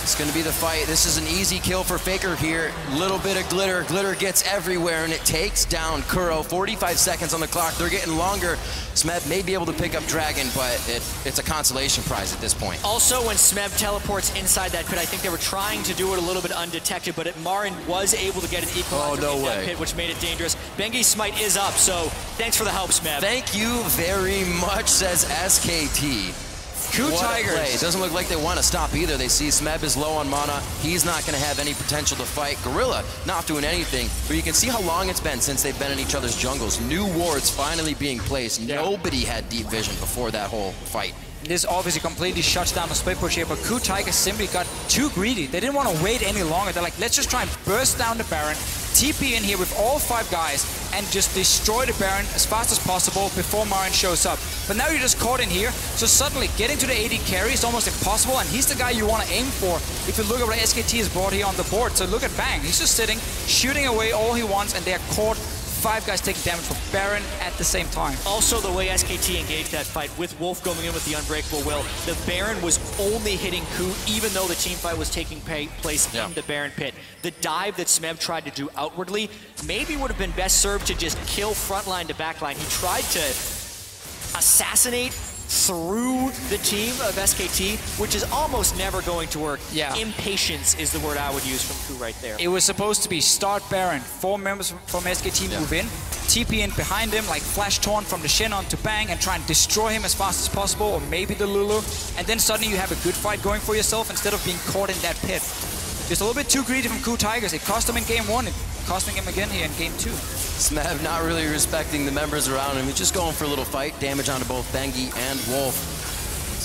It's going to be the fight. This is an easy kill for Faker here. Little bit of glitter. Glitter gets everywhere, and it takes down Kuro. 45 seconds on the clock. They're getting longer. Smeb may be able to pick up Dragon, but it's a consolation prize at this point. Also, when Smeb teleports inside that pit, I think they were trying to do it a little bit undetected, but Marin was able to get an equalizer in that pit, which made it dangerous. Bengi's smite is up, so thanks for the help, Smeb. Thank you very much, says SKT. Ku Tigers. It doesn't look like they want to stop either. They see Smeb is low on mana. He's not going to have any potential to fight. Gorilla not doing anything, but you can see how long it's been since they've been in each other's jungles. New wards finally being placed. Nobody had deep vision before that whole fight. This obviously completely shuts down the split push here, but Ku Tigers simply got too greedy. They didn't want to wait any longer. They're like, let's just try and burst down the Baron, TP in here with all 5 guys, and just destroy the Baron as fast as possible before Marin shows up. But now you're just caught in here, so suddenly getting to the AD carry is almost impossible, and he's the guy you want to aim for if you look at what SKT has brought here on the board. So look at Bang. He's just sitting, shooting away all he wants, and they're caught. 5 guys taking damage from Baron at the same time. Also, the way SKT engaged that fight, with Wolf going in with the Unbreakable Will, the Baron was only hitting Ku, even though the team fight was taking place in the Baron pit. The dive that Smeb tried to do outwardly maybe would have been best served to just kill frontline to backline. He tried to assassinate through the team of SKT, which is almost never going to work. Impatience is the word I would use from Ku right there. It was supposed to be start Baron, 4 members from SKT move in, TP in behind him, like Flash Torn from the Shen onto Bang, and try and destroy him as fast as possible, or maybe the Lulu, and then suddenly you have a good fight going for yourself instead of being caught in that pit. Just a little bit too greedy from Ku Tigers. It cost him in game 1, it's costing him again here in game 2. Smeb not really respecting the members around him. He's just going for a little fight. Damage onto both Bengi and Wolf.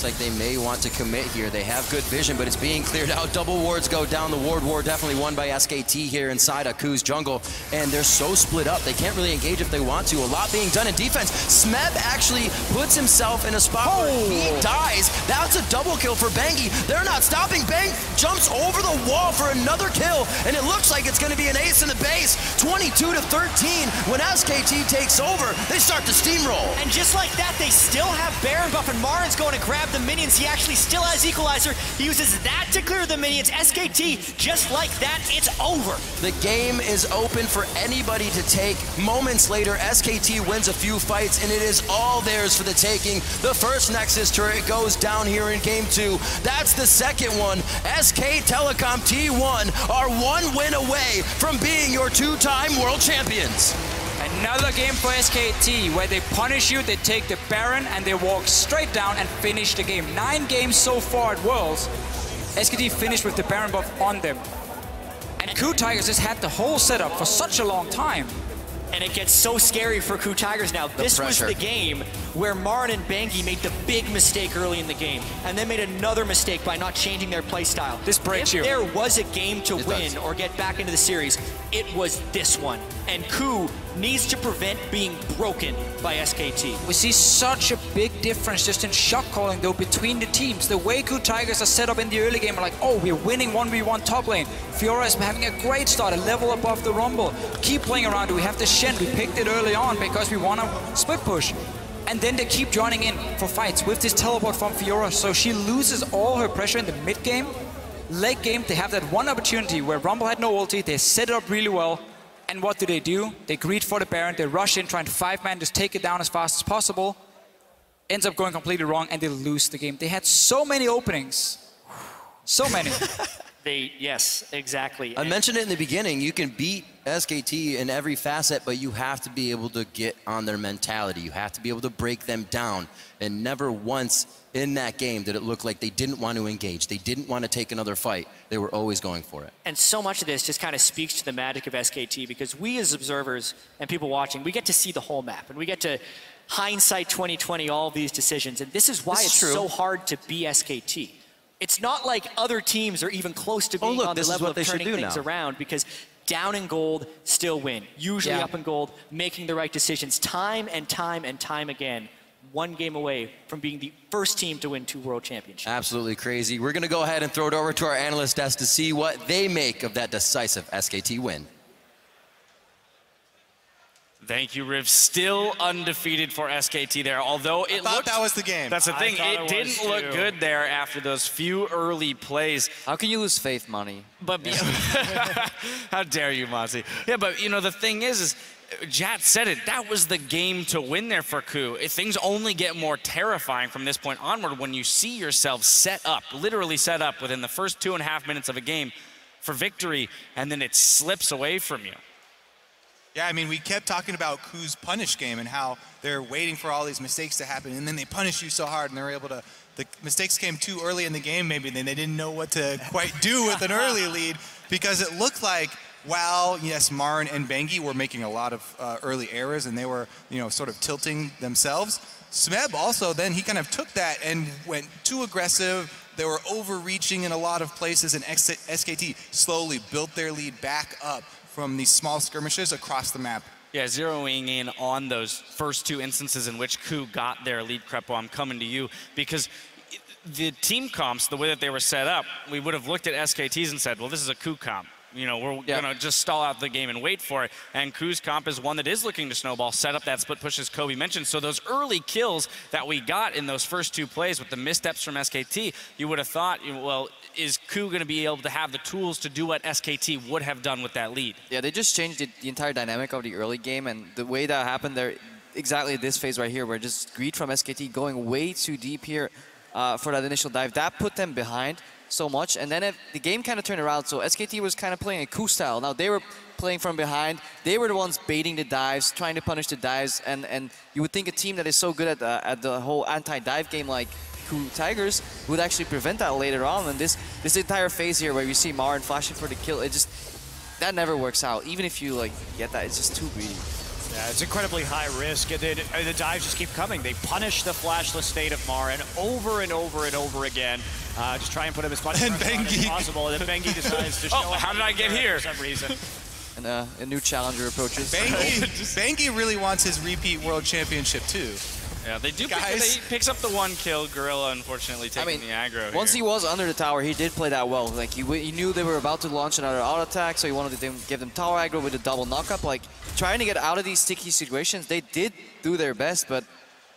looks like they may want to commit here. They have good vision, but it's being cleared out. Double wards go down. The ward war definitely won by SKT here inside Aku's jungle, and they're so split up. They can't really engage if they want to. A lot being done in defense. Smeb actually puts himself in a spot where he dies. That's a double kill for Bengi. They're not stopping. Bang jumps over the wall for another kill, and it looks like it's going to be an ace in the base. 22-13. When SKT takes over, they start to steamroll. And just like that, they still have Baron buff, and Marin's going to grab the minions. He actually still has Equalizer. He uses that to clear the minions. SKT, just like that, it's over. The game is open for anybody to take. Moments later, SKT wins a few fights, and it is all theirs for the taking. The first Nexus turret goes down here in Game 2. That's the second one. SK Telecom T1 are one win away from being your two-time world champions. Another game for SKT, where they punish you, they take the Baron, and they walk straight down and finish the game. 9 games so far at Worlds. SKT finished with the Baron buff on them. And KOO Tigers has had the whole setup for such a long time. And it gets so scary for KOO Tigers now. This was the game where Marin and Bengi made the big mistake early in the game, and then made another mistake by not changing their playstyle. This breaks you. If there was a game to win or get back into the series, it was this one. And KOO needs to prevent being broken by SKT. We see such a big difference just in shot calling though between the teams. The way KOO Tigers are set up in the early game are like, oh, we're winning 1v1 top lane. Fiora is having a great start, a level above the Rumble. Keep playing around. We have the Shen. We picked it early on because we want to split push. And then they keep joining in for fights with this teleport from Fiora, so she loses all her pressure in the mid game. Late game, they have that one opportunity where Rumble had no ulti, they set it up really well. And what do? They greed for the Baron, they rush in, trying to 5-man, just take it down as fast as possible. Ends up going completely wrong, and they lose the game. They had so many openings. So many. Yes, exactly. I mentioned it in the beginning, you can beat SKT in every facet, but you have to be able to get on their mentality. You have to be able to break them down. And never once in that game did it look like they didn't want to engage. They didn't want to take another fight. They were always going for it. And so much of this just kind of speaks to the magic of SKT, because we as observers and people watching, we get to see the whole map, and we get to hindsight 2020 all of these decisions. And this is why it's so hard to be SKT. It's not like other teams are even close to being on the level of turning things around, because down in gold, still win. Usually up in gold, making the right decisions time and time and time again. One game away from being the first team to win 2 world championships. Absolutely crazy. We're going to go ahead and throw it over to our analyst desk to see what they make of that decisive SKT win. Thank you, Riv. Still undefeated for SKT there, although it looked... that was the game. That's the thing. It didn't look good there after those few early plays. How can you lose faith, Monty? But how dare you, Mozzie? Yeah, but, you know, the thing is Jat said it, that was the game to win there for KOO. Things only get more terrifying from this point onward when you see yourself set up, literally set up within the first 2.5 minutes of a game for victory, and then it slips away from you. Yeah, I mean, we kept talking about KOO's punish game and how they're waiting for all these mistakes to happen, and then they punish you so hard, and they're able to... The mistakes came too early in the game, maybe, and then they didn't know what to quite do with an early lead, because it looked like, while, yes, Marin and Bengi were making a lot of early errors, and they were, you know, sort of tilting themselves, Smeb also, then he kind of took that and went too aggressive. They were overreaching in a lot of places, and SKT slowly built their lead back up from these small skirmishes across the map. Yeah, zeroing in on those first 2 instances in which KOO got their lead, Krepo, I'm coming to you, because the team comps, the way that they were set up, we would have looked at SKT's and said, well, this is a KOO comp. You know, we're going to just stall out the game and wait for it. And KOO's comp is one that is looking to snowball, set up that split push as Kobe mentioned. So those early kills that we got in those first 2 plays with the missteps from SKT, you would have thought, well, is KOO going to be able to have the tools to do what SKT would have done with that lead? Yeah, they just changed the entire dynamic of the early game, and the way that happened there, exactly this phase right here, where just greed from SKT going way too deep here for that initial dive, that put them behind so much, and then the game kind of turned around, so SKT was kind of playing a KOO style. Now they were playing from behind, they were the ones baiting the dives, trying to punish the dives, and you would think a team that is so good at the whole anti-dive game like KOO Tigers would actually prevent that later on, and this entire phase here where you see Marin flashing for the kill, it just, that never works out. Even if you like get that, it's just too greedy. Yeah, it's incredibly high risk, and then the dives just keep coming. They punish the flashless state of Marin over and over and over again. Just try and put him as much pressure on as possible, and then Bengi decides to show up. How did I get here? For some reason. And a new challenger approaches. Bengi really wants his repeat world championship too. Yeah, they do. He picks up the 1 kill. Gorilla, unfortunately, taking the aggro. Once he was under the tower, he did play that well. Like he knew they were about to launch another auto attack, so he wanted to give them tower aggro with a double knockup. Like trying to get out of these sticky situations, they did do their best, but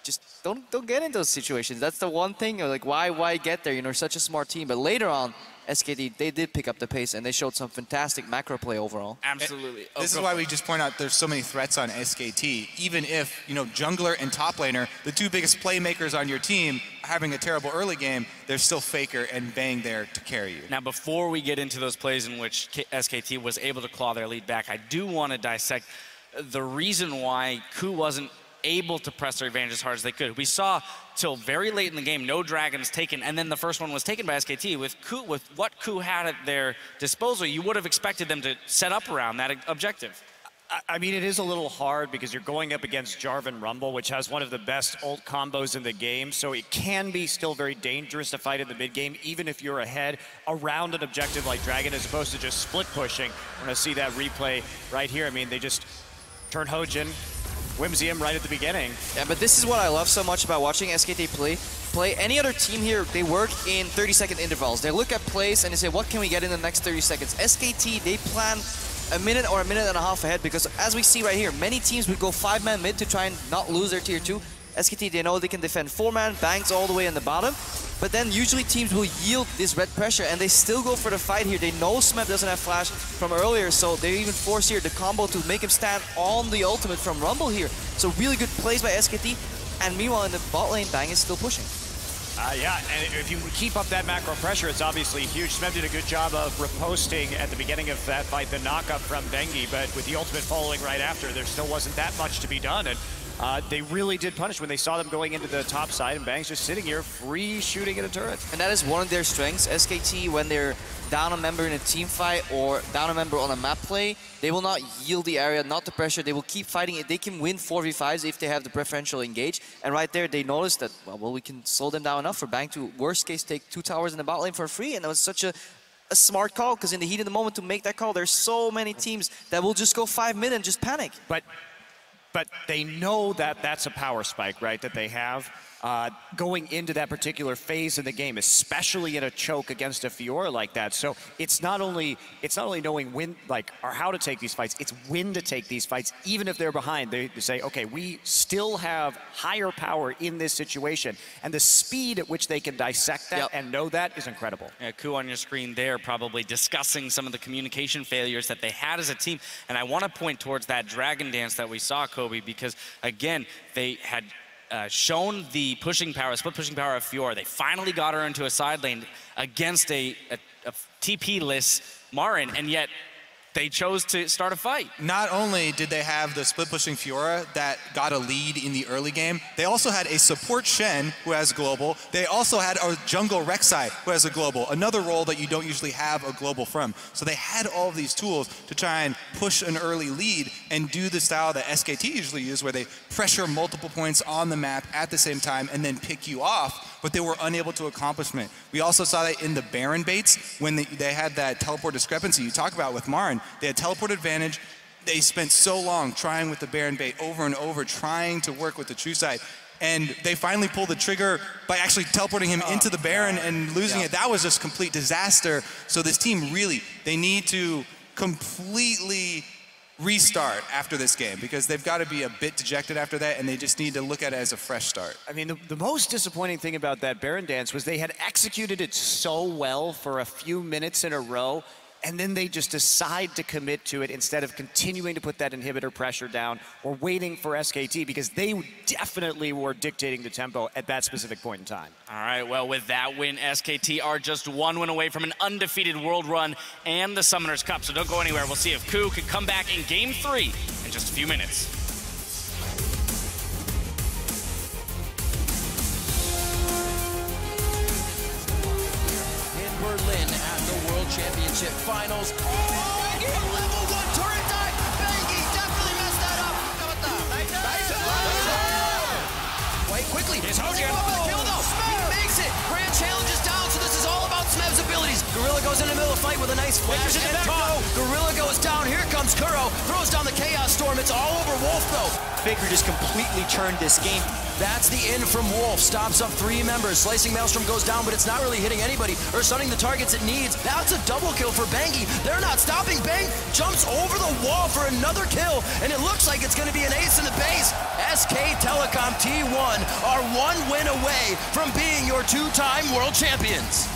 just don't get in those situations. That's the one thing. Like why get there? You know, such a smart team. But later on, SKT, they did pick up the pace, and they showed some fantastic macro play overall. Absolutely. This is why we just point out there's so many threats on SKT. Even if, you know, jungler and top laner, the 2 biggest playmakers on your team, having a terrible early game, there's still Faker and Bang there to carry you. Now, before we get into those plays in which SKT was able to claw their lead back, I do want to dissect the reason why KOO wasn't able to press their advantage as hard as they could. We saw till very late in the game, no dragons taken, and then the first one was taken by SKT. With what KOO had at their disposal, you would have expected them to set up around that objective. I mean, it is a little hard because you're going up against Jarvan Rumble, which has one of the best ult combos in the game, so it can be still very dangerous to fight in the mid game, even if you're ahead around an objective like Dragon, as opposed to just split pushing. We're going to see that replay right here. I mean, they just turn Hojin, Whimsium right at the beginning. Yeah, but this is what I love so much about watching SKT play. Any other team here, they work in 30-second intervals. They look at plays and they say, what can we get in the next 30 seconds? SKT, they plan a minute or a minute and a half ahead, because as we see right here, many teams would go 5-man mid to try and not lose their tier 2. SKT, they know they can defend 4-man, bangs all the way in the bottom, but then usually teams will yield this red pressure and they still go for the fight here. They know Smeb doesn't have flash from earlier, so they even force here the combo to make him stand on the ultimate from Rumble here. So really good plays by SKT, and meanwhile in the bot lane, Bang is still pushing. Yeah, and if you keep up that macro pressure, it's obviously huge. Smeb did a good job of riposting at the beginning of that fight, the knockup from Bengi, but with the ultimate following right after, there still wasn't that much to be done. And they really did punish when they saw them going into the top side, and Bang's just sitting here free shooting at a turret. And that is one of their strengths. SKT, when they're down a member in a team fight or down a member on a map play, they will not yield the area, not the pressure. They will keep fighting it. They can win 4v5s if they have the preferential engage. And right there, they noticed that, well, we can slow them down enough for Bang to, worst case, take 2 towers in the bot lane for free. And that was such a smart call, because in the heat of the moment to make that call, there's so many teams that will just go 5 mid and just panic. But they know that that's a power spike, right, that they have going into that particular phase in the game, especially in a choke against a Fiora like that. So it's not only knowing when, like, or how to take these fights, it's when to take these fights, even if they're behind. They say, okay, we still have higher power in this situation, and the speed at which they can dissect that and know that is incredible. Yeah, KOO on your screen there, probably discussing some of the communication failures that they had as a team, and I want to point towards that Dragon Dance that we saw, Kobe, because again, they had shown the pushing power, split pushing power of Fiora. They finally got her into a side lane against a TP-less Marin, and yet they chose to start a fight. Not only did they have the split pushing Fiora that got a lead in the early game, they also had a support Shen who has global. They also had a jungle Rek'Sai who has a global, another role that you don't usually have a global from. So they had all of these tools to try and push an early lead and do the style that SKT usually use, where they pressure multiple points on the map at the same time and then pick you off, but they were unable to accomplish it. We also saw that in the Baron baits when they had that teleport discrepancy you talk about with Marin. They had teleport advantage. They spent so long trying with the Baron bait over and over, trying to work with the true side. And they finally pulled the trigger by actually teleporting him into the Baron and losing it. That was just complete disaster. So this team really, they need to completely restart after this game, because they've got to be a bit dejected after that, and they just need to look at it as a fresh start. I mean, the most disappointing thing about that Baron dance was they had executed it so well for a few minutes in a row, and then they just decide to commit to it instead of continuing to put that inhibitor pressure down or waiting for SKT, because they definitely were dictating the tempo at that specific point in time. All right, well, with that win, SKT are just 1 win away from an undefeated world run and the Summoners Cup, so don't go anywhere. We'll see if KOO can come back in Game 3 in just a few minutes. Berlin at the World Championship Finals. Oh, Bengi, level 1 turret dive! Bengi definitely messed that up! quickly. Here's Hogan. The kill though. He makes it. Grand challenge is down, so this is all about Smeb's abilities. Gorilla goes in the middle of the fight with a nice flash and talk. Gorilla goes down. Here comes Kuro. Throws down the Chaos Storm. It's all over Wolf though. Faker just completely turned this game. That's the end from Wolf. Stops up 3 members. Slicing Maelstrom goes down, but it's not really hitting anybody or stunning the targets it needs. Now it's a double kill for Bengi. They're not stopping. Bang jumps over the wall for another kill, and it looks like it's going to be an ace in the base. SK Telecom T1 are 1 win away from being your 2-time world champions.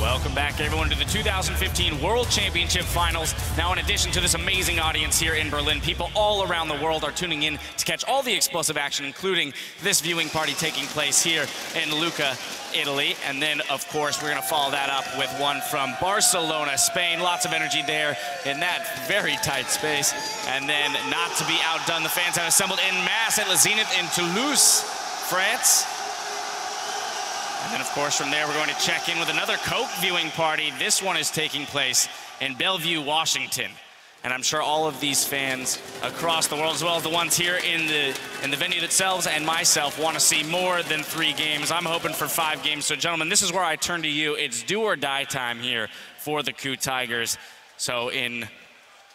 Welcome back, everyone, to the 2015 World Championship Finals. Now, in addition to this amazing audience here in Berlin, people all around the world are tuning in to catch all the explosive action, including this viewing party taking place here in Lucca, Italy. And then, of course, we're going to follow that up with one from Barcelona, Spain. Lots of energy there in that very tight space. And then, not to be outdone, the fans have assembled en masse at Le Zénith in Toulouse, France. And then, of course, from there, we're going to check in with another Coke viewing party. This one is taking place in Bellevue, Washington. And I'm sure all of these fans across the world, as well as the ones here in the venue themselves and myself, want to see more than 3 games. I'm hoping for 5 games. So, gentlemen, this is where I turn to you. It's do or die time here for the Coup Tigers. So in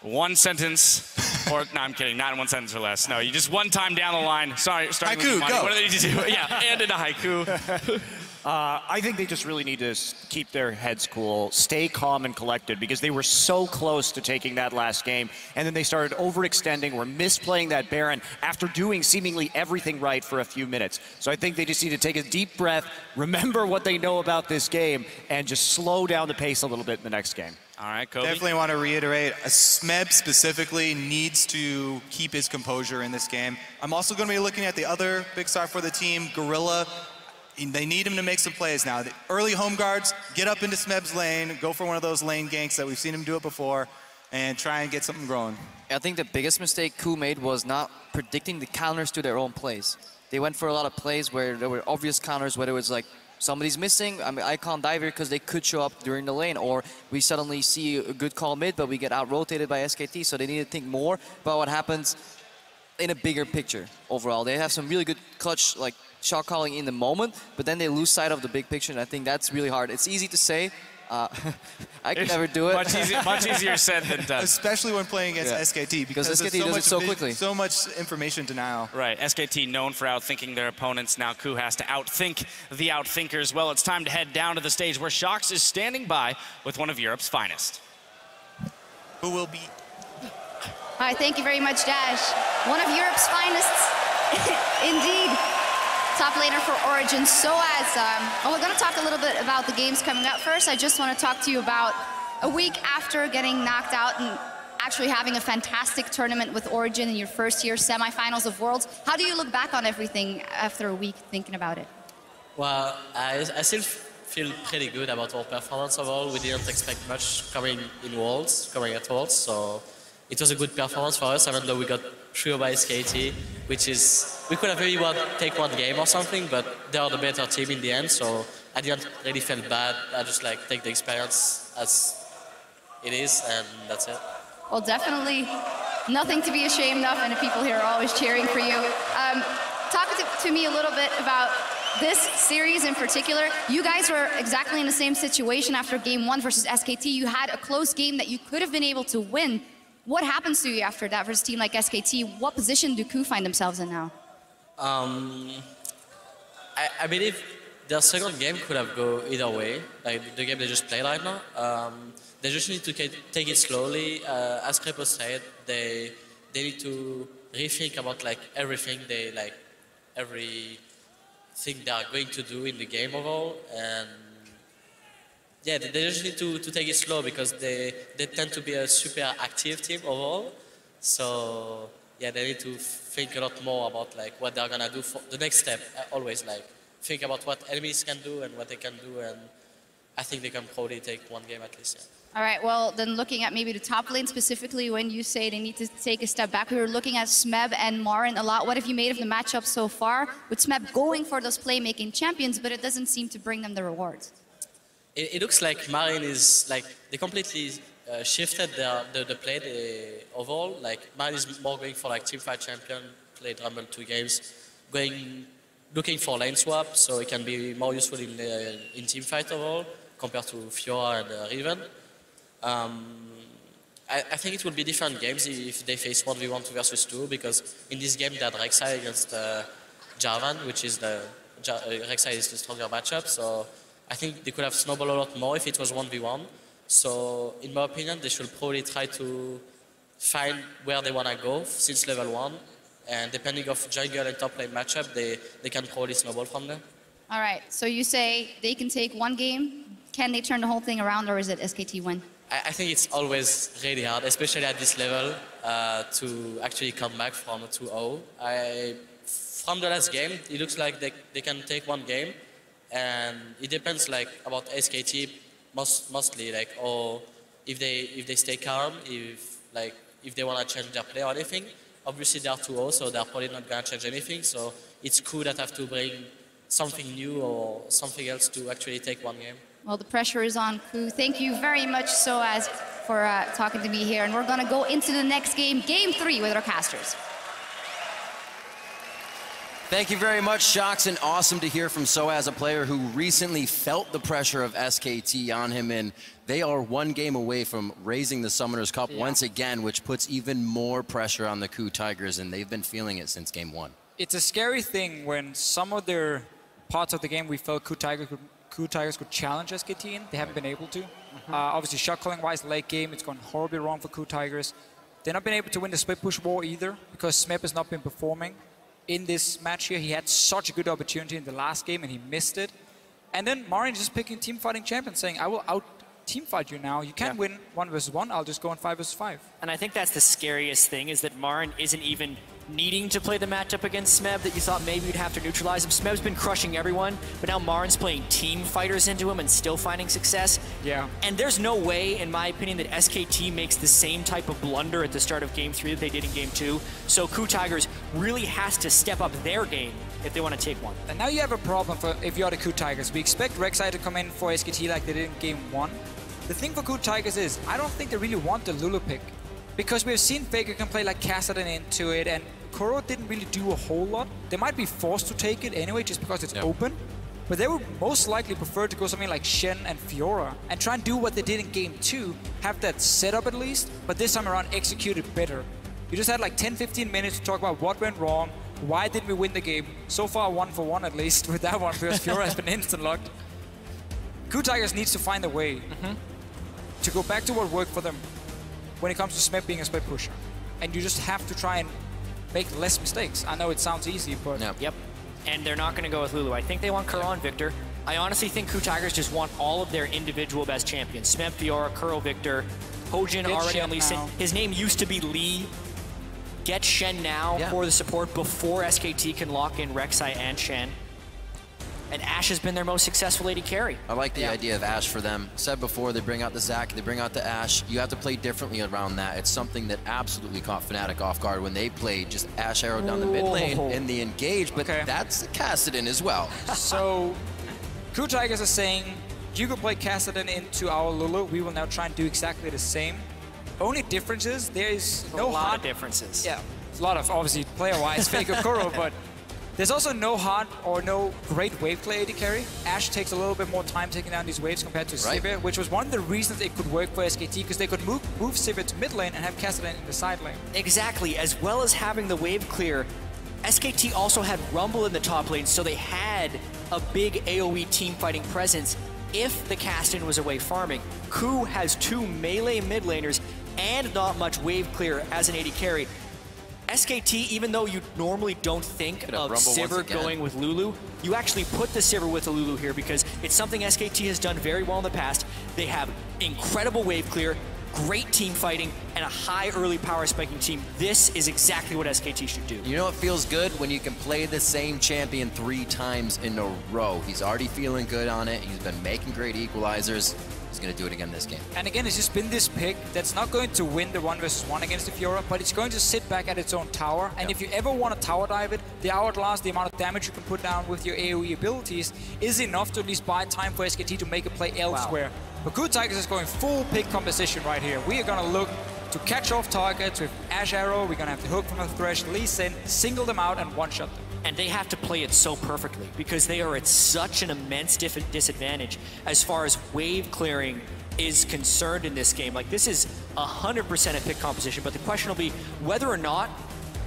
one sentence, or no, I'm kidding, not in one sentence or less. No, you just one time down the line. Sorry, starting with Haiku, money. go. What do they need to do? Yeah, and in a haiku. I think they just really need to keep their heads cool, stay calm and collected, because they were so close to taking that last game, and then they started overextending, were misplaying that Baron after doing seemingly everything right for a few minutes. So I think they just need to take a deep breath, remember what they know about this game, and just slow down the pace a little bit in the next game. All right, Kobe. Definitely want to reiterate, Smeb specifically needs to keep his composure in this game. I'm also going to be looking at the other big star for the team, Gorilla. They need him to make some plays now. The early home guards, get up into Smeb's lane, go for one of those lane ganks that we've seen him do it before, and try and get something going. I think the biggest mistake KOO made was not predicting the counters to their own plays. They went for a lot of plays where there were obvious counters, whether it was like somebody's missing, I mean, I can't dive here because they could show up during the lane, or we suddenly see a good call mid, but we get out-rotated by SKT, so they need to think more about what happens in a bigger picture overall. They have some really good clutch, like, shot calling in the moment, but then they lose sight of the big picture, and I think that's really hard. It's easy to say. I could never do it. Much easier said than done. Especially when playing against SKT, because SKT does it so quickly. So much information denial. Right, SKT known for outthinking their opponents. Now KOO has to outthink the outthinkers. Well, it's time to head down to the stage where Shox is standing by with one of Europe's finest. Who will be? Hi, thank you very much, Dash. One of Europe's finest, indeed. Top laner for Origin. So as, well, we're going to talk a little bit about the games coming up. First, I just want to talk to you about a week after getting knocked out and actually having a fantastic tournament with Origin in your first year, semifinals of Worlds. How do you look back on everything after a week thinking about it? Well, I still feel pretty good about our performance overall. We didn't expect much coming at Worlds, so it was a good performance for us, even though we got through by SKT, which is, we could have maybe take one game or something, but they are the better team in the end, so I didn't really feel bad. I just like take the experience as it is, and that's it. Well, definitely nothing to be ashamed of, and the people here are always cheering for you. Talk to me a little bit about this series in particular. You guys were exactly in the same situation after game 1 versus SKT. You had a close game that you could have been able to win. What happens to you after that versus a team like SKT? What position do KOO find themselves in now? I believe their second game could have gone either way, like the game they just played right now. They just need to take it slowly. As Crepo said, they need to rethink about like everything everything they are going to do in the game overall, and yeah, they just need to take it slow because they tend to be a super active team overall. So yeah, they need to think a lot more about like what they're gonna do for the next step. Always like think about what enemies can do and what they can do, and I think they can probably take one game at least. Yeah. All right, well, then looking at maybe the top lane specifically, when you say they need to take a step back, we were looking at Smeb and Marin a lot. What have you made of the matchup so far? With Smeb going for those playmaking champions, but it doesn't seem to bring them the rewards. It looks like Marin is like, they completely shifted the play overall. Like Marin is more going for like teamfight champion, played Rumble 2 games, looking for lane swap, so it can be more useful in teamfight overall compared to Fiora and Riven. I think it will be different games if they face 1v1 2 versus 2, because in this game they had Rek'Sai against Jarvan, which is Rek'Sai is the stronger matchup, so I think they could have snowballed a lot more if it was 1v1. So in my opinion, they should probably try to find where they want to go since level 1, and depending of jungle and top lane matchup, they can probably snowball from there. All right, so you say they can take one game. Can they turn the whole thing around, or is it SKT win? I think it's always really hard, especially at this level, to actually come back from a 2-0. From the last game, it looks like they can take one game, and it depends like about SKT mostly, like, or if they stay calm, if they want to change their play or anything. Obviously they are 2-0, so they're probably not going to change anything. So it's cool that have to bring something new or something else to actually take one game. Well, the pressure is on KOO. Thank you very much, Soaz, for talking to me here. And we're going to go into the next game, Game 3, with our casters. Thank you very much, Shocks, and awesome to hear from Soaz, a player who recently felt the pressure of SKT on him, and they are one game away from raising the Summoners Cup once again, which puts even more pressure on the KOO Tigers, and they've been feeling it since game one. It's a scary thing when some of their parts of the game we felt KOO Tigers could challenge SKT in. They haven't been able to. Obviously, shot calling wise, late game, it's gone horribly wrong for KOO Tigers. They've not been able to win the split push war either because Smeb has not been performing. In this match here, he had such a good opportunity in the last game and he missed it. And then Marin just picking team fighting champion, saying, I will out team fight you now. You can't win 1 versus 1. I'll just go on 5 versus 5. And I think that's the scariest thing, is that Marin isn't even needing to play the matchup against Smeb that you thought maybe you'd have to neutralize him. Smeb's been crushing everyone, but now Marin's playing team fighters into him and still finding success. Yeah. And there's no way, in my opinion, that SKT makes the same type of blunder at the start of Game 3 that they did in Game 2. So KOO Tigers really has to step up their game if they want to take one. And now you have a problem for if you're the KOO Tigers. We expect Rek'Sai to come in for SKT like they did in Game 1. The thing for KOO Tigers is, I don't think they really want the Lulu pick. Because we've seen Faker can play like Kassadin into it, and Kuro didn't really do a whole lot. They might be forced to take it anyway just because it's open. But they would most likely prefer to go something like Shen and Fiora and try and do what they did in Game 2, have that setup at least, but this time around execute it better. You just had like 10-15 minutes to talk about what went wrong, why didn't we win the game. So far 1 for 1 at least with that one, because Fiora has been instant locked. KOO Tigers needs to find a way to go back to what worked for them when it comes to Smeb being a split pusher. And you just have to try and make less mistakes. I know it sounds easy, but... Yep. And they're not going to go with Lulu. I think they want Kuro and Victor. I honestly think KOO Tigers just want all of their individual best champions. Smeb, Fiora, Kuro, Victor, Hojin already on Lee Sin. His name used to be Lee. Get Shen now for the support before SKT can lock in Rek'Sai and Shen. And Ashe has been their most successful AD carry. I like the idea of Ashe for them. Said before, they bring out the Zac, they bring out the Ashe. You have to play differently around that. It's something that absolutely caught Fnatic off guard when they played just Ashe arrow down the mid lane in the engage, but that's Kassadin as well. So, KOO Tigers are saying, you could play Kassadin into our Lulu. We will now try and do exactly the same. Only difference is there is no a lot of differences. Yeah, a lot of, obviously, player-wise, Faker Kuro, but there's also no hard or no great wave play AD carry. Ashe takes a little bit more time taking down these waves compared to Sivir, which was one of the reasons it could work for SKT, because they could move Sivir to mid lane and have Kassadin in the side lane. Exactly, as well as having the wave clear. SKT also had Rumble in the top lane, so they had a big AoE team fighting presence if the Kassadin was away farming. KOO has 2 melee mid laners and not much wave clear as an AD carry. SKT, even though you normally don't think of Sivir going with Lulu, you actually put the Sivir with the Lulu here because it's something SKT has done very well in the past. They have incredible wave clear, great team fighting, and a high early power spiking team. This is exactly what SKT should do. You know what feels good? When you can play the same champion 3 times in a row. He's already feeling good on it. He's been making great equalizers. He's going to do it again this game. And again, it's just been this pick that's not going to win the 1 versus 1 against the Fiora, but it's going to sit back at its own tower. And if you ever want to tower dive it, the Hourglass, the amount of damage you can put down with your AoE abilities is enough to at least buy time for SKT to make a play elsewhere. But KOO Tigers is going full pick composition right here. We are going to look to catch off targets with Ashe Arrow. We're going to have the hook from the Thresh, Lee Sin, single them out and one-shot them. And they have to play it so perfectly because they are at such an immense disadvantage as far as wave clearing is concerned in this game. Like, this is 100% a pick composition, but the question will be whether or not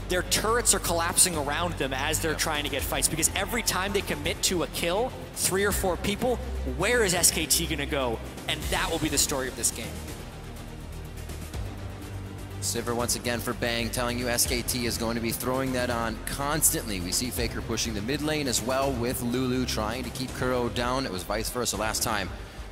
their turrets are collapsing around them as they're trying to get fights, because every time they commit to a kill, 3 or 4 people, where is SKT gonna go? And that will be the story of this game. Sivir once again for Bang, telling you SKT is going to be throwing that on constantly. We see Faker pushing the mid lane as well with Lulu, trying to keep Kuro down. It was vice versa last time.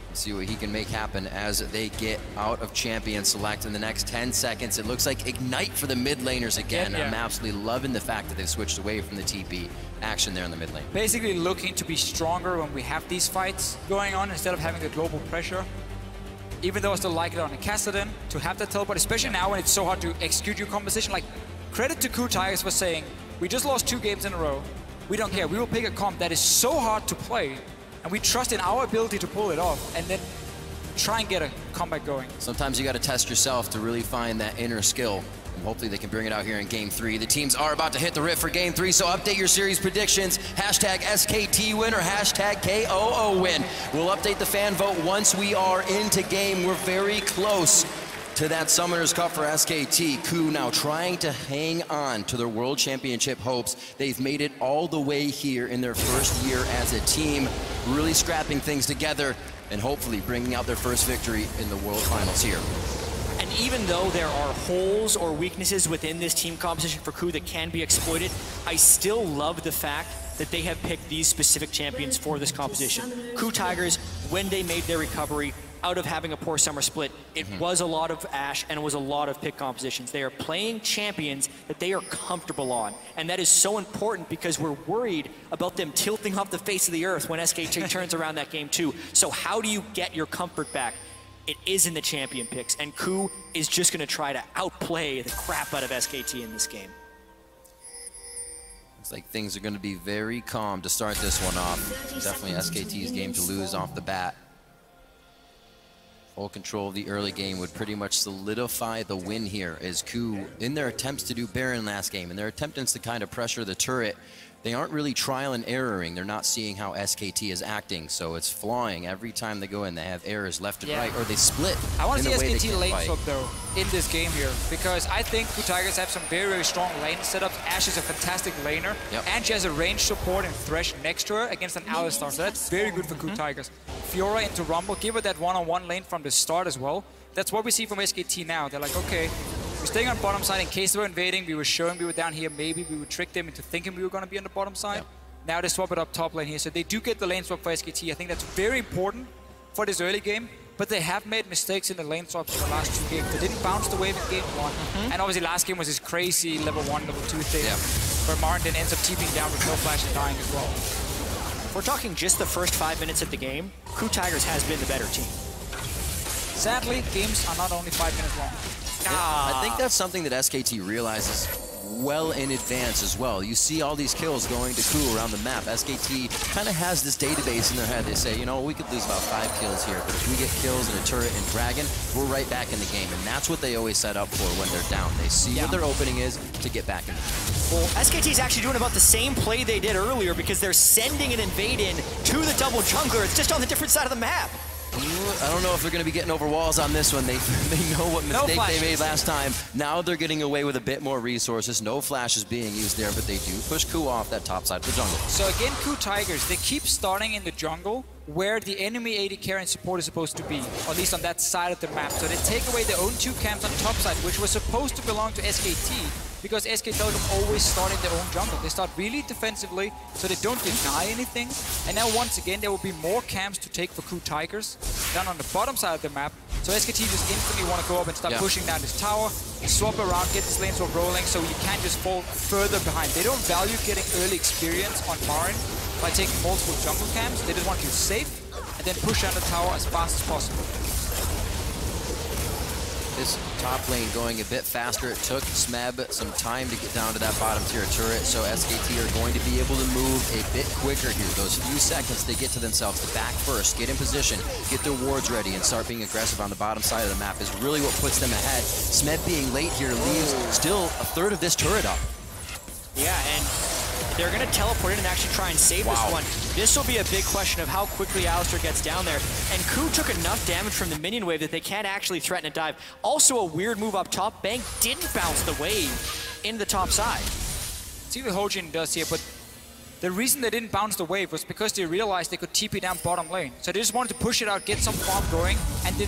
Let's see what he can make happen as they get out of champion select in the next 10 seconds. It looks like Ignite for the mid laners again. I'm absolutely loving the fact that they've switched away from the TP action there in the mid lane. Basically looking to be stronger when we have these fights going on instead of having the global pressure. Even though I still like it on a Kassadin to have that teleport, especially now when it's so hard to execute your composition. Like, credit to KOO Tigers for saying, we just lost 2 games in a row. We don't care. We will pick a comp that is so hard to play, and we trust in our ability to pull it off, and then try and get a comeback going. Sometimes you got to test yourself to really find that inner skill. Hopefully they can bring it out here in Game 3. The teams are about to hit the rift for Game 3, so update your series predictions. Hashtag SKT win or hashtag KOO win. We'll update the fan vote once we are into game. We're very close to that Summoners Cup for SKT. KOO now trying to hang on to their World Championship hopes. They've made it all the way here in their first year as a team, really scrapping things together and hopefully bringing out their first victory in the World Finals here. And even though there are holes or weaknesses within this team composition for KOO that can be exploited, I still love the fact that they have picked these specific champions for this composition. KOO Tigers, when they made their recovery out of having a poor summer split, it was a lot of Ashe and it was a lot of pick compositions. They are playing champions that they are comfortable on. And that is so important because we're worried about them tilting off the face of the earth when SKT turns around that game too. So how do you get your comfort back? It is in the champion picks, and KOO is just going to try to outplay the crap out of SKT in this game. Looks like things are going to be very calm to start this one off. Definitely SKT's game to lose off the bat. Full control of the early game would pretty much solidify the win here as KOO, in their attempts to do Baron last game, and their attempts to kind of pressure the turret, they aren't really trial and erroring. They're not seeing how SKT is acting, so it's flying every time they go in. They have errors left and right, or they split. I want to see SKT lane fight. swap though in this game here, because I think KOO Tigers have some very, very strong lane setups. Ashe is a fantastic laner, and she has a range support and Thresh next to her against an Alistar, so that's very good for KOO Tigers. Fiora into Rumble, give her that one-on-one lane from the start as well. That's what we see from SKT now. They're like, okay, we're staying on bottom side in case they were invading. We were showing we were down here. Maybe we would trick them into thinking we were going to be on the bottom side. Now they swap it up top lane here. So they do get the lane swap for SKT. I think that's very important for this early game. But they have made mistakes in the lane swaps in the last 2 games. They didn't bounce the wave in game 1. And obviously last game was this crazy level 1, level 2 thing. Where Marin then ends up TPing down with no flash and dying as well. If we're talking just the first 5 minutes of the game, KOO Tigers has been the better team. Sadly, games are not only 5 minutes long. I think that's something that SKT realizes well in advance as well. You see all these kills going to KOO around the map. SKT kind of has this database in their head. They say, you know, we could lose about 5 kills here, but if we get kills in a turret and dragon, we're right back in the game. And that's what they always set up for when they're down. They see what their opening is to get back in the game. Well, SKT is actually doing about the same play they did earlier because they're sending an invade in to the double jungler. It's just on the different side of the map. I don't know if they're going to be getting over walls on this one. They know what mistake they made last time. Now they're getting away with a bit more resources. No flashes being used there, but they do push KOO off that top side of the jungle. So again, KOO Tigers, they keep starting in the jungle where the enemy AD carry and support is supposed to be, or at least on that side of the map. So they take away their own 2 camps on top side, which was supposed to belong to SKT, because SK Telecom always start in their own jungle. They start really defensively, so they don't deny anything. And now once again, there will be more camps to take for KOO Tigers down on the bottom side of the map. So SKT just instantly want to go up and start pushing down this tower, swap around, get this lane swap rolling, so you can't just fall further behind. They don't value getting early experience on Marin by taking multiple jungle camps. They just want you safe and then push down the tower as fast as possible. This top lane going a bit faster. It took Smeb some time to get down to that bottom tier turret, so SKT are going to be able to move a bit quicker here. Those few seconds they get to themselves to back first, get in position, get their wards ready, and start being aggressive on the bottom side of the map is really what puts them ahead. Smeb being late here leaves still a third of this turret up. Yeah, and they're going to teleport in and actually try and save this one. This will be a big question of how quickly Alistar gets down there. And KOO took enough damage from the minion wave that they can't actually threaten a dive. Also a weird move up top. Bang didn't bounce the wave into the top side. See what Hojin does here, but the reason they didn't bounce the wave was because they realized they could TP down bottom lane. So they just wanted to push it out, get some farm going, and then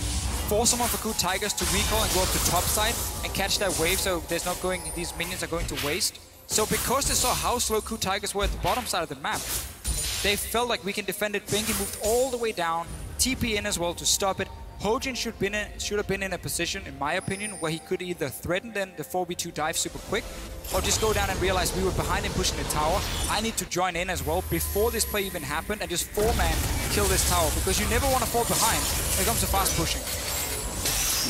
force someone for KOO Tigers to recall and go up to top side and catch that wave, so there's not going, these minions are going to waste. So because they saw how slow KOO Tigers were at the bottom side of the map, they felt like we can defend it. Bengi moved all the way down, TP in as well to stop it. Hojin should have been in a position, in my opinion, where he could either threaten then the 4v2 dive super quick, or just go down and realize we were behind him pushing the tower. I need to join in as well before this play even happened and just 4-man kill this tower, because you never want to fall behind when it comes to fast pushing.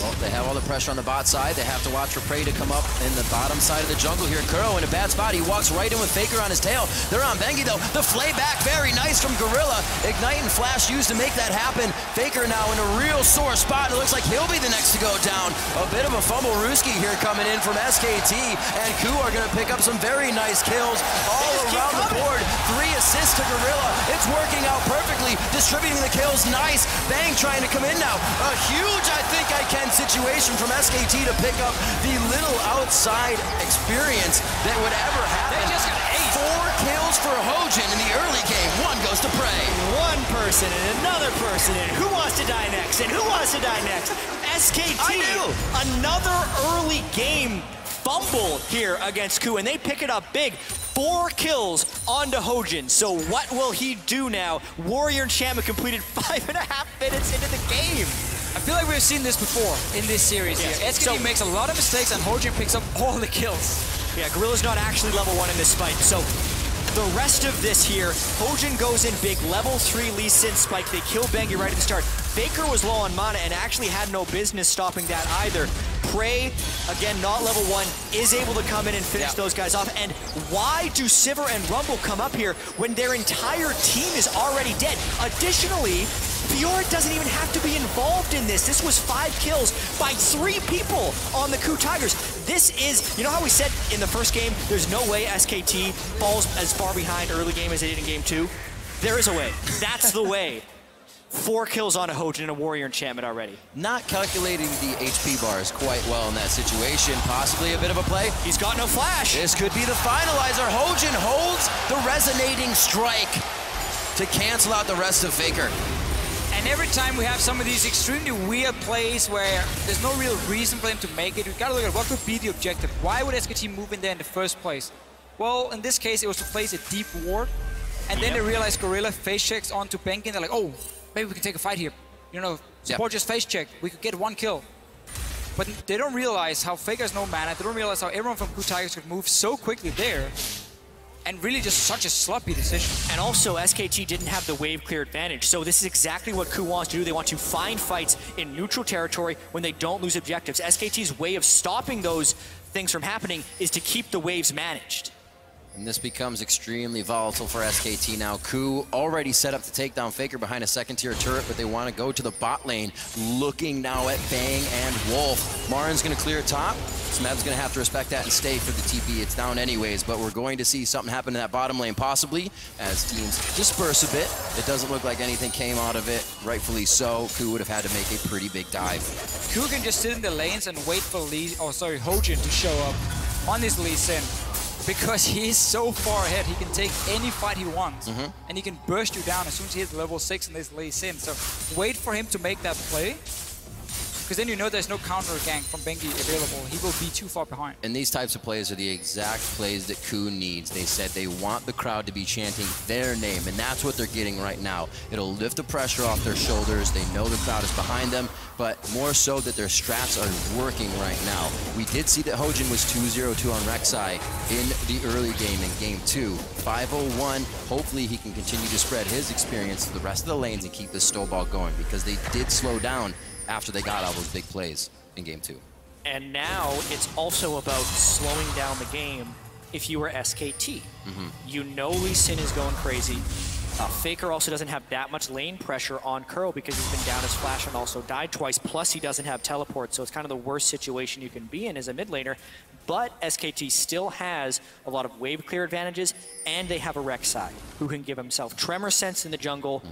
Well, they have all the pressure on the bot side. They have to watch for Prey to come up in the bottom side of the jungle here. Kuro in a bad spot. He walks right in with Faker on his tail. They're on Bengi, though. The flay back, very nice from Gorilla. Ignite and Flash used to make that happen. Faker now in a real sore spot. It looks like he'll be the next to go down. A bit of a fumble Ruski here coming in from SKT. And Ku are going to pick up some very nice kills all around the board. 3 assists to Gorilla. It's working out perfectly. Distributing the kills, nice. Bang trying to come in now. A huge, I think I can situation from SKT to pick up the little outside experience that would ever happen. They just got 4 kills for Hojin in the early game. 1 goes to Prey. One person and another person, and who wants to die next? And who wants to die next? SKT. Another early game fumble here against Ku, and they pick it up big. 4 kills onto Hojin. So what will he do now? Warrior Enchantment completed 5.5 minutes into the game. I feel like we've seen this before in this series here. SKT makes a lot of mistakes and Hojin picks up all the kills. Yeah, Gorilla's not actually level 1 in this fight, so the rest of this here, Hojin goes in big, level 3 Lee Sin spike. They kill Bengi right at the start. Faker was low on mana and actually had no business stopping that either. Prey, again, not level 1, is able to come in and finish those guys off. And why do Sivir and Rumble come up here when their entire team is already dead? Additionally, Fiora doesn't even have to be involved in this. This was 5 kills by 3 people on the Ku Tigers. This is, you know how we said in the first game, there's no way SKT falls as far behind early game as they did in game 2? There is a way. That's the way. 4 kills on a Hojin and a Warrior Enchantment already. Not calculating the HP bars quite well in that situation. Possibly a bit of a play. He's got no flash. This could be the finalizer. Hojin holds the resonating strike to cancel out the rest of Faker. And every time we have some of these extremely weird plays where there's no real reason for them to make it, we've got to look at what could be the objective. Why would SKT move in there in the first place? Well, in this case, it was to place a deep ward. And then they realized Gorilla face checks onto Bengi, and they're like, oh, maybe we can take a fight here. You know, support just face check. We could get 1 kill. But they don't realize how Faker has no mana. They don't realize how everyone from Ku Tigers could move so quickly there. And really just such a sloppy decision. And also, SKT didn't have the wave clear advantage. So this is exactly what Ku wants to do. They want to find fights in neutral territory when they don't lose objectives. SKT's way of stopping those things from happening is to keep the waves managed. And this becomes extremely volatile for SKT now. Ku already set up to take down Faker behind a second-tier turret, but they want to go to the bot lane, looking now at Bang and Wolf. Marin's going to clear top. Smeb's going to have to respect that and stay for the TP. It's down anyways, but we're going to see something happen in that bottom lane, possibly, as teams disperse a bit. It doesn't look like anything came out of it, rightfully so. Ku would have had to make a pretty big dive. Ku can just sit in the lanes and wait for Hojin to show up on his Lee Sin. Because he is so far ahead, he can take any fight he wants. And he can burst you down as soon as he hits level 6 and this Lee Sin. So wait for him to make that play. Because then you know there's no counter gank from Bengi available. He will be too far behind. And these types of plays are the exact plays that Ku needs. They said they want the crowd to be chanting their name, and that's what they're getting right now. It'll lift the pressure off their shoulders. They know the crowd is behind them, but more so that their strats are working right now. We did see that Hojin was 2-0-2 on Rek'Sai in the early game in game 2. 5-0-1. Hopefully he can continue to spread his experience to the rest of the lanes and keep this snowball going, because they did slow down after they got all those big plays in game 2. And now it's also about slowing down the game if you were SKT. You know Lee Sin is going crazy. Faker also doesn't have that much lane pressure on Curl because he's been down his flash and also died twice, plus he doesn't have teleport, so it's kind of the worst situation you can be in as a mid laner. But SKT still has a lot of wave clear advantages, and they have a Rek'Sai who can give himself Tremor Sense in the jungle,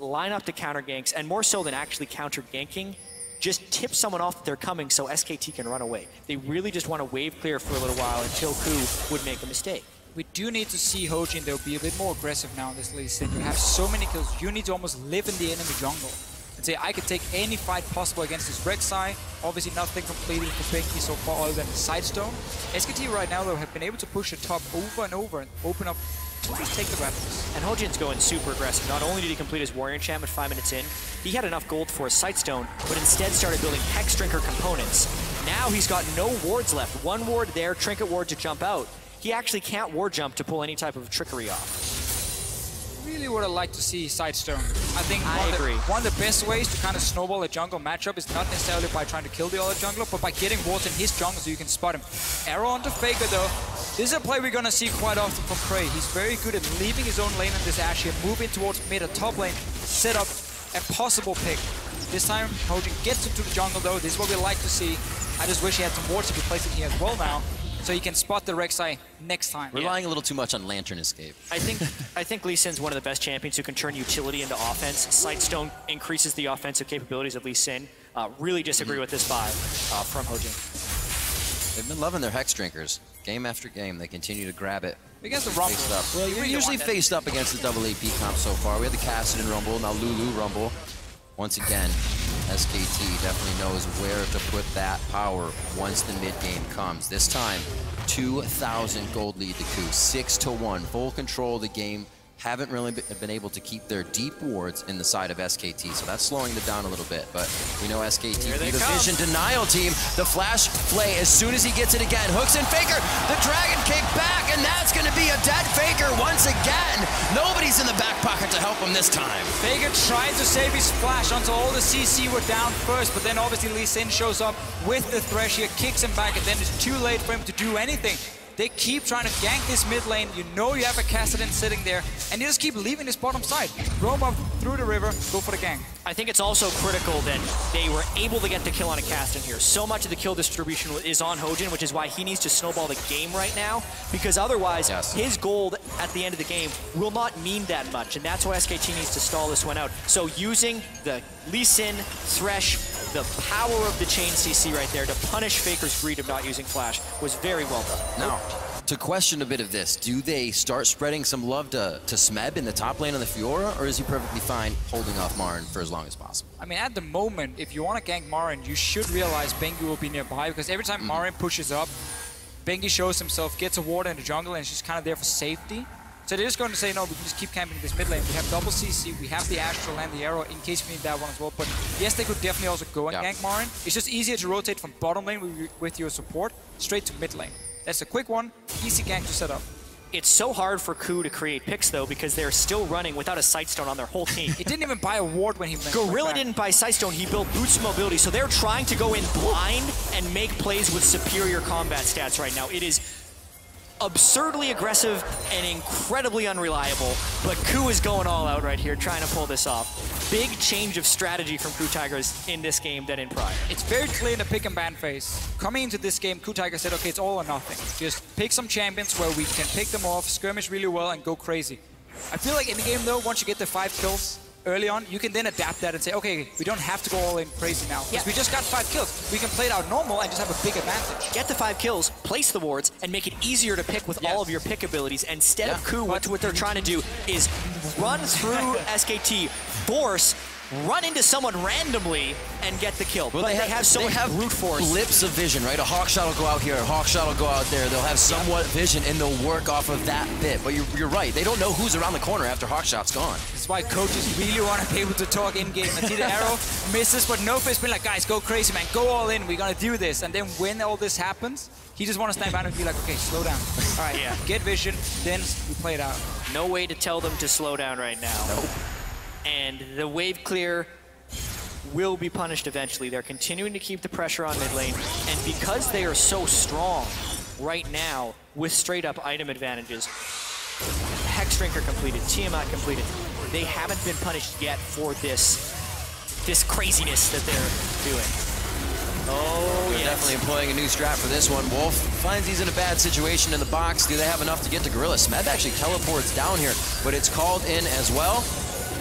line up to counter ganks, and more so than actually counter ganking, just tip someone off that they're coming so SKT can run away. They really just want to wave clear for a little while until Ku would make a mistake. We do need to see Hojin, they'll be a bit more aggressive now in this Lee Sin. You have so many kills, you need to almost live in the enemy jungle. And say, I can take any fight possible against this Rek'Sai. Obviously nothing completed for Bengi so far other than the Sidestone. SKT right now though have been able to push the top over and over and open up to just take the Raptors. And Hojin's going super aggressive. Not only did he complete his Warrior Enchantment 5 minutes in, he had enough gold for a Sightstone, but instead started building Hex Drinker components. Now he's got no wards left. 1 ward there, Trinket ward to jump out. He actually can't ward jump to pull any type of trickery off. really would have liked to see Sidestone. I think agree. One of the best ways to kind of snowball a jungle matchup is not necessarily by trying to kill the other jungler, but by getting wards in his jungle so you can spot him. Arrow onto Faker though. This is a play we're going to see quite often from Prey. He's very good at leaving his own lane in this Ashe here, moving towards mid or top lane, set up a possible pick. This time, Hojin gets into the jungle though. This is what we like to see. I just wish he had some wards to be placed in here as well now, so he can spot the Rek'Sai next time. Relying a little too much on Lantern Escape. I think Lee Sin's one of the best champions who can turn utility into offense. Sightstone increases the offensive capabilities of Lee Sin. Really disagree with this buy from Hojin. They've been loving their Hex Drinkers. Game after game, they continue to grab it. Against the Rumble. Well, you're usually faced up against the double AP comp so far. We had the Kassadin Rumble, now Lulu Rumble. Once again, SKT definitely knows where to put that power once the mid game comes. This time, 2,000 gold lead to KOO, 6-1, full control of the game. Haven't really been able to keep their deep wards in the side of SKT, so that's slowing them down a little bit. But we know SKT, the Vision Denial team, the Flash play as soon as he gets it again. Hooks in Faker, the Dragon Kick back, and that's going to be a dead Faker once again. Nobody's in the back pocket to help him this time. Faker tried to save his Flash until all the CC were down first, but then obviously Lee Sin shows up with the Thresh here, kicks him back, and then it's too late for him to do anything. They keep trying to gank this mid lane. You know you have a Kassadin sitting there, and you just keep leaving this bottom side. Roam up through the river, go for the gank. I think it's also critical that they were able to get the kill on a Kassadin here. So much of the kill distribution is on Hojin, which is why he needs to snowball the game right now, because otherwise his gold at the end of the game will not mean that much, and that's why SKT needs to stall this one out. So using the Lee Sin, Thresh, the power of the chain CC right there to punish Faker's greed of not using Flash was very well done. Now, to question a bit of this, do they start spreading some love to Smeb in the top lane of the Fiora, or is he perfectly fine holding off Marin for as long as possible? I mean, at the moment, if you want to gank Marin, you should realize Bengi will be nearby, because every time Marin pushes up, Bengi shows himself, gets a ward in the jungle, and she's kind of there for safety. So they're just going to say, no, we can just keep camping this mid lane. We have double CC, we have the Astral and the Arrow in case we need that one as well. But yes, they could definitely also go and gank Marin. It's just easier to rotate from bottom lane with your support straight to mid lane. That's a quick one, easy gank to set up. It's so hard for KOO to create picks, though, because they're still running without a Sightstone on their whole team. He didn't even buy a ward when he went Gorilla didn't buy Sightstone, he built Boots Mobility, so they're trying to go in blind and make plays with superior combat stats right now. It is absurdly aggressive and incredibly unreliable, but KOO is going all out right here, trying to pull this off. Big change of strategy from KOO Tigers in this game than in prior. It's very clear in the pick and ban phase. Coming into this game, KOO Tigers said, okay, it's all or nothing. Just pick some champions where we can pick them off, skirmish really well, and go crazy. I feel like in the game, though, once you get the 5 kills early on, you can then adapt that and say, okay, we don't have to go all in crazy now. Because we just got 5 kills. We can play it out normal and just have a big advantage. Get the 5 kills, place the wards, and make it easier to pick with all of your pick abilities. Instead of KOO, what they're trying to do is run through SKT, force, run into someone randomly, and get the kill. Well, but they have so much brute force. Blips of vision, right? A Hawkshot will go out here, a Hawkshot will go out there. They'll have somewhat vision, and they'll work off of that bit. But you're right. They don't know who's around the corner after Hawkshot's gone. This is why coaches really want to be able to talk in-game. And see the Arrow misses, but Nofa's been like, guys, go crazy, man. Go all in. We're going to do this. And then when all this happens, he just wants to stand back and be like, okay, slow down. All right, get vision, then we play it out. No way to tell them to slow down right now. Nope. And the wave clear will be punished eventually. They're continuing to keep the pressure on mid lane, and because they are so strong right now with straight up item advantages, Hex Drinker completed, Tiamat completed, they haven't been punished yet for this craziness that they're doing. Oh, they're definitely employing a new strat for this one. Wolf finds he's in a bad situation in the box. Do they have enough to get to Gorilla? Smeb actually teleports down here, but it's called in as well.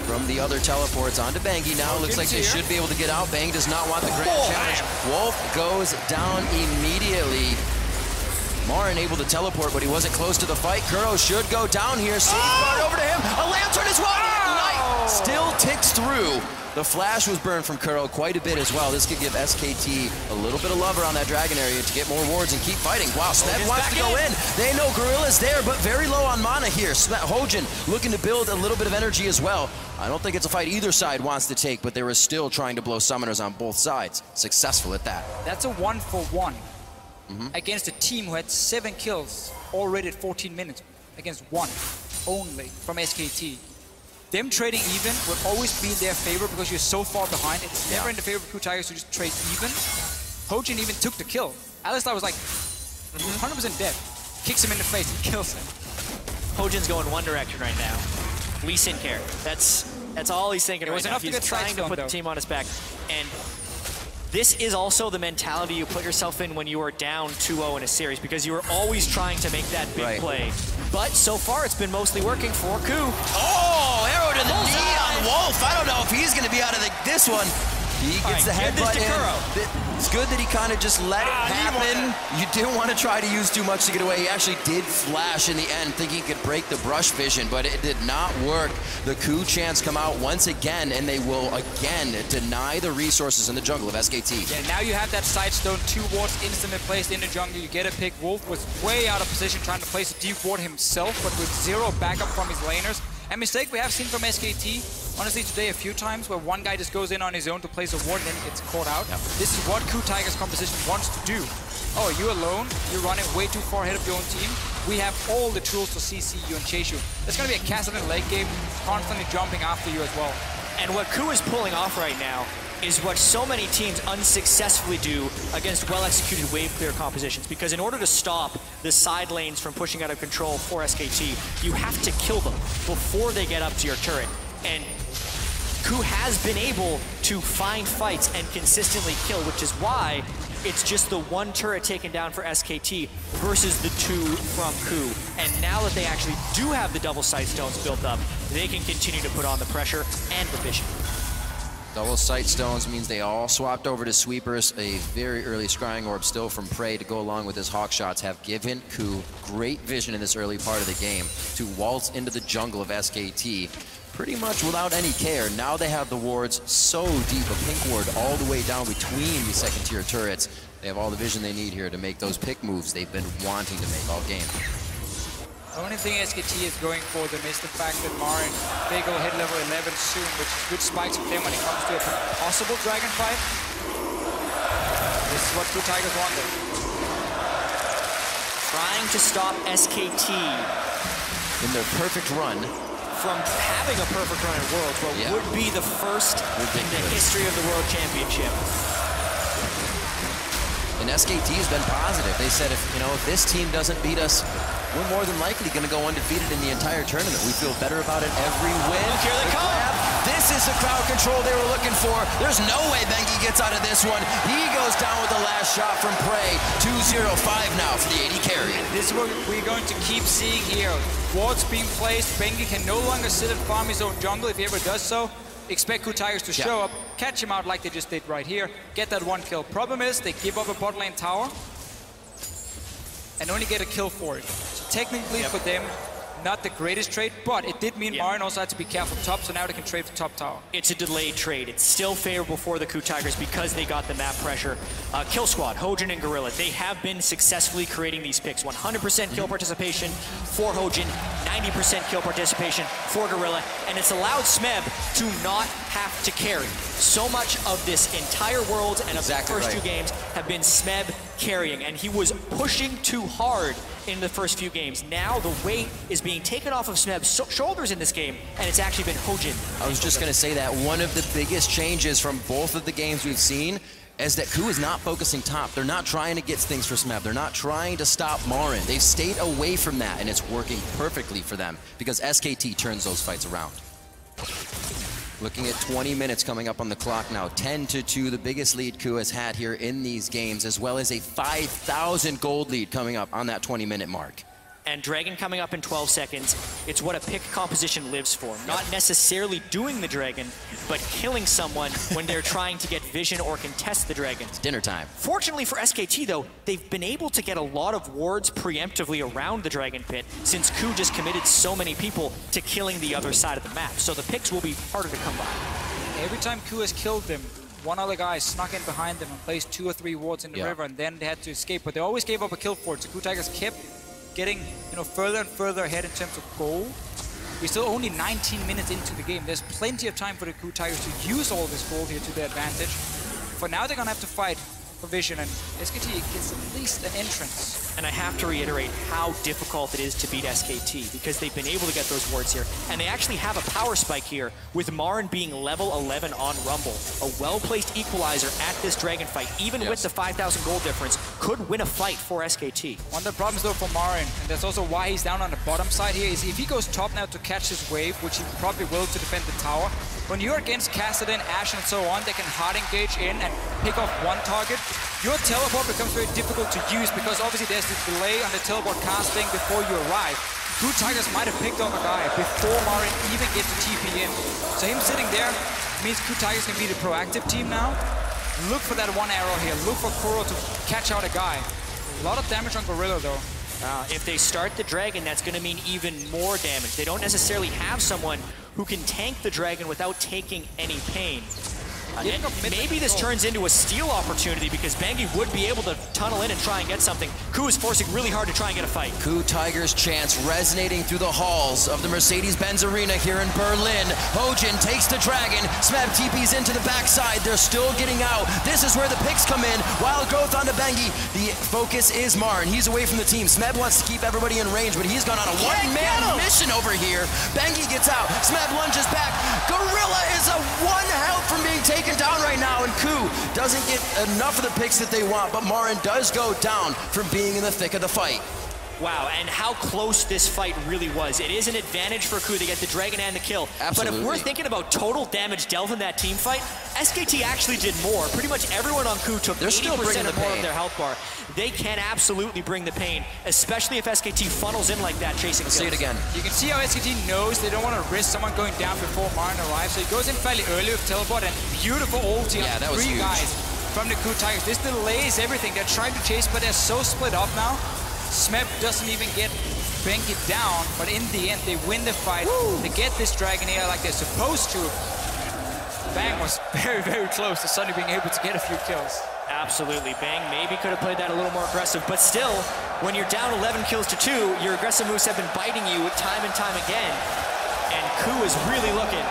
From the other teleports onto Bengi now. Looks like they should be able to get out. Bang does not want the grand challenge. Wolf goes down immediately. Marin able to teleport, but he wasn't close to the fight. Kuro should go down here. Safeguard over to him. A Lantern as well. Ignite still ticks through. The flash was burned from Kuro quite a bit as well. This could give SKT a little bit of love around that dragon area to get more wards and keep fighting. Wow, Smeb wants to go in. They know Gorilla's there, but very low on mana here. Hojin looking to build a little bit of energy as well. I don't think it's a fight either side wants to take, but they were still trying to blow summoners on both sides. Successful at that. That's a 1-for-1 against a team who had 7 kills already at 14 minutes against 1 only from SKT. them trading even will always be in their favor because you're so far behind. It's never in the favor of Ku Tigers to just trade even. Hojin even took the kill. Alistar was like 100% dead. Kicks him in the face and kills him. Hojin's going one direction right now. Lee Sin care. That's all he's thinking right now. He's trying to put the team on his back. And this is also the mentality you put yourself in when you are down 2-0 in a series, because you are always trying to make that big play. But so far, it's been mostly working for Ku. Oh, arrow to the knee on Wolf. I don't know if he's going to be out of this one. He gets the headbutt in. It's good that he kind of just let it happen. You didn't want to try to use too much to get away. He actually did flash in the end, thinking he could break the brush vision, but it did not work. The Ku chants come out once again, and they will again deny the resources in the jungle of SKT. Yeah, now you have that side stone, 2 wards instantly placed in the jungle. You get a pick. Wolf was way out of position trying to place a deep ward himself, but with 0 backup from his laners. A mistake we have seen from SKT, honestly, today a few times where one guy just goes in on his own to place a ward and then gets caught out. This is what Ku Tigers composition wants to do. Oh, you're alone, you're running way too far ahead of your own team. We have all the tools to CC you and chase you. There's going to be a castle in the late game, constantly jumping after you as well. And what Ku is pulling off right now is what so many teams unsuccessfully do against well-executed wave clear compositions. Because in order to stop the side lanes from pushing out of control for SKT, you have to kill them before they get up to your turret. And Ku has been able to find fights and consistently kill, which is why it's just the 1 turret taken down for SKT versus the 2 from Ku. And now that they actually do have the double sight stones built up, they can continue to put on the pressure and the vision. Double sight stones means they all swapped over to sweepers. A very early scrying orb still from Prey to go along with his hawk shots have given Ku great vision in this early part of the game to waltz into the jungle of SKT pretty much without any care. Now they have the wards so deep, a pink ward all the way down between the second tier turrets. They have all the vision they need here to make those pick moves they've been wanting to make all game. The only thing SKT is going for them is the fact that Marin, they go hit level 11 soon, which is good spikes for them when it comes to a possible dragon fight. This is what Ku Tigers want them. Trying to stop SKT in their perfect run from having a perfect run at Worlds, what would be the first in the history of the World Championship. And SKT has been positive. They said, if this team doesn't beat us, we're more than likely going to go undefeated in the entire tournament. We feel better about it every win. Here they come. This is the crowd control they were looking for. There's no way Bengi gets out of this one. He goes down with the last shot from Prey. 2-0-5 now for the AD carry. This is what we're going to keep seeing here. Wards being placed. Bengi can no longer sit and farm his own jungle if he ever does so. Expect Ku Tigers to show up, catch him out like they just did right here, get that 1 kill. Problem is, they give up a bot lane tower and only get a kill for it. So technically for them, not the greatest trade, but it did mean Marin also had to be careful top, so now they can trade for top tower. It's a delayed trade. It's still favorable for the Ku Tigers because they got the map pressure. Kill Squad, Hojin and Gorilla, they have been successfully creating these picks. 100% kill participation for Hojin, 90% kill participation for Gorilla, and it's allowed Smeb to not have to carry. So much of this entire world and of the first 2 games have been Smeb carrying, and he was pushing too hard in the first few games. Now the weight is being taken off of Smeb's shoulders in this game, and it's actually been Hojin. I was just going to say that one of the biggest changes from both of the games we've seen is that Ku is not focusing top. They're not trying to get things for Smeb. They're not trying to stop Marin. They've stayed away from that, and it's working perfectly for them because SKT turns those fights around. Looking at 20 minutes coming up on the clock now. 10-2, the biggest lead Ku has had here in these games, as well as a 5,000 gold lead coming up on that 20-minute mark. And Dragon coming up in 12 seconds. It's what a pick composition lives for. Not necessarily doing the Dragon, but killing someone when they're trying to get vision or contest the Dragon. It's dinner time. Fortunately for SKT though, they've been able to get a lot of wards preemptively around the Dragon Pit since Ku just committed so many people to killing the other side of the map. So the picks will be harder to come by. Every time Ku has killed them, one other guy snuck in behind them and placed 2 or 3 wards in the river, and then they had to escape. But they always gave up a kill for it. So Ku Tigers kept getting further and further ahead in terms of gold. We're still only 19 minutes into the game. There's plenty of time for the Ku Tigers to use all this gold here to their advantage. For now, they're gonna have to fight for vision, and SKT gets at least an entrance. And I have to reiterate how difficult it is to beat SKT because they've been able to get those wards here. And they actually have a power spike here with Marin being level 11 on Rumble. A well-placed equalizer at this Dragon fight, even with the 5,000 gold difference, could win a fight for SKT. One of the problems though for Marin, and that's also why he's down on the bottom side here, is if he goes top now to catch this wave, which he probably will to defend the tower, when you're against Kassadin, Ashe and so on, they can hard engage in and pick off one target. Your teleport becomes very difficult to use because obviously there's this delay on the teleport casting before you arrive. Two Tigers might have picked off a guy before Marin even gets to TP in. So him sitting there means Two Tigers can be the proactive team now. Look for that one arrow here. Look for Kuro to catch out a guy. A lot of damage on Gorilla though. If they start the Dragon, that's going to mean even more damage. They don't necessarily have someone who can tank the Dragon without taking any pain. Maybe this turns into a steal opportunity because Bengi would be able to tunnel in and try and get something. Ku is forcing really hard to try and get a fight. Ku Tigers chants resonating through the halls of the Mercedes-Benz Arena here in Berlin. Hojin takes the Dragon. Smeb TP's into the backside. They're still getting out. This is where the picks come in. Wild growth onto Bengi. The focus is Marin. He's away from the team. Smeb wants to keep everybody in range, but he's gone on a one-man mission over here. Bengi gets out. Smeb lunges back. Gorilla is a one health from being taken down right now, and Ku doesn't get enough of the picks that they want, but Marin does go down from being in the thick of the fight. Wow, and how close this fight really was. It is an advantage for Ku to get the Dragon and the kill. Absolutely. But if we're thinking about total damage dealt in that team fight, SKT actually did more. Pretty much everyone on Ku took 80% or more of their health bar. They can absolutely bring the pain, especially if SKT funnels in like that, chasing kills. See it again. You can see how SKT knows they don't want to risk someone going down before Marin arrives, so he goes in fairly early with teleport and beautiful ulti on that was three huge. guys from the Ku Tigers. This delays everything. They're trying to chase, but they're so split up now. Smeb doesn't even get Bengi down, but in the end, they win the fight. They get this Dragon here like they're supposed to. Bang was very, very close to suddenly being able to get a few kills. Absolutely. Bang maybe could have played that a little more aggressive, but still, when you're down 11 kills to 2, your aggressive moves have been biting you time and time again, and Ku is really looking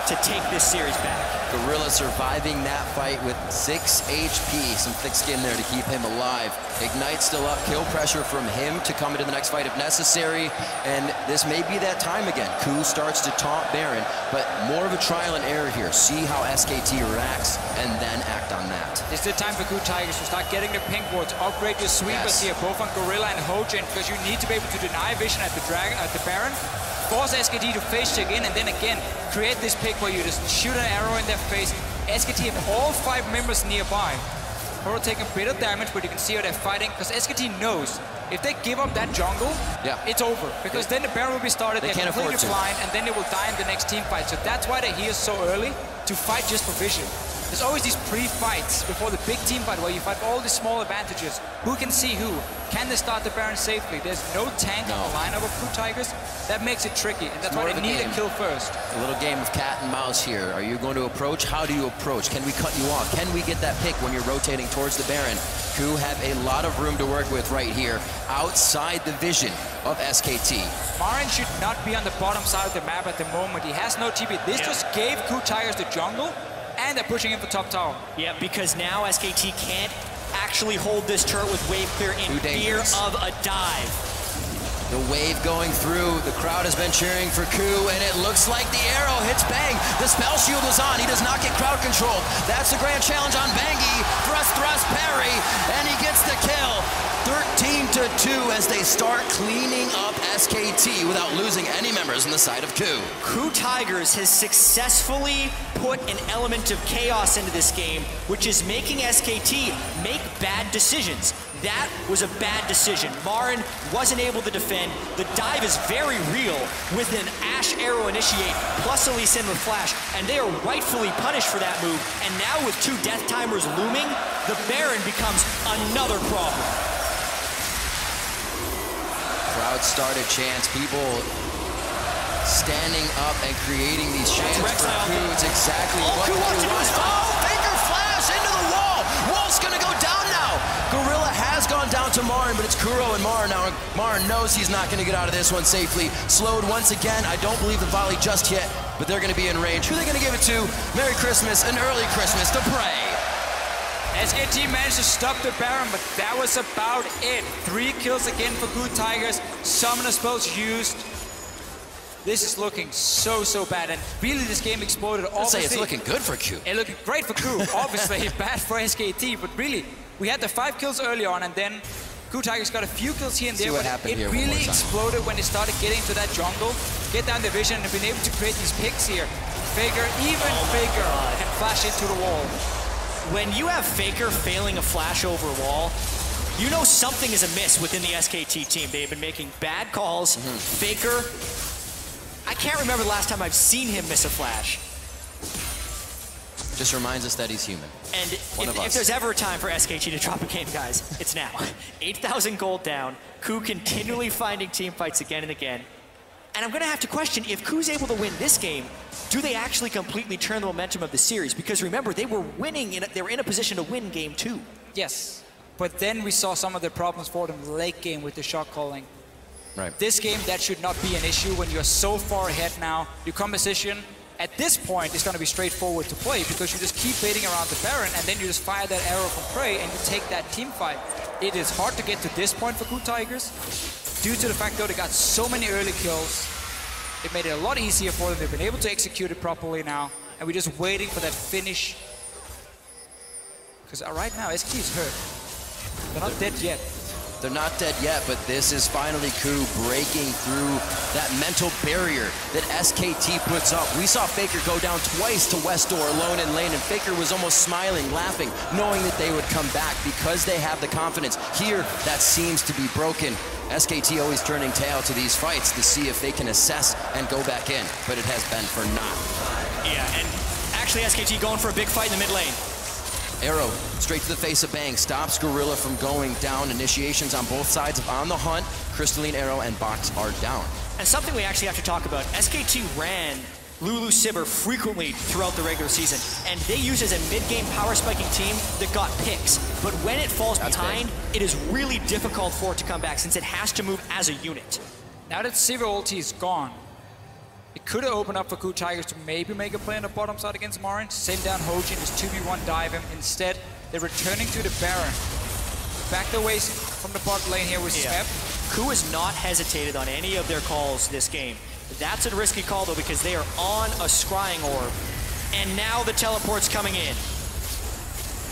to take this series back. Gorilla surviving that fight with 6 HP, some thick skin there to keep him alive. Ignite still up, kill pressure from him to come into the next fight if necessary, and this may be that time again. Ku starts to taunt Baron, but more of a trial and error here. See how SKT reacts, and then act on that. It's the time for Ku Tigers to start getting the pink wards, upgrade your sweepers here, both on Gorilla and Hojin, because you need to be able to deny vision at the Dragon, at the Baron, force SKT to face check in, and then again, create this pick where you just shoot an arrow in their face. SKT have all 5 members nearby. Kuro taking a bit of damage, but you can see how they're fighting, because SKT knows if they give up that jungle, it's over. Because then the Baron will be started, they're completely blind, and then they will die in the next team fight. So that's why they're here so early, to fight just for vision. There's always these pre-fights before the big team fight where you fight all the small advantages. Who can see who? Can they start the Baron safely? There's no tank in the lineup of Ku Tigers. That makes it tricky, and that's why they need a kill first. A little game of cat and mouse here. Are you going to approach? How do you approach? Can we cut you off? Can we get that pick when you're rotating towards the Baron? Ku have a lot of room to work with right here, outside the vision of SKT. Marin should not be on the bottom side of the map at the moment. He has no TP. This just gave Ku Tigers the jungle, and they're pushing him for top tower. Yeah, because now SKT can't actually hold this turret with wave clear in fear of a dive. The wave going through, the crowd has been cheering for Ku, and it looks like the arrow hits Bang. The spell shield was on, he does not get crowd control. That's the grand challenge on Bengi. Thrust, thrust, parry, and he gets the kill. 13-2 as they start cleaning up SKT without losing any members on the side of Ku. Ku Tigers has successfully put an element of chaos into this game, which is making SKT make bad decisions. That was a bad decision. Marin wasn't able to defend. The dive is very real with an Ashe arrow initiate plus a Lee Sin with flash, and they are rightfully punished for that move. And now with 2 death timers looming, the Baron becomes another problem. Crowd started chants, people standing up and creating these chants for Ku. It's exactly what Ku wants. Oh, Faker flash into the wall. Wall's gonna go down now. Gorilla has gone down to Marin, but it's Kuro and Marin now. Marin knows he's not gonna get out of this one safely. Slowed once again. I don't believe the volley just yet, but they're gonna be in range. Who are they gonna give it to? Merry Christmas, an early Christmas to Prey. SKT managed to stop the Baron, but that was about it. 3 kills again for Good Tigers. Summoner spells used. This is looking so bad, and really this game exploded. I'd say it's looking good for Q. It's looking great for Q, obviously. Bad for SKT, but really, we had the 5 kills early on, and then Good Tigers got a few kills here and there, but it really exploded when they started getting to that jungle, get down the vision, and been able to create these picks here. Faker, even Faker, can flash into the wall. When you have Faker failing a flash over wall, you know something is amiss within the SKT team. They've been making bad calls. Faker, I can't remember the last time I've seen him miss a flash. Just reminds us that he's human. And if there's ever a time for SKT to drop a game, guys, it's now. 8,000 gold down, Ku continually finding team fights again and again. And I'm going to have to question, if Ku's able to win this game, do they actually completely turn the momentum of the series? Because remember, they were winning, they were in a position to win game 2. Yes, but then we saw some of the problems for them late game with the shot calling. Right. This game, that should not be an issue when you're so far ahead now. Your composition at this point is going to be straightforward to play because you just keep baiting around the Baron and then you just fire that arrow from Prey and you take that team fight. It is hard to get to this point for Good Tigers due to the fact though they got so many early kills. It made it a lot easier for them. They've been able to execute it properly now and we're just waiting for that finish. Because right now SKT is hurt. They're not dead yet. They're not dead yet, but this is finally Ku breaking through that mental barrier that SKT puts up. We saw Faker go down twice to West Door alone in lane, and Faker was almost smiling, laughing, knowing that they would come back because they have the confidence. Here, that seems to be broken. SKT always turning tail to these fights to see if they can assess and go back in, but it has been for naught. Yeah, and actually SKT going for a big fight in the mid lane. Arrow straight to the face of Bang, stops Gorilla from going down. Initiations on both sides on the hunt. Crystalline Arrow and Box are down. And something we actually have to talk about, SKT ran Lulu Sivir frequently throughout the regular season, and they use as a mid-game power spiking team that got picks. But when it falls behind, it is really difficult for it to come back since it has to move as a unit. Now that Sivir ulti is gone, it could have opened up for Good Tigers to maybe make a play on the bottom side against Marin. Send down Hojin, just 2v1 dive him. Instead, they're returning to the Baron. Back the ways from the bot lane here with Smep. Ku has not hesitated on any of their calls this game. That's a risky call though because they are on a scrying orb. And now the teleport's coming in.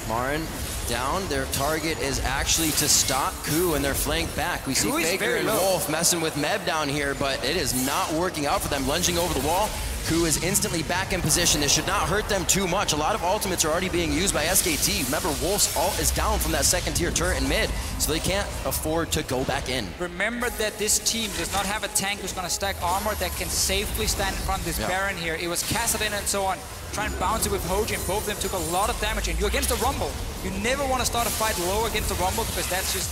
Marin down. Their target is actually to stop Ku and their flank back. We see Faker and Wolf messing with Meb down here, but it is not working out for them. Lunging over the wall. Ku is instantly back in position. This should not hurt them too much. A lot of ultimates are already being used by SKT. Remember, Wolf's ult is down from that second tier turret in mid, so they can't afford to go back in. Remember that this team does not have a tank who's going to stack armor that can safely stand in front of this Baron here. It was Kassadin and so on. Try and bounce it with Hojin. Both of them took a lot of damage, and you're against the Rumble. You never want to start a fight low against the Rumble because that's just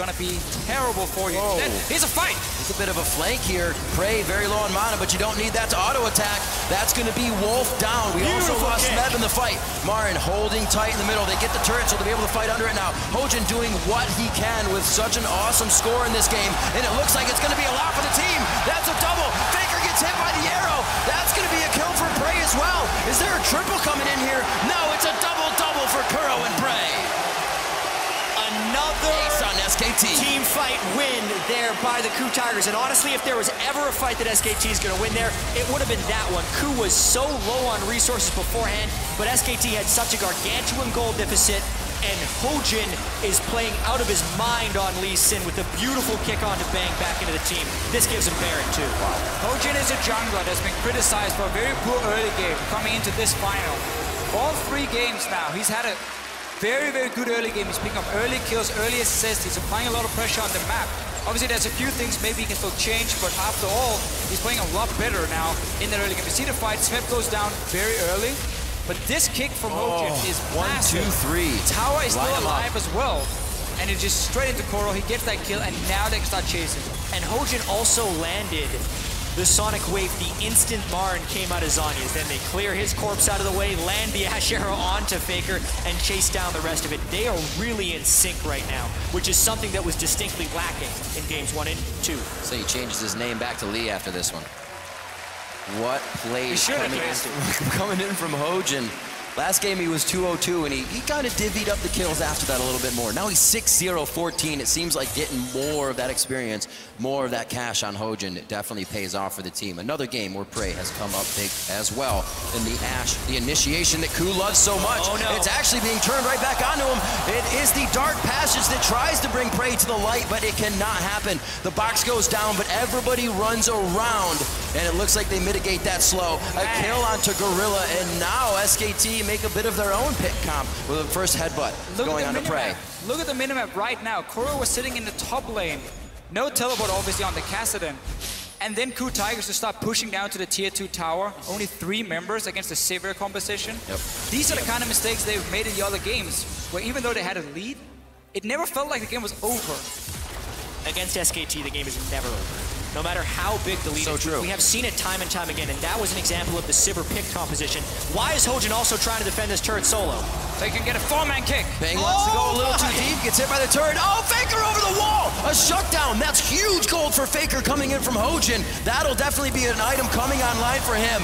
gonna be terrible for you. Here's a fight. It's a bit of a flank here. Prey very low on mana, but you don't need that to auto attack. That's gonna be Wolf down. We also lost Meb in the fight. Marin holding tight in the middle. They get the turret, so they'll be able to fight under it now. Hojin doing what he can with such an awesome score in this game, and it looks like it's gonna be a lot for the team. That's a double. Faker gets hit by the arrow. That's gonna be a kill for Prey as well. Is there a triple coming in here? No, it's a double-double for Kuro and Prey. Another ace on SKT. Team fight win there by the Ku Tigers. And honestly, if there was ever a fight that SKT is going to win there, it would have been that one. Ku was so low on resources beforehand, but SKT had such a gargantuan gold deficit, and Hojin is playing out of his mind on Lee Sin with a beautiful kick on to Bang back into the team. This gives him Baron too. Hojin is a jungler that's been criticized for a very poor early game coming into this final. All 3 games now, he's had a very, very good early game. He's picking up early kills, early assists. He's applying a lot of pressure on the map. Obviously, there's a few things maybe he can still change, but after all, he's playing a lot better now in the early game. You see the fight, Smep goes down very early, but this kick from Hojin is massive. 1, 2, 3. Tower is still alive as well. And it's just straight into Koro. He gets that kill, and now they can start chasing. And Hojin also landed the Sonic Wave the instant Marin came out of Zhonya's. Then they clear his corpse out of the way, land the Ash Arrow onto Faker, and chase down the rest of it. They are really in sync right now, which is something that was distinctly lacking in games 1 and 2. So he changes his name back to Lee after this one. What plays coming in from Hojin. Last game he was 2-0-2, and he kind of divvied up the kills after that a little bit more. Now he's 6-0-14. It seems like getting more of that experience, more of that cash on Hojin, it definitely pays off for the team. Another game where Prey has come up big as well. In the Ashe, the initiation that Ku loves so much. Oh, no. It's actually being turned right back onto him. It is the Dark Passage that tries to bring Prey to the light, but it cannot happen. The box goes down, but everybody runs around, and it looks like they mitigate that slow. A kill onto Gorilla, and now SKT make a bit of their own pick comp with a first headbutt going on to Prey. Look at the minimap right now. Kuro was sitting in the top lane. No teleport obviously on the Kassadin. And then Ku Tigers to start pushing down to the tier 2 tower. Only 3 members against a Sivir composition. These are the kind of mistakes they've made in the other games, where even though they had a lead, it never felt like the game was over. Against SKT, the game is never over. No matter how big the lead is. True. We have seen it time and time again, and that was an example of the Sivir pick composition. Why is Hojin also trying to defend this turret solo? They can get a 4-man kick. Bang wants to go a little too deep, gets hit by the turret. Oh, Faker over the wall! A shutdown! That's huge gold for Faker coming in from Hojin. That'll definitely be an item coming online for him.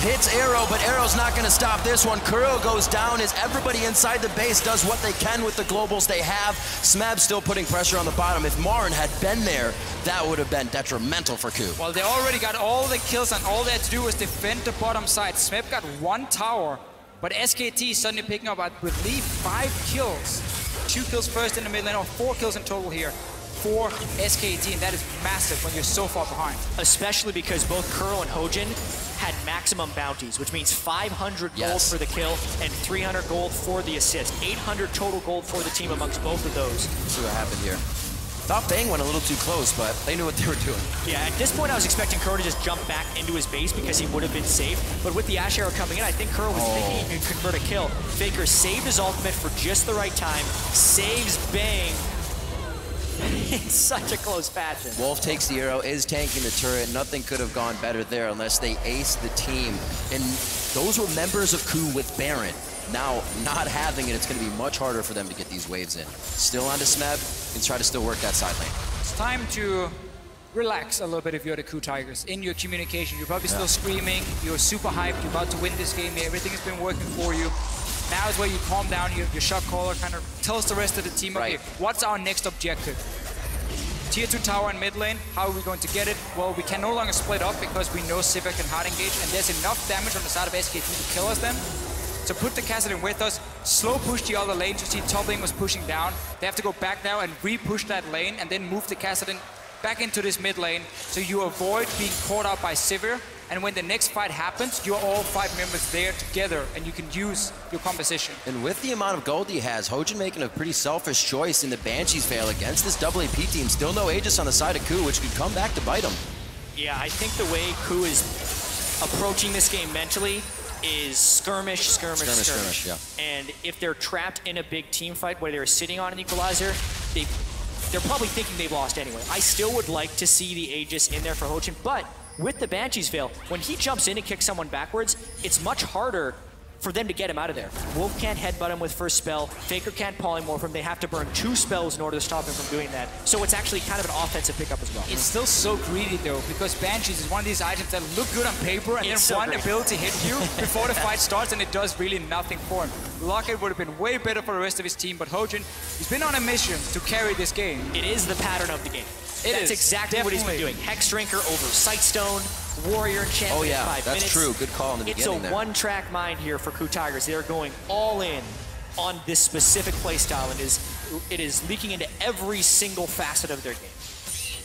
Hits Arrow, but Arrow's not going to stop this one. Kuro goes down as everybody inside the base does what they can with the globals they have. Smeb still putting pressure on the bottom. If Marin had been there, that would have been detrimental for Ku. Well, they already got all the kills, and all they had to do was defend the bottom side. Smeb got 1 tower, but SKT suddenly picking up, I believe, 5 kills. 2 kills first in the mid lane, or 4 kills in total here for SKT, and that is massive when you're so far behind. Especially because both Kuro and Hojin had maximum bounties, which means 500 gold for the kill and 300 gold for the assist. 800 total gold for the team amongst both of those. Let's see what happened here. Thought Bang went a little too close, but they knew what they were doing. Yeah, at this point I was expecting Kuro to just jump back into his base because he would have been safe. But with the Ashe arrow coming in, I think Kuro was thinking he could convert a kill. Faker saved his ultimate for just the right time, saves Bang in such a close fashion. Wolf takes the arrow, is tanking the turret. Nothing could have gone better there unless they ace the team. And those were members of Ku with Baron. Now, not having it, it's going to be much harder for them to get these waves in. Still onto Smeb, and try to still work that side lane. It's time to relax a little bit if you're the Ku Tigers. In your communication, you're probably still screaming, you're super hyped, you're about to win this game, everything has been working for you. Now is where you calm down, your shot caller kind of tells the rest of the team, okay, what's our next objective? Tier 2 tower and mid lane, how are we going to get it? Well, we can no longer split up because we know Sivir can hard engage, and there's enough damage on the side of SKT to kill us then. So put the Kassadin with us, slow push the other lane. You see top lane was pushing down. They have to go back now and re-push that lane and then move the Kassadin back into this mid lane so you avoid being caught out by Sivir. And when the next fight happens, you're all 5 members there together and you can use your composition. And with the amount of gold he has, Hojin making a pretty selfish choice in the Banshees fail against this double AP team. Still no Aegis on the side of Ku, which could come back to bite him. Yeah, I think the way Ku is approaching this game mentally is skirmish. Yeah. And if they're trapped in a big team fight where they're sitting on an equalizer, they're probably thinking they've lost anyway. I still would like to see the Aegis in there for Hojin, but with the Banshees veil, when he jumps in and kicks someone backwards, it's much harder for them to get him out of there. Wolf can't headbutt him with first spell. Faker can't polymorph him. They have to burn 2 spells in order to stop him from doing that. So it's actually kind of an offensive pickup as well. It's still so greedy though, because Banshees is one of these items that look good on paper and It's then so one great. ability hit you before the fight starts and it does really nothing for him. Lockett would have been way better for the rest of his team, but Hojin, he's been on a mission to carry this game. It is the pattern of the game. That's exactly what he's been doing. Hex Drinker over Sightstone, Warrior Enchantment Oh yeah, in 5 that's minutes. true. Good call in the beginning It's there. a one-track mind here for Ku Tigers. They're going all in on this specific playstyle, and it is leaking into every single facet of their game.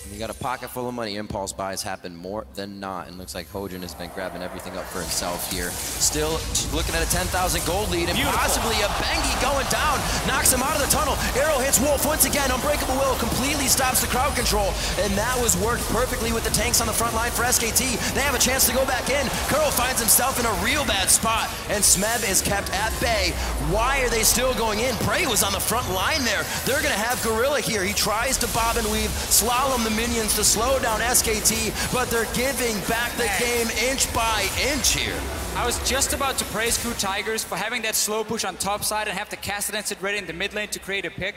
You got a pocket full of money. Impulse buys happen more than not, and looks like Hojin has been grabbing everything up for himself here. Still looking at a 10,000 gold lead, and possibly a Bengi going down, knocks him out of the tunnel. Arrow hits Wolf once again. Unbreakable Will completely stops the crowd control, and that was worked perfectly with the tanks on the front line for SKT. They have a chance to go back in. Kuro finds himself in a real bad spot, and Smeb is kept at bay. Why are they still going in? Prey was on the front line there. They're going to have Gorilla here. He tries to bob and weave, slalom the minions to slow down SKT, but they're giving back the game inch by inch here. I was just about to praise Ku Tigers for having that slow push on top side and have the Kassadin sit ready in the mid lane to create a pick,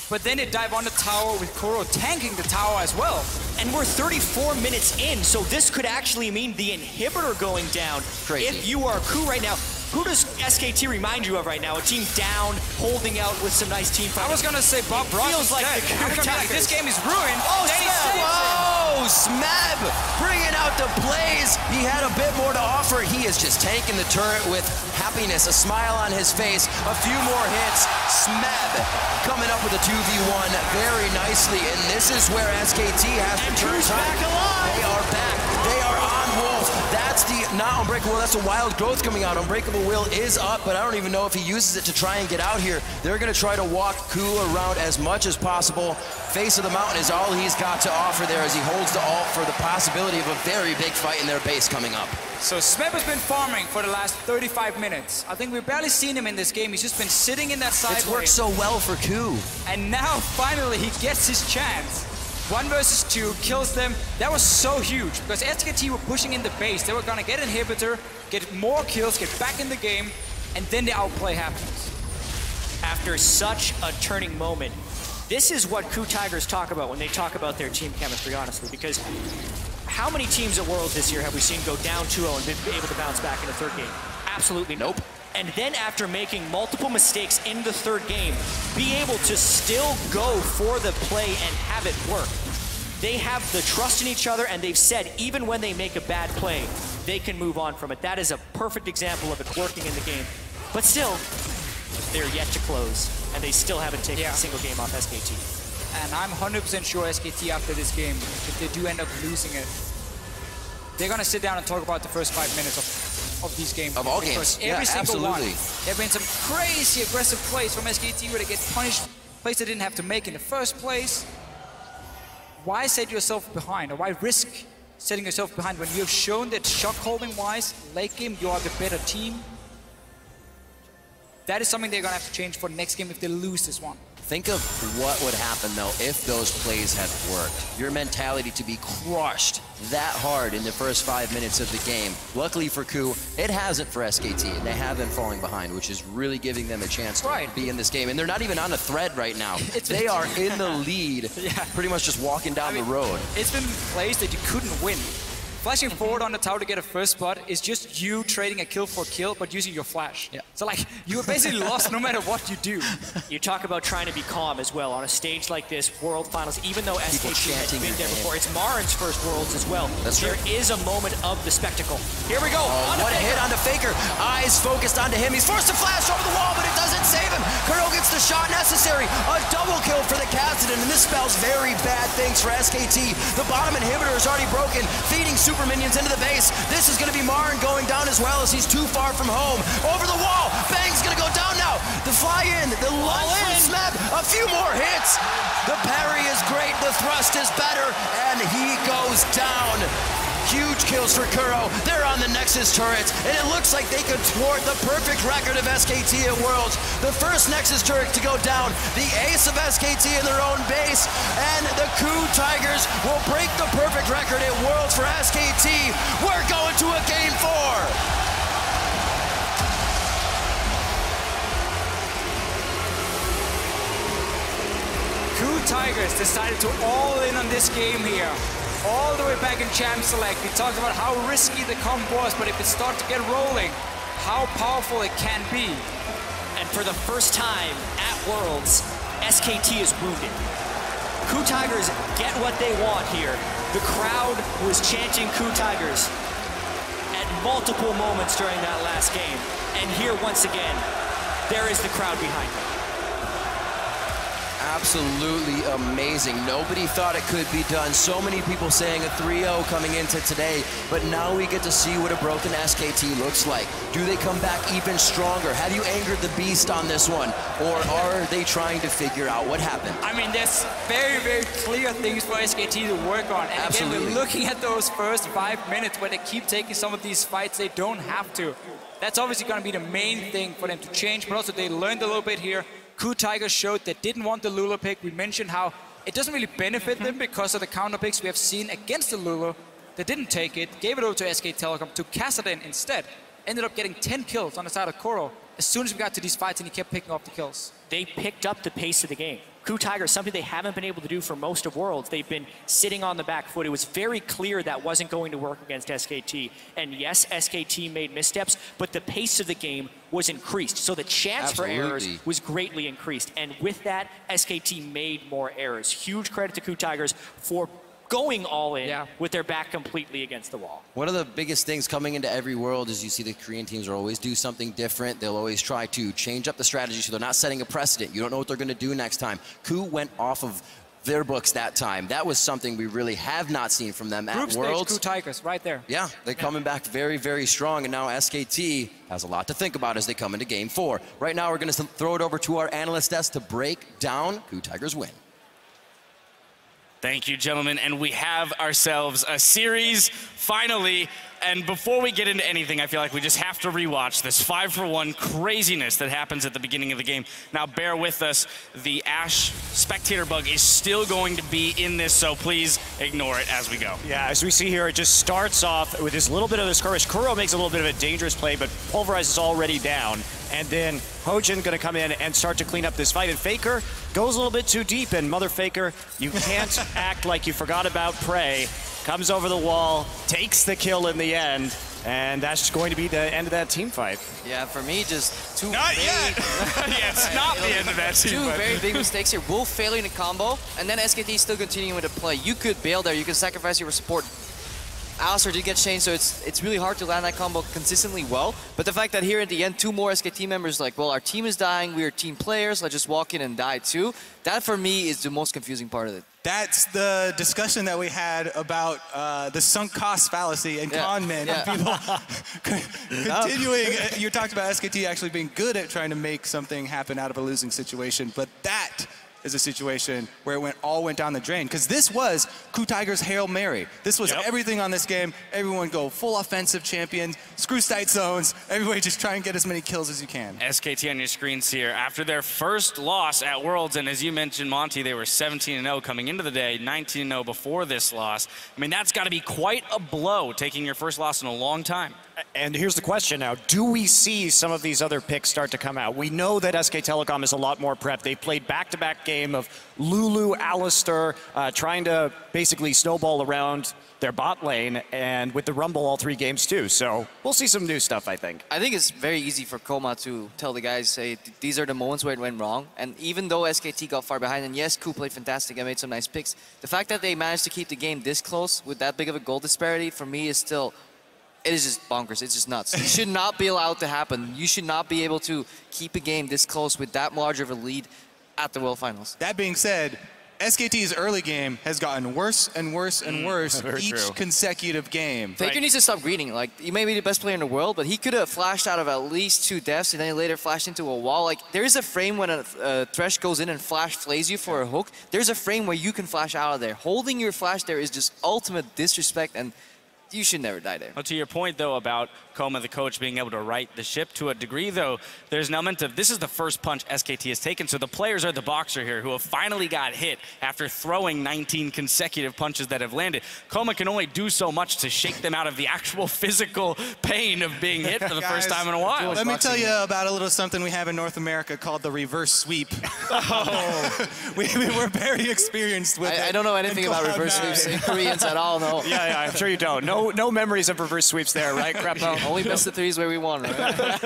but then they dive on the tower with Kuro tanking the tower as well. And we're 34 minutes in, so this could actually mean the inhibitor going down. Crazy. If you are Ku right now, Who does SKT remind you of right now? A team down, holding out with some nice team fighting. I was gonna say Bob Ross. Feels like dead. the I was gonna be like, this game is ruined. Oh, Whoa, Smeb bringing out the plays. He had a bit more to offer. He is just tanking the turret with happiness, a smile on his face, a few more hits. Smeb coming up with a 2v1 very nicely, and this is where SKT has to turn back alive. They are back. They are on Wolf. That's the, not Unbreakable, that's a Wild Growth coming out. Unbreakable Will is up, but I don't even know if he uses it to try and get out here. They're gonna try to walk Ku around as much as possible. Face of the mountain is all he's got to offer there as he holds the ult for the possibility of a very big fight in their base coming up. So Smeb has been farming for the last 35 minutes. I think we've barely seen him in this game. He's just been sitting in that side It's worked so well for Ku. And now finally he gets his chance. 1 versus 2, kills them. That was so huge because SKT were pushing in the base. They were gonna get inhibitor, get more kills, get back in the game, and then the outplay happens. After such a turning moment, this is what Ku Tigers talk about when they talk about their team chemistry, honestly, because how many teams at Worlds this year have we seen go down 2-0 and been able to bounce back in the third game? Absolutely nope. And then after making multiple mistakes in the third game, be able to still go for the play and have it work. They have the trust in each other, and they've said even when they make a bad play, they can move on from it. That is a perfect example of it working in the game. But still, they're yet to close, and they still haven't taken a single game off SKT. And I'm 100% sure SKT after this game, if they do end up losing it, they're gonna sit down and talk about the first 5 minutes of these games. Of all games, every single absolutely. one. There have been some crazy aggressive plays from SKT where they get punished, plays they didn't have to make in the first place. Why set yourself behind, or why risk setting yourself behind when you have shown that shock holding wise, late game, you are the better team? That is something they're gonna have to change for the next game if they lose this one. Think of what would happen, though, if those plays had worked. Your mentality to be crushed that hard in the first 5 minutes of the game. Luckily for Ku, it hasn't for SKT, and they have been falling behind, which is really giving them a chance to be in this game. And they're not even on a thread right now. They are in the lead, pretty much just walking down the road. It's been plays that you couldn't win. Flashing forward on the tower to get a first spot is just you trading a kill for kill, but using your flash. So like, you're basically lost no matter what you do. You talk about trying to be calm as well on a stage like this, World Finals, even though SKT has been there before. It's Marin's first Worlds as well. There is a moment of the spectacle. Here we go. What a hit on the Faker. Eyes focused onto him. He's forced to flash over the wall, but it doesn't save him. Kuro gets the shot necessary. A double kill for the Kassadin, and this spells very bad things for SKT. The bottom inhibitor is already broken, feeding super minions into the base. This is going to be Marin going down as well as he's too far from home. Over the wall. Bang's going to go down now. The fly in. The lunge from Smeb. A few more hits. The parry is great. The thrust is better. And he goes down. Huge kills for Kuro. They're on the Nexus turret, and it looks like they could thwart the perfect record of SKT at Worlds. The first Nexus turret to go down, the ace of SKT in their own base, and the Ku Tigers will break the perfect record at Worlds for SKT. We're going to a Game 4. Ku Tigers decided to all in on this game here. All the way back in Champ Select, we talked about how risky the comp was, but if it starts to get rolling, how powerful it can be. And for the first time at Worlds, SKT is wounded. Ku Tigers get what they want here. The crowd was chanting Ku Tigers at multiple moments during that last game. And here, once again, there is the crowd behind them. Absolutely amazing. Nobody thought it could be done. So many people saying a 3-0 coming into today, but now we get to see what a broken SKT looks like. Do they come back even stronger? Have you angered the beast on this one? Or are they trying to figure out what happened? I mean, there's very, very clear things for SKT to work on. And Absolutely. again, we're looking at those first 5 minutes where they keep taking some of these fights they don't have to. That's obviously going to be the main thing for them to change, but also they learned a little bit here. Ku Tigers showed they didn't want the Lulu pick. We mentioned how it doesn't really benefit them because of the counter picks we have seen against the Lulu. They didn't take it, gave it over to SK Telecom, to Kassadin instead. Ended up getting 10 kills on the side of Kuro as soon as we got to these fights, and he kept picking up the kills. They picked up the pace of the game. Coup Tigers, something they haven't been able to do for most of Worlds. They've been sitting on the back foot. It was very clear that wasn't going to work against SKT. And yes, SKT made missteps, but the pace of the game was increased. So the chance for errors was greatly increased. And with that, SKT made more errors. Huge credit to Coup Tigers for going all in with their back completely against the wall. One of the biggest things coming into every World is you see the Korean teams will always do something different. They'll always try to change up the strategy so they're not setting a precedent. You don't know what they're going to do next time. Coup went off of their books that time. That was something we really have not seen from them at Group Worlds. stage, Coup Tigers, right there. Yeah, they're coming back very, very strong, and now SKT has a lot to think about as they come into Game 4. Right now, we're going to throw it over to our analyst desk to break down Coup Tigers' win. Thank you, gentlemen. And we have ourselves a series, finally. And before we get into anything, I feel like we just have to rewatch this 5-for-1 craziness that happens at the beginning of the game. Now, bear with us. The Ashe spectator bug is still going to be in this, so please ignore it as we go. Yeah, as we see here, it just starts off with this little bit of a skirmish. Kuro makes a little bit of a dangerous play, but Pulverize is already down. And then Hojin going to come in and start to clean up this fight. And Faker goes a little bit too deep. And Mother Faker, you can't act like you forgot about Prey. Comes over the wall, takes the kill in the end. And that's going to be the end of that team fight. Yeah, for me, just two Not yet! Yeah, it's not the end of that team Two fight. very big mistakes here. Wolf failing the combo, and then SKT still continuing with the play. You could bail there. You can sacrifice your support. Alistar did get changed, so it's really hard to land that combo consistently well. But the fact that here at the end, 2 more SKT members like, well, our team is dying, we are team players, let's just walk in and die too. That for me is the most confusing part of it. That's the discussion that we had about the sunk cost fallacy and con men. Yeah. People continuing, you talked about SKT actually being good at trying to make something happen out of a losing situation, but that is a situation where it all went down the drain. Because this was Coup Tigers' Hail Mary. This was everything on this game. Everyone go full offensive champions, screw sight zones, everybody just try and get as many kills as you can. SKT on your screens here. After their first loss at Worlds, and as you mentioned, Monty, they were 17-0 coming into the day, 19-0 before this loss. I mean, that's got to be quite a blow, taking your first loss in a long time. And here's the question now. Do we see some of these other picks start to come out? We know that SK Telecom is a lot more prepped. They played back-to-back game of Lulu, Alistar, trying to basically snowball around their bot lane, and with the Rumble all 3 games too. So we'll see some new stuff, I think. I think it's very easy for Coma to tell the guys, say, these are the moments where it went wrong. And even though SKT got far behind, and yes, Coup played fantastic and made some nice picks, the fact that they managed to keep the game this close with that big of a goal disparity, for me, is still... It is just bonkers. It's just nuts. It should not be allowed to happen. You should not be able to keep a game this close with that large of a lead at the World Finals. That being said, SKT's early game has gotten worse and worse and worse each consecutive game. Faker needs to stop greeting. Like, he may be the best player in the world, but he could have flashed out of at least 2 deaths and then he later flashed into a wall. Like, there is a frame when a Thresh goes in and flash flays you for a hook. There's a frame where you can flash out of there. Holding your flash there is just ultimate disrespect, and you should never die there. Well, to your point, though, about Coma, the coach, being able to right the ship to a degree, though, there's an element of this is the first punch SKT has taken, so the players are the boxer here who have finally got hit after throwing 19 consecutive punches that have landed. Coma can only do so much to shake them out of the actual physical pain of being hit for the first time in a while. Let me tell you about a little something we have in North America called the reverse sweep. We're very experienced with it. I don't know anything about reverse sweeps in Koreans at all, no. Yeah, I'm sure you don't. No memories of reverse sweeps there, right? Crap. No, only best of 3s where we won, right?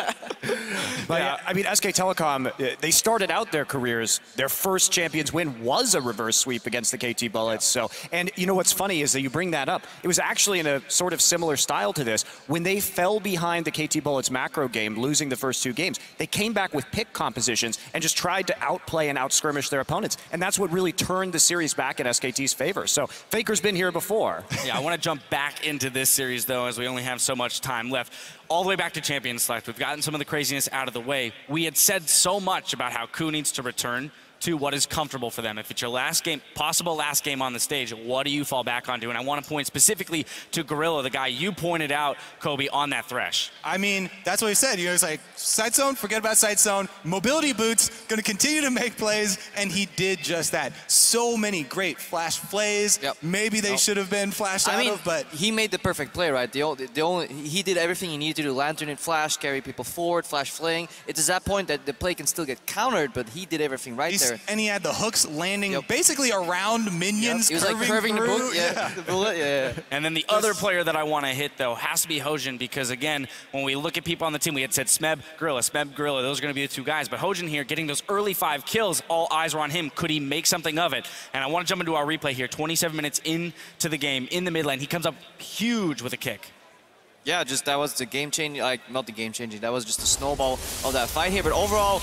But yeah, I mean, SK Telecom, they started out their careers, their first Champions win was a reverse sweep against the KT Bullets. So, and you know what's funny is that you bring that up. It was actually in a sort of similar style to this. When they fell behind the KT Bullets macro game, losing the first 2 games, they came back with pick compositions and just tried to outplay and outskirmish their opponents. And that's what really turned the series back in SKT's favor. So Faker's been here before. Yeah, I want to jump back into this series, though, as we only have so much time left. All the way back to Champions Select. We've gotten some of the craziness out of the way. We had said so much about how Coup needs to return to what is comfortable for them. If it's your last game, possible last game on the stage, what do you fall back onto? And I want to point specifically to Gorilla, the guy you pointed out, Kobe, on that Thresh. I mean, that's what he said. He was like, side zone, forget about side zone. Mobility boots, going to continue to make plays, and he did just that. So many great flash plays. Yep. Maybe they should have been flashed out of, but... he made the perfect play, right? He did everything he needed to do. Lantern and flash, carry people forward, flash flaying. It's at that point that the play can still get countered, but he did everything right there. there. And he had the hooks landing basically around minions. He was like curving the through. book. Yeah, the bullet. Yeah. And then the other player that I want to hit, though, has to be Hojin, because, again, when we look at people on the team, we had said Smeb, Gorilla. Those are going to be the two guys. But Hojin here getting those early 5 kills, all eyes were on him. Could he make something of it? And I want to jump into our replay here. 27 minutes into the game, in the mid lane. He comes up huge with a kick. Yeah, just that was the game changing, like not the game changing, that was just the snowball of that fight here. But overall,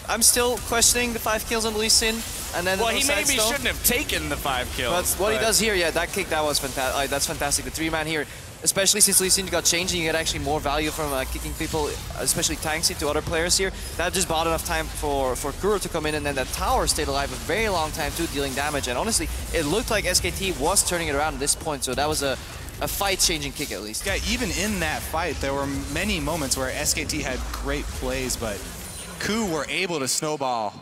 I'm still questioning the 5 kills on Lee Sin. And then well, he maybe shouldn't have taken the 5 kills. But what he does here, yeah, that kick, that was fantastic. That's fantastic. The 3-man here, especially since Lee Sin got changed, you get actually more value from kicking people, especially tanks into other players here. That just bought enough time for Kuro to come in, and then that tower stayed alive a very long time too, dealing damage. And honestly, it looked like SKT was turning it around at this point, so that was a fight-changing kick at least. Yeah, even in that fight, there were many moments where SKT had great plays, but KOO were able to snowball.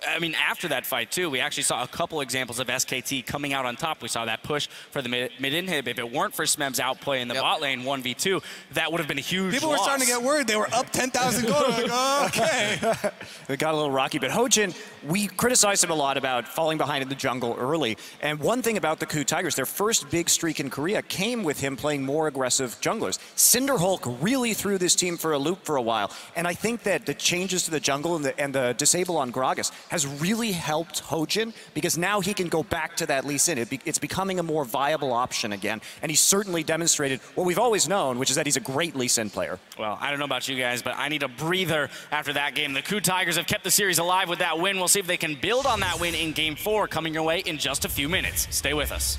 I mean, after that fight, too, we actually saw a couple examples of SKT coming out on top. We saw that push for the mid-inhib. If it weren't for Smeb's outplay in the bot lane 1v2, that would have been a huge People loss. were starting to get worried. They were up 10,000 gold. Like, oh, okay. It got a little rocky, but Hojin, we criticized him a lot about falling behind in the jungle early. And one thing about the KOO Tigers, their first big streak in Korea came with him playing more aggressive junglers. Cinderhulk really threw this team for a loop for a while. And I think that the changes to the jungle and the disable on Gragas has really helped Hojin, because now he can go back to that Lee Sin. It's becoming a more viable option again. And he's certainly demonstrated what we've always known, which is that he's a great Lee Sin player. Well, I don't know about you guys, but I need a breather after that game. The KOO Tigers have kept the series alive with that win. We'll see if they can build on that win in Game 4, coming your way in just a few minutes. Stay with us.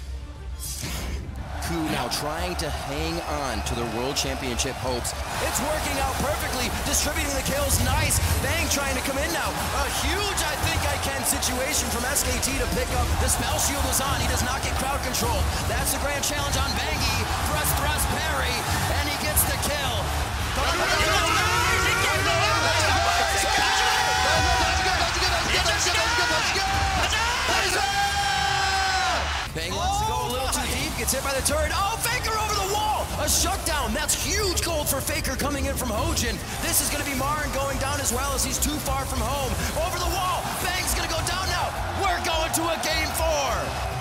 KOO now trying to hang on to their World Championship hopes. It's working out perfectly, distributing the kills, nice. Bang trying to come in now. A huge I think I can situation from SKT to pick up. The spell shield is on, he does not get crowd control. That's the grand challenge on Bangi. Thrust, parry, and he gets the kill. Bang wants to go a little too deep, gets hit by the turret. Oh, Faker over the wall! A shutdown, that's huge gold for Faker coming in from Hojin. This is gonna be Marin going down as well, as he's too far from home. Over the wall, Bang's gonna go down now. We're going to a Game 4.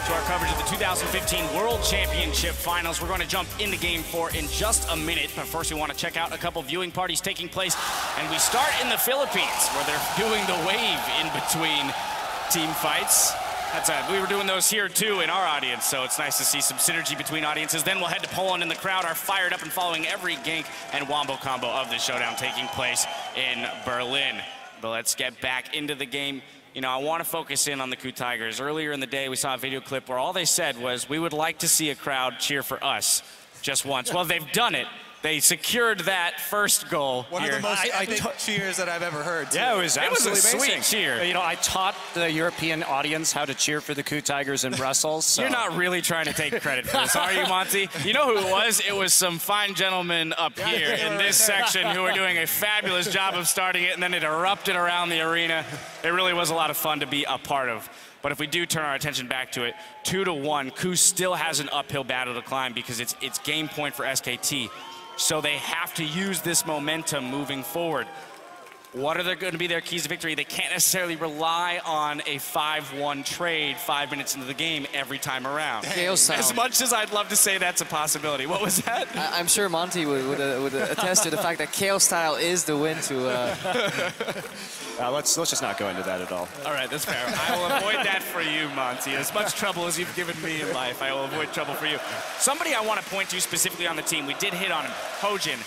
back to our coverage of the 2015 World Championship Finals. We're going to jump into Game 4 in just a minute, but first we want to check out a couple viewing parties taking place. And we start in the Philippines, where they're doing the wave in between team fights. We were doing those here too in our audience, so it's nice to see some synergy between audiences. Then we'll head to Poland, and the crowd are fired up and following every gank and wombo combo of the showdown taking place in Berlin. But let's get back into the game. You know, I want to focus in on the KOO Tigers. Earlier in the day, we saw a video clip where all they said was, we would like to see a crowd cheer for us just once. Well, they've done it. They secured that first goal. One of the most epic cheers that I've ever heard. Too. Yeah, it was absolutely a sweet amazing. cheer. You know, I taught the European audience how to cheer for the KOO Tigers in Brussels. So. You're not really trying to take credit for this, are you, Monty? You know who it was? It was some fine gentlemen up here in this section who were doing a fabulous job of starting it, and then it erupted around the arena. It really was a lot of fun to be a part of. But if we do turn our attention back to it, 2-1, KOO still has an uphill battle to climb because it's game point for SKT. So they have to use this momentum moving forward. What are going to be their keys to victory? They can't necessarily rely on a 5-1 trade 5 minutes into the game every time around. As much as I'd love to say that's a possibility. What was that? I'm sure Monty would attest to the fact that KO style is the win to... let's just not go into that at all. All right, that's fair. I will avoid that for you, Monty. As much trouble as you've given me in life, I will avoid trouble for you. Somebody I want to point to specifically on the team, we did hit on him, Hojin.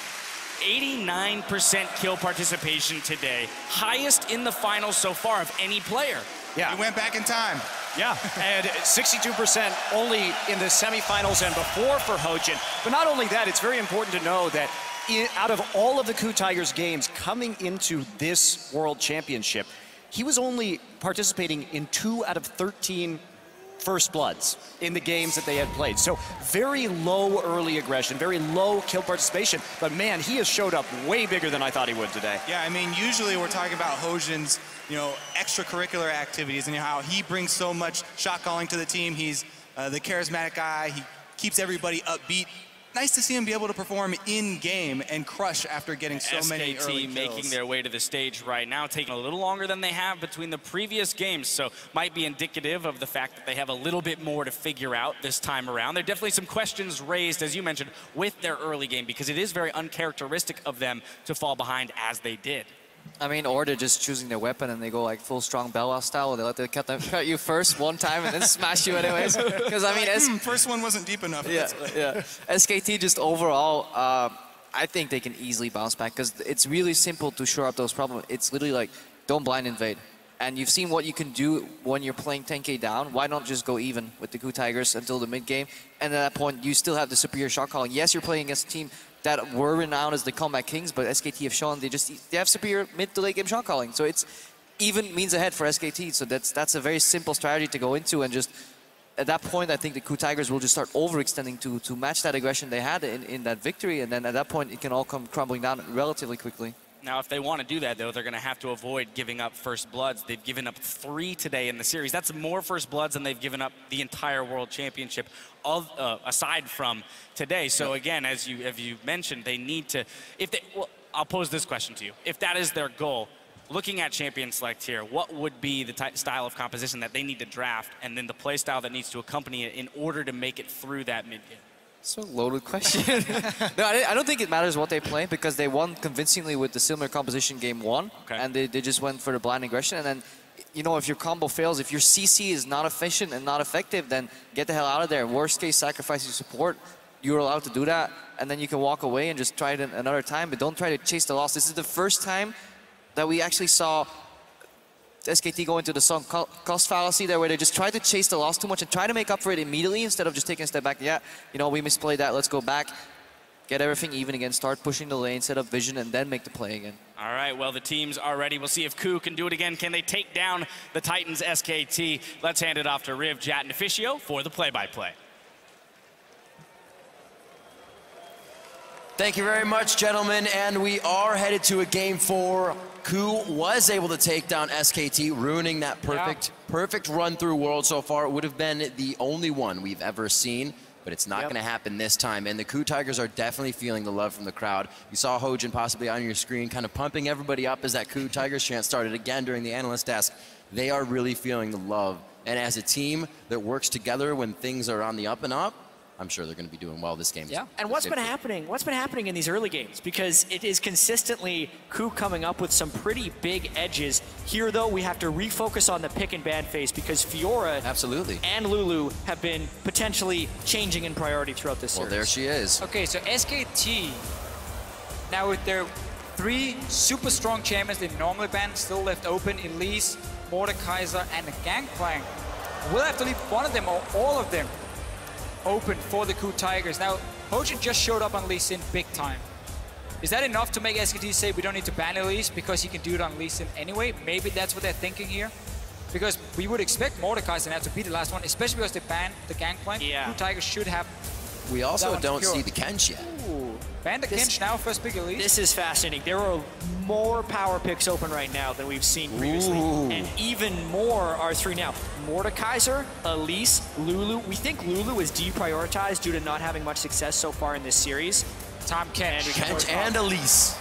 89% kill participation today. Highest in the finals so far of any player. Yeah. He went back in time. Yeah, and 62% only in the semifinals and before for Hojin. But not only that, it's very important to know that out of all of the KOO Tigers games coming into this World Championship, he was only participating in 2 out of 13 First Bloods in the games that they had played. So very low early aggression, very low kill participation. But man, he has showed up way bigger than I thought he would today. Yeah, I mean, usually we're talking about Hojin's, extracurricular activities and how he brings so much shot calling to the team. He's the charismatic guy. He keeps everybody upbeat. Nice to see him be able to perform in-game and crush after getting so many early kills. Making their way to the stage right now, taking a little longer than they have between the previous games, so might be indicative of the fact that they have a little bit more to figure out this time around. There are definitely some questions raised, as you mentioned, with their early game, because it is very uncharacteristic of them to fall behind as they did. I mean, or they're just choosing their weapon and they go like full strong Belwa style. They let the cut you first one time and then smash you anyways. Because I mean, first one wasn't deep enough. Yeah. SKT just overall, I think they can easily bounce back because it's really simple to shore up those problems. It's literally like, don't blind invade. And you've seen what you can do when you're playing 10K down. Why not just go even with the KOO Tigers until the mid game? And at that point, you still have the superior shot calling. Yes, you're playing against a team that were renowned as the comeback kings, but SKT have shown they have superior mid to late game shot calling. So it's even means ahead for SKT. So that's a very simple strategy to go into, and just at that point, I think the KOO Tigers will just start overextending to match that aggression they had in that victory, and then at that point, it can all come crumbling down relatively quickly. Now, if they want to do that, though, they're going to have to avoid giving up First Bloods. They've given up 3 today in the series. That's more First Bloods than they've given up the entire World Championship, aside from today. So, again, as you mentioned, they need to... Well, I'll pose this question to you. If that is their goal, looking at Champion Select here, what would be the style of composition that they need to draft, and then the play style that needs to accompany it in order to make it through that mid-game? So loaded question. No, I don't think it matters what they play because they won convincingly with the similar composition game 1. Okay. And they just went for the blind aggression. And then, if your combo fails, if your CC is not efficient and not effective, then get the hell out of there. Worst case, sacrifice your support. You're allowed to do that. And then you can walk away and just try it another time. But don't try to chase the loss. This is the first time that we actually saw SKT go into the sunk cost fallacy there, where they just try to chase the loss too much and try to make up for it immediately instead of just taking a step back. Yeah, we misplayed that, let's go back, get everything even again, start pushing the lane, set up vision, and then make the play again. All right, well, the teams are ready. We'll see if KOO can do it again. Can they take down the Titans SKT? Let's hand it off to Riv, Jat, and Officio for the play-by-play. Thank you very much, gentlemen, and we are headed to a Game 4. KOO was able to take down SKT, ruining that perfect run through World so far. It would have been the only one we've ever seen, but it's not going to happen this time. And the KOO Tigers are definitely feeling the love from the crowd. You saw Hojin possibly on your screen kind of pumping everybody up as that KOO Tigers chant started again during the analyst desk. They are really feeling the love And as a team that works together when things are on the up and up, I'm sure they're going to be doing well this game. Yeah. And what's been happening? What's been happening in these early games? Because it is consistently KOO coming up with some pretty big edges. Here, though, we have to refocus on the pick and ban phase because Fiora and Lulu have been potentially changing in priority throughout this series. Well, there she is. Okay, so SKT, now with their 3 super strong champions they normally ban still left open, Elise, Mordekaiser, and Gangplank, we'll have to leave one of them or all of them open for the KOO Tigers. Now, Hojin just showed up on Lee Sin big time. Is that enough to make SKT say we don't need to ban Elise because he can do it on Lee Sin anyway? Maybe that's what they're thinking here. Because we would expect Mordekaiser now to be the last one, especially because they banned the Gangplank. Yeah. KOO Tigers should have. We also don't see secured. the Kench yet. Ooh. Ban the Kench now, first pick Elise. This is fascinating. There are more power picks open right now than we've seen previously. And even more R3 now. Mordekaiser, Elise, Lulu. We think Lulu is deprioritized due to not having much success so far in this series. Tahm Kench. Kench and Elise.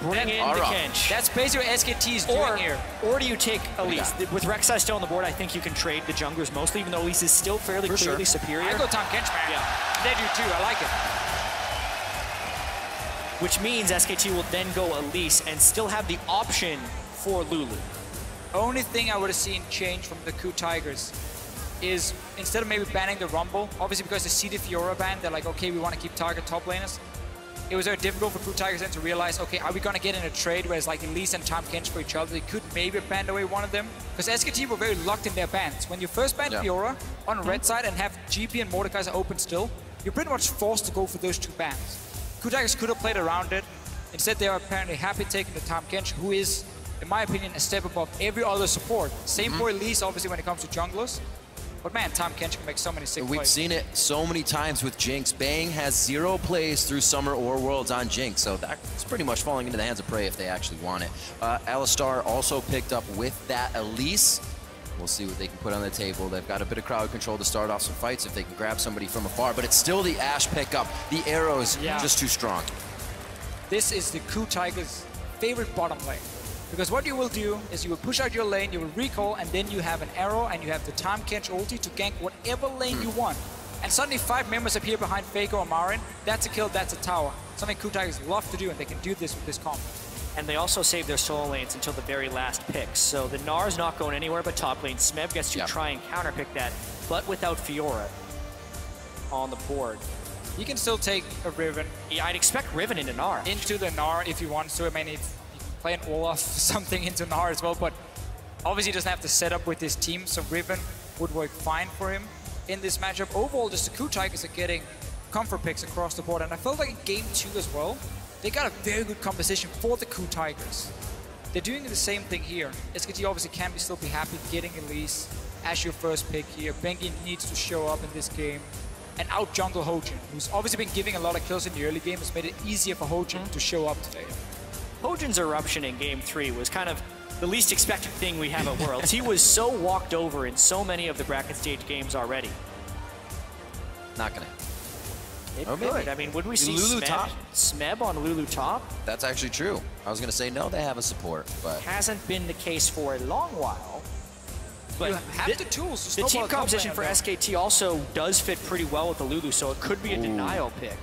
Bring in the Kench. That's basically what SKT is doing here. Or do you take Elise? With Rek'Sai still on the board, I think you can trade the junglers mostly, even though Elise is still fairly clearly superior. I go Tahm Kench, man. Yeah. They do too, I like it. Which means SKT will then go Elise and still have the option for Lulu. Only thing I would have seen change from the KOO Tigers is instead of maybe banning the Rumble, obviously because they see the Fiora ban, they're like, okay, we want to keep target top laners. It was very difficult for KOO Tigers then to realize, okay, are we going to get in a trade where it's like Elise and Tahm Kench for each other? They could maybe have banned away one of them. Because SKT were very locked in their bans. When you first ban Fiora on red side and have GP and Mordekaiser open still, you're pretty much forced to go for those 2 bans. KOO Tigers could have played around it. Instead, they are apparently happy taking the Tahm Kench, who is, in my opinion, a step above every other support. Same for Elise, obviously, when it comes to junglers. But man, Tahm Kench can make so many sick plays. We've seen it so many times with Jinx. Bang has 0 plays through Summer or Worlds on Jinx, so that's pretty much falling into the hands of Prey if they actually want it. Alistar also picked up with that Elise. We'll see what they can put on the table. They've got a bit of crowd control to start off some fights if they can grab somebody from afar, but it's still the Ashe pickup. The arrows just too strong. This is the KOO Tigers' favorite bottom lane. Because what you will do is you will push out your lane, you will recall, and then you have an arrow and you have the Tahm Kench ulti to gank whatever lane you want. And suddenly 5 members appear behind Faker or Marin. That's a kill, that's a tower. Something KOO Tigers love to do, and they can do this with this comp. And they also save their solo lanes until the very last pick. So the Gnar's not going anywhere but top lane. Smeb gets to try and counterpick that, but without Fiora on the board. You can still take a Riven. Yeah, I'd expect Riven into Gnar. Into the Gnar if you want to. I mean, you can play an Olaf something into Gnar as well, but obviously he doesn't have to set up with his team, so Riven would work fine for him in this matchup. Overall, just the KOO Tigers are getting comfort picks across the board, and I felt like in Game 2 as well, they got a very good composition for the KOO Tigers. They're doing the same thing here. SKT obviously can still be happy getting Elise as your first pick here. Bengi needs to show up in this game and out jungle Hojin, who's obviously been giving a lot of kills in the early game. It's made it easier for Hojin to show up today. Hojin's eruption in Game 3 was kind of the least expected thing we have at Worlds. He was so walked over in so many of the bracket stage games already. Not gonna. It could. I mean, would we see Lulu Smeb, top? Smeb on Lulu top? That's actually true. I was gonna say no, they have a support, but Hasn't been the case for a long while. But you have the tools to the team snowball composition top for lane, SKT also does fit pretty well with the Lulu, so it could be a denial pick.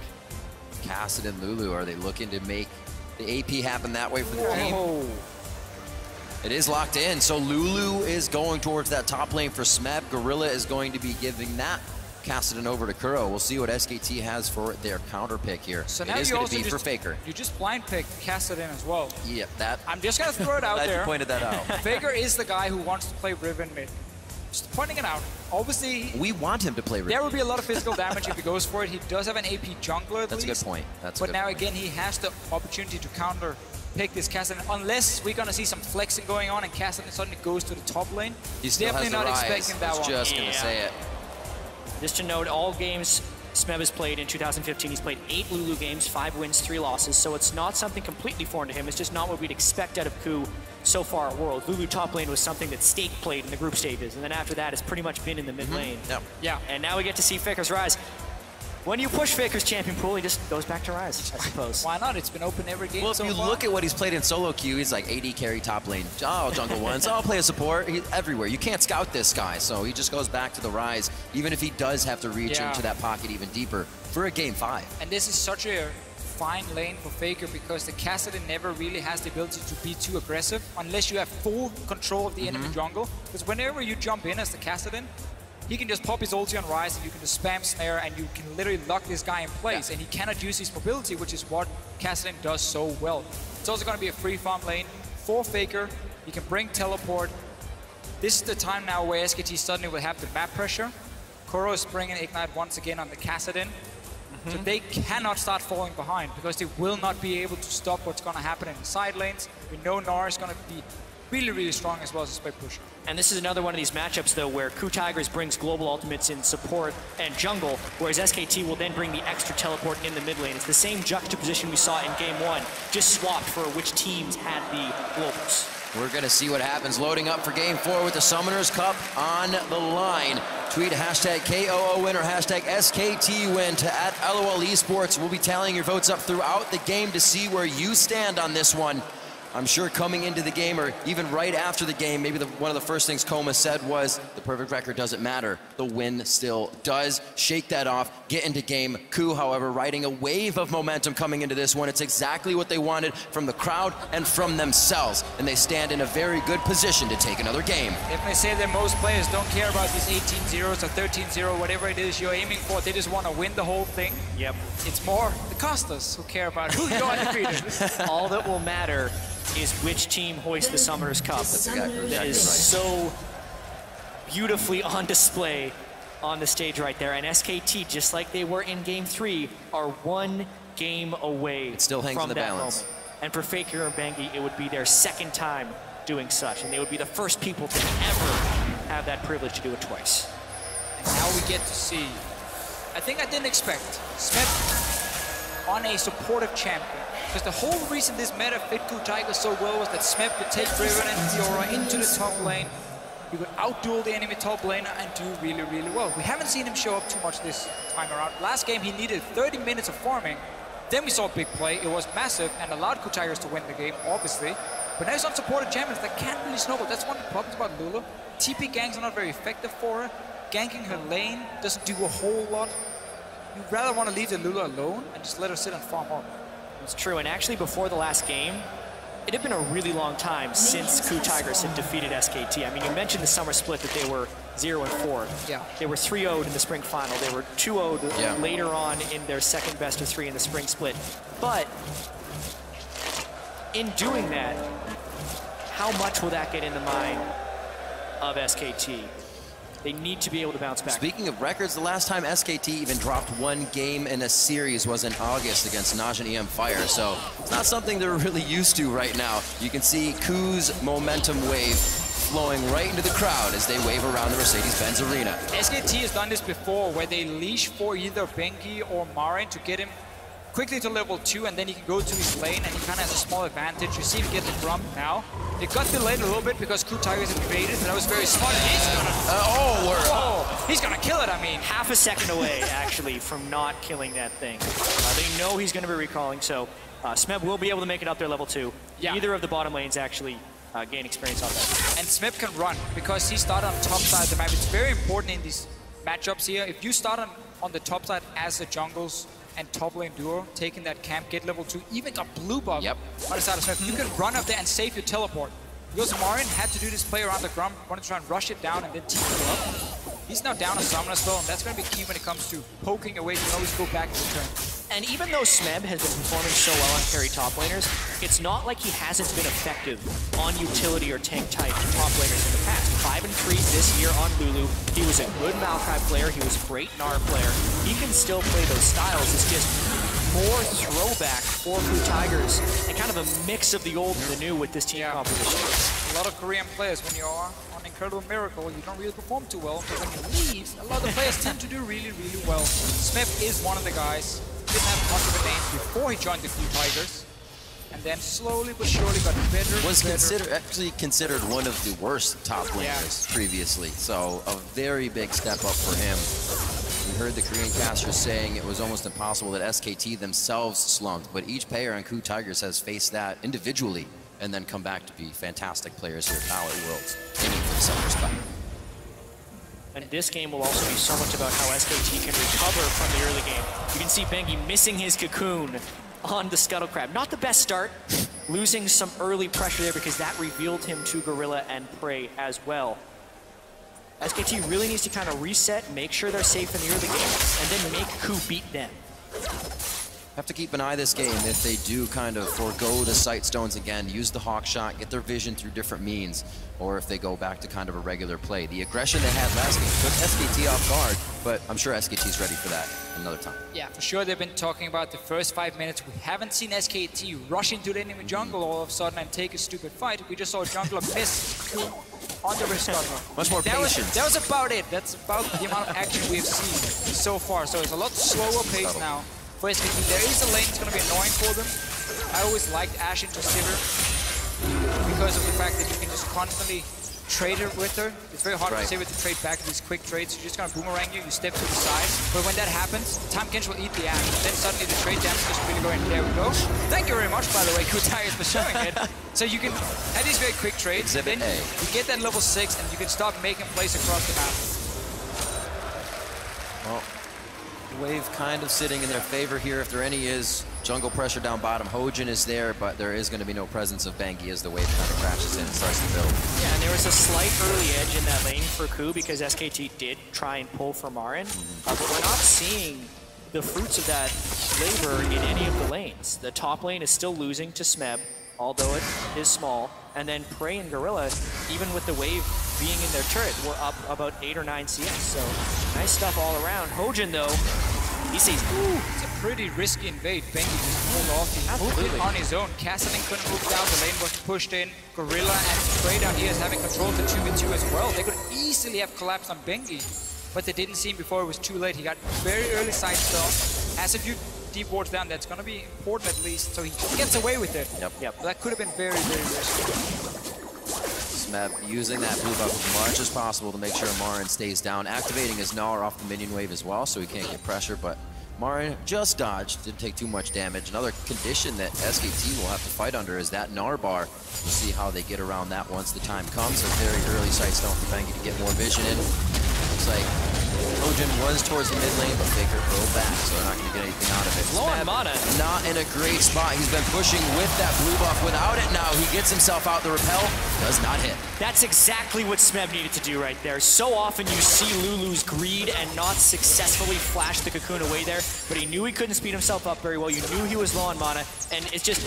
Cassidy and Lulu, are they looking to make the AP happen that way for the team? It is locked in, so Lulu is going towards that top lane for Smeb. Gorilla is going to be giving that Cassidy over to Kuro. We'll see what SKT has for their counter pick here. So it now is you going also to be for just, Faker. You just blind picked Cassidy as well. Yeah, that. I'm just gonna throw it out Glad there. you pointed that out. Faker is the guy who wants to play Riven mid. Just pointing it out. Obviously, We want him to play Riven. there will be a lot of physical damage if he goes for it. He does have an AP jungler at That's a least. good point. That's a But good now point. again, he has the opportunity to counter pick this Cassidy, unless we're gonna see some flexing going on and Cassidy suddenly goes to the top lane. He still Definitely has the not rise. expecting that I was one. just going to say it. Just to note, all games Smeb has played in 2015, he's played 8 Lulu games, 5 wins, 3 losses, so it's not something completely foreign to him. It's just not what we'd expect out of KOO so far at Worlds. Lulu top lane was something that Stake played in the group stages, and then after that, it's pretty much been in the mid lane. Yep. Yeah. And now we get to see Faker's rise. When you push Faker's champion pool, he just goes back to Ryze, I suppose. Why not? It's been open every game. Well, if you look at what he's played in solo queue, he's like AD carry top lane. Oh, jungle ones. Oh, play a support. He's everywhere. You can't scout this guy, so he just goes back to the Ryze, even if he does have to reach into that pocket even deeper for a game 5. And this is such a fine lane for Faker because the Kassadin never really has the ability to be too aggressive unless you have full control of the enemy jungle. Because whenever you jump in as the Kassadin, he can just pop his ulti on Ryze and you can just spam snare and you can literally lock this guy in place and he cannot use his mobility, which is what Kassadin does so well. It's also going to be a free farm lane for Faker. He can bring teleport. This is the time now where SKT suddenly will have the map pressure. Kuro is bringing Ignite once again on the Kassadin. So they cannot start falling behind because they will not be able to stop what's going to happen in the side lanes. We know Gnar is going to be really, really strong as well as a spec pusher. And this is another one of these matchups, though, where KOO Tigers brings global ultimates in support and jungle, whereas SKT will then bring the extra teleport in the mid lane. It's the same juxtaposition we saw in Game 1, just swapped for which teams had the globals. We're going to see what happens loading up for Game 4 with the Summoners Cup on the line. Tweet hashtag KOO win or hashtag SKT win to @LOL Esports. We'll be tallying your votes up throughout the game to see where you stand on this one. I'm sure coming into the game or even right after the game, maybe one of the first things Coma said was the perfect record doesn't matter. The win still does. Shake that off, get into game. KOO, however, riding a wave of momentum coming into this one. It's exactly what they wanted from the crowd and from themselves. And they stand in a very good position to take another game. If they say that most players don't care about these 18-0s or 13-0, whatever it is you're aiming for, they just want to win the whole thing. Yep. It's more the casters who care about who you're undefeated. All that will matter is which team hoists the Summoners Cup. That is so beautifully on display on the stage right there. And SKT, just like they were in Game 3, are one game away it still hangs from in the that balance. moment. And for Faker and Bengi, it would be their second time doing such. And they would be the first people to ever have that privilege to do it twice. And now we get to see, I think I didn't expect, Smeb on a supportive champion. Because the whole reason this meta fit KOO Tigers so well was that Smeb could take Riven and Fiora into the top lane. He would outduel the enemy top laner and do really, really well. We haven't seen him show up too much this time around. Last game, he needed 30 minutes of farming. Then we saw a big play. It was massive and allowed KOO Tigers to win the game, obviously. But now he's on supported champions that can't really snowball. That's one of the problems about Lulu. TP ganks are not very effective for her. Ganking her lane doesn't do a whole lot. You'd rather want to leave the Lulu alone and just let her sit and farm up. It's true, and actually before the last game, it had been a really long time since KOO Tigers had defeated SKT. I mean, you mentioned the summer split that they were 0-4. Yeah. They were 3-0'd in the spring final. They were 2-0'd later on in their second best of 3 in the spring split. But in doing that, how much will that get in the mind of SKT? They need to be able to bounce back. Speaking of records, the last time SKT even dropped one game in a series was in August against Naj and EM Fire, so it's not something they're really used to right now. You can see KOO's momentum wave flowing right into the crowd as they wave around the Mercedes-Benz Arena. SKT has done this before, where they leash for either Bengi or Marin to get him quickly to level 2, and then he can go to his lane, and he kind of has a small advantage. You see him get the Grump now. It got delayed a little bit because KOO Tigers invaded, and that was very smart. He's gonna, he's gonna kill it, I mean. Half a second away, actually, from not killing that thing. They know he's gonna be recalling, so Smeb will be able to make it up there level 2. Yeah. Either of the bottom lanes actually gain experience on that. And Smeb can run, because he started on top side of the map. It's very important in these matchups here. If you start on the top side as the jungles, and top lane duo, taking that camp, get level 2, even got blue buff on the side of Smeb. You can run up there and save your teleport. Because Marin had to do this play around the Grump, wanted to try and rush it down and then TP it up. He's now down a summon as well, and that's going to be key when it comes to poking away. You can always go back in return. And even though Smeb has been performing so well on carry top laners, it's not like he hasn't been effective on utility or tank type top laners in the past. 5-3 this year on Lulu. He was a good Maokai player. He was a great Gnar player. He can still play those styles. It's just more throwback for KOO Tigers and kind of a mix of the old and the new with this team composition. A lot of Korean players, when you are on Incredible Miracle, you don't really perform too well. But when you leave, a lot of the players tend to do really, really well. Smeb is one of the guys. Didn't have much of a name before he joined the KOO Tigers, and then slowly but surely got better. Was actually considered one of the worst top laners previously, so a very big step up for him. We heard the Korean casters saying it was almost impossible that SKT themselves slumped, but each player on Coup Tigers has faced that individually and then come back to be fantastic players here at Ballot Worlds, aiming for the summer spot. And this game will also be so much about how SKT can recover from the early game. You can see Bengi missing his cocoon on the Scuttle Crab. Not the best start, losing some early pressure there because that revealed him to Gorilla and Prey as well. SKT really needs to kind of reset, make sure they're safe in the early game, and then make Coup beat them. Have to keep an eye this game if they do kind of forego the sight stones again, use the hawk shot, get their vision through different means, or if they go back to kind of a regular play. The aggression they had last game took SKT off guard, but I'm sure SKT's ready for that another time. Yeah, for sure. They've been talking about the first 5 minutes. We haven't seen SKT rush into the enemy jungle all of a sudden and take a stupid fight. We just saw a jungler miss on the wrist guard. Much more patience. That was about it. That's about the amount of action we've seen so far. So it's a lot slower pace now for SKT. There is a lane that's going to be annoying for them. I always liked Ashe into Sivir because of the fact that you can just constantly trade it with her. It's very hard for Sivir to trade back these quick trades. You're just going to boomerang you step to the side. But when that happens, Tahm Kench will eat the Ashe. Then suddenly the trade damage is really going. There we go. Thank you very much, by the way, Coup Tigers, for showing it. So you can have these very quick trades. Then you get that level 6 and you can start making plays across the map. Well, Wave kind of sitting in their favor here if there any is. Jungle pressure down bottom. Hojin is there, but there is going to be no presence of Bengi as the wave kind of crashes in and starts to build. Yeah, and there was a slight early edge in that lane for Coup because SKT did try and pull for Marin, but we're not seeing the fruits of that labor in any of the lanes. The top lane is still losing to Smeb, although it is small, and then Prey and Gorilla, even with the wave being in their turret, were up about 8 or 9 CS, so nice stuff all around. Hojin, though, he sees, ooh, it's a pretty risky invade. Bengi just pulled off. He moved in on his own. Kassadin couldn't move down. The lane wasn't pushed in. Gorilla and Prey down here is having control of the 2v2 as well. They could easily have collapsed on Bengi, but they didn't see him before it was too late. He got very early side stone. Has a few deep wards down. That's going to be important at least, so he gets away with it. Yep. That could have been very, very risky. Smeb using that blue buff as much as possible to make sure Marin stays down. Activating his Gnar off the minion wave as well, so he can't get pressure, but Marin just dodged, didn't take too much damage. Another condition that SKT will have to fight under is that Gnar bar. We'll see how they get around that once the time comes. A very early sight stone for Bengi to get more vision in. Looks like Hojin was towards the mid lane, but Faker pulled back, so they're not going to get anything out of it. Low on mana. Not in a great spot. He's been pushing with that blue buff. Without it now, he gets himself out the repel. Does not hit. That's exactly what Smeb needed to do right there. So often you see Lulu's greed and not successfully flash the cocoon away there, but he knew he couldn't speed himself up very well. You knew he was low on mana, and it's just,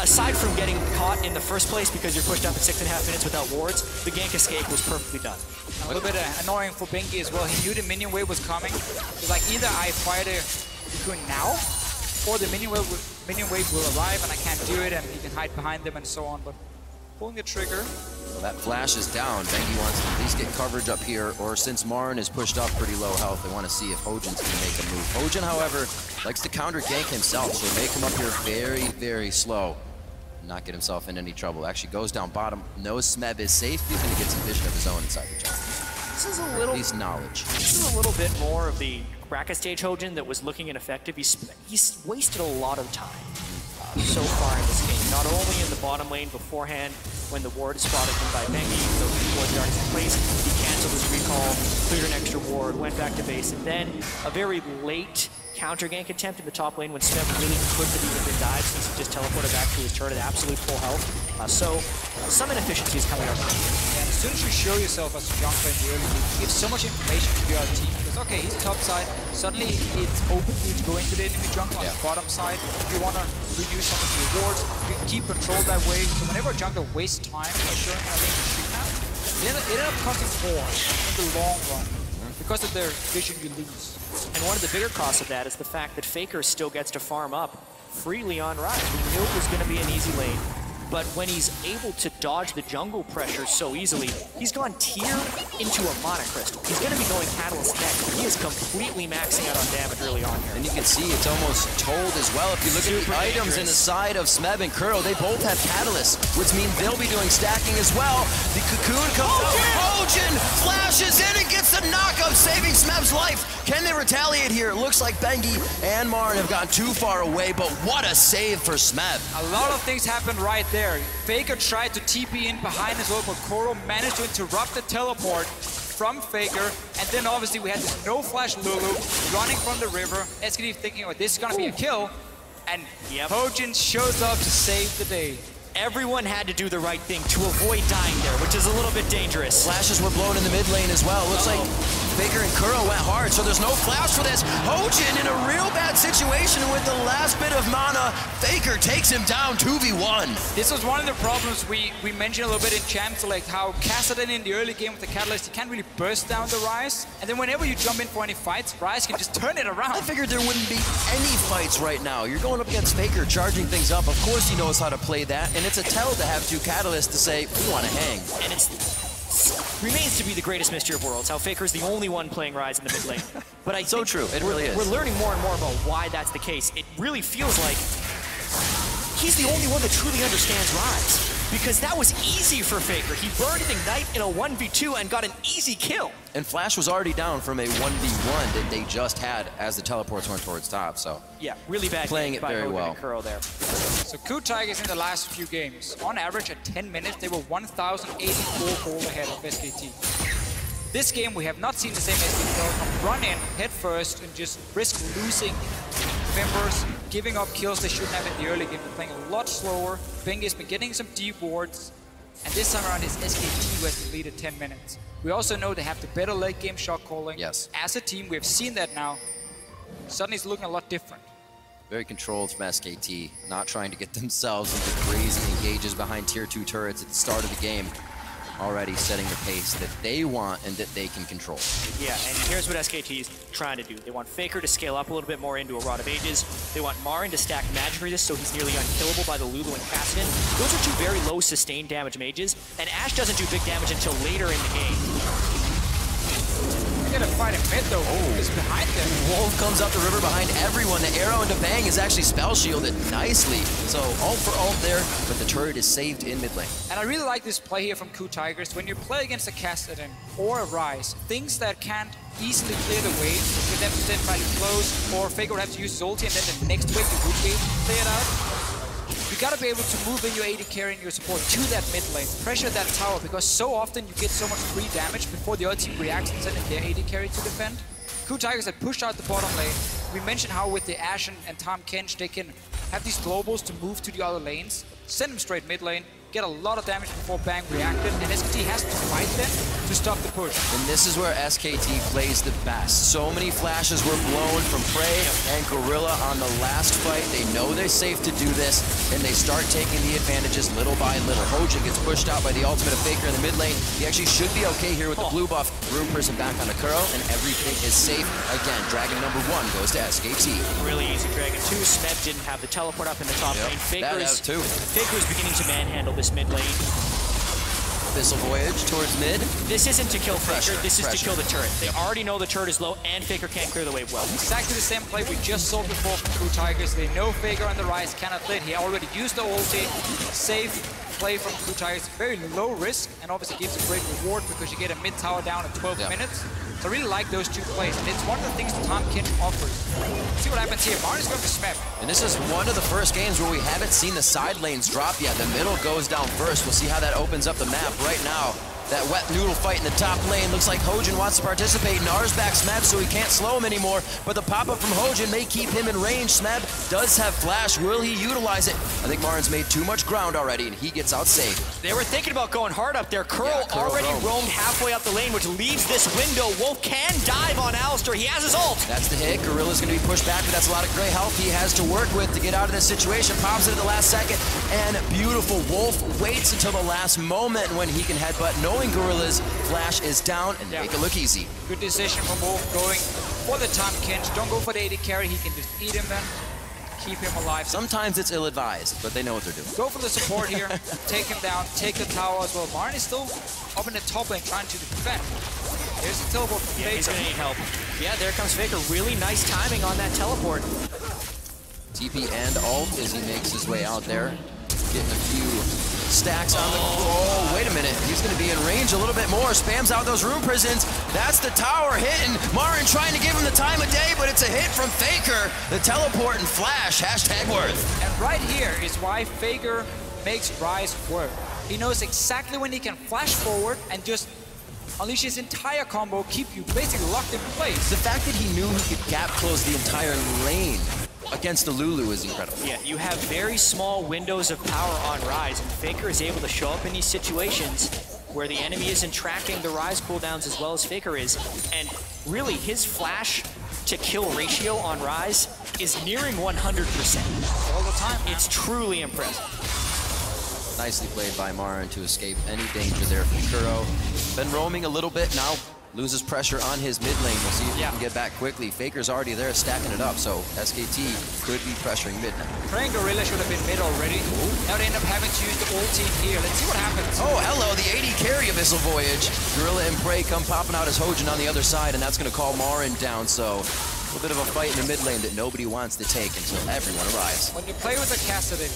aside from getting caught in the first place because you're pushed up at 6.5 minutes without wards, the gank escape was perfectly done. A little bit annoying for Bengi as well. He knew the minion wave was coming. He's like, either I fire the cocoon now, or the minion wave will arrive and I can't do it, and he can hide behind them and so on. But pulling the trigger. Well, that flash is down. Bengi wants to at least get coverage up here, or since Marin is pushed up pretty low health, they want to see if Hojin's going to make a move. Hojin, however, likes to counter gank himself, so make him up here very, very slow. Not get himself in any trouble. Actually goes down bottom, knows Smeb is safe. He's going to get some vision of his own inside the jungle. This is a little, at least knowledge. This is a little bit more of the bracket stage Hojin that was looking ineffective. He's wasted a lot of time so far in this game. Not only in the bottom lane beforehand, when the ward is spotted him by Bengi, the ward guard is in place, he canceled his recall, cleared an extra ward, went back to base, and then a very late counter gank attempt in the top lane when Smeb really couldn't have even been dived since he just teleported back to his turret at absolute full health. So some inefficiencies coming up. And as soon as you show yourself as a jungler in the early game, you give so much information to your team. Because okay, he's top side, suddenly it's open for you to go into the enemy jungle on the bottom side. If you want to reduce some of your wards, you can keep control that way. So whenever a jungler wastes time by showing how they can shoot now, it ends up costing more in the long run. Because of their vision, you lose. And one of the bigger costs of that is the fact that Faker still gets to farm up freely on Ryze. We knew it was going to be an easy lane. but when he's able to dodge the jungle pressure so easily, he's gone tier into a Mana Crystal. He's going to be going Catalyst next. He is completely maxing out on damage early on here. And you can see it's almost told as well. If you look at the items in the side of Smeb and Kuro, they both have Catalyst, which means they'll be doing stacking as well. The Cocoon comes out. Hojin flashes in and gets the knockup, saving Smeb's life. Can they retaliate here? It looks like Bengi and Marin have gotten too far away, but what a save for Smeb. A lot of things happened right there. Faker tried to TP in behind as well, but Kuro managed to interrupt the teleport from Faker, and then obviously we had this no-flash Lulu running from the river. SKT thinking, oh, this is gonna be a kill, and Hojin shows up to save the day. Everyone had to do the right thing to avoid dying there, which is a little bit dangerous. Flashes were blown in the mid lane as well. Looks like Faker and Kuro went hard, so there's no flash for this. Hojin in a real bad situation with the last bit of mana. Faker takes him down 2v1. This was one of the problems we mentioned a little bit in Champ Select, how Kassadin in the early game with the Catalyst, he can't really burst down the Ryze. And then whenever you jump in for any fights, Ryze can just turn it around. I figured there wouldn't be any fights right now. You're going up against Faker, charging things up. Of course he knows how to play that, and it's a tell to have two Catalysts to say, we want to hang. And it remains to be the greatest mystery of worlds, how Faker's the only one playing Ryze in the mid lane. But I so true, it really is. We're learning more and more about why that's the case. It really feels like he's the only one that truly understands Ryze. Because that was easy for Faker. He burned Ignite in a 1v2 and got an easy kill. And Flash was already down from a 1v1 that they just had as the teleports went towards top, so. Yeah, really bad playing it very well. Kuro there. So KOO Tigers in the last few games, on average at 10 minutes, they were 1,084 gold ahead of SKT. This game, we have not seen the same SKT run in head first and just risk losing members, giving up kills they shouldn't have in the early game. They're playing a lot slower. Bengi has been getting some deep wards, and this time around it's SKT who has the lead at 10 minutes. We also know they have the better late game shot calling. Yes. As a team, we have seen that now. Suddenly it's looking a lot different. Very controlled from SKT, not trying to get themselves into crazy engages behind tier 2 turrets at the start of the game. Already setting the pace that they want and that they can control. Yeah, and here's what SKT is trying to do. They want Faker to scale up a little bit more into a Rod of Ages. They want Marin to stack magic resist so he's nearly unkillable by the Lulu and Kassadin. Those are two very low sustained damage mages, and Ashe doesn't do big damage until later in the game. They're gonna fight him mid though. Oh, he's behind them. Wolf comes up the river behind everyone. The arrow into Bang is actually spell shielded nicely. So ult for ult there, but the turret is saved in mid lane. And I really like this play here from KOO Tigers. When you play against a Kassadin or a Ryze, things that can't easily clear the way for them to then try to close, or Faker would have to use his ulti and then the next wave you would be able to clear it out. You gotta be able to move in your AD carry and your support to that mid lane, pressure that tower, because so often you get so much free damage before the other team reacts and sending their AD carry to defend. KOO Tigers had pushed out the bottom lane. We mentioned how with the Ashe and Tahm Kench, they can have these globals to move to the other lanes, send them straight mid lane, get a lot of damage before Bang reacted, and SKT has to fight them to stop the push. And this is where SKT plays the best. So many flashes were blown from Prey and Gorilla on the last fight. They know they're safe to do this, and they start taking the advantages little by little. Hojin gets pushed out by the ultimate of Faker in the mid lane. He actually should be okay here with the blue buff. Room person back on the Kuro, and everything is safe again. Dragon number 1 goes to SKT. Really easy Dragon 2. Smeb didn't have the teleport up in the top lane. Faker is beginning to manhandle this mid lane. Abyssal Voyage towards mid. This isn't to kill Faker, this is pressure. to kill the turret. They already know the turret is low and Faker can't clear the wave well. Exactly the same play we just saw before from KOO Tigers. They know Faker on the Ryze cannot hit. He already used the ulti. Safe play from KOO Tigers. Very low risk and obviously gives a great reward because you get a mid tower down in 12 minutes. So I really like those two plays, and it's one of the things that Tahm Kench offers. See what happens here. Marin is going for Smeb. And this is one of the first games where we haven't seen the side lanes drop yet. The middle goes down first. We'll see how that opens up the map right now. That wet noodle fight in the top lane. Looks like Hojin wants to participate. Nars back Smeb so he can't slow him anymore. But the pop-up from Hojin may keep him in range. Smeb does have flash. Will he utilize it? I think Marin's made too much ground already, and he gets out safe. They were thinking about going hard up there. Kuro already roamed halfway up the lane, which leaves this window. Wolf can dive on Alistar. He has his ult. That's the hit. Gorilla's going to be pushed back, but that's a lot of gray health he has to work with to get out of this situation. Pops it at the last second, and beautiful. Wolf waits until the last moment when he can headbutt, knowing Gorilla's flash is down and make it look easy. Good decision from Wolf going for the Tahm Kench. Don't go for the AD carry. He can just eat him then. keep him alive. Sometimes it's ill-advised, but they know what they're doing. Go for the support here, take him down, take the tower as well. Marin is still up in the top lane trying to defend. Here's the teleport from Yeah, Faker. he's gonna need help. Yeah, there comes Faker. Really nice timing on that teleport. TP and ult as he makes his way out there. Getting a few stacks on the... Oh, wait a minute. He's going to be in range a little bit more. Spams out those rune prisons. That's the tower hitting. Marin trying to give him the time of day, but it's a hit from Faker. The teleport and flash. Hashtag worth. And right here is why Faker makes Ryze work. He knows exactly when he can flash forward and just unleash his entire combo, keep you basically locked in place. The fact that he knew he could gap close the entire lane against the Lulu is incredible. Yeah, you have very small windows of power on Ryze, and Faker is able to show up in these situations where the enemy isn't tracking the Ryze cooldowns as well as Faker is, and really his flash to kill ratio on Ryze is nearing 100%. All the time, man. It's truly impressive. Nicely played by Marin to escape any danger there from Kuro. Been roaming a little bit now. Loses pressure on his mid lane. We'll see if he can get back quickly. Faker's already there stacking it up, so SKT could be pressuring mid now. Praying Gorilla should have been mid already. Now they end up having to use the ulti in here. Let's see what happens. Oh, hello, the AD carry Abyssal Voyage. Gorilla and Prey come popping out as Hojin on the other side, and that's going to call Marin down, so a little bit of a fight in the mid lane that nobody wants to take until everyone arrives. When you play with a Kassadin,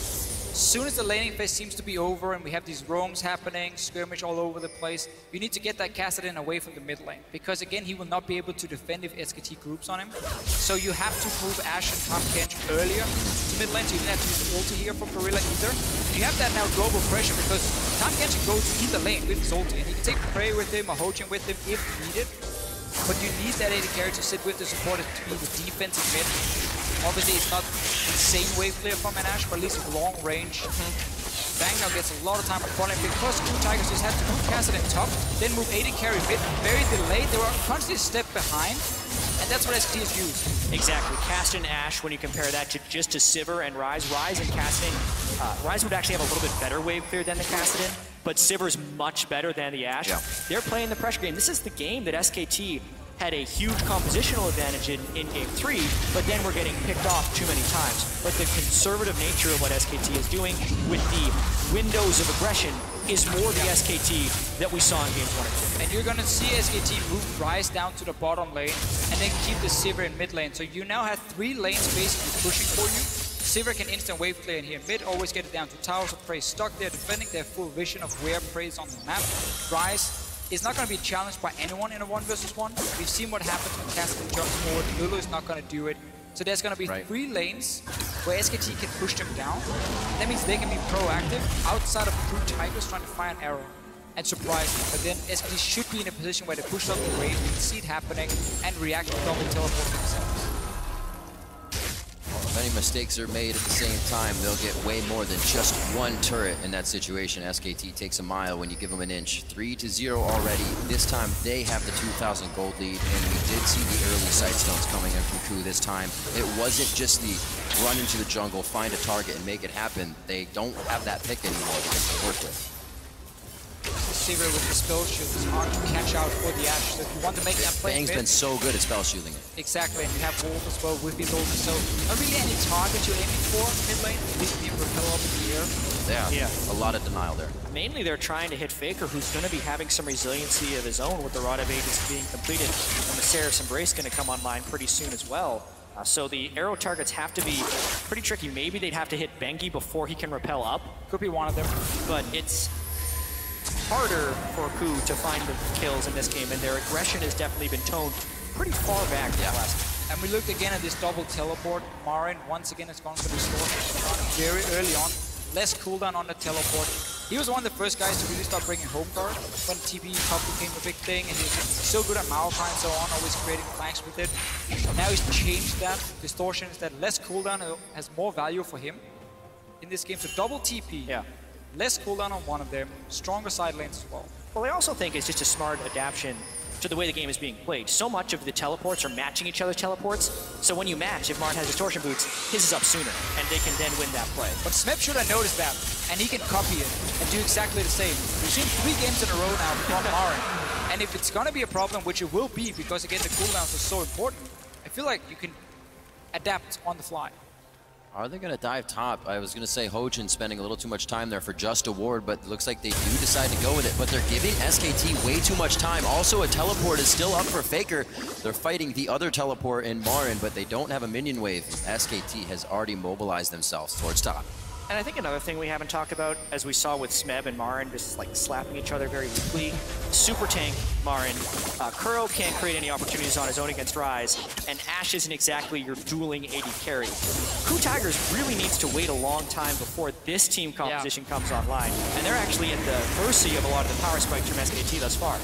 as soon as the laning phase seems to be over and we have these roams happening, skirmish all over the place, you need to get that Kassadin away from the mid lane. Because again, he will not be able to defend if SKT groups on him. So you have to move Ashe and Tahm Kench earlier to mid lane, so you didn't have to use the ulti here from Gorilla either. And you have that now global pressure because Tahm Kench can go to either lane with his ulti, and he can take Prey with him or Hojin with him if needed. But you need that AD carry to sit with the support to be the defensive mid. Obviously, it's not insane wave clear from an Ashe, but at least long range. Bang now gets a lot of time upon him because Cool Tigers just had to move Kassadin top, then move AD carry mid, very delayed. They were constantly a step behind, and that's what SKT has used. Exactly. Kassadin Ashe, when you compare that to just to Sivir and Ryze. Ryze and Kassadin, Ryze would actually have a little bit better wave clear than the Kassadin, but Sivir's much better than the Ashe. Yeah. They're playing the pressure game. This is the game that SKT had a huge compositional advantage in Game 3, but then we're getting picked off too many times. But the conservative nature of what SKT is doing with the windows of aggression is more the SKT that we saw in Games 1 and 2. And you're going to see SKT move Ryze down to the bottom lane and then keep the Sivir in mid lane. So you now have 3 lanes basically pushing for you. Sivir can instant wave clear in here mid, always get it down to towers of Prey stuck there defending. They have full vision of where Prey is on the map. Ryze is not going to be challenged by anyone in a 1v1. We've seen what happens when Kassadin jumps forward. Lulu is not going to do it. So there's going to be 3 lanes where SKT can push them down. That means they can be proactive outside of Cool Tigers trying to fire an arrow and surprise them. But then SKT should be in a position where they push up the wave, you can see it happening, and react to double teleport themselves. If any mistakes are made at the same time, they'll get way more than just one turret in that situation. SKT takes a mile when you give them an inch. 3-0 already. This time they have the 2,000 gold lead, and we did see the early Sightstones coming in from Ku this time. It wasn't just the run into the jungle, find a target, and make it happen. They don't have that pick anymore to work with. Sivir with the spell shield is hard to catch out for the Ashe. So if you want to make that play, Bang's been so good at spell shielding. Exactly, and you have Wolf as well with his ult. So not really any target you're aiming for mid lane. At least the repel up in the air. Yeah, a lot of denial there. Mainly they're trying to hit Faker, who's going to be having some resiliency of his own with the Rod of Ages being completed. And the Seraph's Embrace going to come online pretty soon as well. So the arrow targets have to be pretty tricky. Maybe they'd have to hit Bengi before he can repel up. Could be one of them. But it's harder for Ku to find the kills in this game, and their aggression has definitely been toned pretty far back in the last. And we looked again at this double teleport. Marin once again has gone for the Distortion very early on. Less cooldown on the teleport. He was one of the first guys to really start bringing home guard when TP top became a big thing, and he's so good at Malphite and so on, always creating flanks with it. Now he's changed that. Distortion is that less cooldown has more value for him in this game. So double TP. Yeah. Less cooldown on one of them, stronger side lanes as well. Well, I also think it's just a smart adaptation to the way the game is being played. So much of the teleports are matching each other's teleports, so when you match, if Marin has Distortion Boots, his is up sooner, and they can then win that play. But Smep should have noticed that, and he can copy it and do exactly the same. We've seen 3 games in a row now from Marin, and if it's going to be a problem, which it will be, because again the cooldowns are so important, I feel like you can adapt on the fly. Are they going to dive top? I was going to say Hojin spending a little too much time there for just a ward, but it looks like they do decide to go with it. But they're giving SKT way too much time. Also, a teleport is still up for Faker. They're fighting the other teleport in Marin, but they don't have a minion wave. SKT has already mobilized themselves towards top. And I think another thing we haven't talked about, as we saw with Smeb and Marin, just like slapping each other very weakly. Super tank Marin. Kuro can't create any opportunities on his own against Ryze, and Ashe isn't exactly your dueling AD carry. KOO Tigers really needs to wait a long time before this team composition comes online, and they're actually at the mercy of a lot of the power spikes from SKT thus far.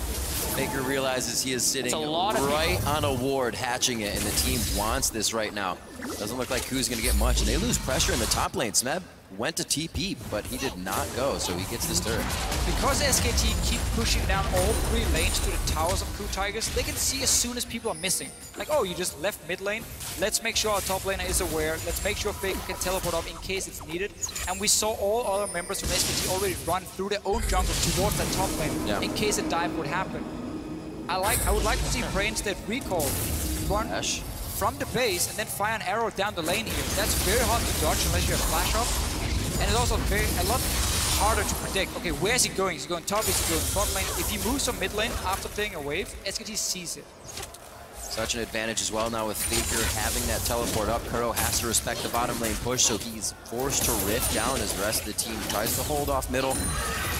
Faker realizes he is sitting right on a ward, hatching it, and the team wants this right now. Doesn't look like KOO's going to get much, and they lose pressure in the top lane. Smeb went to TP, but he did not go, so he gets this turret. Because SKT keep pushing down all 3 lanes to the towers of KOO Tigers, they can see as soon as people are missing. Like, oh, you just left mid lane. Let's make sure our top laner is aware. Let's make sure Faker can teleport up in case it's needed. And we saw all other members from SKT already run through their own jungle towards that top lane in case a dive would happen. I would like to see Prey instead recall, run from the base and then fire an arrow down the lane here. That's very hard to dodge unless you have flash up. And it's also a lot harder to predict. Okay, where is he going? Is he going top? Is he going bot lane? If he moves from mid lane after playing a wave, SKT sees it. Such an advantage as well now with Faker having that teleport up. Kuro has to respect the bottom lane push, so he's forced to rift down as the rest of the team tries to hold off middle.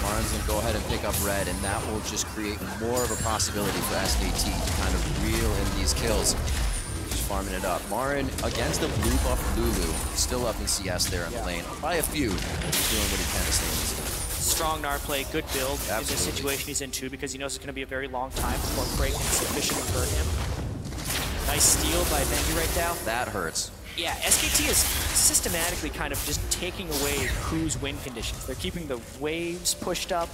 Marin's going to go ahead and pick up red, and that will just create more of a possibility for SKT to kind of reel in these kills. Just farming it up. Marin against the blue buff Lulu, still up in CS there in the lane by a few. He's doing what he can to stay in this game. Strong Gnar play, good build in this situation he's in too, because he knows it's going to be a very long time before Prey can sufficiently hurt him. Nice steal by Bengi right now. That hurts. Yeah, SKT is systematically kind of just taking away KOO's win conditions. They're keeping the waves pushed up,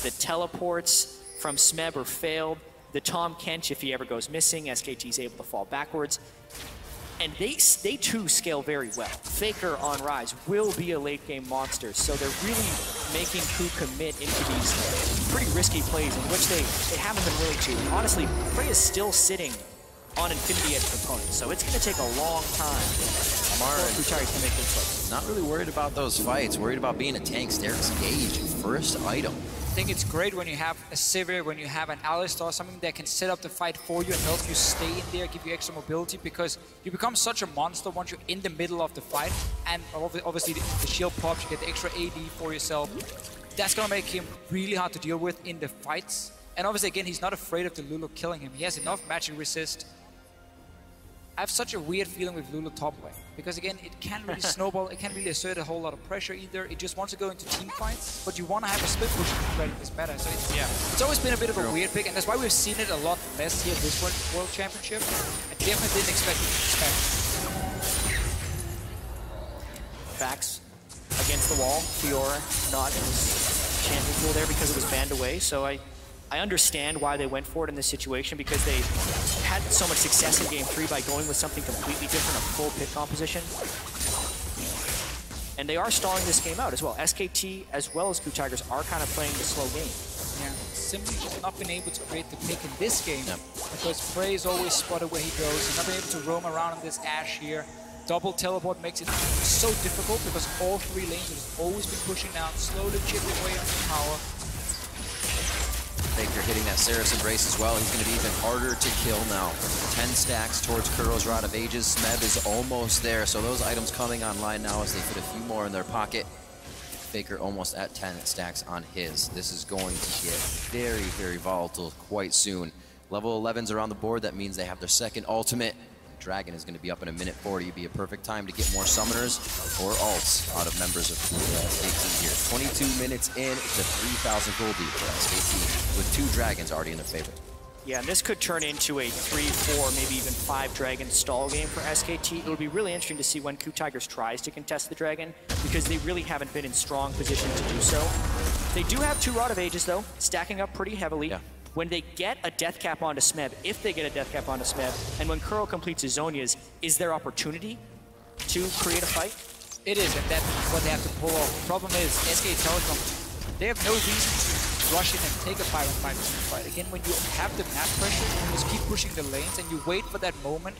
the teleports from Smeb are failed, the Tahm Kench, if he ever goes missing, SKT's able to fall backwards. And they too scale very well. Faker on Ryze will be a late game monster, so they're really making KOO commit into these pretty risky plays in which they haven't been willing to. And honestly, Prey is still sitting on Infinity Edge components, so it's going to take a long time Marin for KOO Tigers to make this play. Not really worried about those fights, worried about being a tank. Sterix Gage, first item. I think it's great when you have a Sivir, when you have an Alistar, something that can set up the fight for you and help you stay in there, give you extra mobility, because you become such a monster once you're in the middle of the fight, and obviously the shield pops, you get the extra AD for yourself. That's going to make him really hard to deal with in the fights. And obviously, again, he's not afraid of the Lulu killing him. He has enough magic resist. I have such a weird feeling with Lulu top lane, because again, it can't really snowball, it can't really assert a whole lot of pressure either. It just wants to go into team fights, but you want to have a split push right in this meta. So it's always been a bit of a weird pick, and that's why we've seen it a lot less here this World Championship. I definitely didn't expect it to expect. Backs against the wall, Fiora not in his champion pool there because it was banned away, so I understand why they went for it in this situation, because they had so much success in Game 3 by going with something completely different, a full pick composition. And they are stalling this game out as well. SKT as well as KOO Tigers are kind of playing the slow game. Yeah, simply just not been able to create the pick in this game, because Prey is always spotted where he goes. He's not been able to roam around in this Ashe here. Double teleport makes it so difficult, because all 3 lanes have always been pushing down, slowly chipping away on the power. Faker hitting that Saris Embrace as well. He's going to be even harder to kill now. 10 stacks towards Kuro's Rod of Ages. Smeb is almost there, so those items coming online now as they put a few more in their pocket. Faker almost at 10 stacks on his. This is going to get very, very volatile quite soon. Level 11s are on the board. That means they have their second ultimate. Dragon is going to be up in a minute 40. It'd be a perfect time to get more summoners or ults out of members of SKT here. 22 minutes in, it's a 3,000 gold lead for SKT with 2 dragons already in their favor. Yeah, and this could turn into a 3, 4, maybe even 5 dragon stall game for SKT. It would be really interesting to see when KOO Tigers tries to contest the dragon, because they really haven't been in strong position to do so. They do have 2 Rod of Ages though, stacking up pretty heavily. Yeah. When they get a death cap onto Smeb, if they get a death cap onto Smeb, and when Kuro completes his Zhonya's, is there opportunity to create a fight? It is, and that's what they have to pull off. The problem is, SK Telecom, they have no reason to rush in and take a 5-on-5 fight. Again, when you have the map pressure, you just keep pushing the lanes, and you wait for that moment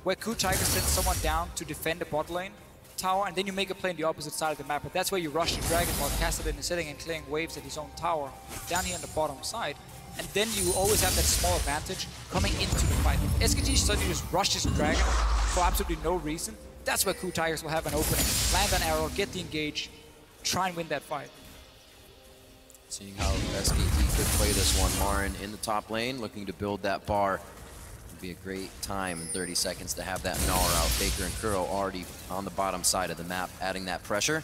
where KOO Tigers sends someone down to defend the bot lane. tower, and then you make a play on the opposite side of the map. But that's where you rush the dragon while Kassadin is sitting and clearing waves at his own tower down here on the bottom side. And then you always have that small advantage coming into the fight. If SKT suddenly just rushes the dragon for absolutely no reason, that's where KOO Tigers will have an opening. Land an arrow, get the engage, try and win that fight. Seeing how SKT could play this one. Marin in the top lane, looking to build that bar. Would be a great time in 30 seconds to have that Gnar out. Faker and Kuro already on the bottom side of the map, adding that pressure.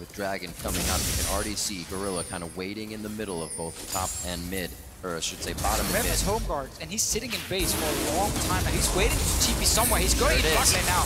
With Dragon coming up, you can already see Gorilla kind of waiting in the middle of both top and mid, or I should say bottom and Remember mid. his home guards, and he's sitting in base for a long time, and he's waiting to TP somewhere. He's going to get bot lane now.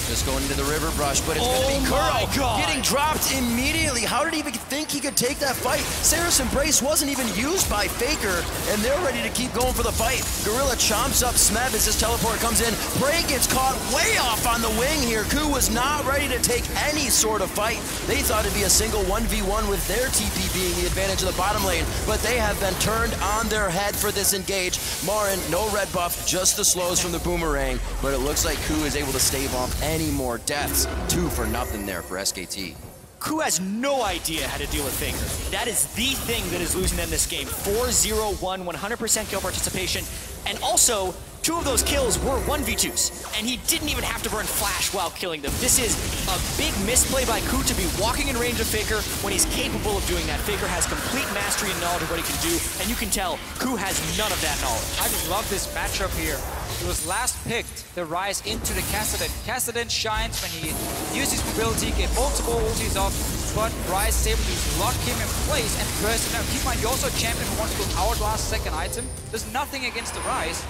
Just going into the river brush, but it's going to be Kuro getting dropped immediately. How did he even think he could take that fight? Sarah's Embrace wasn't even used by Faker, and they're ready to keep going for the fight. Gorilla chomps up Smeb as his teleport comes in. Bray gets caught way off on the wing here. KOO was not ready to take any sort of fight. They thought it'd be a single 1v1 with their TP being the advantage of the bottom lane, but they have been turned on their head for this engage. Marin, no red buff, just the slows from the boomerang, but it looks like KOO is able to stave off any more deaths. 2-0 there for SKT. KOO has no idea how to deal with Faker. That is the thing that is losing them this game. 4-0-1, 100% kill participation, and also 2 of those kills were 1v2s, and he didn't even have to burn flash while killing them. This is a big misplay by KOO to be walking in range of Faker when he's capable of doing that. Faker has complete mastery and knowledge of what he can do, and you can tell KOO has none of that knowledge. I just love this matchup here. He was last picked the Rise into the Kassadin. Kassadin shines when he uses his mobility, get multiple ultis off, but Rise is able to lock him in place and burst him out. Keep in mind, you're also a champion who wants to go Hourglass second item. There's nothing against the Rise.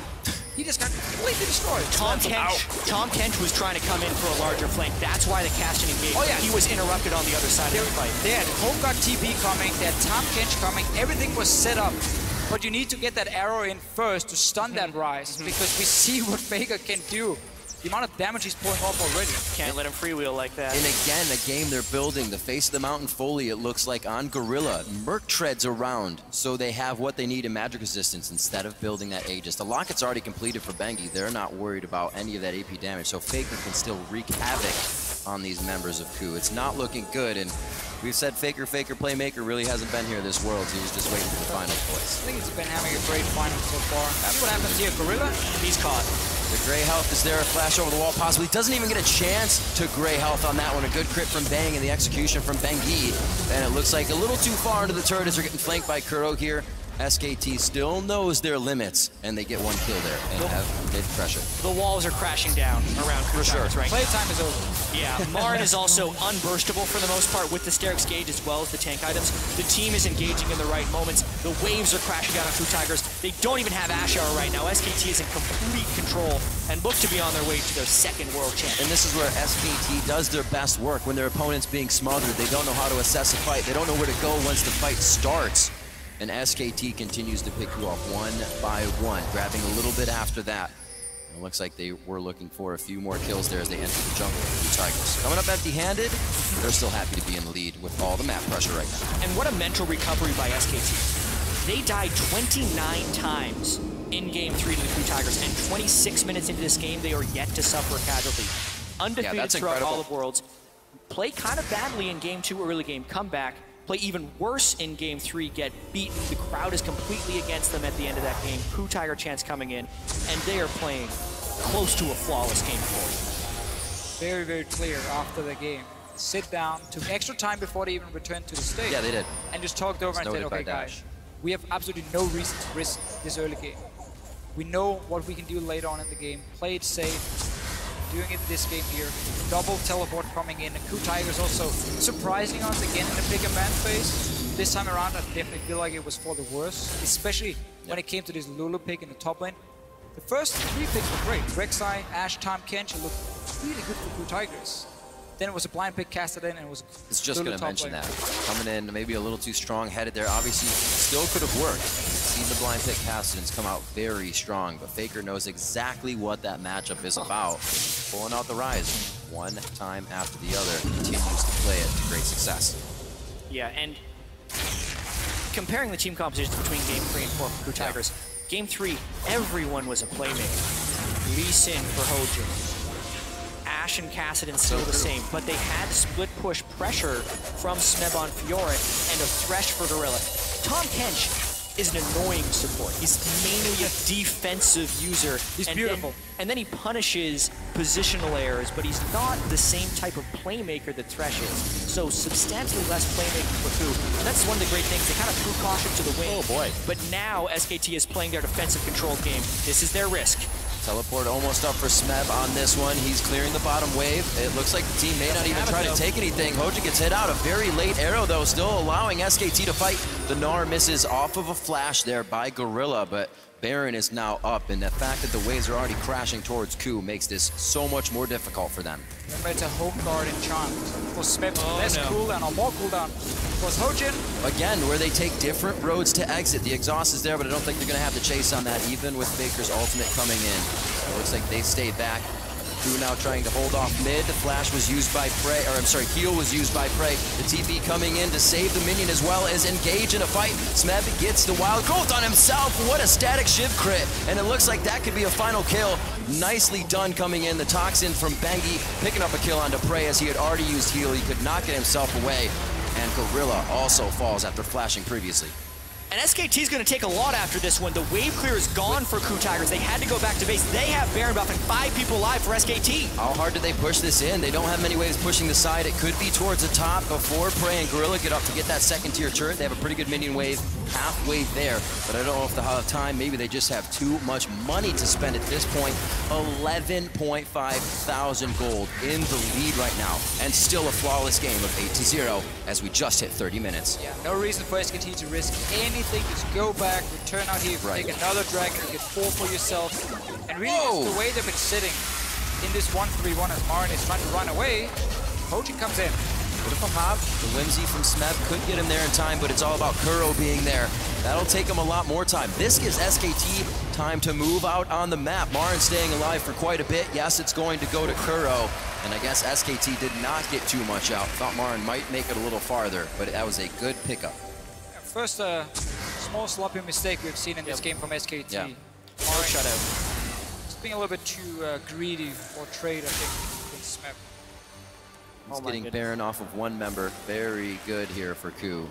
He just got completely destroyed. Tom Kench was trying to come in for a larger flank. That's why the Castion engaged. Oh, yeah. He was interrupted on the other side of the fight. They had Homeguard TP coming, they had Tom Kench coming, everything was set up. But you need to get that arrow in first to stun that Rise, because we see what Faker can do. The amount of damage he's pulling off already. Can't let him freewheel like that. And again, a game they're building. The face of the mountain Foley, it looks like, on Gorilla. Merc treads around, so they have what they need in magic resistance instead of building that Aegis. The Locket's already completed for Bengi. They're not worried about any of that AP damage, so Faker can still wreak havoc on these members of KOO. It's not looking good, and we've said Faker, Playmaker really hasn't been here this world. He was just waiting for the final place. I think he's been having a great final so far. That's what happens here. Gorilla, he's caught. The Gray Health is there, a flash over the wall possibly. Doesn't even get a chance to Gray Health on that one. A good crit from Bang and the execution from Bengi. And it looks like a little too far into the turret as they're getting flanked by Kuro here. SKT still knows their limits, and they get one kill there and have mid pressure. The walls are crashing down around KOO Tigers right now. Playtime is over. Yeah, Marin is also unburstable for the most part with the Sterix Gauge as well as the tank items. The team is engaging in the right moments. The waves are crashing down on KOO Tigers. They don't even have Ash Hour right now. SKT is in complete control and look to be on their way to their second world champion. And this is where SKT does their best work when their opponent's being smothered. They don't know how to assess a fight. They don't know where to go once the fight starts. And SKT continues to pick you off one by one, grabbing a little bit after that. And it looks like they were looking for a few more kills there as they enter the jungle with KOO Tigers. Coming up empty-handed, they're still happy to be in the lead with all the map pressure right now. And what a mental recovery by SKT. They died 29 times in Game 3 to the KOO Tigers, and 26 minutes into this game, they are yet to suffer a casualty. Undefeated throughout all of Worlds. Play kind of badly in Game 2, early game, come back. Play even worse in Game 3, get beaten. The crowd is completely against them at the end of that game. KOO Tiger chance coming in, and they are playing close to a flawless Game 4. Very, very clear after the game. Sit down, took extra time before they even returned to the stage. Yeah, they did. And just talked over and said, okay guys, we have absolutely no reason to risk this early game. We know what we can do later on in the game. Play it safe. Doing it this game here. Double teleport coming in. And KOO Tigers also surprising us again in the bigger man phase. This time around, I definitely feel like it was for the worse, especially when it came to this Lulu pick in the top lane. The first 3 picks were great. Rek'Sai, Ashe, Tahm Kench looked really good for KOO Tigers. Then it was a blind pick casted in, and it was It's just going to mention that. Coming in maybe a little too strong headed there. Obviously, still could have worked. Seen the blind pick Castedin's come out very strong, but Faker knows exactly what that matchup is about. Pulling out the Rise one time after the other, continues to play it to great success. Yeah, and comparing the team compositions between Game 3 and 4 for KOO Tigers, Game 3, everyone was a playmaker. Lee Sin for Hojin, Ash and Kassadin still the same, but they had split push pressure from Smeb on Fiora and a Thresh for Gorilla. Tahm Kench is an annoying support. He's mainly a defensive user. He's beautiful. And then he punishes positional errors, but he's not the same type of playmaker that Thresh is. So substantially less playmaking for Ku. And that's one of the great things. They kind of threw caution to the wind. Oh boy. But now SKT is playing their defensive controlled game. This is their risk. Teleport almost up for Smeb on this one. He's clearing the bottom wave. It looks like the team may not even try to take anything. Hojin gets hit out. A very late arrow, though, still allowing SKT to fight. The Gnar misses off of a flash there by Gorilla, but Baron is now up, and the fact that the waves are already crashing towards Ku makes this so much more difficult for them. Remember, it's a home guard enchant. For Smeb, less cooldown or more cooldown. For Hojin. Again, where they take different roads to exit. The exhaust is there, but I don't think they're going to have the chase on that, even with Faker's ultimate coming in. It looks like they stay back. Ku now trying to hold off mid. The flash was used by Prey, or I'm sorry, heal was used by Prey. The TP coming in to save the minion as well as engage in a fight. Smeb gets the wild growth on himself. What a static shiv crit. And it looks like that could be a final kill. Nicely done coming in. The Toxin from Bengi picking up a kill onto Prey as he had already used heal. He could not get himself away. And Gorilla also falls after flashing previously. And SKT is going to take a lot after this one. The wave clear is gone for Ku Tigers. They had to go back to base. They have Baron buff and 5 people alive for SKT. How hard did they push this in? They don't have many waves pushing the side. It could be towards the top before Prey and Gorilla get up to get that second tier turret. They have a pretty good minion wave halfway there, but I don't know if they'll have time. Maybe they just have too much money to spend at this point. 11.5 thousand gold in the lead right now, and still a flawless game of 8-0 as we just hit 30 minutes. Yeah, no reason for SKT to risk anything. Just go back, return out here, take another dragon, get 4 for yourself. And really, just the way they've been sitting in this 1-3-1 as Marin is trying to run away, Hojin comes in. Bit of a hop. The whimsy from Smeb could get him there in time, but it's all about Kuro being there. That'll take him a lot more time. This gives SKT time to move out on the map. Marin staying alive for quite a bit. Yes, it's going to go to Kuro, and I guess SKT did not get too much out. Thought Marin might make it a little farther, but that was a good pickup. First small sloppy mistake we've seen in this game from SKT. Yeah. Marin shutout. Just being a little bit too greedy for trade, I think, against Smeb. He's getting Baron off of one member. Very good here for Ku,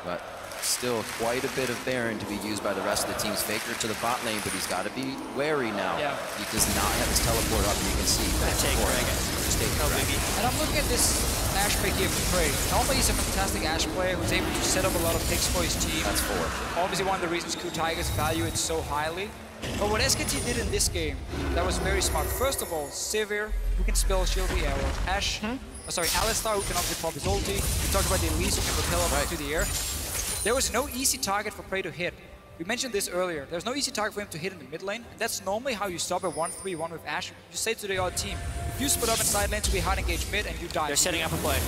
but still quite a bit of Baron to be used by the rest of the team's Faker to the bot lane, but he's got to be wary now. Yeah. He does not have his teleport up, and you can see that's just take Dragon. And I'm looking at this Ashe pick here for Prey. Normally he's a fantastic Ashe player who's able to set up a lot of picks for his team. That's 4. Obviously one of the reasons Ku Tigers value it so highly. But what SKT did in this game, that was very smart. First of all, Sivir, who can spell shield the arrow. Ashe, Alistar, who can obviously pop his ulti. We talked about the Elise who can propel up into the air. There was no easy target for Prey to hit. We mentioned this earlier. There's no easy target for him to hit in the mid lane. And that's normally how you stop a 1-3-1 with Ashe. You say to the other team, if you split up in side lane to be hard engaged mid and you die. They're setting up a play.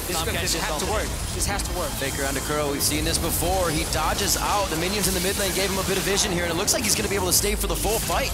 This has to work. This has to work. Faker onto Kuro. We've seen this before. He dodges out. The minions in the mid lane gave him a bit of vision here, and it looks like he's going to be able to stay for the full fight.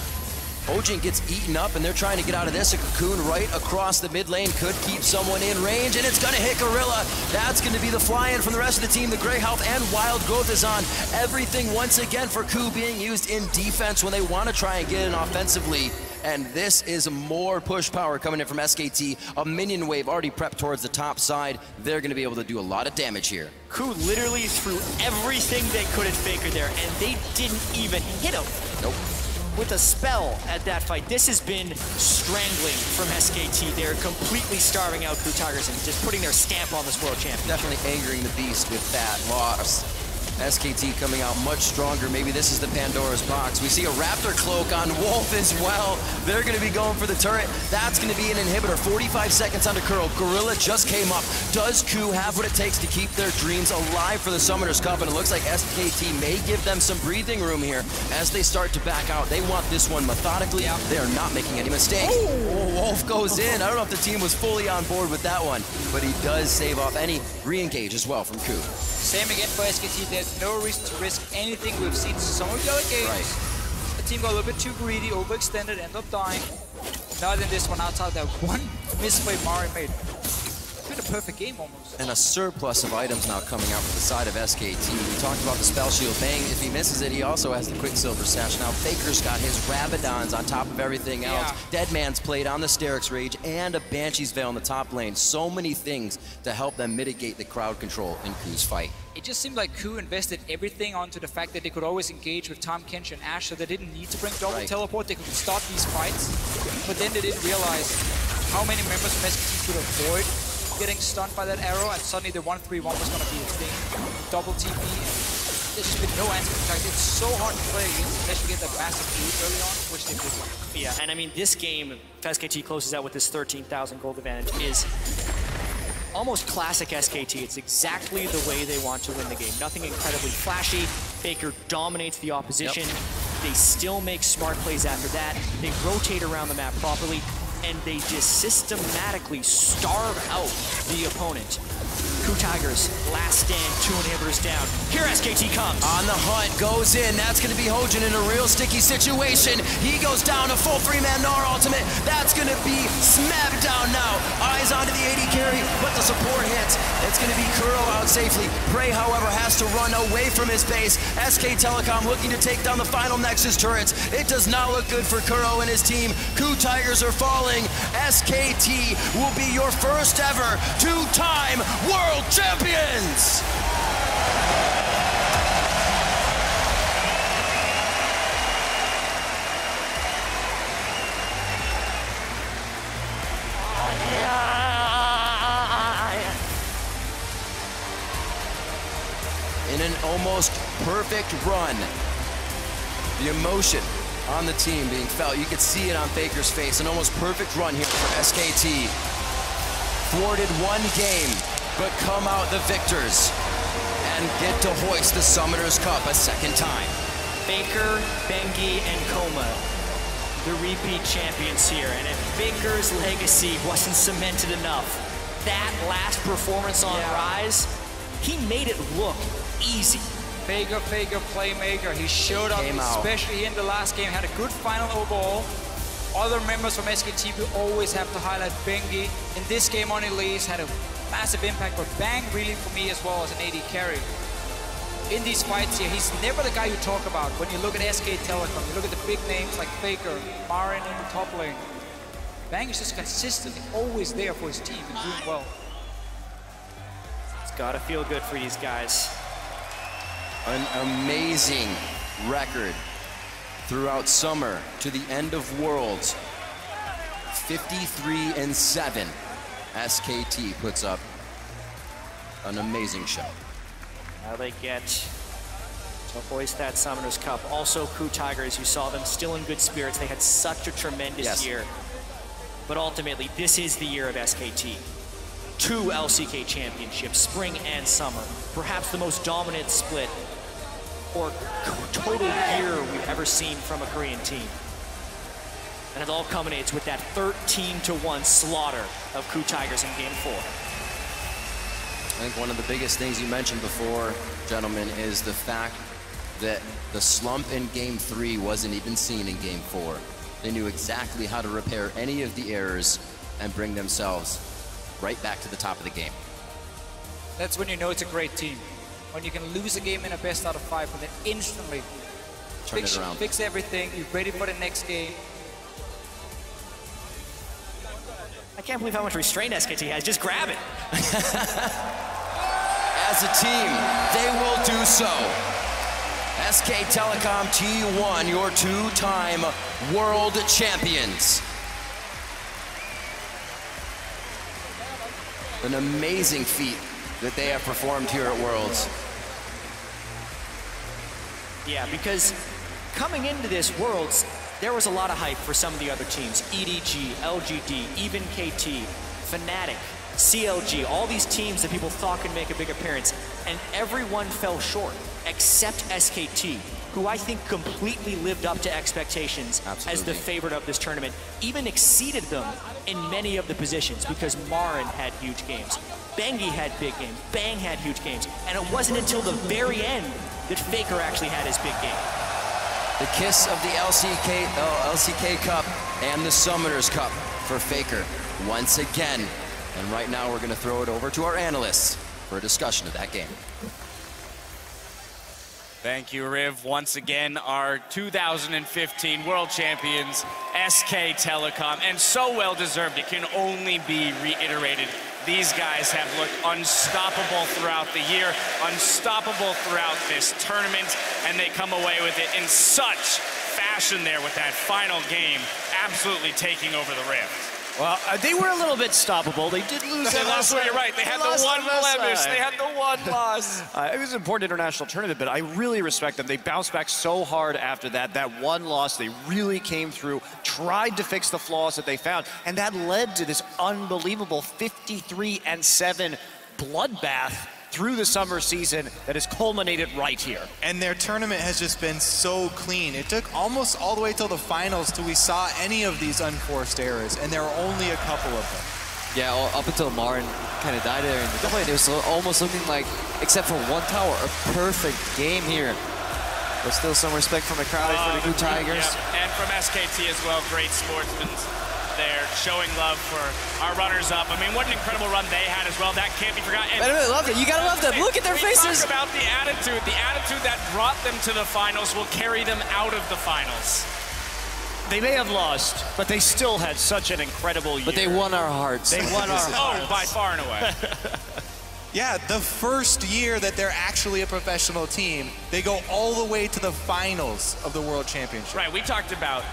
Hojin gets eaten up, and they're trying to get out of this. A cocoon right across the mid lane could keep someone in range, and it's going to hit Gorilla. That's going to be the fly-in from the rest of the team. The Grey Health and Wild Growth is on. Everything once again for Ku being used in defense when they want to try and get in offensively. And this is more push power coming in from SKT. A minion wave already prepped towards the top side. They're going to be able to do a lot of damage here. Ku literally threw everything they could at Faker there, and they didn't even hit him. Nope. With a spell at that fight. This has been strangling from SKT. They're completely starving out Ku Tigers and just putting their stamp on this world champion. Definitely angering the beast with that loss. SKT coming out much stronger. Maybe this is the Pandora's box. We see a Raptor cloak on Wolf as well. They're going to be going for the turret. That's going to be an inhibitor. 45 seconds onto Kuro. Gorilla just came up. Does Ku have what it takes to keep their dreams alive for the Summoners Cup? And it looks like SKT may give them some breathing room here as they start to back out. They want this one methodically. They are not making any mistakes. Oh, Wolf goes in. I don't know if the team was fully on board with that one, but he does save off any re-engage as well from Ku. Same again for SKT. There's no reason to risk anything. We've seen some of the other games. The team got a little bit too greedy, overextended, ended up dying. Not in this one, outside that one misplay Marin made. been a perfect game almost. And a surplus of items now coming out from the side of SKT. We talked about the spell shield. Bang, if he misses it, he also has the Quicksilver Sash. Now Faker's got his Rabadons on top of everything else. Deadman's Plate on the Sterix Rage and a Banshee's Veil in the top lane. So many things to help them mitigate the crowd control in Ku's fight. It just seemed like KOO invested everything onto the fact that they could always engage with Tahm Kench and Ashe, so they didn't need to bring double teleport. They could start these fights, but then they didn't realize how many members from SKT could avoid getting stunned by that arrow, and suddenly the 1-3-1 was going to be a thing. Double TP, and there's just been no answer. In fact, it's so hard to play against unless you get that massive lead early on, which they did. Yeah, and I mean, this game, if SKT closes out with this 13,000 gold advantage, is almost classic SKT. It's exactly the way they want to win the game. Nothing incredibly flashy. Faker dominates the opposition. They still make smart plays after that. They rotate around the map properly, and they just systematically starve out the opponent. KOO Tigers, last stand, 2 inhibitors down. Here SKT comes. On the hunt, goes in. That's going to be Hojin in a real sticky situation. He goes down a full 3-man Gnar ultimate. That's going to be smacked down now. Eyes onto the AD carry, but the support hits. It's going to be Kuro out safely. Prey, however, has to run away from his base. SK Telecom looking to take down the final Nexus turrets. It does not look good for Kuro and his team. KOO Tigers are falling. SKT will be your first ever 2-time world champions! In an almost perfect run, the emotion on the team being felt. You could see it on Faker's face. An almost perfect run here for SKT. Thwarted one game, but come out the victors and get to hoist the Summoner's Cup a second time. Faker, Bengi, and Koma, the repeat champions here. And if Faker's legacy wasn't cemented enough, that last performance on Rise, he made it look easy. Faker, playmaker. He showed up, especially in the last game. Had a good final overall. Other members from SKT will always have to highlight Bengi. In this game on Elise, had a massive impact, but Bang really for me as well as an AD carry. In these fights here, he's never the guy you talk about. When you look at SK Telecom, you look at the big names like Faker, Marin in the top lane. Bang is just consistently always there for his team and doing well. It's gotta feel good for these guys. An amazing record throughout summer to the end of Worlds. 53-7. SKT puts up an amazing show. Now they get to hoist that Summoner's Cup. Also, KOO Tigers, you saw them still in good spirits. They had such a tremendous year. But ultimately, this is the year of SKT. 2 LCK championships, spring and summer. Perhaps the most dominant split or total year we've ever seen from a Korean team. And it all culminates with that 13-1 slaughter of KOO Tigers in Game 4. I think one of the biggest things you mentioned before, gentlemen, is the fact that the slump in Game 3 wasn't even seen in Game 4. They knew exactly how to repair any of the errors and bring themselves right back to the top of the game. That's when you know it's a great team. When you can lose a game in a best out of 5 and then instantly fix everything, you're ready for the next game. I can't believe how much restraint SKT has. Just grab it. As a team, they will do so. SK Telecom T1, your 2-time world champions. An amazing feat that they have performed here at Worlds. Yeah, because coming into this Worlds, there was a lot of hype for some of the other teams. EDG, LGD, even KT, Fnatic, CLG, all these teams that people thought could make a big appearance, and everyone fell short, except SKT, who I think completely lived up to expectations as the favorite of this tournament, even exceeded them in many of the positions because Marin had huge games, Bengi had big games, Bang had huge games, and it wasn't until the very end that Faker actually had his big game. The kiss of the LCK Cup and the Summoner's Cup for Faker. Once again, And right now we're going to throw it over to our analysts for a discussion of that game. Thank you, Riv. Once again, our 2015 world champions, SK Telecom, and so well deserved. It can only be reiterated. These guys have looked unstoppable throughout the year, unstoppable throughout this tournament, and they come away with it in such fashion there with that final game, absolutely taking over the Rift. Well, they were a little bit stoppable. They did lose that last You're right. They had the one blemish. They had the one loss. It was an important international tournament, but I really respect them. They bounced back so hard after that. That one loss, they really came through, tried to fix the flaws that they found, and that led to this unbelievable 53-7 bloodbath through the summer season that has culminated right here. And their tournament has just been so clean. It took almost all the way till the finals till we saw any of these unforced errors, and there were only a couple of them. Yeah, up until Marin kind of died there in the double lane, it was almost looking like, except for one tower, a perfect game here. But still some respect from the crowd for the Blue Tigers. Yeah. And from SKT as well, great sportsmen there, showing love for our runners-up. I mean, what an incredible run they had as well. That can't be forgotten. I love it. You gotta love them. Look at their faces. Talk about the attitude. The attitude that brought them to the finals will carry them out of the finals. They may have lost, but they still had such an incredible year. But they won our hearts. They won our hearts. Oh, by far and away. Yeah, the first year that they're actually a professional team, they go all the way to the finals of the World Championship. Right, we talked about,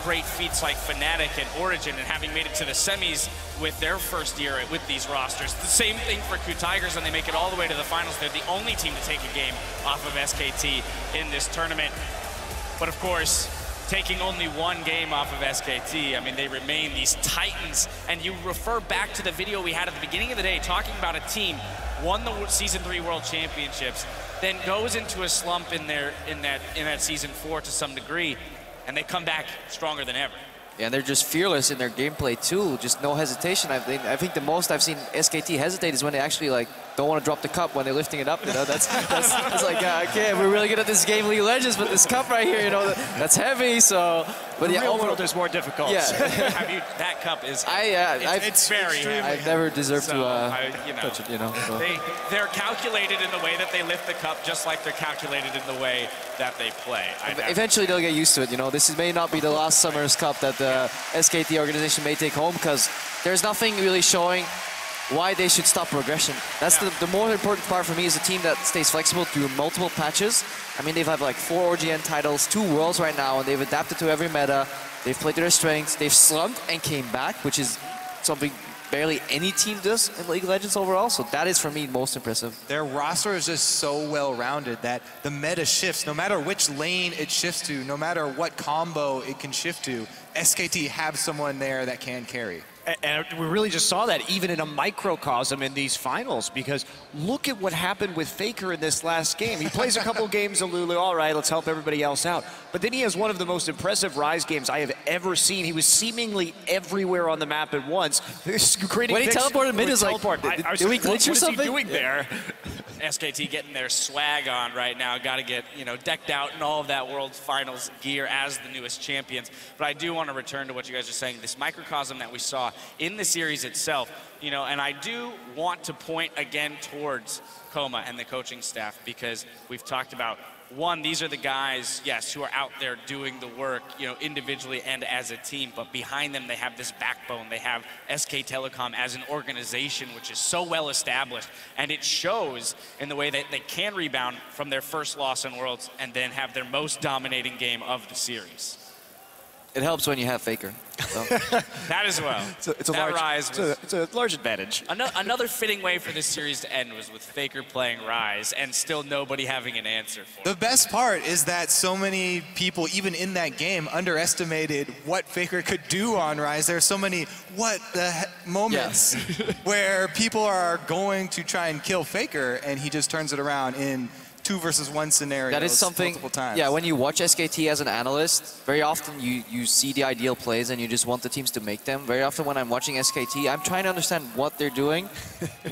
great feats like Fnatic and Origin and having made it to the semis with their first year with these rosters. The same thing for KOO Tigers, and they make it all the way to the finals. They're the only team to take a game off of SKT in this tournament. But of course, taking only one game off of SKT, I mean, they remain these titans. And you refer back to the video we had at the beginning of the day talking about a team won the Season 3 World Championships, then goes into a slump in that Season 4 to some degree, and they come back stronger than ever. Yeah, and they're just fearless in their gameplay too. Just no hesitation. I think the most I've seen SKT hesitate is when they actually don't want to drop the cup when they're lifting it up. That's like okay, we're really good at this game, League of Legends, but this cup right here, that's heavy. So, but the yeah, real world is more difficult. Yeah, that cup is. It's very heavy. I've never deserved to touch it. So. They're calculated in the way that they lift the cup, just like they're calculated in the way that they play. Eventually they'll get used to it. This may not be the last summer's cup that the SKT organization may take home, because there's nothing really showing why they should stop progression. That's the more important part for me, is a team that stays flexible through multiple patches. I mean, they've had 4 OGN titles, 2 Worlds right now, and they've adapted to every meta. They've played to their strengths. They've slumped and came back, which is something barely any team does in League of Legends overall. So that is, for me, most impressive. Their roster is just so well-rounded that the meta shifts. No matter which lane it shifts to, no matter what combo it can shift to, SKT have someone there that can carry. And we really just saw that even in a microcosm in these finals, because look at what happened with Faker in this last game. He plays a couple games of Lulu, all right, let's help everybody else out. But then he has one of the most impressive Rise games I have ever seen. He was seemingly everywhere on the map at once. When he teleported mid, is like, did we glitch or something? What is he doing there? SKT getting their swag on right now. Got to get, decked out in all of that World Finals gear as the newest champions. But I do want to return to what you guys are saying. This microcosm that we saw in the series itself, and I do want to point again towards Coma and the coaching staff, because we've talked about, one, these are the guys, yes, who are out there doing the work, individually and as a team, but behind them they have this backbone. They have SK Telecom as an organization which is so well established, and it shows in the way that they can rebound from their first loss in Worlds and then have their most dominating game of the series. It helps when you have Faker. So. That as well. It's a large advantage. Another fitting way for this series to end was with Faker playing Rise and still nobody having an answer for it. The best part is that so many people, even in that game, underestimated what Faker could do on Rise. There are so many moments where people are going to try and kill Faker, and he just turns it around in 2-versus-1 scenarios. That is something, multiple times. yeah, when you watch SKT as an analyst, very often you see the ideal plays and you just want the teams to make them. Very often when I'm watching SKT, I'm trying to understand what they're doing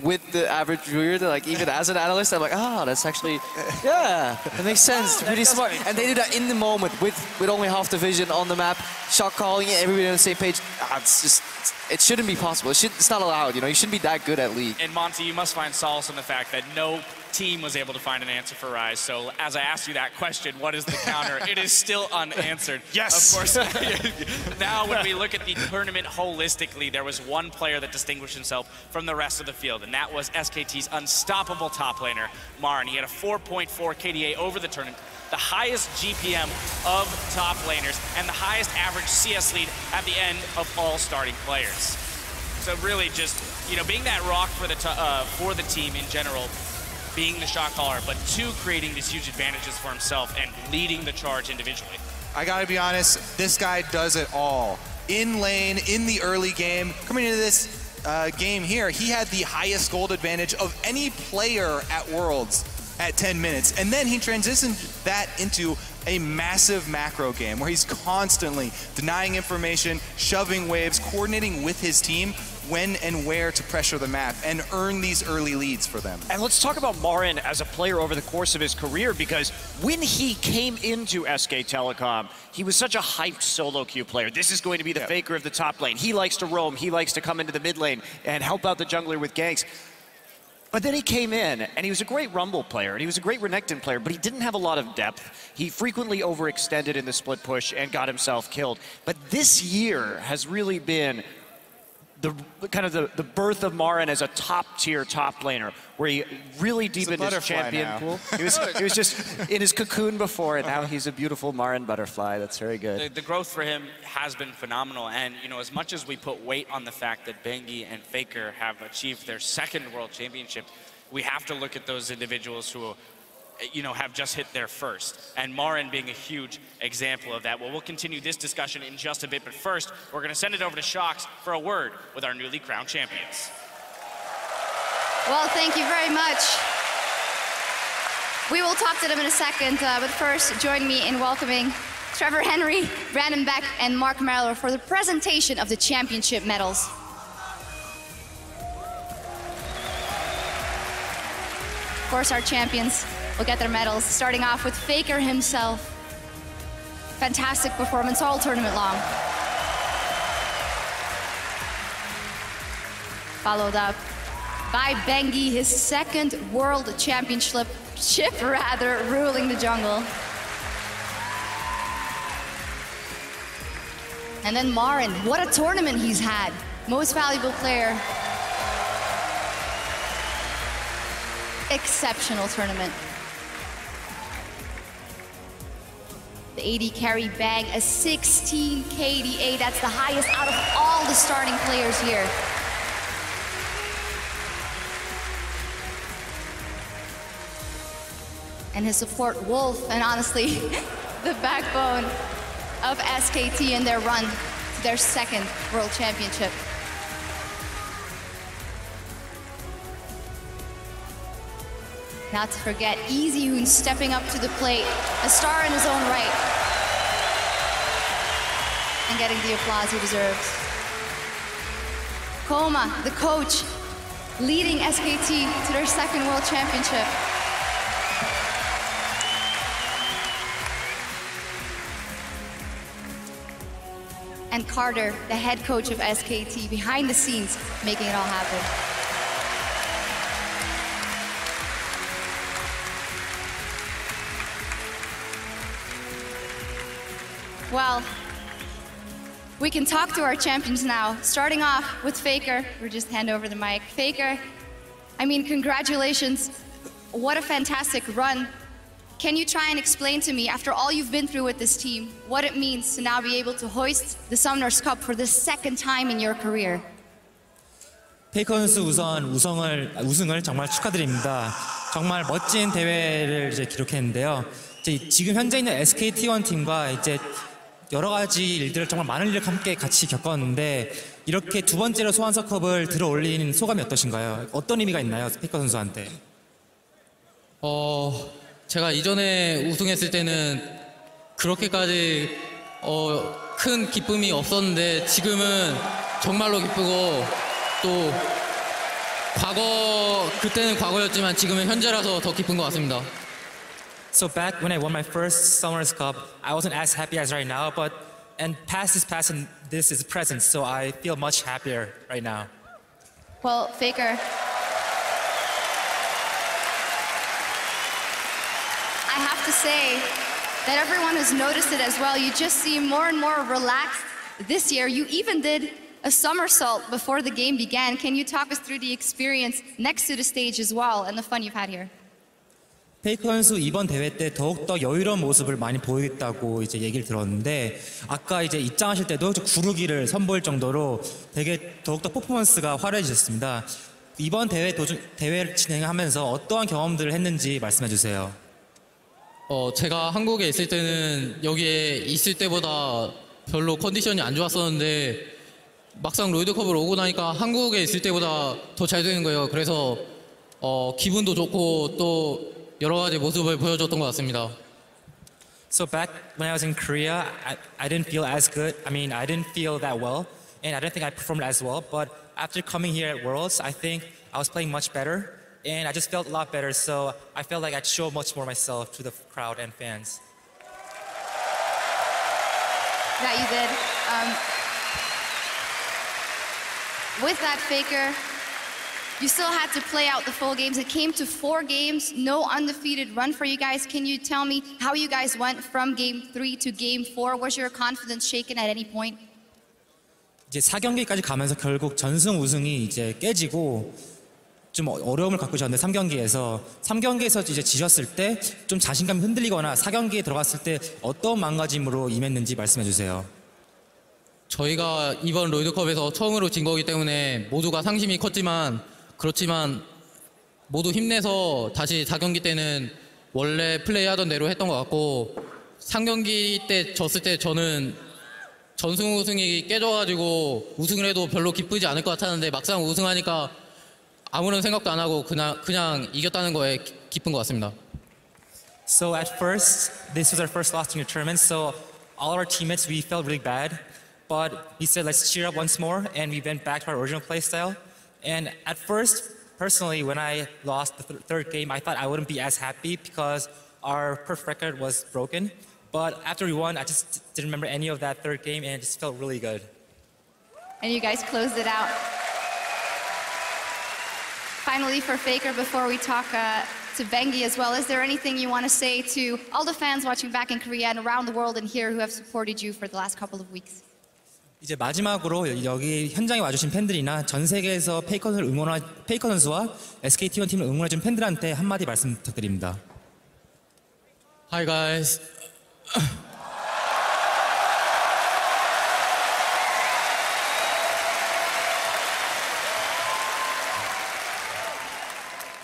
with the average viewer. Like, even as an analyst, I'm like, that's actually, yeah, that makes sense. It's really smart. And they do that in the moment with only half the vision on the map, shot calling it, everybody on the same page. It's just, it shouldn't be possible. It's not allowed, you know? You shouldn't be that good at League. And Monty, you must find solace in the fact that no team was able to find an answer for Rise. So as I asked you that question, what is the counter? It is still unanswered. Yes! Of course. Now when we look at the tournament holistically, there was one player that distinguished himself from the rest of the field, and that was SKT's unstoppable top laner, Marin. He had a 4.4 KDA over the tournament, the highest GPM of top laners, and the highest average CS lead at the end of all starting players. So really just, you know, being that rock for the team in general, being the shot caller, but two, creating these huge advantages for himself and leading the charge individually. I gotta be honest, this guy does it all. In lane, in the early game, coming into this game here, he had the highest gold advantage of any player at Worlds at 10 minutes. And then he transitioned that into a massive macro game where he's constantly denying information, shoving waves, coordinating with his team when and where to pressure the map and earn these early leads for them. And let's talk about Marin as a player over the course of his career, because when he came into SK Telecom, he was such a hyped solo queue player. This is going to be the Faker of the top lane. He likes to roam, he likes to come into the mid lane and help out the jungler with ganks. But then he came in, and he was a great Rumble player, and he was a great Renekton player, but he didn't have a lot of depth. He frequently overextended in the split push and got himself killed. But this year has really been the birth of Marin as a top-tier top laner, where he really deepened his champion pool. He was just in his cocoon before, and now he's a beautiful Marin butterfly. That's very good. The growth for him has been phenomenal, and you know, as much as we put weight on the fact that Bengi and Faker have achieved their second World Championship, we have to look at those individuals who, you know, have just hit their first, and Marin being a huge example of that. Well, we'll continue this discussion in just a bit, but first, we're going to send it over to Shox for a word with our newly crowned champions. Well, thank you very much. We will talk to them in a second, but first, join me in welcoming Trevor Henry, Brandon Beck, and Mark Merrill for the presentation of the championship medals. Of course, our champions will get their medals, starting off with Faker himself. Fantastic performance all tournament long. Followed up by Bengi, his second world championship, ruling the jungle. And then Marin, what a tournament he's had. Most valuable player. Exceptional tournament. The AD carry bag, a 16 KDA. That's the highest out of all the starting players here. And his support, Wolf, and honestly, the backbone of SKT in their run to their second World Championship. Not to forget, Easyhoon stepping up to the plate, a star in his own right, and getting the applause he deserves. Koma, the coach, leading SKT to their second World Championship. And Carter, the head coach of SKT, behind the scenes, making it all happen. Well, we can talk to our champions now. Starting off with Faker. We'll just hand over the mic. Faker, I mean, congratulations. What a fantastic run. Can you try and explain to me, after all you've been through with this team, what it means to now be able to hoist the Summoners Cup for the second time in your career? 페이커 선수 우선 우승을 정말 축하드립니다. 정말 멋진 대회를 이제 기록했는데요. 지금 현재 있는 SK T1 팀과 이제 여러 가지 일들을 정말 많은 일을 함께 같이 겪었는데 이렇게 두 번째로 소환서컵을 들어올린 소감이 어떠신가요? 어떤 의미가 있나요, 페이커 선수한테? 제가 이전에 우승했을 때는 그렇게까지 큰 기쁨이 없었는데 지금은 정말로 기쁘고 또 그때는 과거였지만 지금은 현재라서 더 기쁜 것 같습니다. So back when I won my first Summers Cup, I wasn't as happy as right now, and past is past and this is present, so I feel much happier right now. Well, Faker, I have to say that everyone has noticed it as well. You just seem more and more relaxed this year. You even did a somersault before the game began. Can you talk us through the experience next to the stage as well and the fun you've had here? 페이커 선수 이번 대회 때 더욱더 여유로운 모습을 많이 보이겠다고 이제 얘기를 들었는데 아까 이제 입장하실 때도 구르기를 선보일 정도로 되게 더욱더 퍼포먼스가 화려해지셨습니다. 이번 대회를 진행하면서 어떠한 경험들을 했는지 말씀해 주세요. 제가 한국에 있을 때는 여기에 있을 때보다 별로 컨디션이 안 좋았었는데 막상 롤드컵을 오고 나니까 한국에 있을 때보다 더 잘 되는 거예요. 그래서 기분도 좋고 또 여러 가지 모습을 보여줬던 것 같습니다. So back when I was in Korea, I didn't feel as good. I mean, I didn't feel that well, and I don't think I performed as well. But after coming here at Worlds, I think I was playing much better, and I just felt a lot better. So I felt like I'd show much more myself to the crowd and fans. That you did. With that, Faker, you still had to play out the full games. It came to 4 games, no undefeated run for you guys. Can you tell me how you guys went from game 3 to game 4? Was your confidence shaken at any point? 이제 4경기까지 가면서 결국 전승 우승이 이제 깨지고 좀 어려움을 갖고 계셨는데 3경기에서 이제 지셨을 때 좀 자신감이 흔들리거나 4경기에 들어갔을 때 어떤 마음가짐으로 임했는지 말씀해 주세요. 저희가 이번 롤드컵에서 처음으로 진 거기 때문에 모두가 상심이 컸지만 그렇지만 모두 힘내서 다시 4경기 때는 원래 플레이하던 대로 했던 것 같고 3경기 때 졌을 때 저는 전승 우승이 깨져가지고 우승을 해도 별로 기쁘지 않을 것 같았는데 막상 우승하니까 아무런 생각도 안 하고 그냥 이겼다는 거에 기쁜 것 같습니다. So at first, this was our first loss in the tournament, so all our teammates, we felt really bad. But we said, let's cheer up once more, and we went back to our original play style. And at first, personally, when I lost the third game, I thought I wouldn't be as happy because our perfect record was broken. But after we won, I just didn't remember any of that third game, and it just felt really good. And you guys closed it out. Finally, for Faker, before we talk to Bengi as well, is there anything you want to say to all the fans watching back in Korea and around the world and here who have supported you for the last couple of weeks? 이제 마지막으로 여기 현장에 와주신 팬들이나 전 세계에서 페이커 선수와 SKT1 팀을 응원해준 팬들한테 한마디 말씀 부탁드립니다. Hi guys.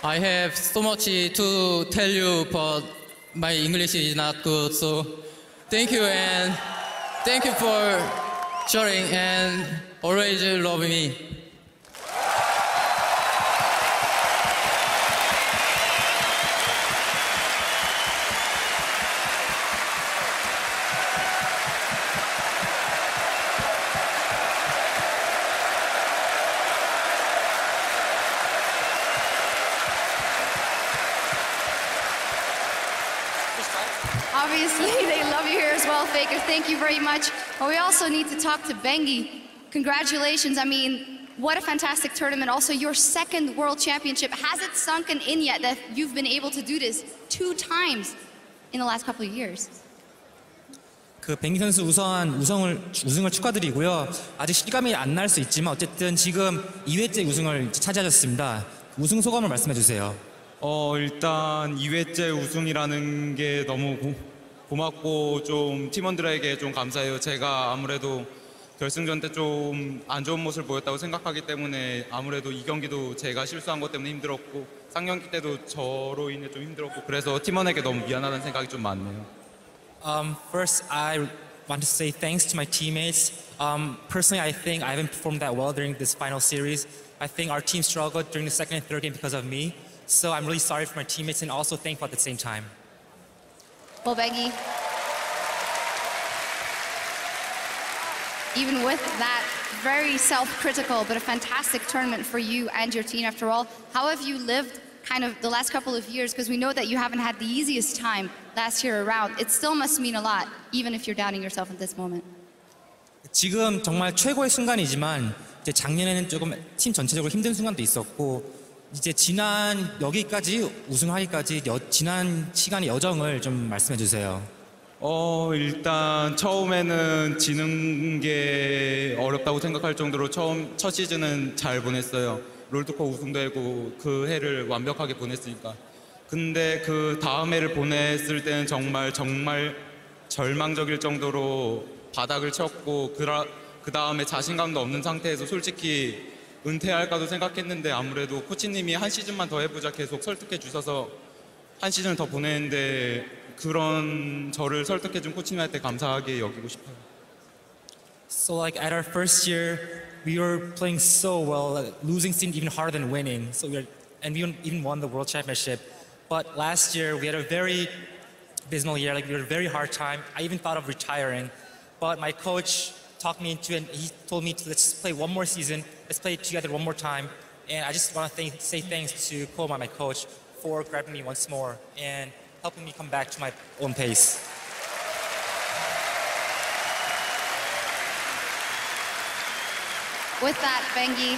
I have so much to tell you, but my English is not good. So thank you and thank you for cheering and always love me. Obviously, they love you here as well, Faker. Thank you very much. But we also need to talk to Bengi. Congratulations. I mean, what a fantastic tournament. Also, your second World Championship. Has it sunken in yet that you've been able to do this 2 times in the last couple of years? 그 뱅기 선수 우승을 축하드리고요. 아직 실감이 안 날 수 있지만 어쨌든 지금 2회째 우승을 차지하셨습니다. 우승 소감을 말씀해 주세요. 일단 2회째 우승이라는 게 너무 고맙고 좀 팀원들에게 좀 감사해요. 제가 아무래도 결승전 때 좀 안 좋은 모습을 보였다고 생각하기 때문에 아무래도 이 경기도 제가 실수한 것 때문에 힘들었고 3경기 때도 저로 인해 좀 힘들었고 그래서 팀원에게 너무 미안하다는 생각이 좀 많네요. First, I want to say thanks to my teammates. Personally, I think I haven't performed that well during this final series. I think our team struggled during the second and third game because of me. So I'm really sorry for my teammates and also thankful at the same time. Well, Bengi, even with that very self-critical but a fantastic tournament for you and your team after all, how have you lived kind of the last couple of years? Because we know that you haven't had the easiest time last year around. It still must mean a lot, even if you're doubting yourself at this moment. 지금 정말 최고의 순간이지만 이제 작년에는 조금 팀 전체적으로 힘든 순간도 있었고 이제 지난 여기까지 우승하기까지 지난 시간의 여정을 좀 말씀해 주세요. 일단 처음에는 지는 게 어렵다고 생각할 정도로 첫 시즌은 잘 보냈어요. 롤드컵 우승되고 그 해를 완벽하게 보냈으니까. 근데 그 다음 해를 보냈을 때는 정말 절망적일 정도로 바닥을 쳤고 그 다음에 자신감도 없는 상태에서 솔직히 은퇴할까도 생각했는데 아무래도 코치님이 한 시즌만 더 해보자 계속 설득해 주셔서 한 시즌을 더 보냈는데 그런 저를 설득해 준 코치님한테 감사하게 여기고 싶어요. So like at our first year, we were playing so well. Losing seemed even harder than winning. So we even won the world championship. But last year we had a very abysmal year. Like we had a very hard time. I even thought of retiring. But my coach talked me into it. And he told me to let's play one more season. Let's play together one more time. And I just want to say thanks to Koma, my coach, for grabbing me once more and helping me come back to my own pace. With that, Bengi,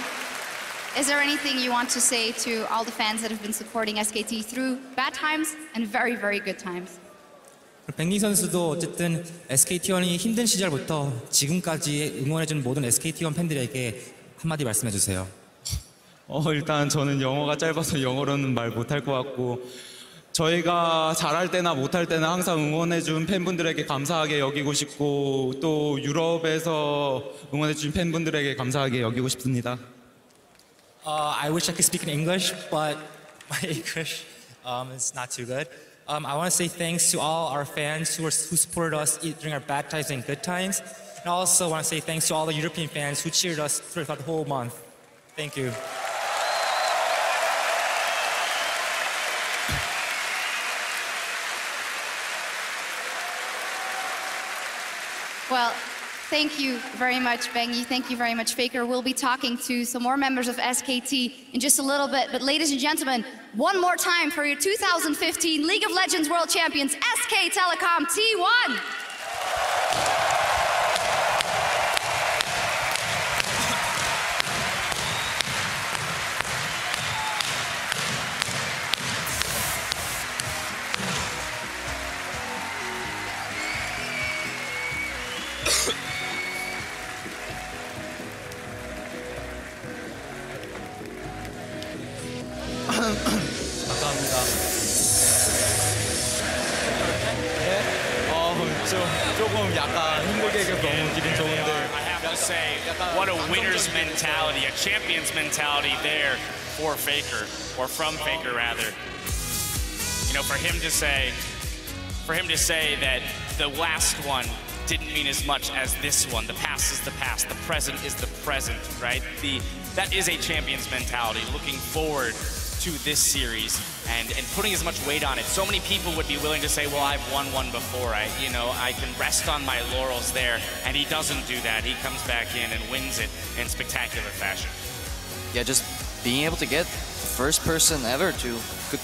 is there anything you want to say to all the fans that have been supporting SKT through bad times and very, very good times? 뱅기 선수도 어쨌든 SKT1이 힘든 시절부터 지금까지 응원해준 모든 SKT1 팬들에게 한마디 말씀해 주세요. 일단 저는 영어가 짧아서 영어로는 말 못할 것 같고 저희가 잘할 때나 못할 때나 항상 응원해준 팬분들에게 감사하게 여기고 싶고 또 유럽에서 응원해준 팬분들에게 감사하게 여기고 싶습니다. I wish I could speak in English, but my English is not too good. I want to say thanks to all our fans who supported us during our bad times and good times. And I also want to say thanks to all the European fans who cheered us throughout the whole month. Thank you. Well, thank you very much, Bengi. Thank you very much, Faker. We'll be talking to some more members of SKT in just a little bit. But ladies and gentlemen, one more time for your 2015 League of Legends World Champions, SK Telecom T1. 감사합니다. 조금 약간 힘들게 해서 너무 기분 좋은데. I have to say, what a winner's mentality, a champion's mentality there for Faker, or from Faker rather. You know, for him to say that the last one didn't mean as much as this one. The past is the past, the present is the present, right? That is a champion's mentality, looking forward to this series and putting as much weight on it. So many people would be willing to say, well, I've won one before. I can rest on my laurels there. And he doesn't do that. He comes back in and wins it in spectacular fashion. Yeah, just being able to get the first person ever to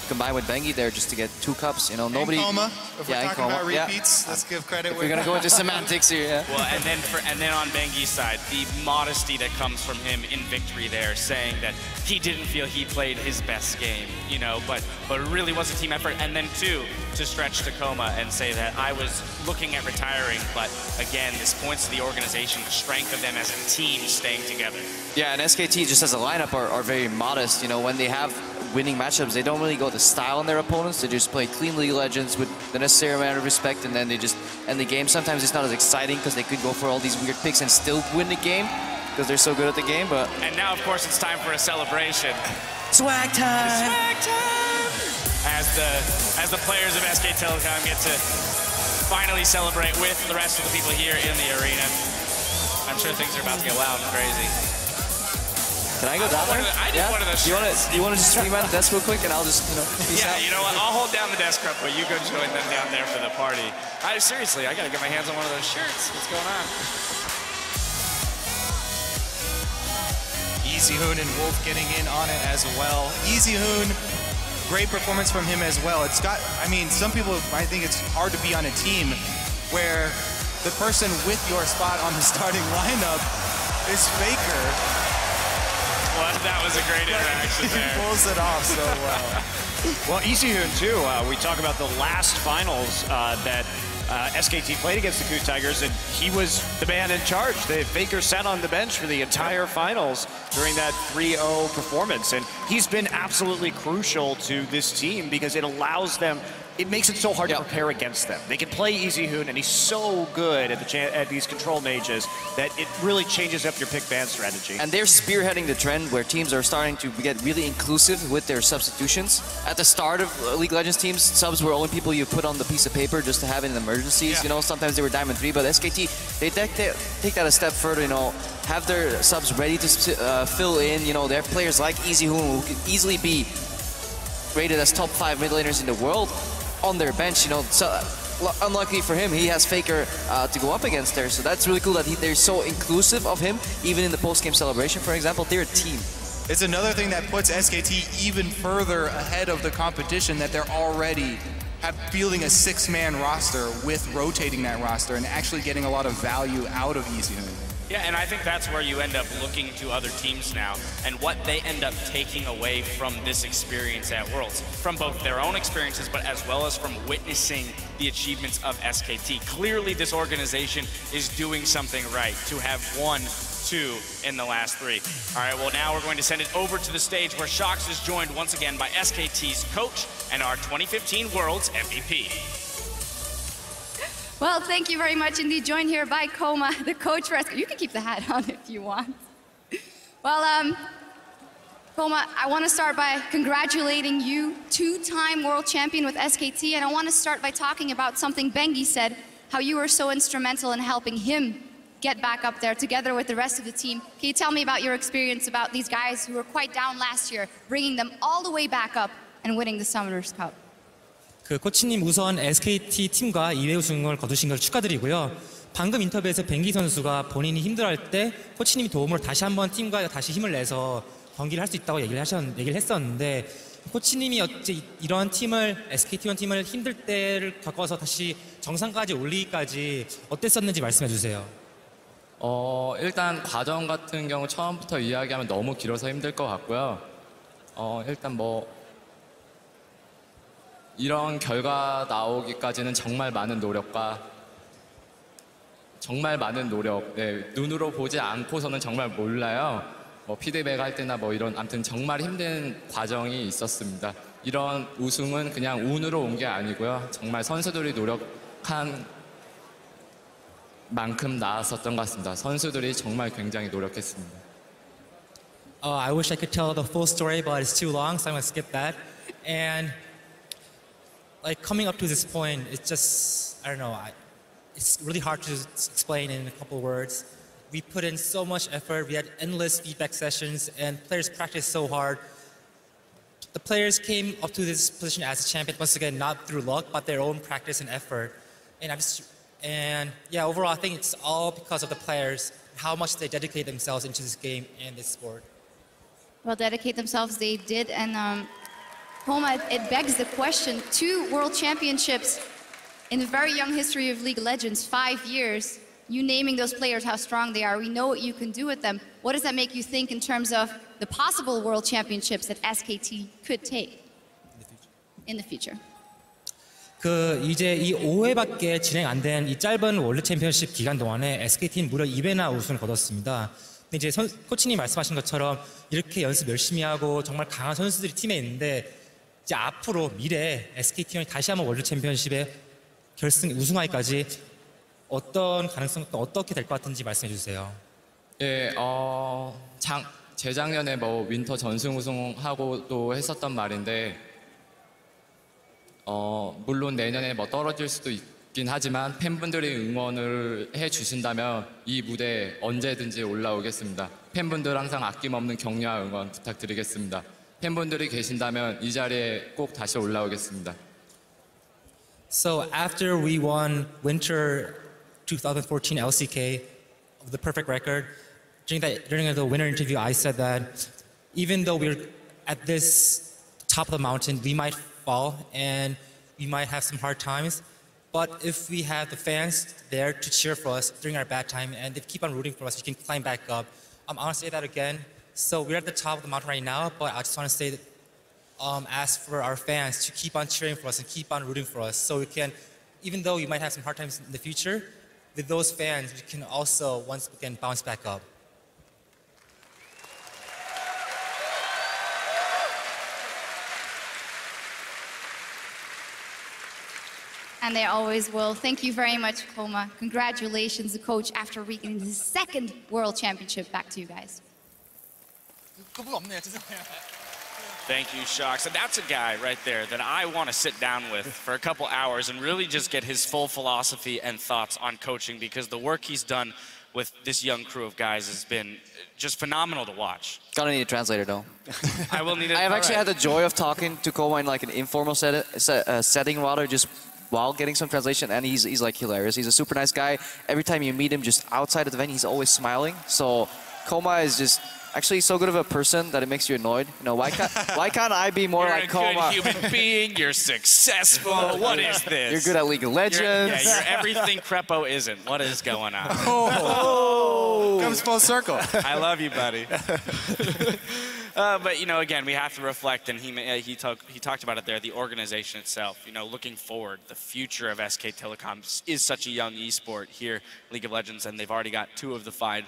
combine with Bengi there just to get 2 cups. You know, nobody. In Coma. If we're talking about repeats, let's give credit. We're gonna go into semantics here. Yeah. Well, and then on Bengi's side, the modesty that comes from him in victory there, saying that he didn't feel he played his best game, you know, but it really was a team effort. And then too, to stretch Tacoma and say that I was looking at retiring, but again, this points to the organization, the strength of them as a team staying together. Yeah, and SKT just as a lineup are very modest. You know, when they have winning matchups, they don't really go the style on their opponents. They just play clean League of Legends with the necessary amount of respect, and then they just end the game. Sometimes it's not as exciting because they could go for all these weird picks and still win the game because they're so good at the game. But and now, of course, it's time for a celebration. Swag time! Swag time! As the players of SK Telecom get to finally celebrate with the rest of the people here in the arena. I'm sure things are about to get wild and crazy. Can I go down there? I did one of those shirts. You want to just stream out the desk real quick, and I'll just peace Yeah, out? you know what? I'll hold down the desk rep, but you go join them down there for the party. Seriously, I gotta get my hands on one of those shirts. What's going on? Easyhoon and Wolf getting in on it as well. Easyhoon, great performance from him as well. It's got, I mean, some people might think it's hard to be on a team where the person with your spot on the starting lineup is Faker. Well, that was a great interaction there. He pulls it off so well. Well, Easyhoon too. We talk about the last finals that SKT played against the Koo Tigers, and he was the man in charge. Faker sat on the bench for the entire finals during that 3-0 performance, and he's been absolutely crucial to this team because it allows them. It makes it so hard to prepare against them. They can play Easyhoon, and he's so good at these control mages that it really changes up your pick ban strategy. And they're spearheading the trend where teams are starting to get really inclusive with their substitutions. At the start of League of Legends teams, subs were only people you put on the piece of paper just to have in emergencies. Yeah. You know, sometimes they were Diamond 3, but SKT, they take that a step further, you know, have their subs ready to fill in. You know, they have players like Easyhoon who could easily be rated as top 5 mid laners in the world on their bench, you know. So unluckily for him, he has Faker to go up against there. So that's really cool that they're so inclusive of him, even in the post-game celebration, for example. They're a team. It's another thing that puts SKT even further ahead of the competition, that they're already fielding a 6-man roster with rotating that roster and actually getting a lot of value out of Easyhoon. Yeah, and I think that's where you end up looking to other teams now and what they end up taking away from this experience at Worlds, from both their own experiences, but as well as from witnessing the achievements of SKT. Clearly, this organization is doing something right to have won 2 in the last 3. All right, well, now we're going to send it over to the stage where Shox is joined once again by SKT's coach and our 2015 Worlds MVP. Well, thank you very much indeed. Joined here by Koma, the coach for SKT. You can keep the hat on if you want. Well, Koma, I want to start by congratulating you, 2-time world champion with SKT, and I want to start by talking about something Bengi said, how you were so instrumental in helping him get back up there together with the rest of the team. Can you tell me about your experience about these guys who were quite down last year, bringing them all the way back up and winning the Summoners Cup? 코치님 우선 SKT 팀과 2회 우승을 거두신 걸 축하드리고요. 방금 인터뷰에서 뱅기 선수가 본인이 힘들어할 때 코치님이 도움으로 다시 한번 팀과 다시 힘을 내서 경기를 할 수 있다고 얘기를 했었는데 코치님이 어째 이런 팀을 SKT1 팀을 힘들 때를 겪어서 다시 정상까지 올리기까지 어땠었는지 말씀해 주세요. 일단 과정 같은 경우 처음부터 이야기하면 너무 길어서 힘들 것 같고요. 일단 뭐 이런 결과 나오기까지는 정말 많은 노력과 정말 많은 노력, 눈으로 보지 않고서는 정말 몰라요. 뭐 피드백 할 때나 뭐 이런 아무튼 정말 힘든 과정이 있었습니다. 이런 우승은 그냥 운으로 온 게 아니고요. 정말 선수들이 노력한 만큼 나았었던 것 같습니다. 선수들이 정말 굉장히 노력했습니다. I wish I could tell the full story, but it's too long, so I'm going to skip that. And like coming up to this point, it's just, I don't know, it's really hard to explain in a couple words. We put in so much effort, we had endless feedback sessions, and players practiced so hard. The players came up to this position as a champion, once again, not through luck, but their own practice and effort. And yeah, overall, I think it's all because of the players, how much they dedicate themselves into this game and this sport. Well, dedicate themselves, they did, and Koma, it begs the question, 2 world championships in the very young history of League of Legends, 5 years, you naming those players how strong they are, we know what you can do with them. What does that make you think in terms of the possible world championships that SKT could take in the future? 이제 이 5회밖에 진행 안 된 이 짧은 월드 챔피언십 기간 동안에 SKT는 무려 2회나 우승을 거뒀습니다. 근데 이제 코치님 말씀하신 것처럼 이렇게 연습 열심히 하고 정말 강한 선수들이 팀에 있는데 이제 앞으로 미래에 SKT형이 다시 한번 월드 챔피언십에 결승 우승하기까지 어떤 가능성, 어떻게 될 것 같은지 말씀해 주세요. 예, 재작년에 뭐 윈터 전승 우승하고도 했었던 말인데, 물론 내년에 뭐 떨어질 수도 있긴 하지만 팬분들이 응원을 해주신다면 이 무대에 언제든지 올라오겠습니다. 팬분들 항상 아낌없는 격려와 응원 부탁드리겠습니다. 팬분들이 계신다면 이 자리에 꼭 다시 올라오겠습니다. So after we won Winter 2014 LCK, the perfect record, during the winner interview, I said that even though we're at this top of the mountain, we might fall and we might have some hard times. But if we have the fans there to cheer for us during our bad time and they keep on rooting for us, we can climb back up. I want to say that again. So we're at the top of the mountain right now, but I just want to say that, ask for our fans to keep on cheering for us and keep on rooting for us. So we can, even though we might have some hard times in the future, with those fans, we can also once again bounce back up. And they always will. Thank you very much, Koma. Congratulations, the coach, after reaching his second World Championship. Back to you guys. Thank you, Shocks. And that's a guy right there that I want to sit down with for a couple hours and really just get his full philosophy and thoughts on coaching, because the work he's done with this young crew of guys has been just phenomenal to watch. Gonna need a translator though. I will need it. I have actually had the joy of talking to Koma in like an informal setting rather, just while getting some translation, and he's like hilarious. He's a super nice guy. Every time you meet him just outside of the venue, he's always smiling. So Koma is just actually so good of a person that it makes you annoyed. You know, why can't I be more like Koma? You're a good human being, you're successful, what is this? You're good at League of Legends. You're everything Crepo isn't. What is going on? Comes full circle. I love you, buddy. But, you know, again, we have to reflect, and he talked about it there, the organization itself. You know, looking forward, the future of SK Telecom is such a young esport here, League of Legends, and they've already got 2 of the 5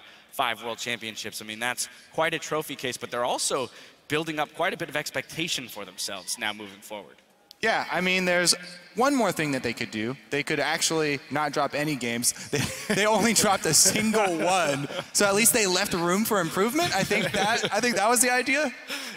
World Championships. I mean, that's quite a trophy case, but they're also building up quite a bit of expectation for themselves now moving forward. Yeah, I mean, there's one more thing that they could do. They could actually not drop any games. They only dropped a single one, so at least they left room for improvement. I think that was the idea.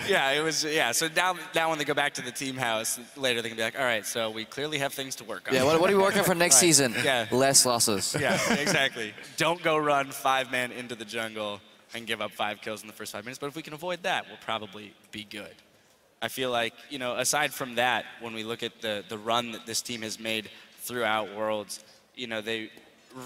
Yeah, it was. Yeah, so now when they go back to the team house later, they can be like, all right, so we clearly have things to work on. Yeah, what are we working for next season? Yeah, less losses. Yeah, exactly. Don't go run 5-man into the jungle and give up 5 kills in the first 5 minutes. But if we can avoid that, we'll probably be good. I feel like, you know, aside from that, when we look at the run that this team has made throughout Worlds, you know, they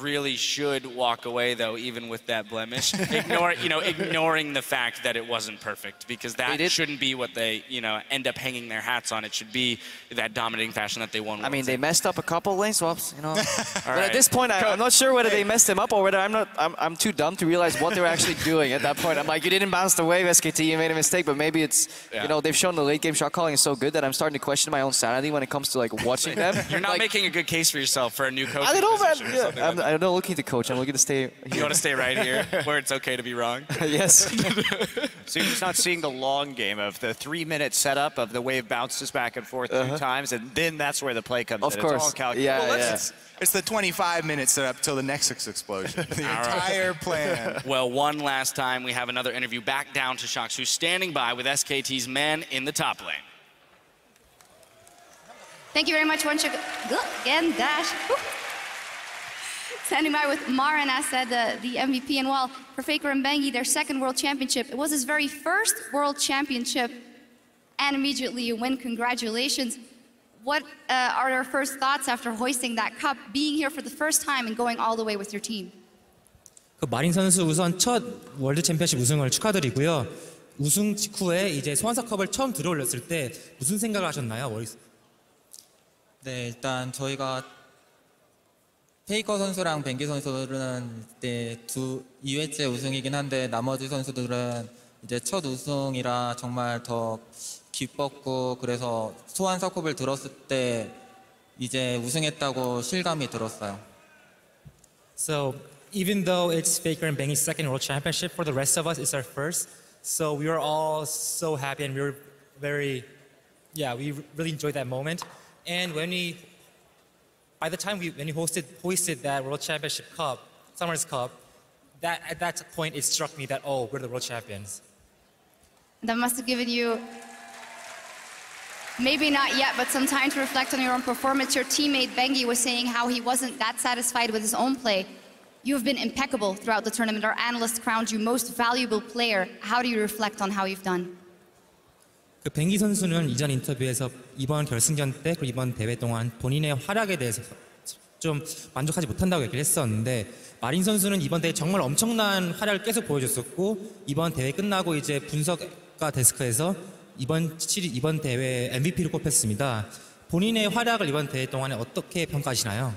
really should walk away, though, even with that blemish, ignoring the fact that it wasn't perfect, because that shouldn't be what they, you know, end up hanging their hats on. It should be that dominating fashion that they won. I mean, they messed up a couple lane swaps, you know. But right. at this point, I'm not sure whether they messed them up or whether I'm too dumb to realize what they were actually doing at that point. I'm like, you didn't bounce the wave, SKT, you made a mistake, but maybe it's, you know, they've shown the late game shot calling is so good that I'm starting to question my own sanity when it comes to like watching them. You're not like, making a good case for yourself for a new coach. I don't know, man. I'm not looking to coach. I'm looking to stay here. You want to stay right here, where it's okay to be wrong? Yes. So you're just not seeing the long game of the 3-minute setup of the wave bounces back and forth 2 times, and then that's where the play comes in. Of course. It's all calculated. It's the 25-minute setup till the Nexus explosion. The entire plan. Well, one last time, we have another interview back down to Shocks, who's standing by with SKT's man in the top lane. Thank you very much, once again, Dash. Woo. Standing by with Marin, as said, the MVP, and well, for Faker and Bengi, their second World Championship. It was his very first World Championship, and immediately you win. Congratulations. What are your first thoughts after hoisting that cup, being here for the first time and going all the way with your team? 마린 선수 우선 첫 월드 챔피언십 우승을 축하드리고요. 우승 직후에 이제 소환사컵을 처음 들어올렸을 때 무슨 생각을 하셨나요? 네, 일단 저희가 페이커 선수랑 벤기 선수들은 이제 2회째 우승이긴 한데 나머지 선수들은 이제 첫 우승이라 정말 더 기뻤고, 그래서 소환사컵을 들었을 때 이제 우승했다고 실감이 들었어요. So even though it's Faker and Bengi's second World Championship, for the rest of us it's our first. So we were all so happy and we were we really enjoyed that moment. And by the time when we hoisted that World Championship Cup, Summers Cup, at that point it struck me that, oh, we're the world champions. That must have given you Maybe not yet, but some time to reflect on your own performance. Your teammate Bengi was saying how he wasn't that satisfied with his own play. You have been impeccable throughout the tournament. Our analysts crowned you most valuable player. How do you reflect on how you've done? 그 뱅기 선수는 이전 인터뷰에서 이번 결승전 때 그리고 이번 대회 동안 본인의 활약에 대해서 좀 만족하지 못한다고 얘기를 했었는데 마린 선수는 이번 대회 정말 엄청난 활약을 계속 보여줬었고 이번 대회 끝나고 이제 분석가 데스크에서 이번 대회 MVP로 꼽혔습니다. 본인의 활약을 이번 대회 동안에 어떻게 평가하시나요?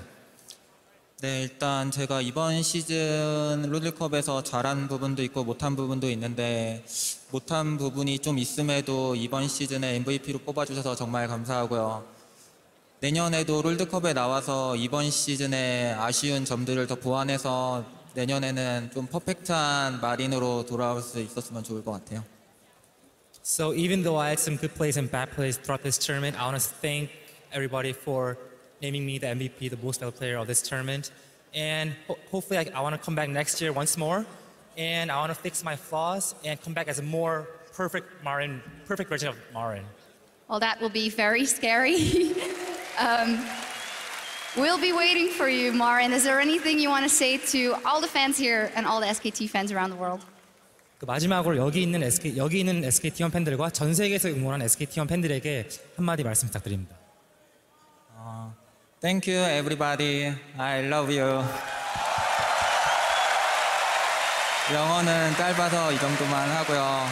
네, 일단 제가 이번 시즌 롤드컵에서 잘한 부분도 있고 못한 부분도 있는데 못한 부분이 좀 있음에도 이번 시즌에 MVP로 뽑아주셔서 정말 감사하고요. 내년에도 롤드컵에 나와서 이번 시즌에 아쉬운 점들을 더 보완해서 내년에는 좀 퍼펙트한 마린으로 돌아올 수 있었으면 좋을 것 같아요. So even though I had some good plays and bad plays throughout this tournament, I want to thank everybody for naming me the MVP, the most valuable player of this tournament. And hopefully I want to come back next year once more. And I want to fix my flaws and come back as a more perfect version of Marin. Well, that will be very scary. We'll be waiting for you, Marin. Is there anything you want to say to all the fans here and all the SKT fans around the world? 마지막으로 여기 있는 SKT1 팬들과 전 세계에서 응원한 SKT1 팬들에게 한마디 말씀 부탁드립니다. Thank you, everybody. I love you. 영어는 짧아서 이 정도만 하고요.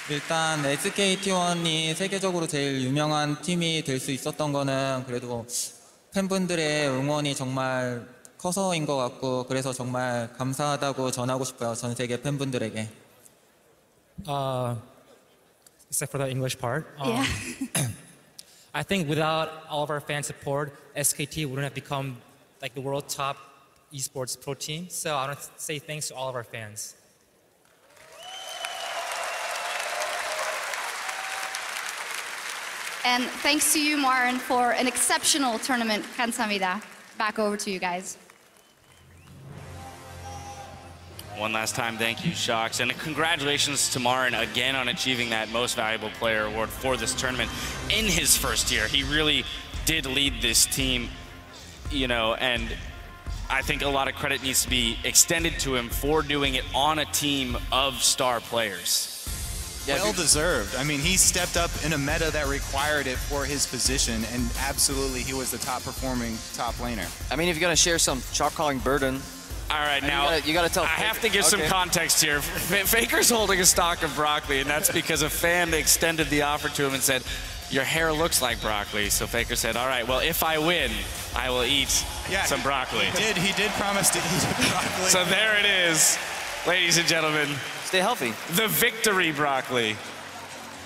일단 SKT1이 세계적으로 제일 유명한 팀이 될 수 있었던 거는 그래도 팬분들의 응원이 정말 커서인 것 같고 그래서 정말 감사하다고 전하고 싶어요. 전 세계 팬분들에게. Except for the English part. Yeah. I think without all of our fan support, SKT wouldn't have become like the world top esports pro team. So I want to say thanks to all of our fans. And thanks to you, Marin, for an exceptional tournament. 감사합니다. Back over to you guys. One last time, thank you, Shocks. And congratulations to Marin again on achieving that Most Valuable Player award for this tournament in his first year. He really did lead this team, you know, and I think a lot of credit needs to be extended to him for doing it on a team of star players. Well deserved. I mean, he stepped up in a meta that required it for his position, and absolutely he was the top performing top laner. I mean, if you're going to share some shot calling burden. All right, now you gotta tell. I have to give some context here. Faker's holding a stock of broccoli, and that's because a fan extended the offer to him and said, "Your hair looks like broccoli." So Faker said, "All right, well, if I win, I will eat some broccoli." He did promise to eat broccoli. So there it is, ladies and gentlemen. Stay healthy. The victory broccoli.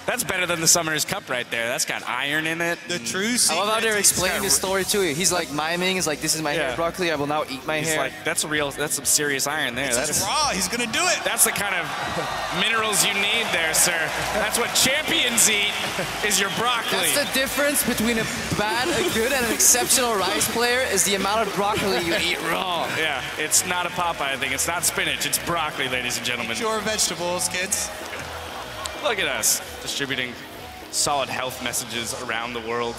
That's better than the Summoners Cup right there. That's got iron in it. The true secret. I love how they're explaining this story to you. He's like miming. He's like, "This is my hair broccoli. I will now eat my hair." Like, that's some serious iron there. That's raw. He's gonna do it. That's the kind of minerals you need there, sir. That's what champions eat, is your broccoli. That's the difference between a good and an exceptional rice player is the amount of broccoli you eat raw. Yeah, it's not a Popeye thing. It's not spinach. It's broccoli, ladies and gentlemen. Pure vegetables, kids. Look at us, distributing solid health messages around the world.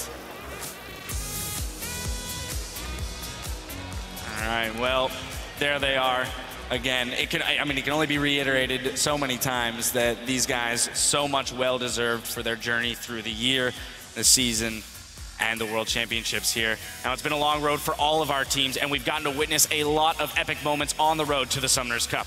All right, well, there they are. Again, it can only be reiterated so many times that these guys so much well-deserved for their journey through the year, the season, and the World Championships here. Now, it's been a long road for all of our teams, and we've gotten to witness a lot of epic moments on the road to the Summoners Cup.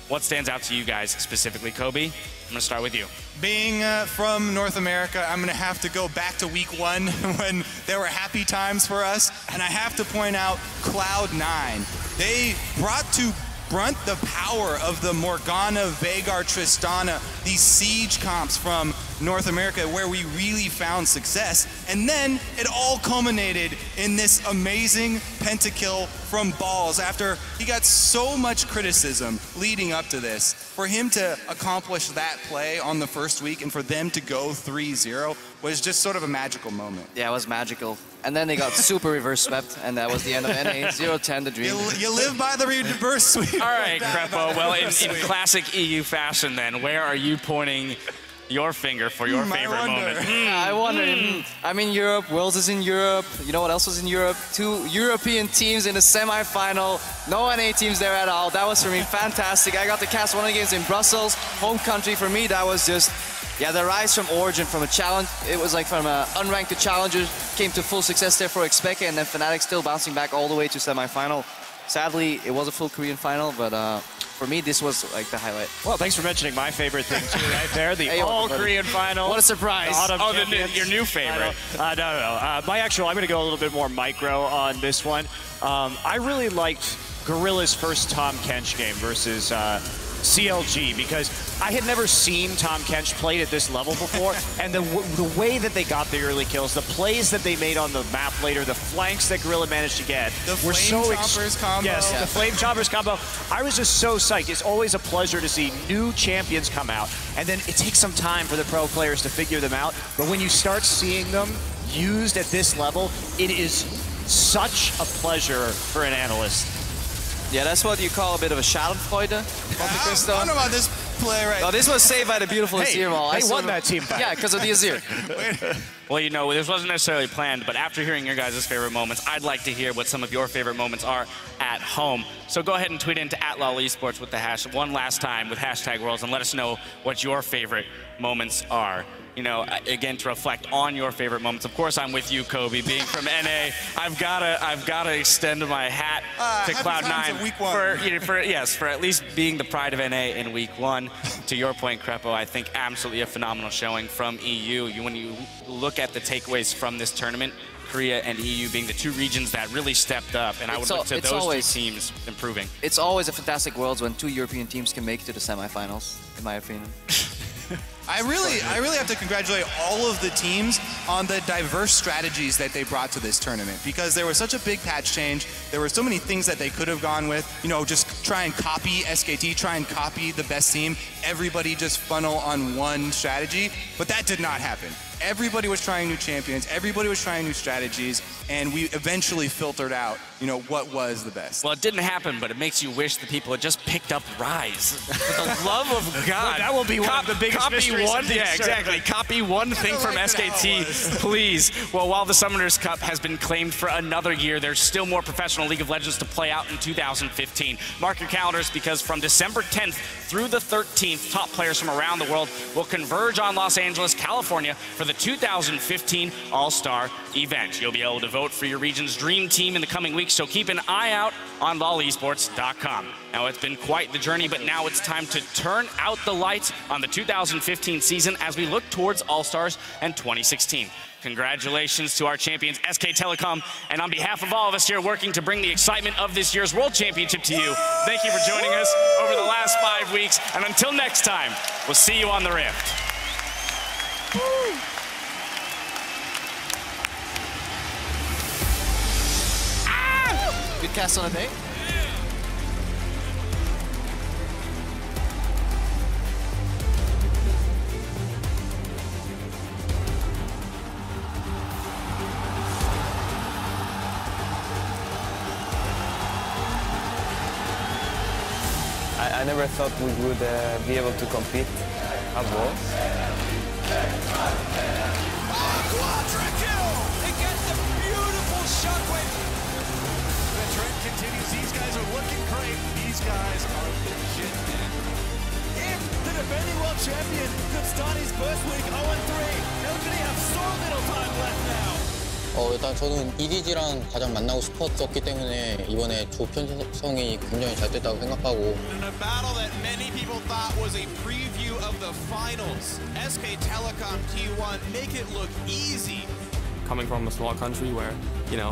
What stands out to you guys specifically, Kobe? I'm going to start with you. Being from North America, I'm going to have to go back to week 1 when there were happy times for us. And I have to point out Cloud9. They brought to brunt the power of the Morgana, Veigar, Tristana, these siege comps from North America where we really found success. And then it all culminated in this amazing pentakill from Balls after he got so much criticism leading up to this. For him to accomplish that play on the first week and for them to go 3-0 was just sort of a magical moment. Yeah, it was magical. And then they got super reverse swept, and that was the end of NA 0-10, the dream. You live by the reverse sweep. All right, Crepo. Well, in classic EU fashion then, where are you pointing your finger for your favorite moment. I wonder. I'm in Europe. Wales is in Europe. You know what else was in Europe? 2 European teams in the semi-final. No NA teams there at all. That was for me fantastic. I got to cast one of the games in Brussels, home country for me. That was just, yeah, the rise from Origin, from a challenge. It was like from an unranked to challenger, came to full success there for Xpeke, and then Fnatic still bouncing back all the way to semi-final. Sadly, it was a full Korean final, but for me, this was like the highlight. Well, thanks for mentioning my favorite thing too, right there, the all-Korean final. What a surprise! Your new favorite. No. I'm going to go a little bit more micro on this one. I really liked Gorilla's first Tahm Kench game versus CLG, because I had never seen Tahm Kench played at this level before, and the way that they got the early kills, the plays that they made on the map later, the flanks that Gorilla managed to get, were so Choppers combo. Yes, the Flame Choppers combo. I was just so psyched. It's always a pleasure to see new champions come out, and then it takes some time for the pro players to figure them out, but when you start seeing them used at this level, it is such a pleasure for an analyst. Yeah, that's what you call a bit of a Schadenfreude. I don't know about this play right No, this was saved by the beautiful Azir Maul. They won that team fight. Yeah, because of the Azir. Well, you know, this wasn't necessarily planned, but after hearing your guys' favorite moments, I'd like to hear what some of your favorite moments are at home. So go ahead and tweet into @LOLesports with the hash one last time with #Worlds and let us know what your favorite moments are. You know, again, to reflect on your favorite moments. Of course, I'm with you, Kobe. Being from NA, I've gotta extend my hat to Cloud9 for at least being the pride of NA in week 1. To your point, Krepo, I think absolutely a phenomenal showing from EU. When you look at the takeaways from this tournament, Korea and EU being the 2 regions that really stepped up, and I would look to those 2 teams improving. It's always a fantastic Worlds when 2 European teams can make it to the semifinals, in my opinion. I really have to congratulate all of the teams on the diverse strategies that they brought to this tournament, because there was such a big patch change. There were so many things that they could have gone with. You know, just try and copy SKT, try and copy the best team. Everybody just funnel on one strategy, but that did not happen. Everybody was trying new champions, everybody was trying new strategies, and we eventually filtered out, you know, what was the best. Well, it didn't happen, but it makes you wish the people had just picked up Rise. For the love of God. That will be one of the biggest mysteries of the exactly. Copy one thing from SKT, please. Well, while the Summoners Cup has been claimed for another year, there's still more professional League of Legends to play out in 2015. Mark your calendars, because from December 10th through the 13th, top players from around the world will converge on Los Angeles, California for the 2015 All-Star event. You'll be able to vote for your region's dream team in the coming weeks, so keep an eye out on lolesports.com. Now, it's been quite the journey, but now it's time to turn out the lights on the 2015 season as we look towards All-Stars and 2016. Congratulations to our champions, SK Telecom, and on behalf of all of us here working to bring the excitement of this year's World Championship to you, thank you for joining us over the last 5 weeks, and until next time, we'll see you on the Rift. Good cast on a day. I never thought we would be able to compete at Worlds. Quadra kill! They get the beautiful shockwave. The trend continues. These guys are looking great. These guys are legit, man. If the defending world champion could start his first week 0-3, LGD have so little time left now. 일단 저는 EDG랑 가장 만나고 싶었었기 때문에 이번에 조 편성이 굉장히 잘 됐다고 생각하고. In a battle that many people thought was a preview of the finals, SK Telecom T1 make it look easy. Coming from a small country where, you know,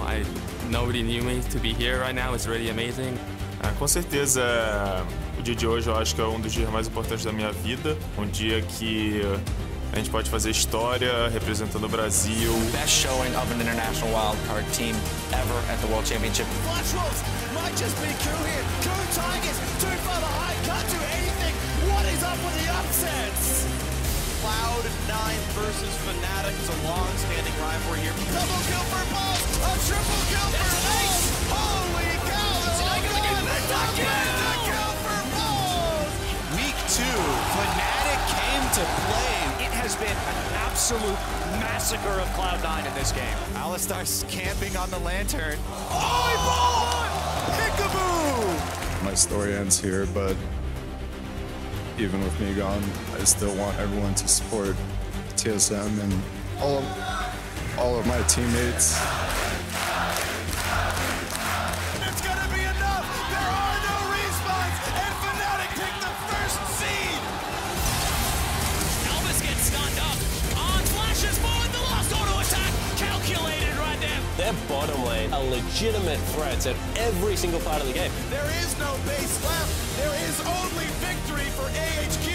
nobody knew me, to be here right now, it's really amazing. Com certeza, o dia de hoje eu acho que é um dos dias mais importantes da minha vida, um dia que a gente pode fazer história representando o Brasil. Best showing of an international wildcard team ever at the World Championship. Flash Wolves might just be Coup here. Coup Tigers too far behind, can't do anything. What is up with the upsets? Cloud9 versus Fnatic is a long-standing rivalry here. Double kill for Balls, a triple kill for Balls. Holy cow! The kill for Balls. Week 2, Fnatic came to play. It absolute massacre of Cloud9 in this game. Alistar's camping on the lantern. Oh, he Peekaboo! My story ends here, but even with me gone, I still want everyone to support TSM and all of my teammates. It's gonna be enough! There are no respawns, and Fnatic take the first seed! Elvis gets stunned up. On flashes forward, the last auto attack calculated right there. Their bottom lane are legitimate threats at every single part of the game. There is no base left. There is only victory for AHQ.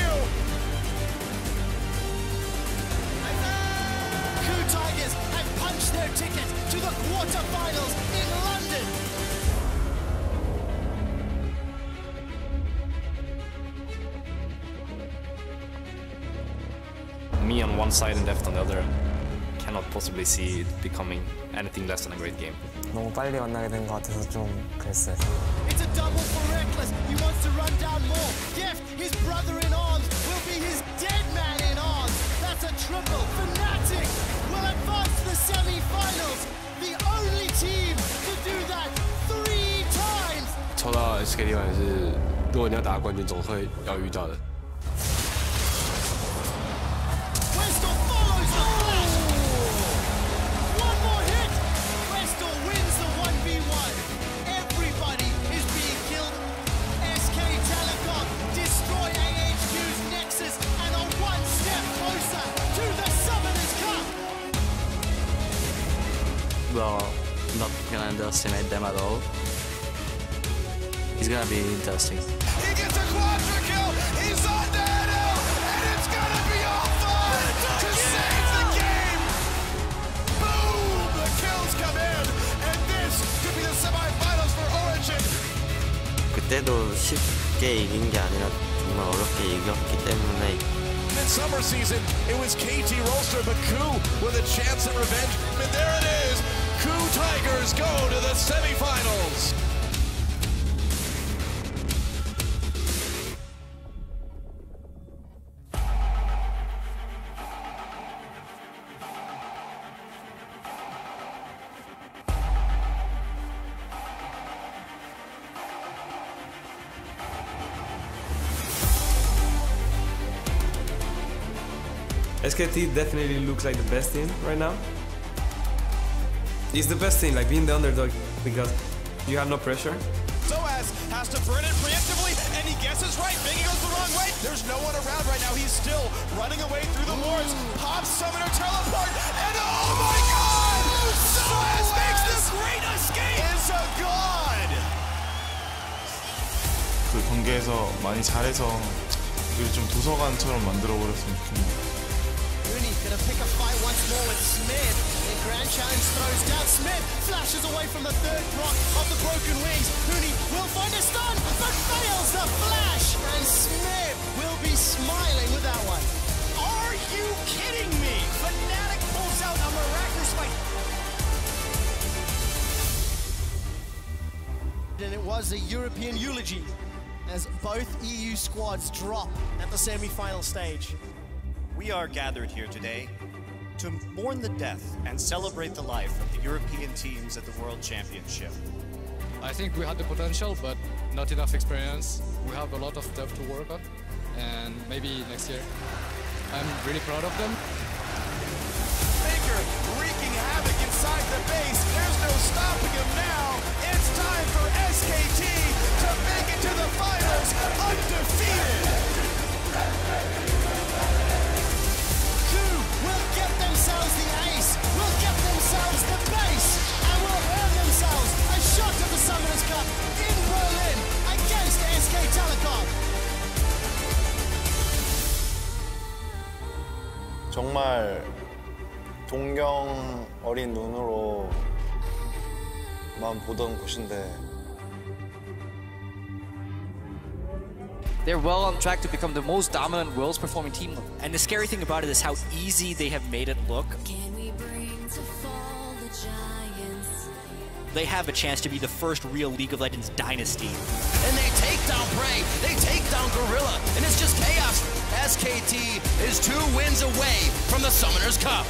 Coup Tigers have punched their ticket to the quarterfinals in London. Me on one side and Deft on the other. Cannot possibly see it becoming anything less than a great game. 너무 빨리 만나게 된 것 같아서 좀 그랬어요. It's a double for Reckless. He wants to run down more. Deft, his brother in arms, will be his dead man in arms. That's a triple. Fnatic will advance to the semi-finals. The only team to do that 3 times. 抽到 SKT 也是，如果你要打冠军，总会要遇到的。 Westall follows the flash. One more hit. Westall wins the 1v1. Everybody is being killed. SK Telecom destroy AHQ's Nexus and are one step closer to the Summoners Cup. Well, not gonna underestimate them at all. It's gonna be interesting. He gets a quadra kill. He's on the hill, and it's gonna be all fun to save the game. Boom! The kills come in, and this could be the semifinals for Origin. 그때도 쉽게 이긴 게 아니라 정말 어렵게 이겼기 때문에. Midsummer season, it was KT Rolster, but Coup with a chance at revenge, and there it is. Coup Tigers go to the semifinals. SKT definitely looks like the best team right now. It's the best team, like being the underdog, because you have no pressure. Soaz has to burn it preemptively, and he guesses right. Bingy goes the wrong way. There's no one around right now. He's still running away through the wards. Pops Summoner teleport, and oh my god! Soaz makes the great escape! Is a god! 그 경기에서 많이 잘해서 우리 좀 도서관처럼 만들어버렸으면 좋겠네요. Rooney gonna pick a fight once more with Smith. The Grand Challenge throws down Smith. Flashes away from the third proc of the Broken Wings. Rooney will find a stun, but fails the flash. And Smith will be smiling with that one. Are you kidding me? Fnatic pulls out a miraculous fight. And it was a European eulogy as both EU squads drop at the semi-final stage. We are gathered here today to mourn the death and celebrate the life of the European teams at the World Championship. I think we had the potential, but not enough experience. We have a lot of stuff to work on, and maybe next year. I'm really proud of them. Faker wreaking havoc inside the base. There's no stopping him now. It's time for SKT to make it to the finals undefeated. Will get themselves the ace, will get themselves the base, and will earn themselves a shot at the Summoners Cup in Berlin against SK Telecom. 정말 동경 어린 눈으로만 보던 곳인데 They're well on track to become the most dominant Worlds performing team. And the scary thing about it is how easy they have made it look. They have a chance to be the first real League of Legends dynasty. And they take down Prey, they take down Gorilla, and it's just chaos. SKT is 2 wins away from the Summoners Cup.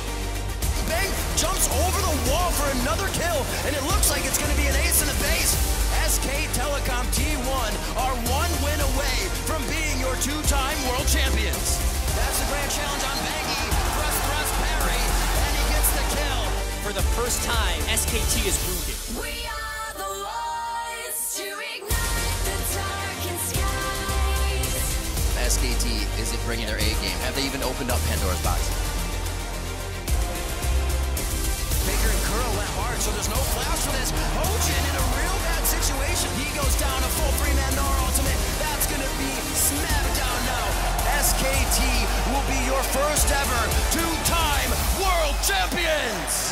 Bang jumps over the wall for another kill, and it looks like it's going to be an ace in the face. SK Telecom T1 are 1 win away from being your 2-time world champions. That's the grand challenge on Bangy. Thrust, parry, and he gets the kill. For the first time, SKT is wounded. We are the ones to ignite the darkened skies. SKT, is it bringing their A game? Have they even opened up Pandora's box? Baker and Kuro went hard, so there's no flash for this. Hojin in a real bad situation. He goes down a full 3-man Gnar ultimate. That's going to be Smackdown now. SKT will be your first ever 2-time world champions!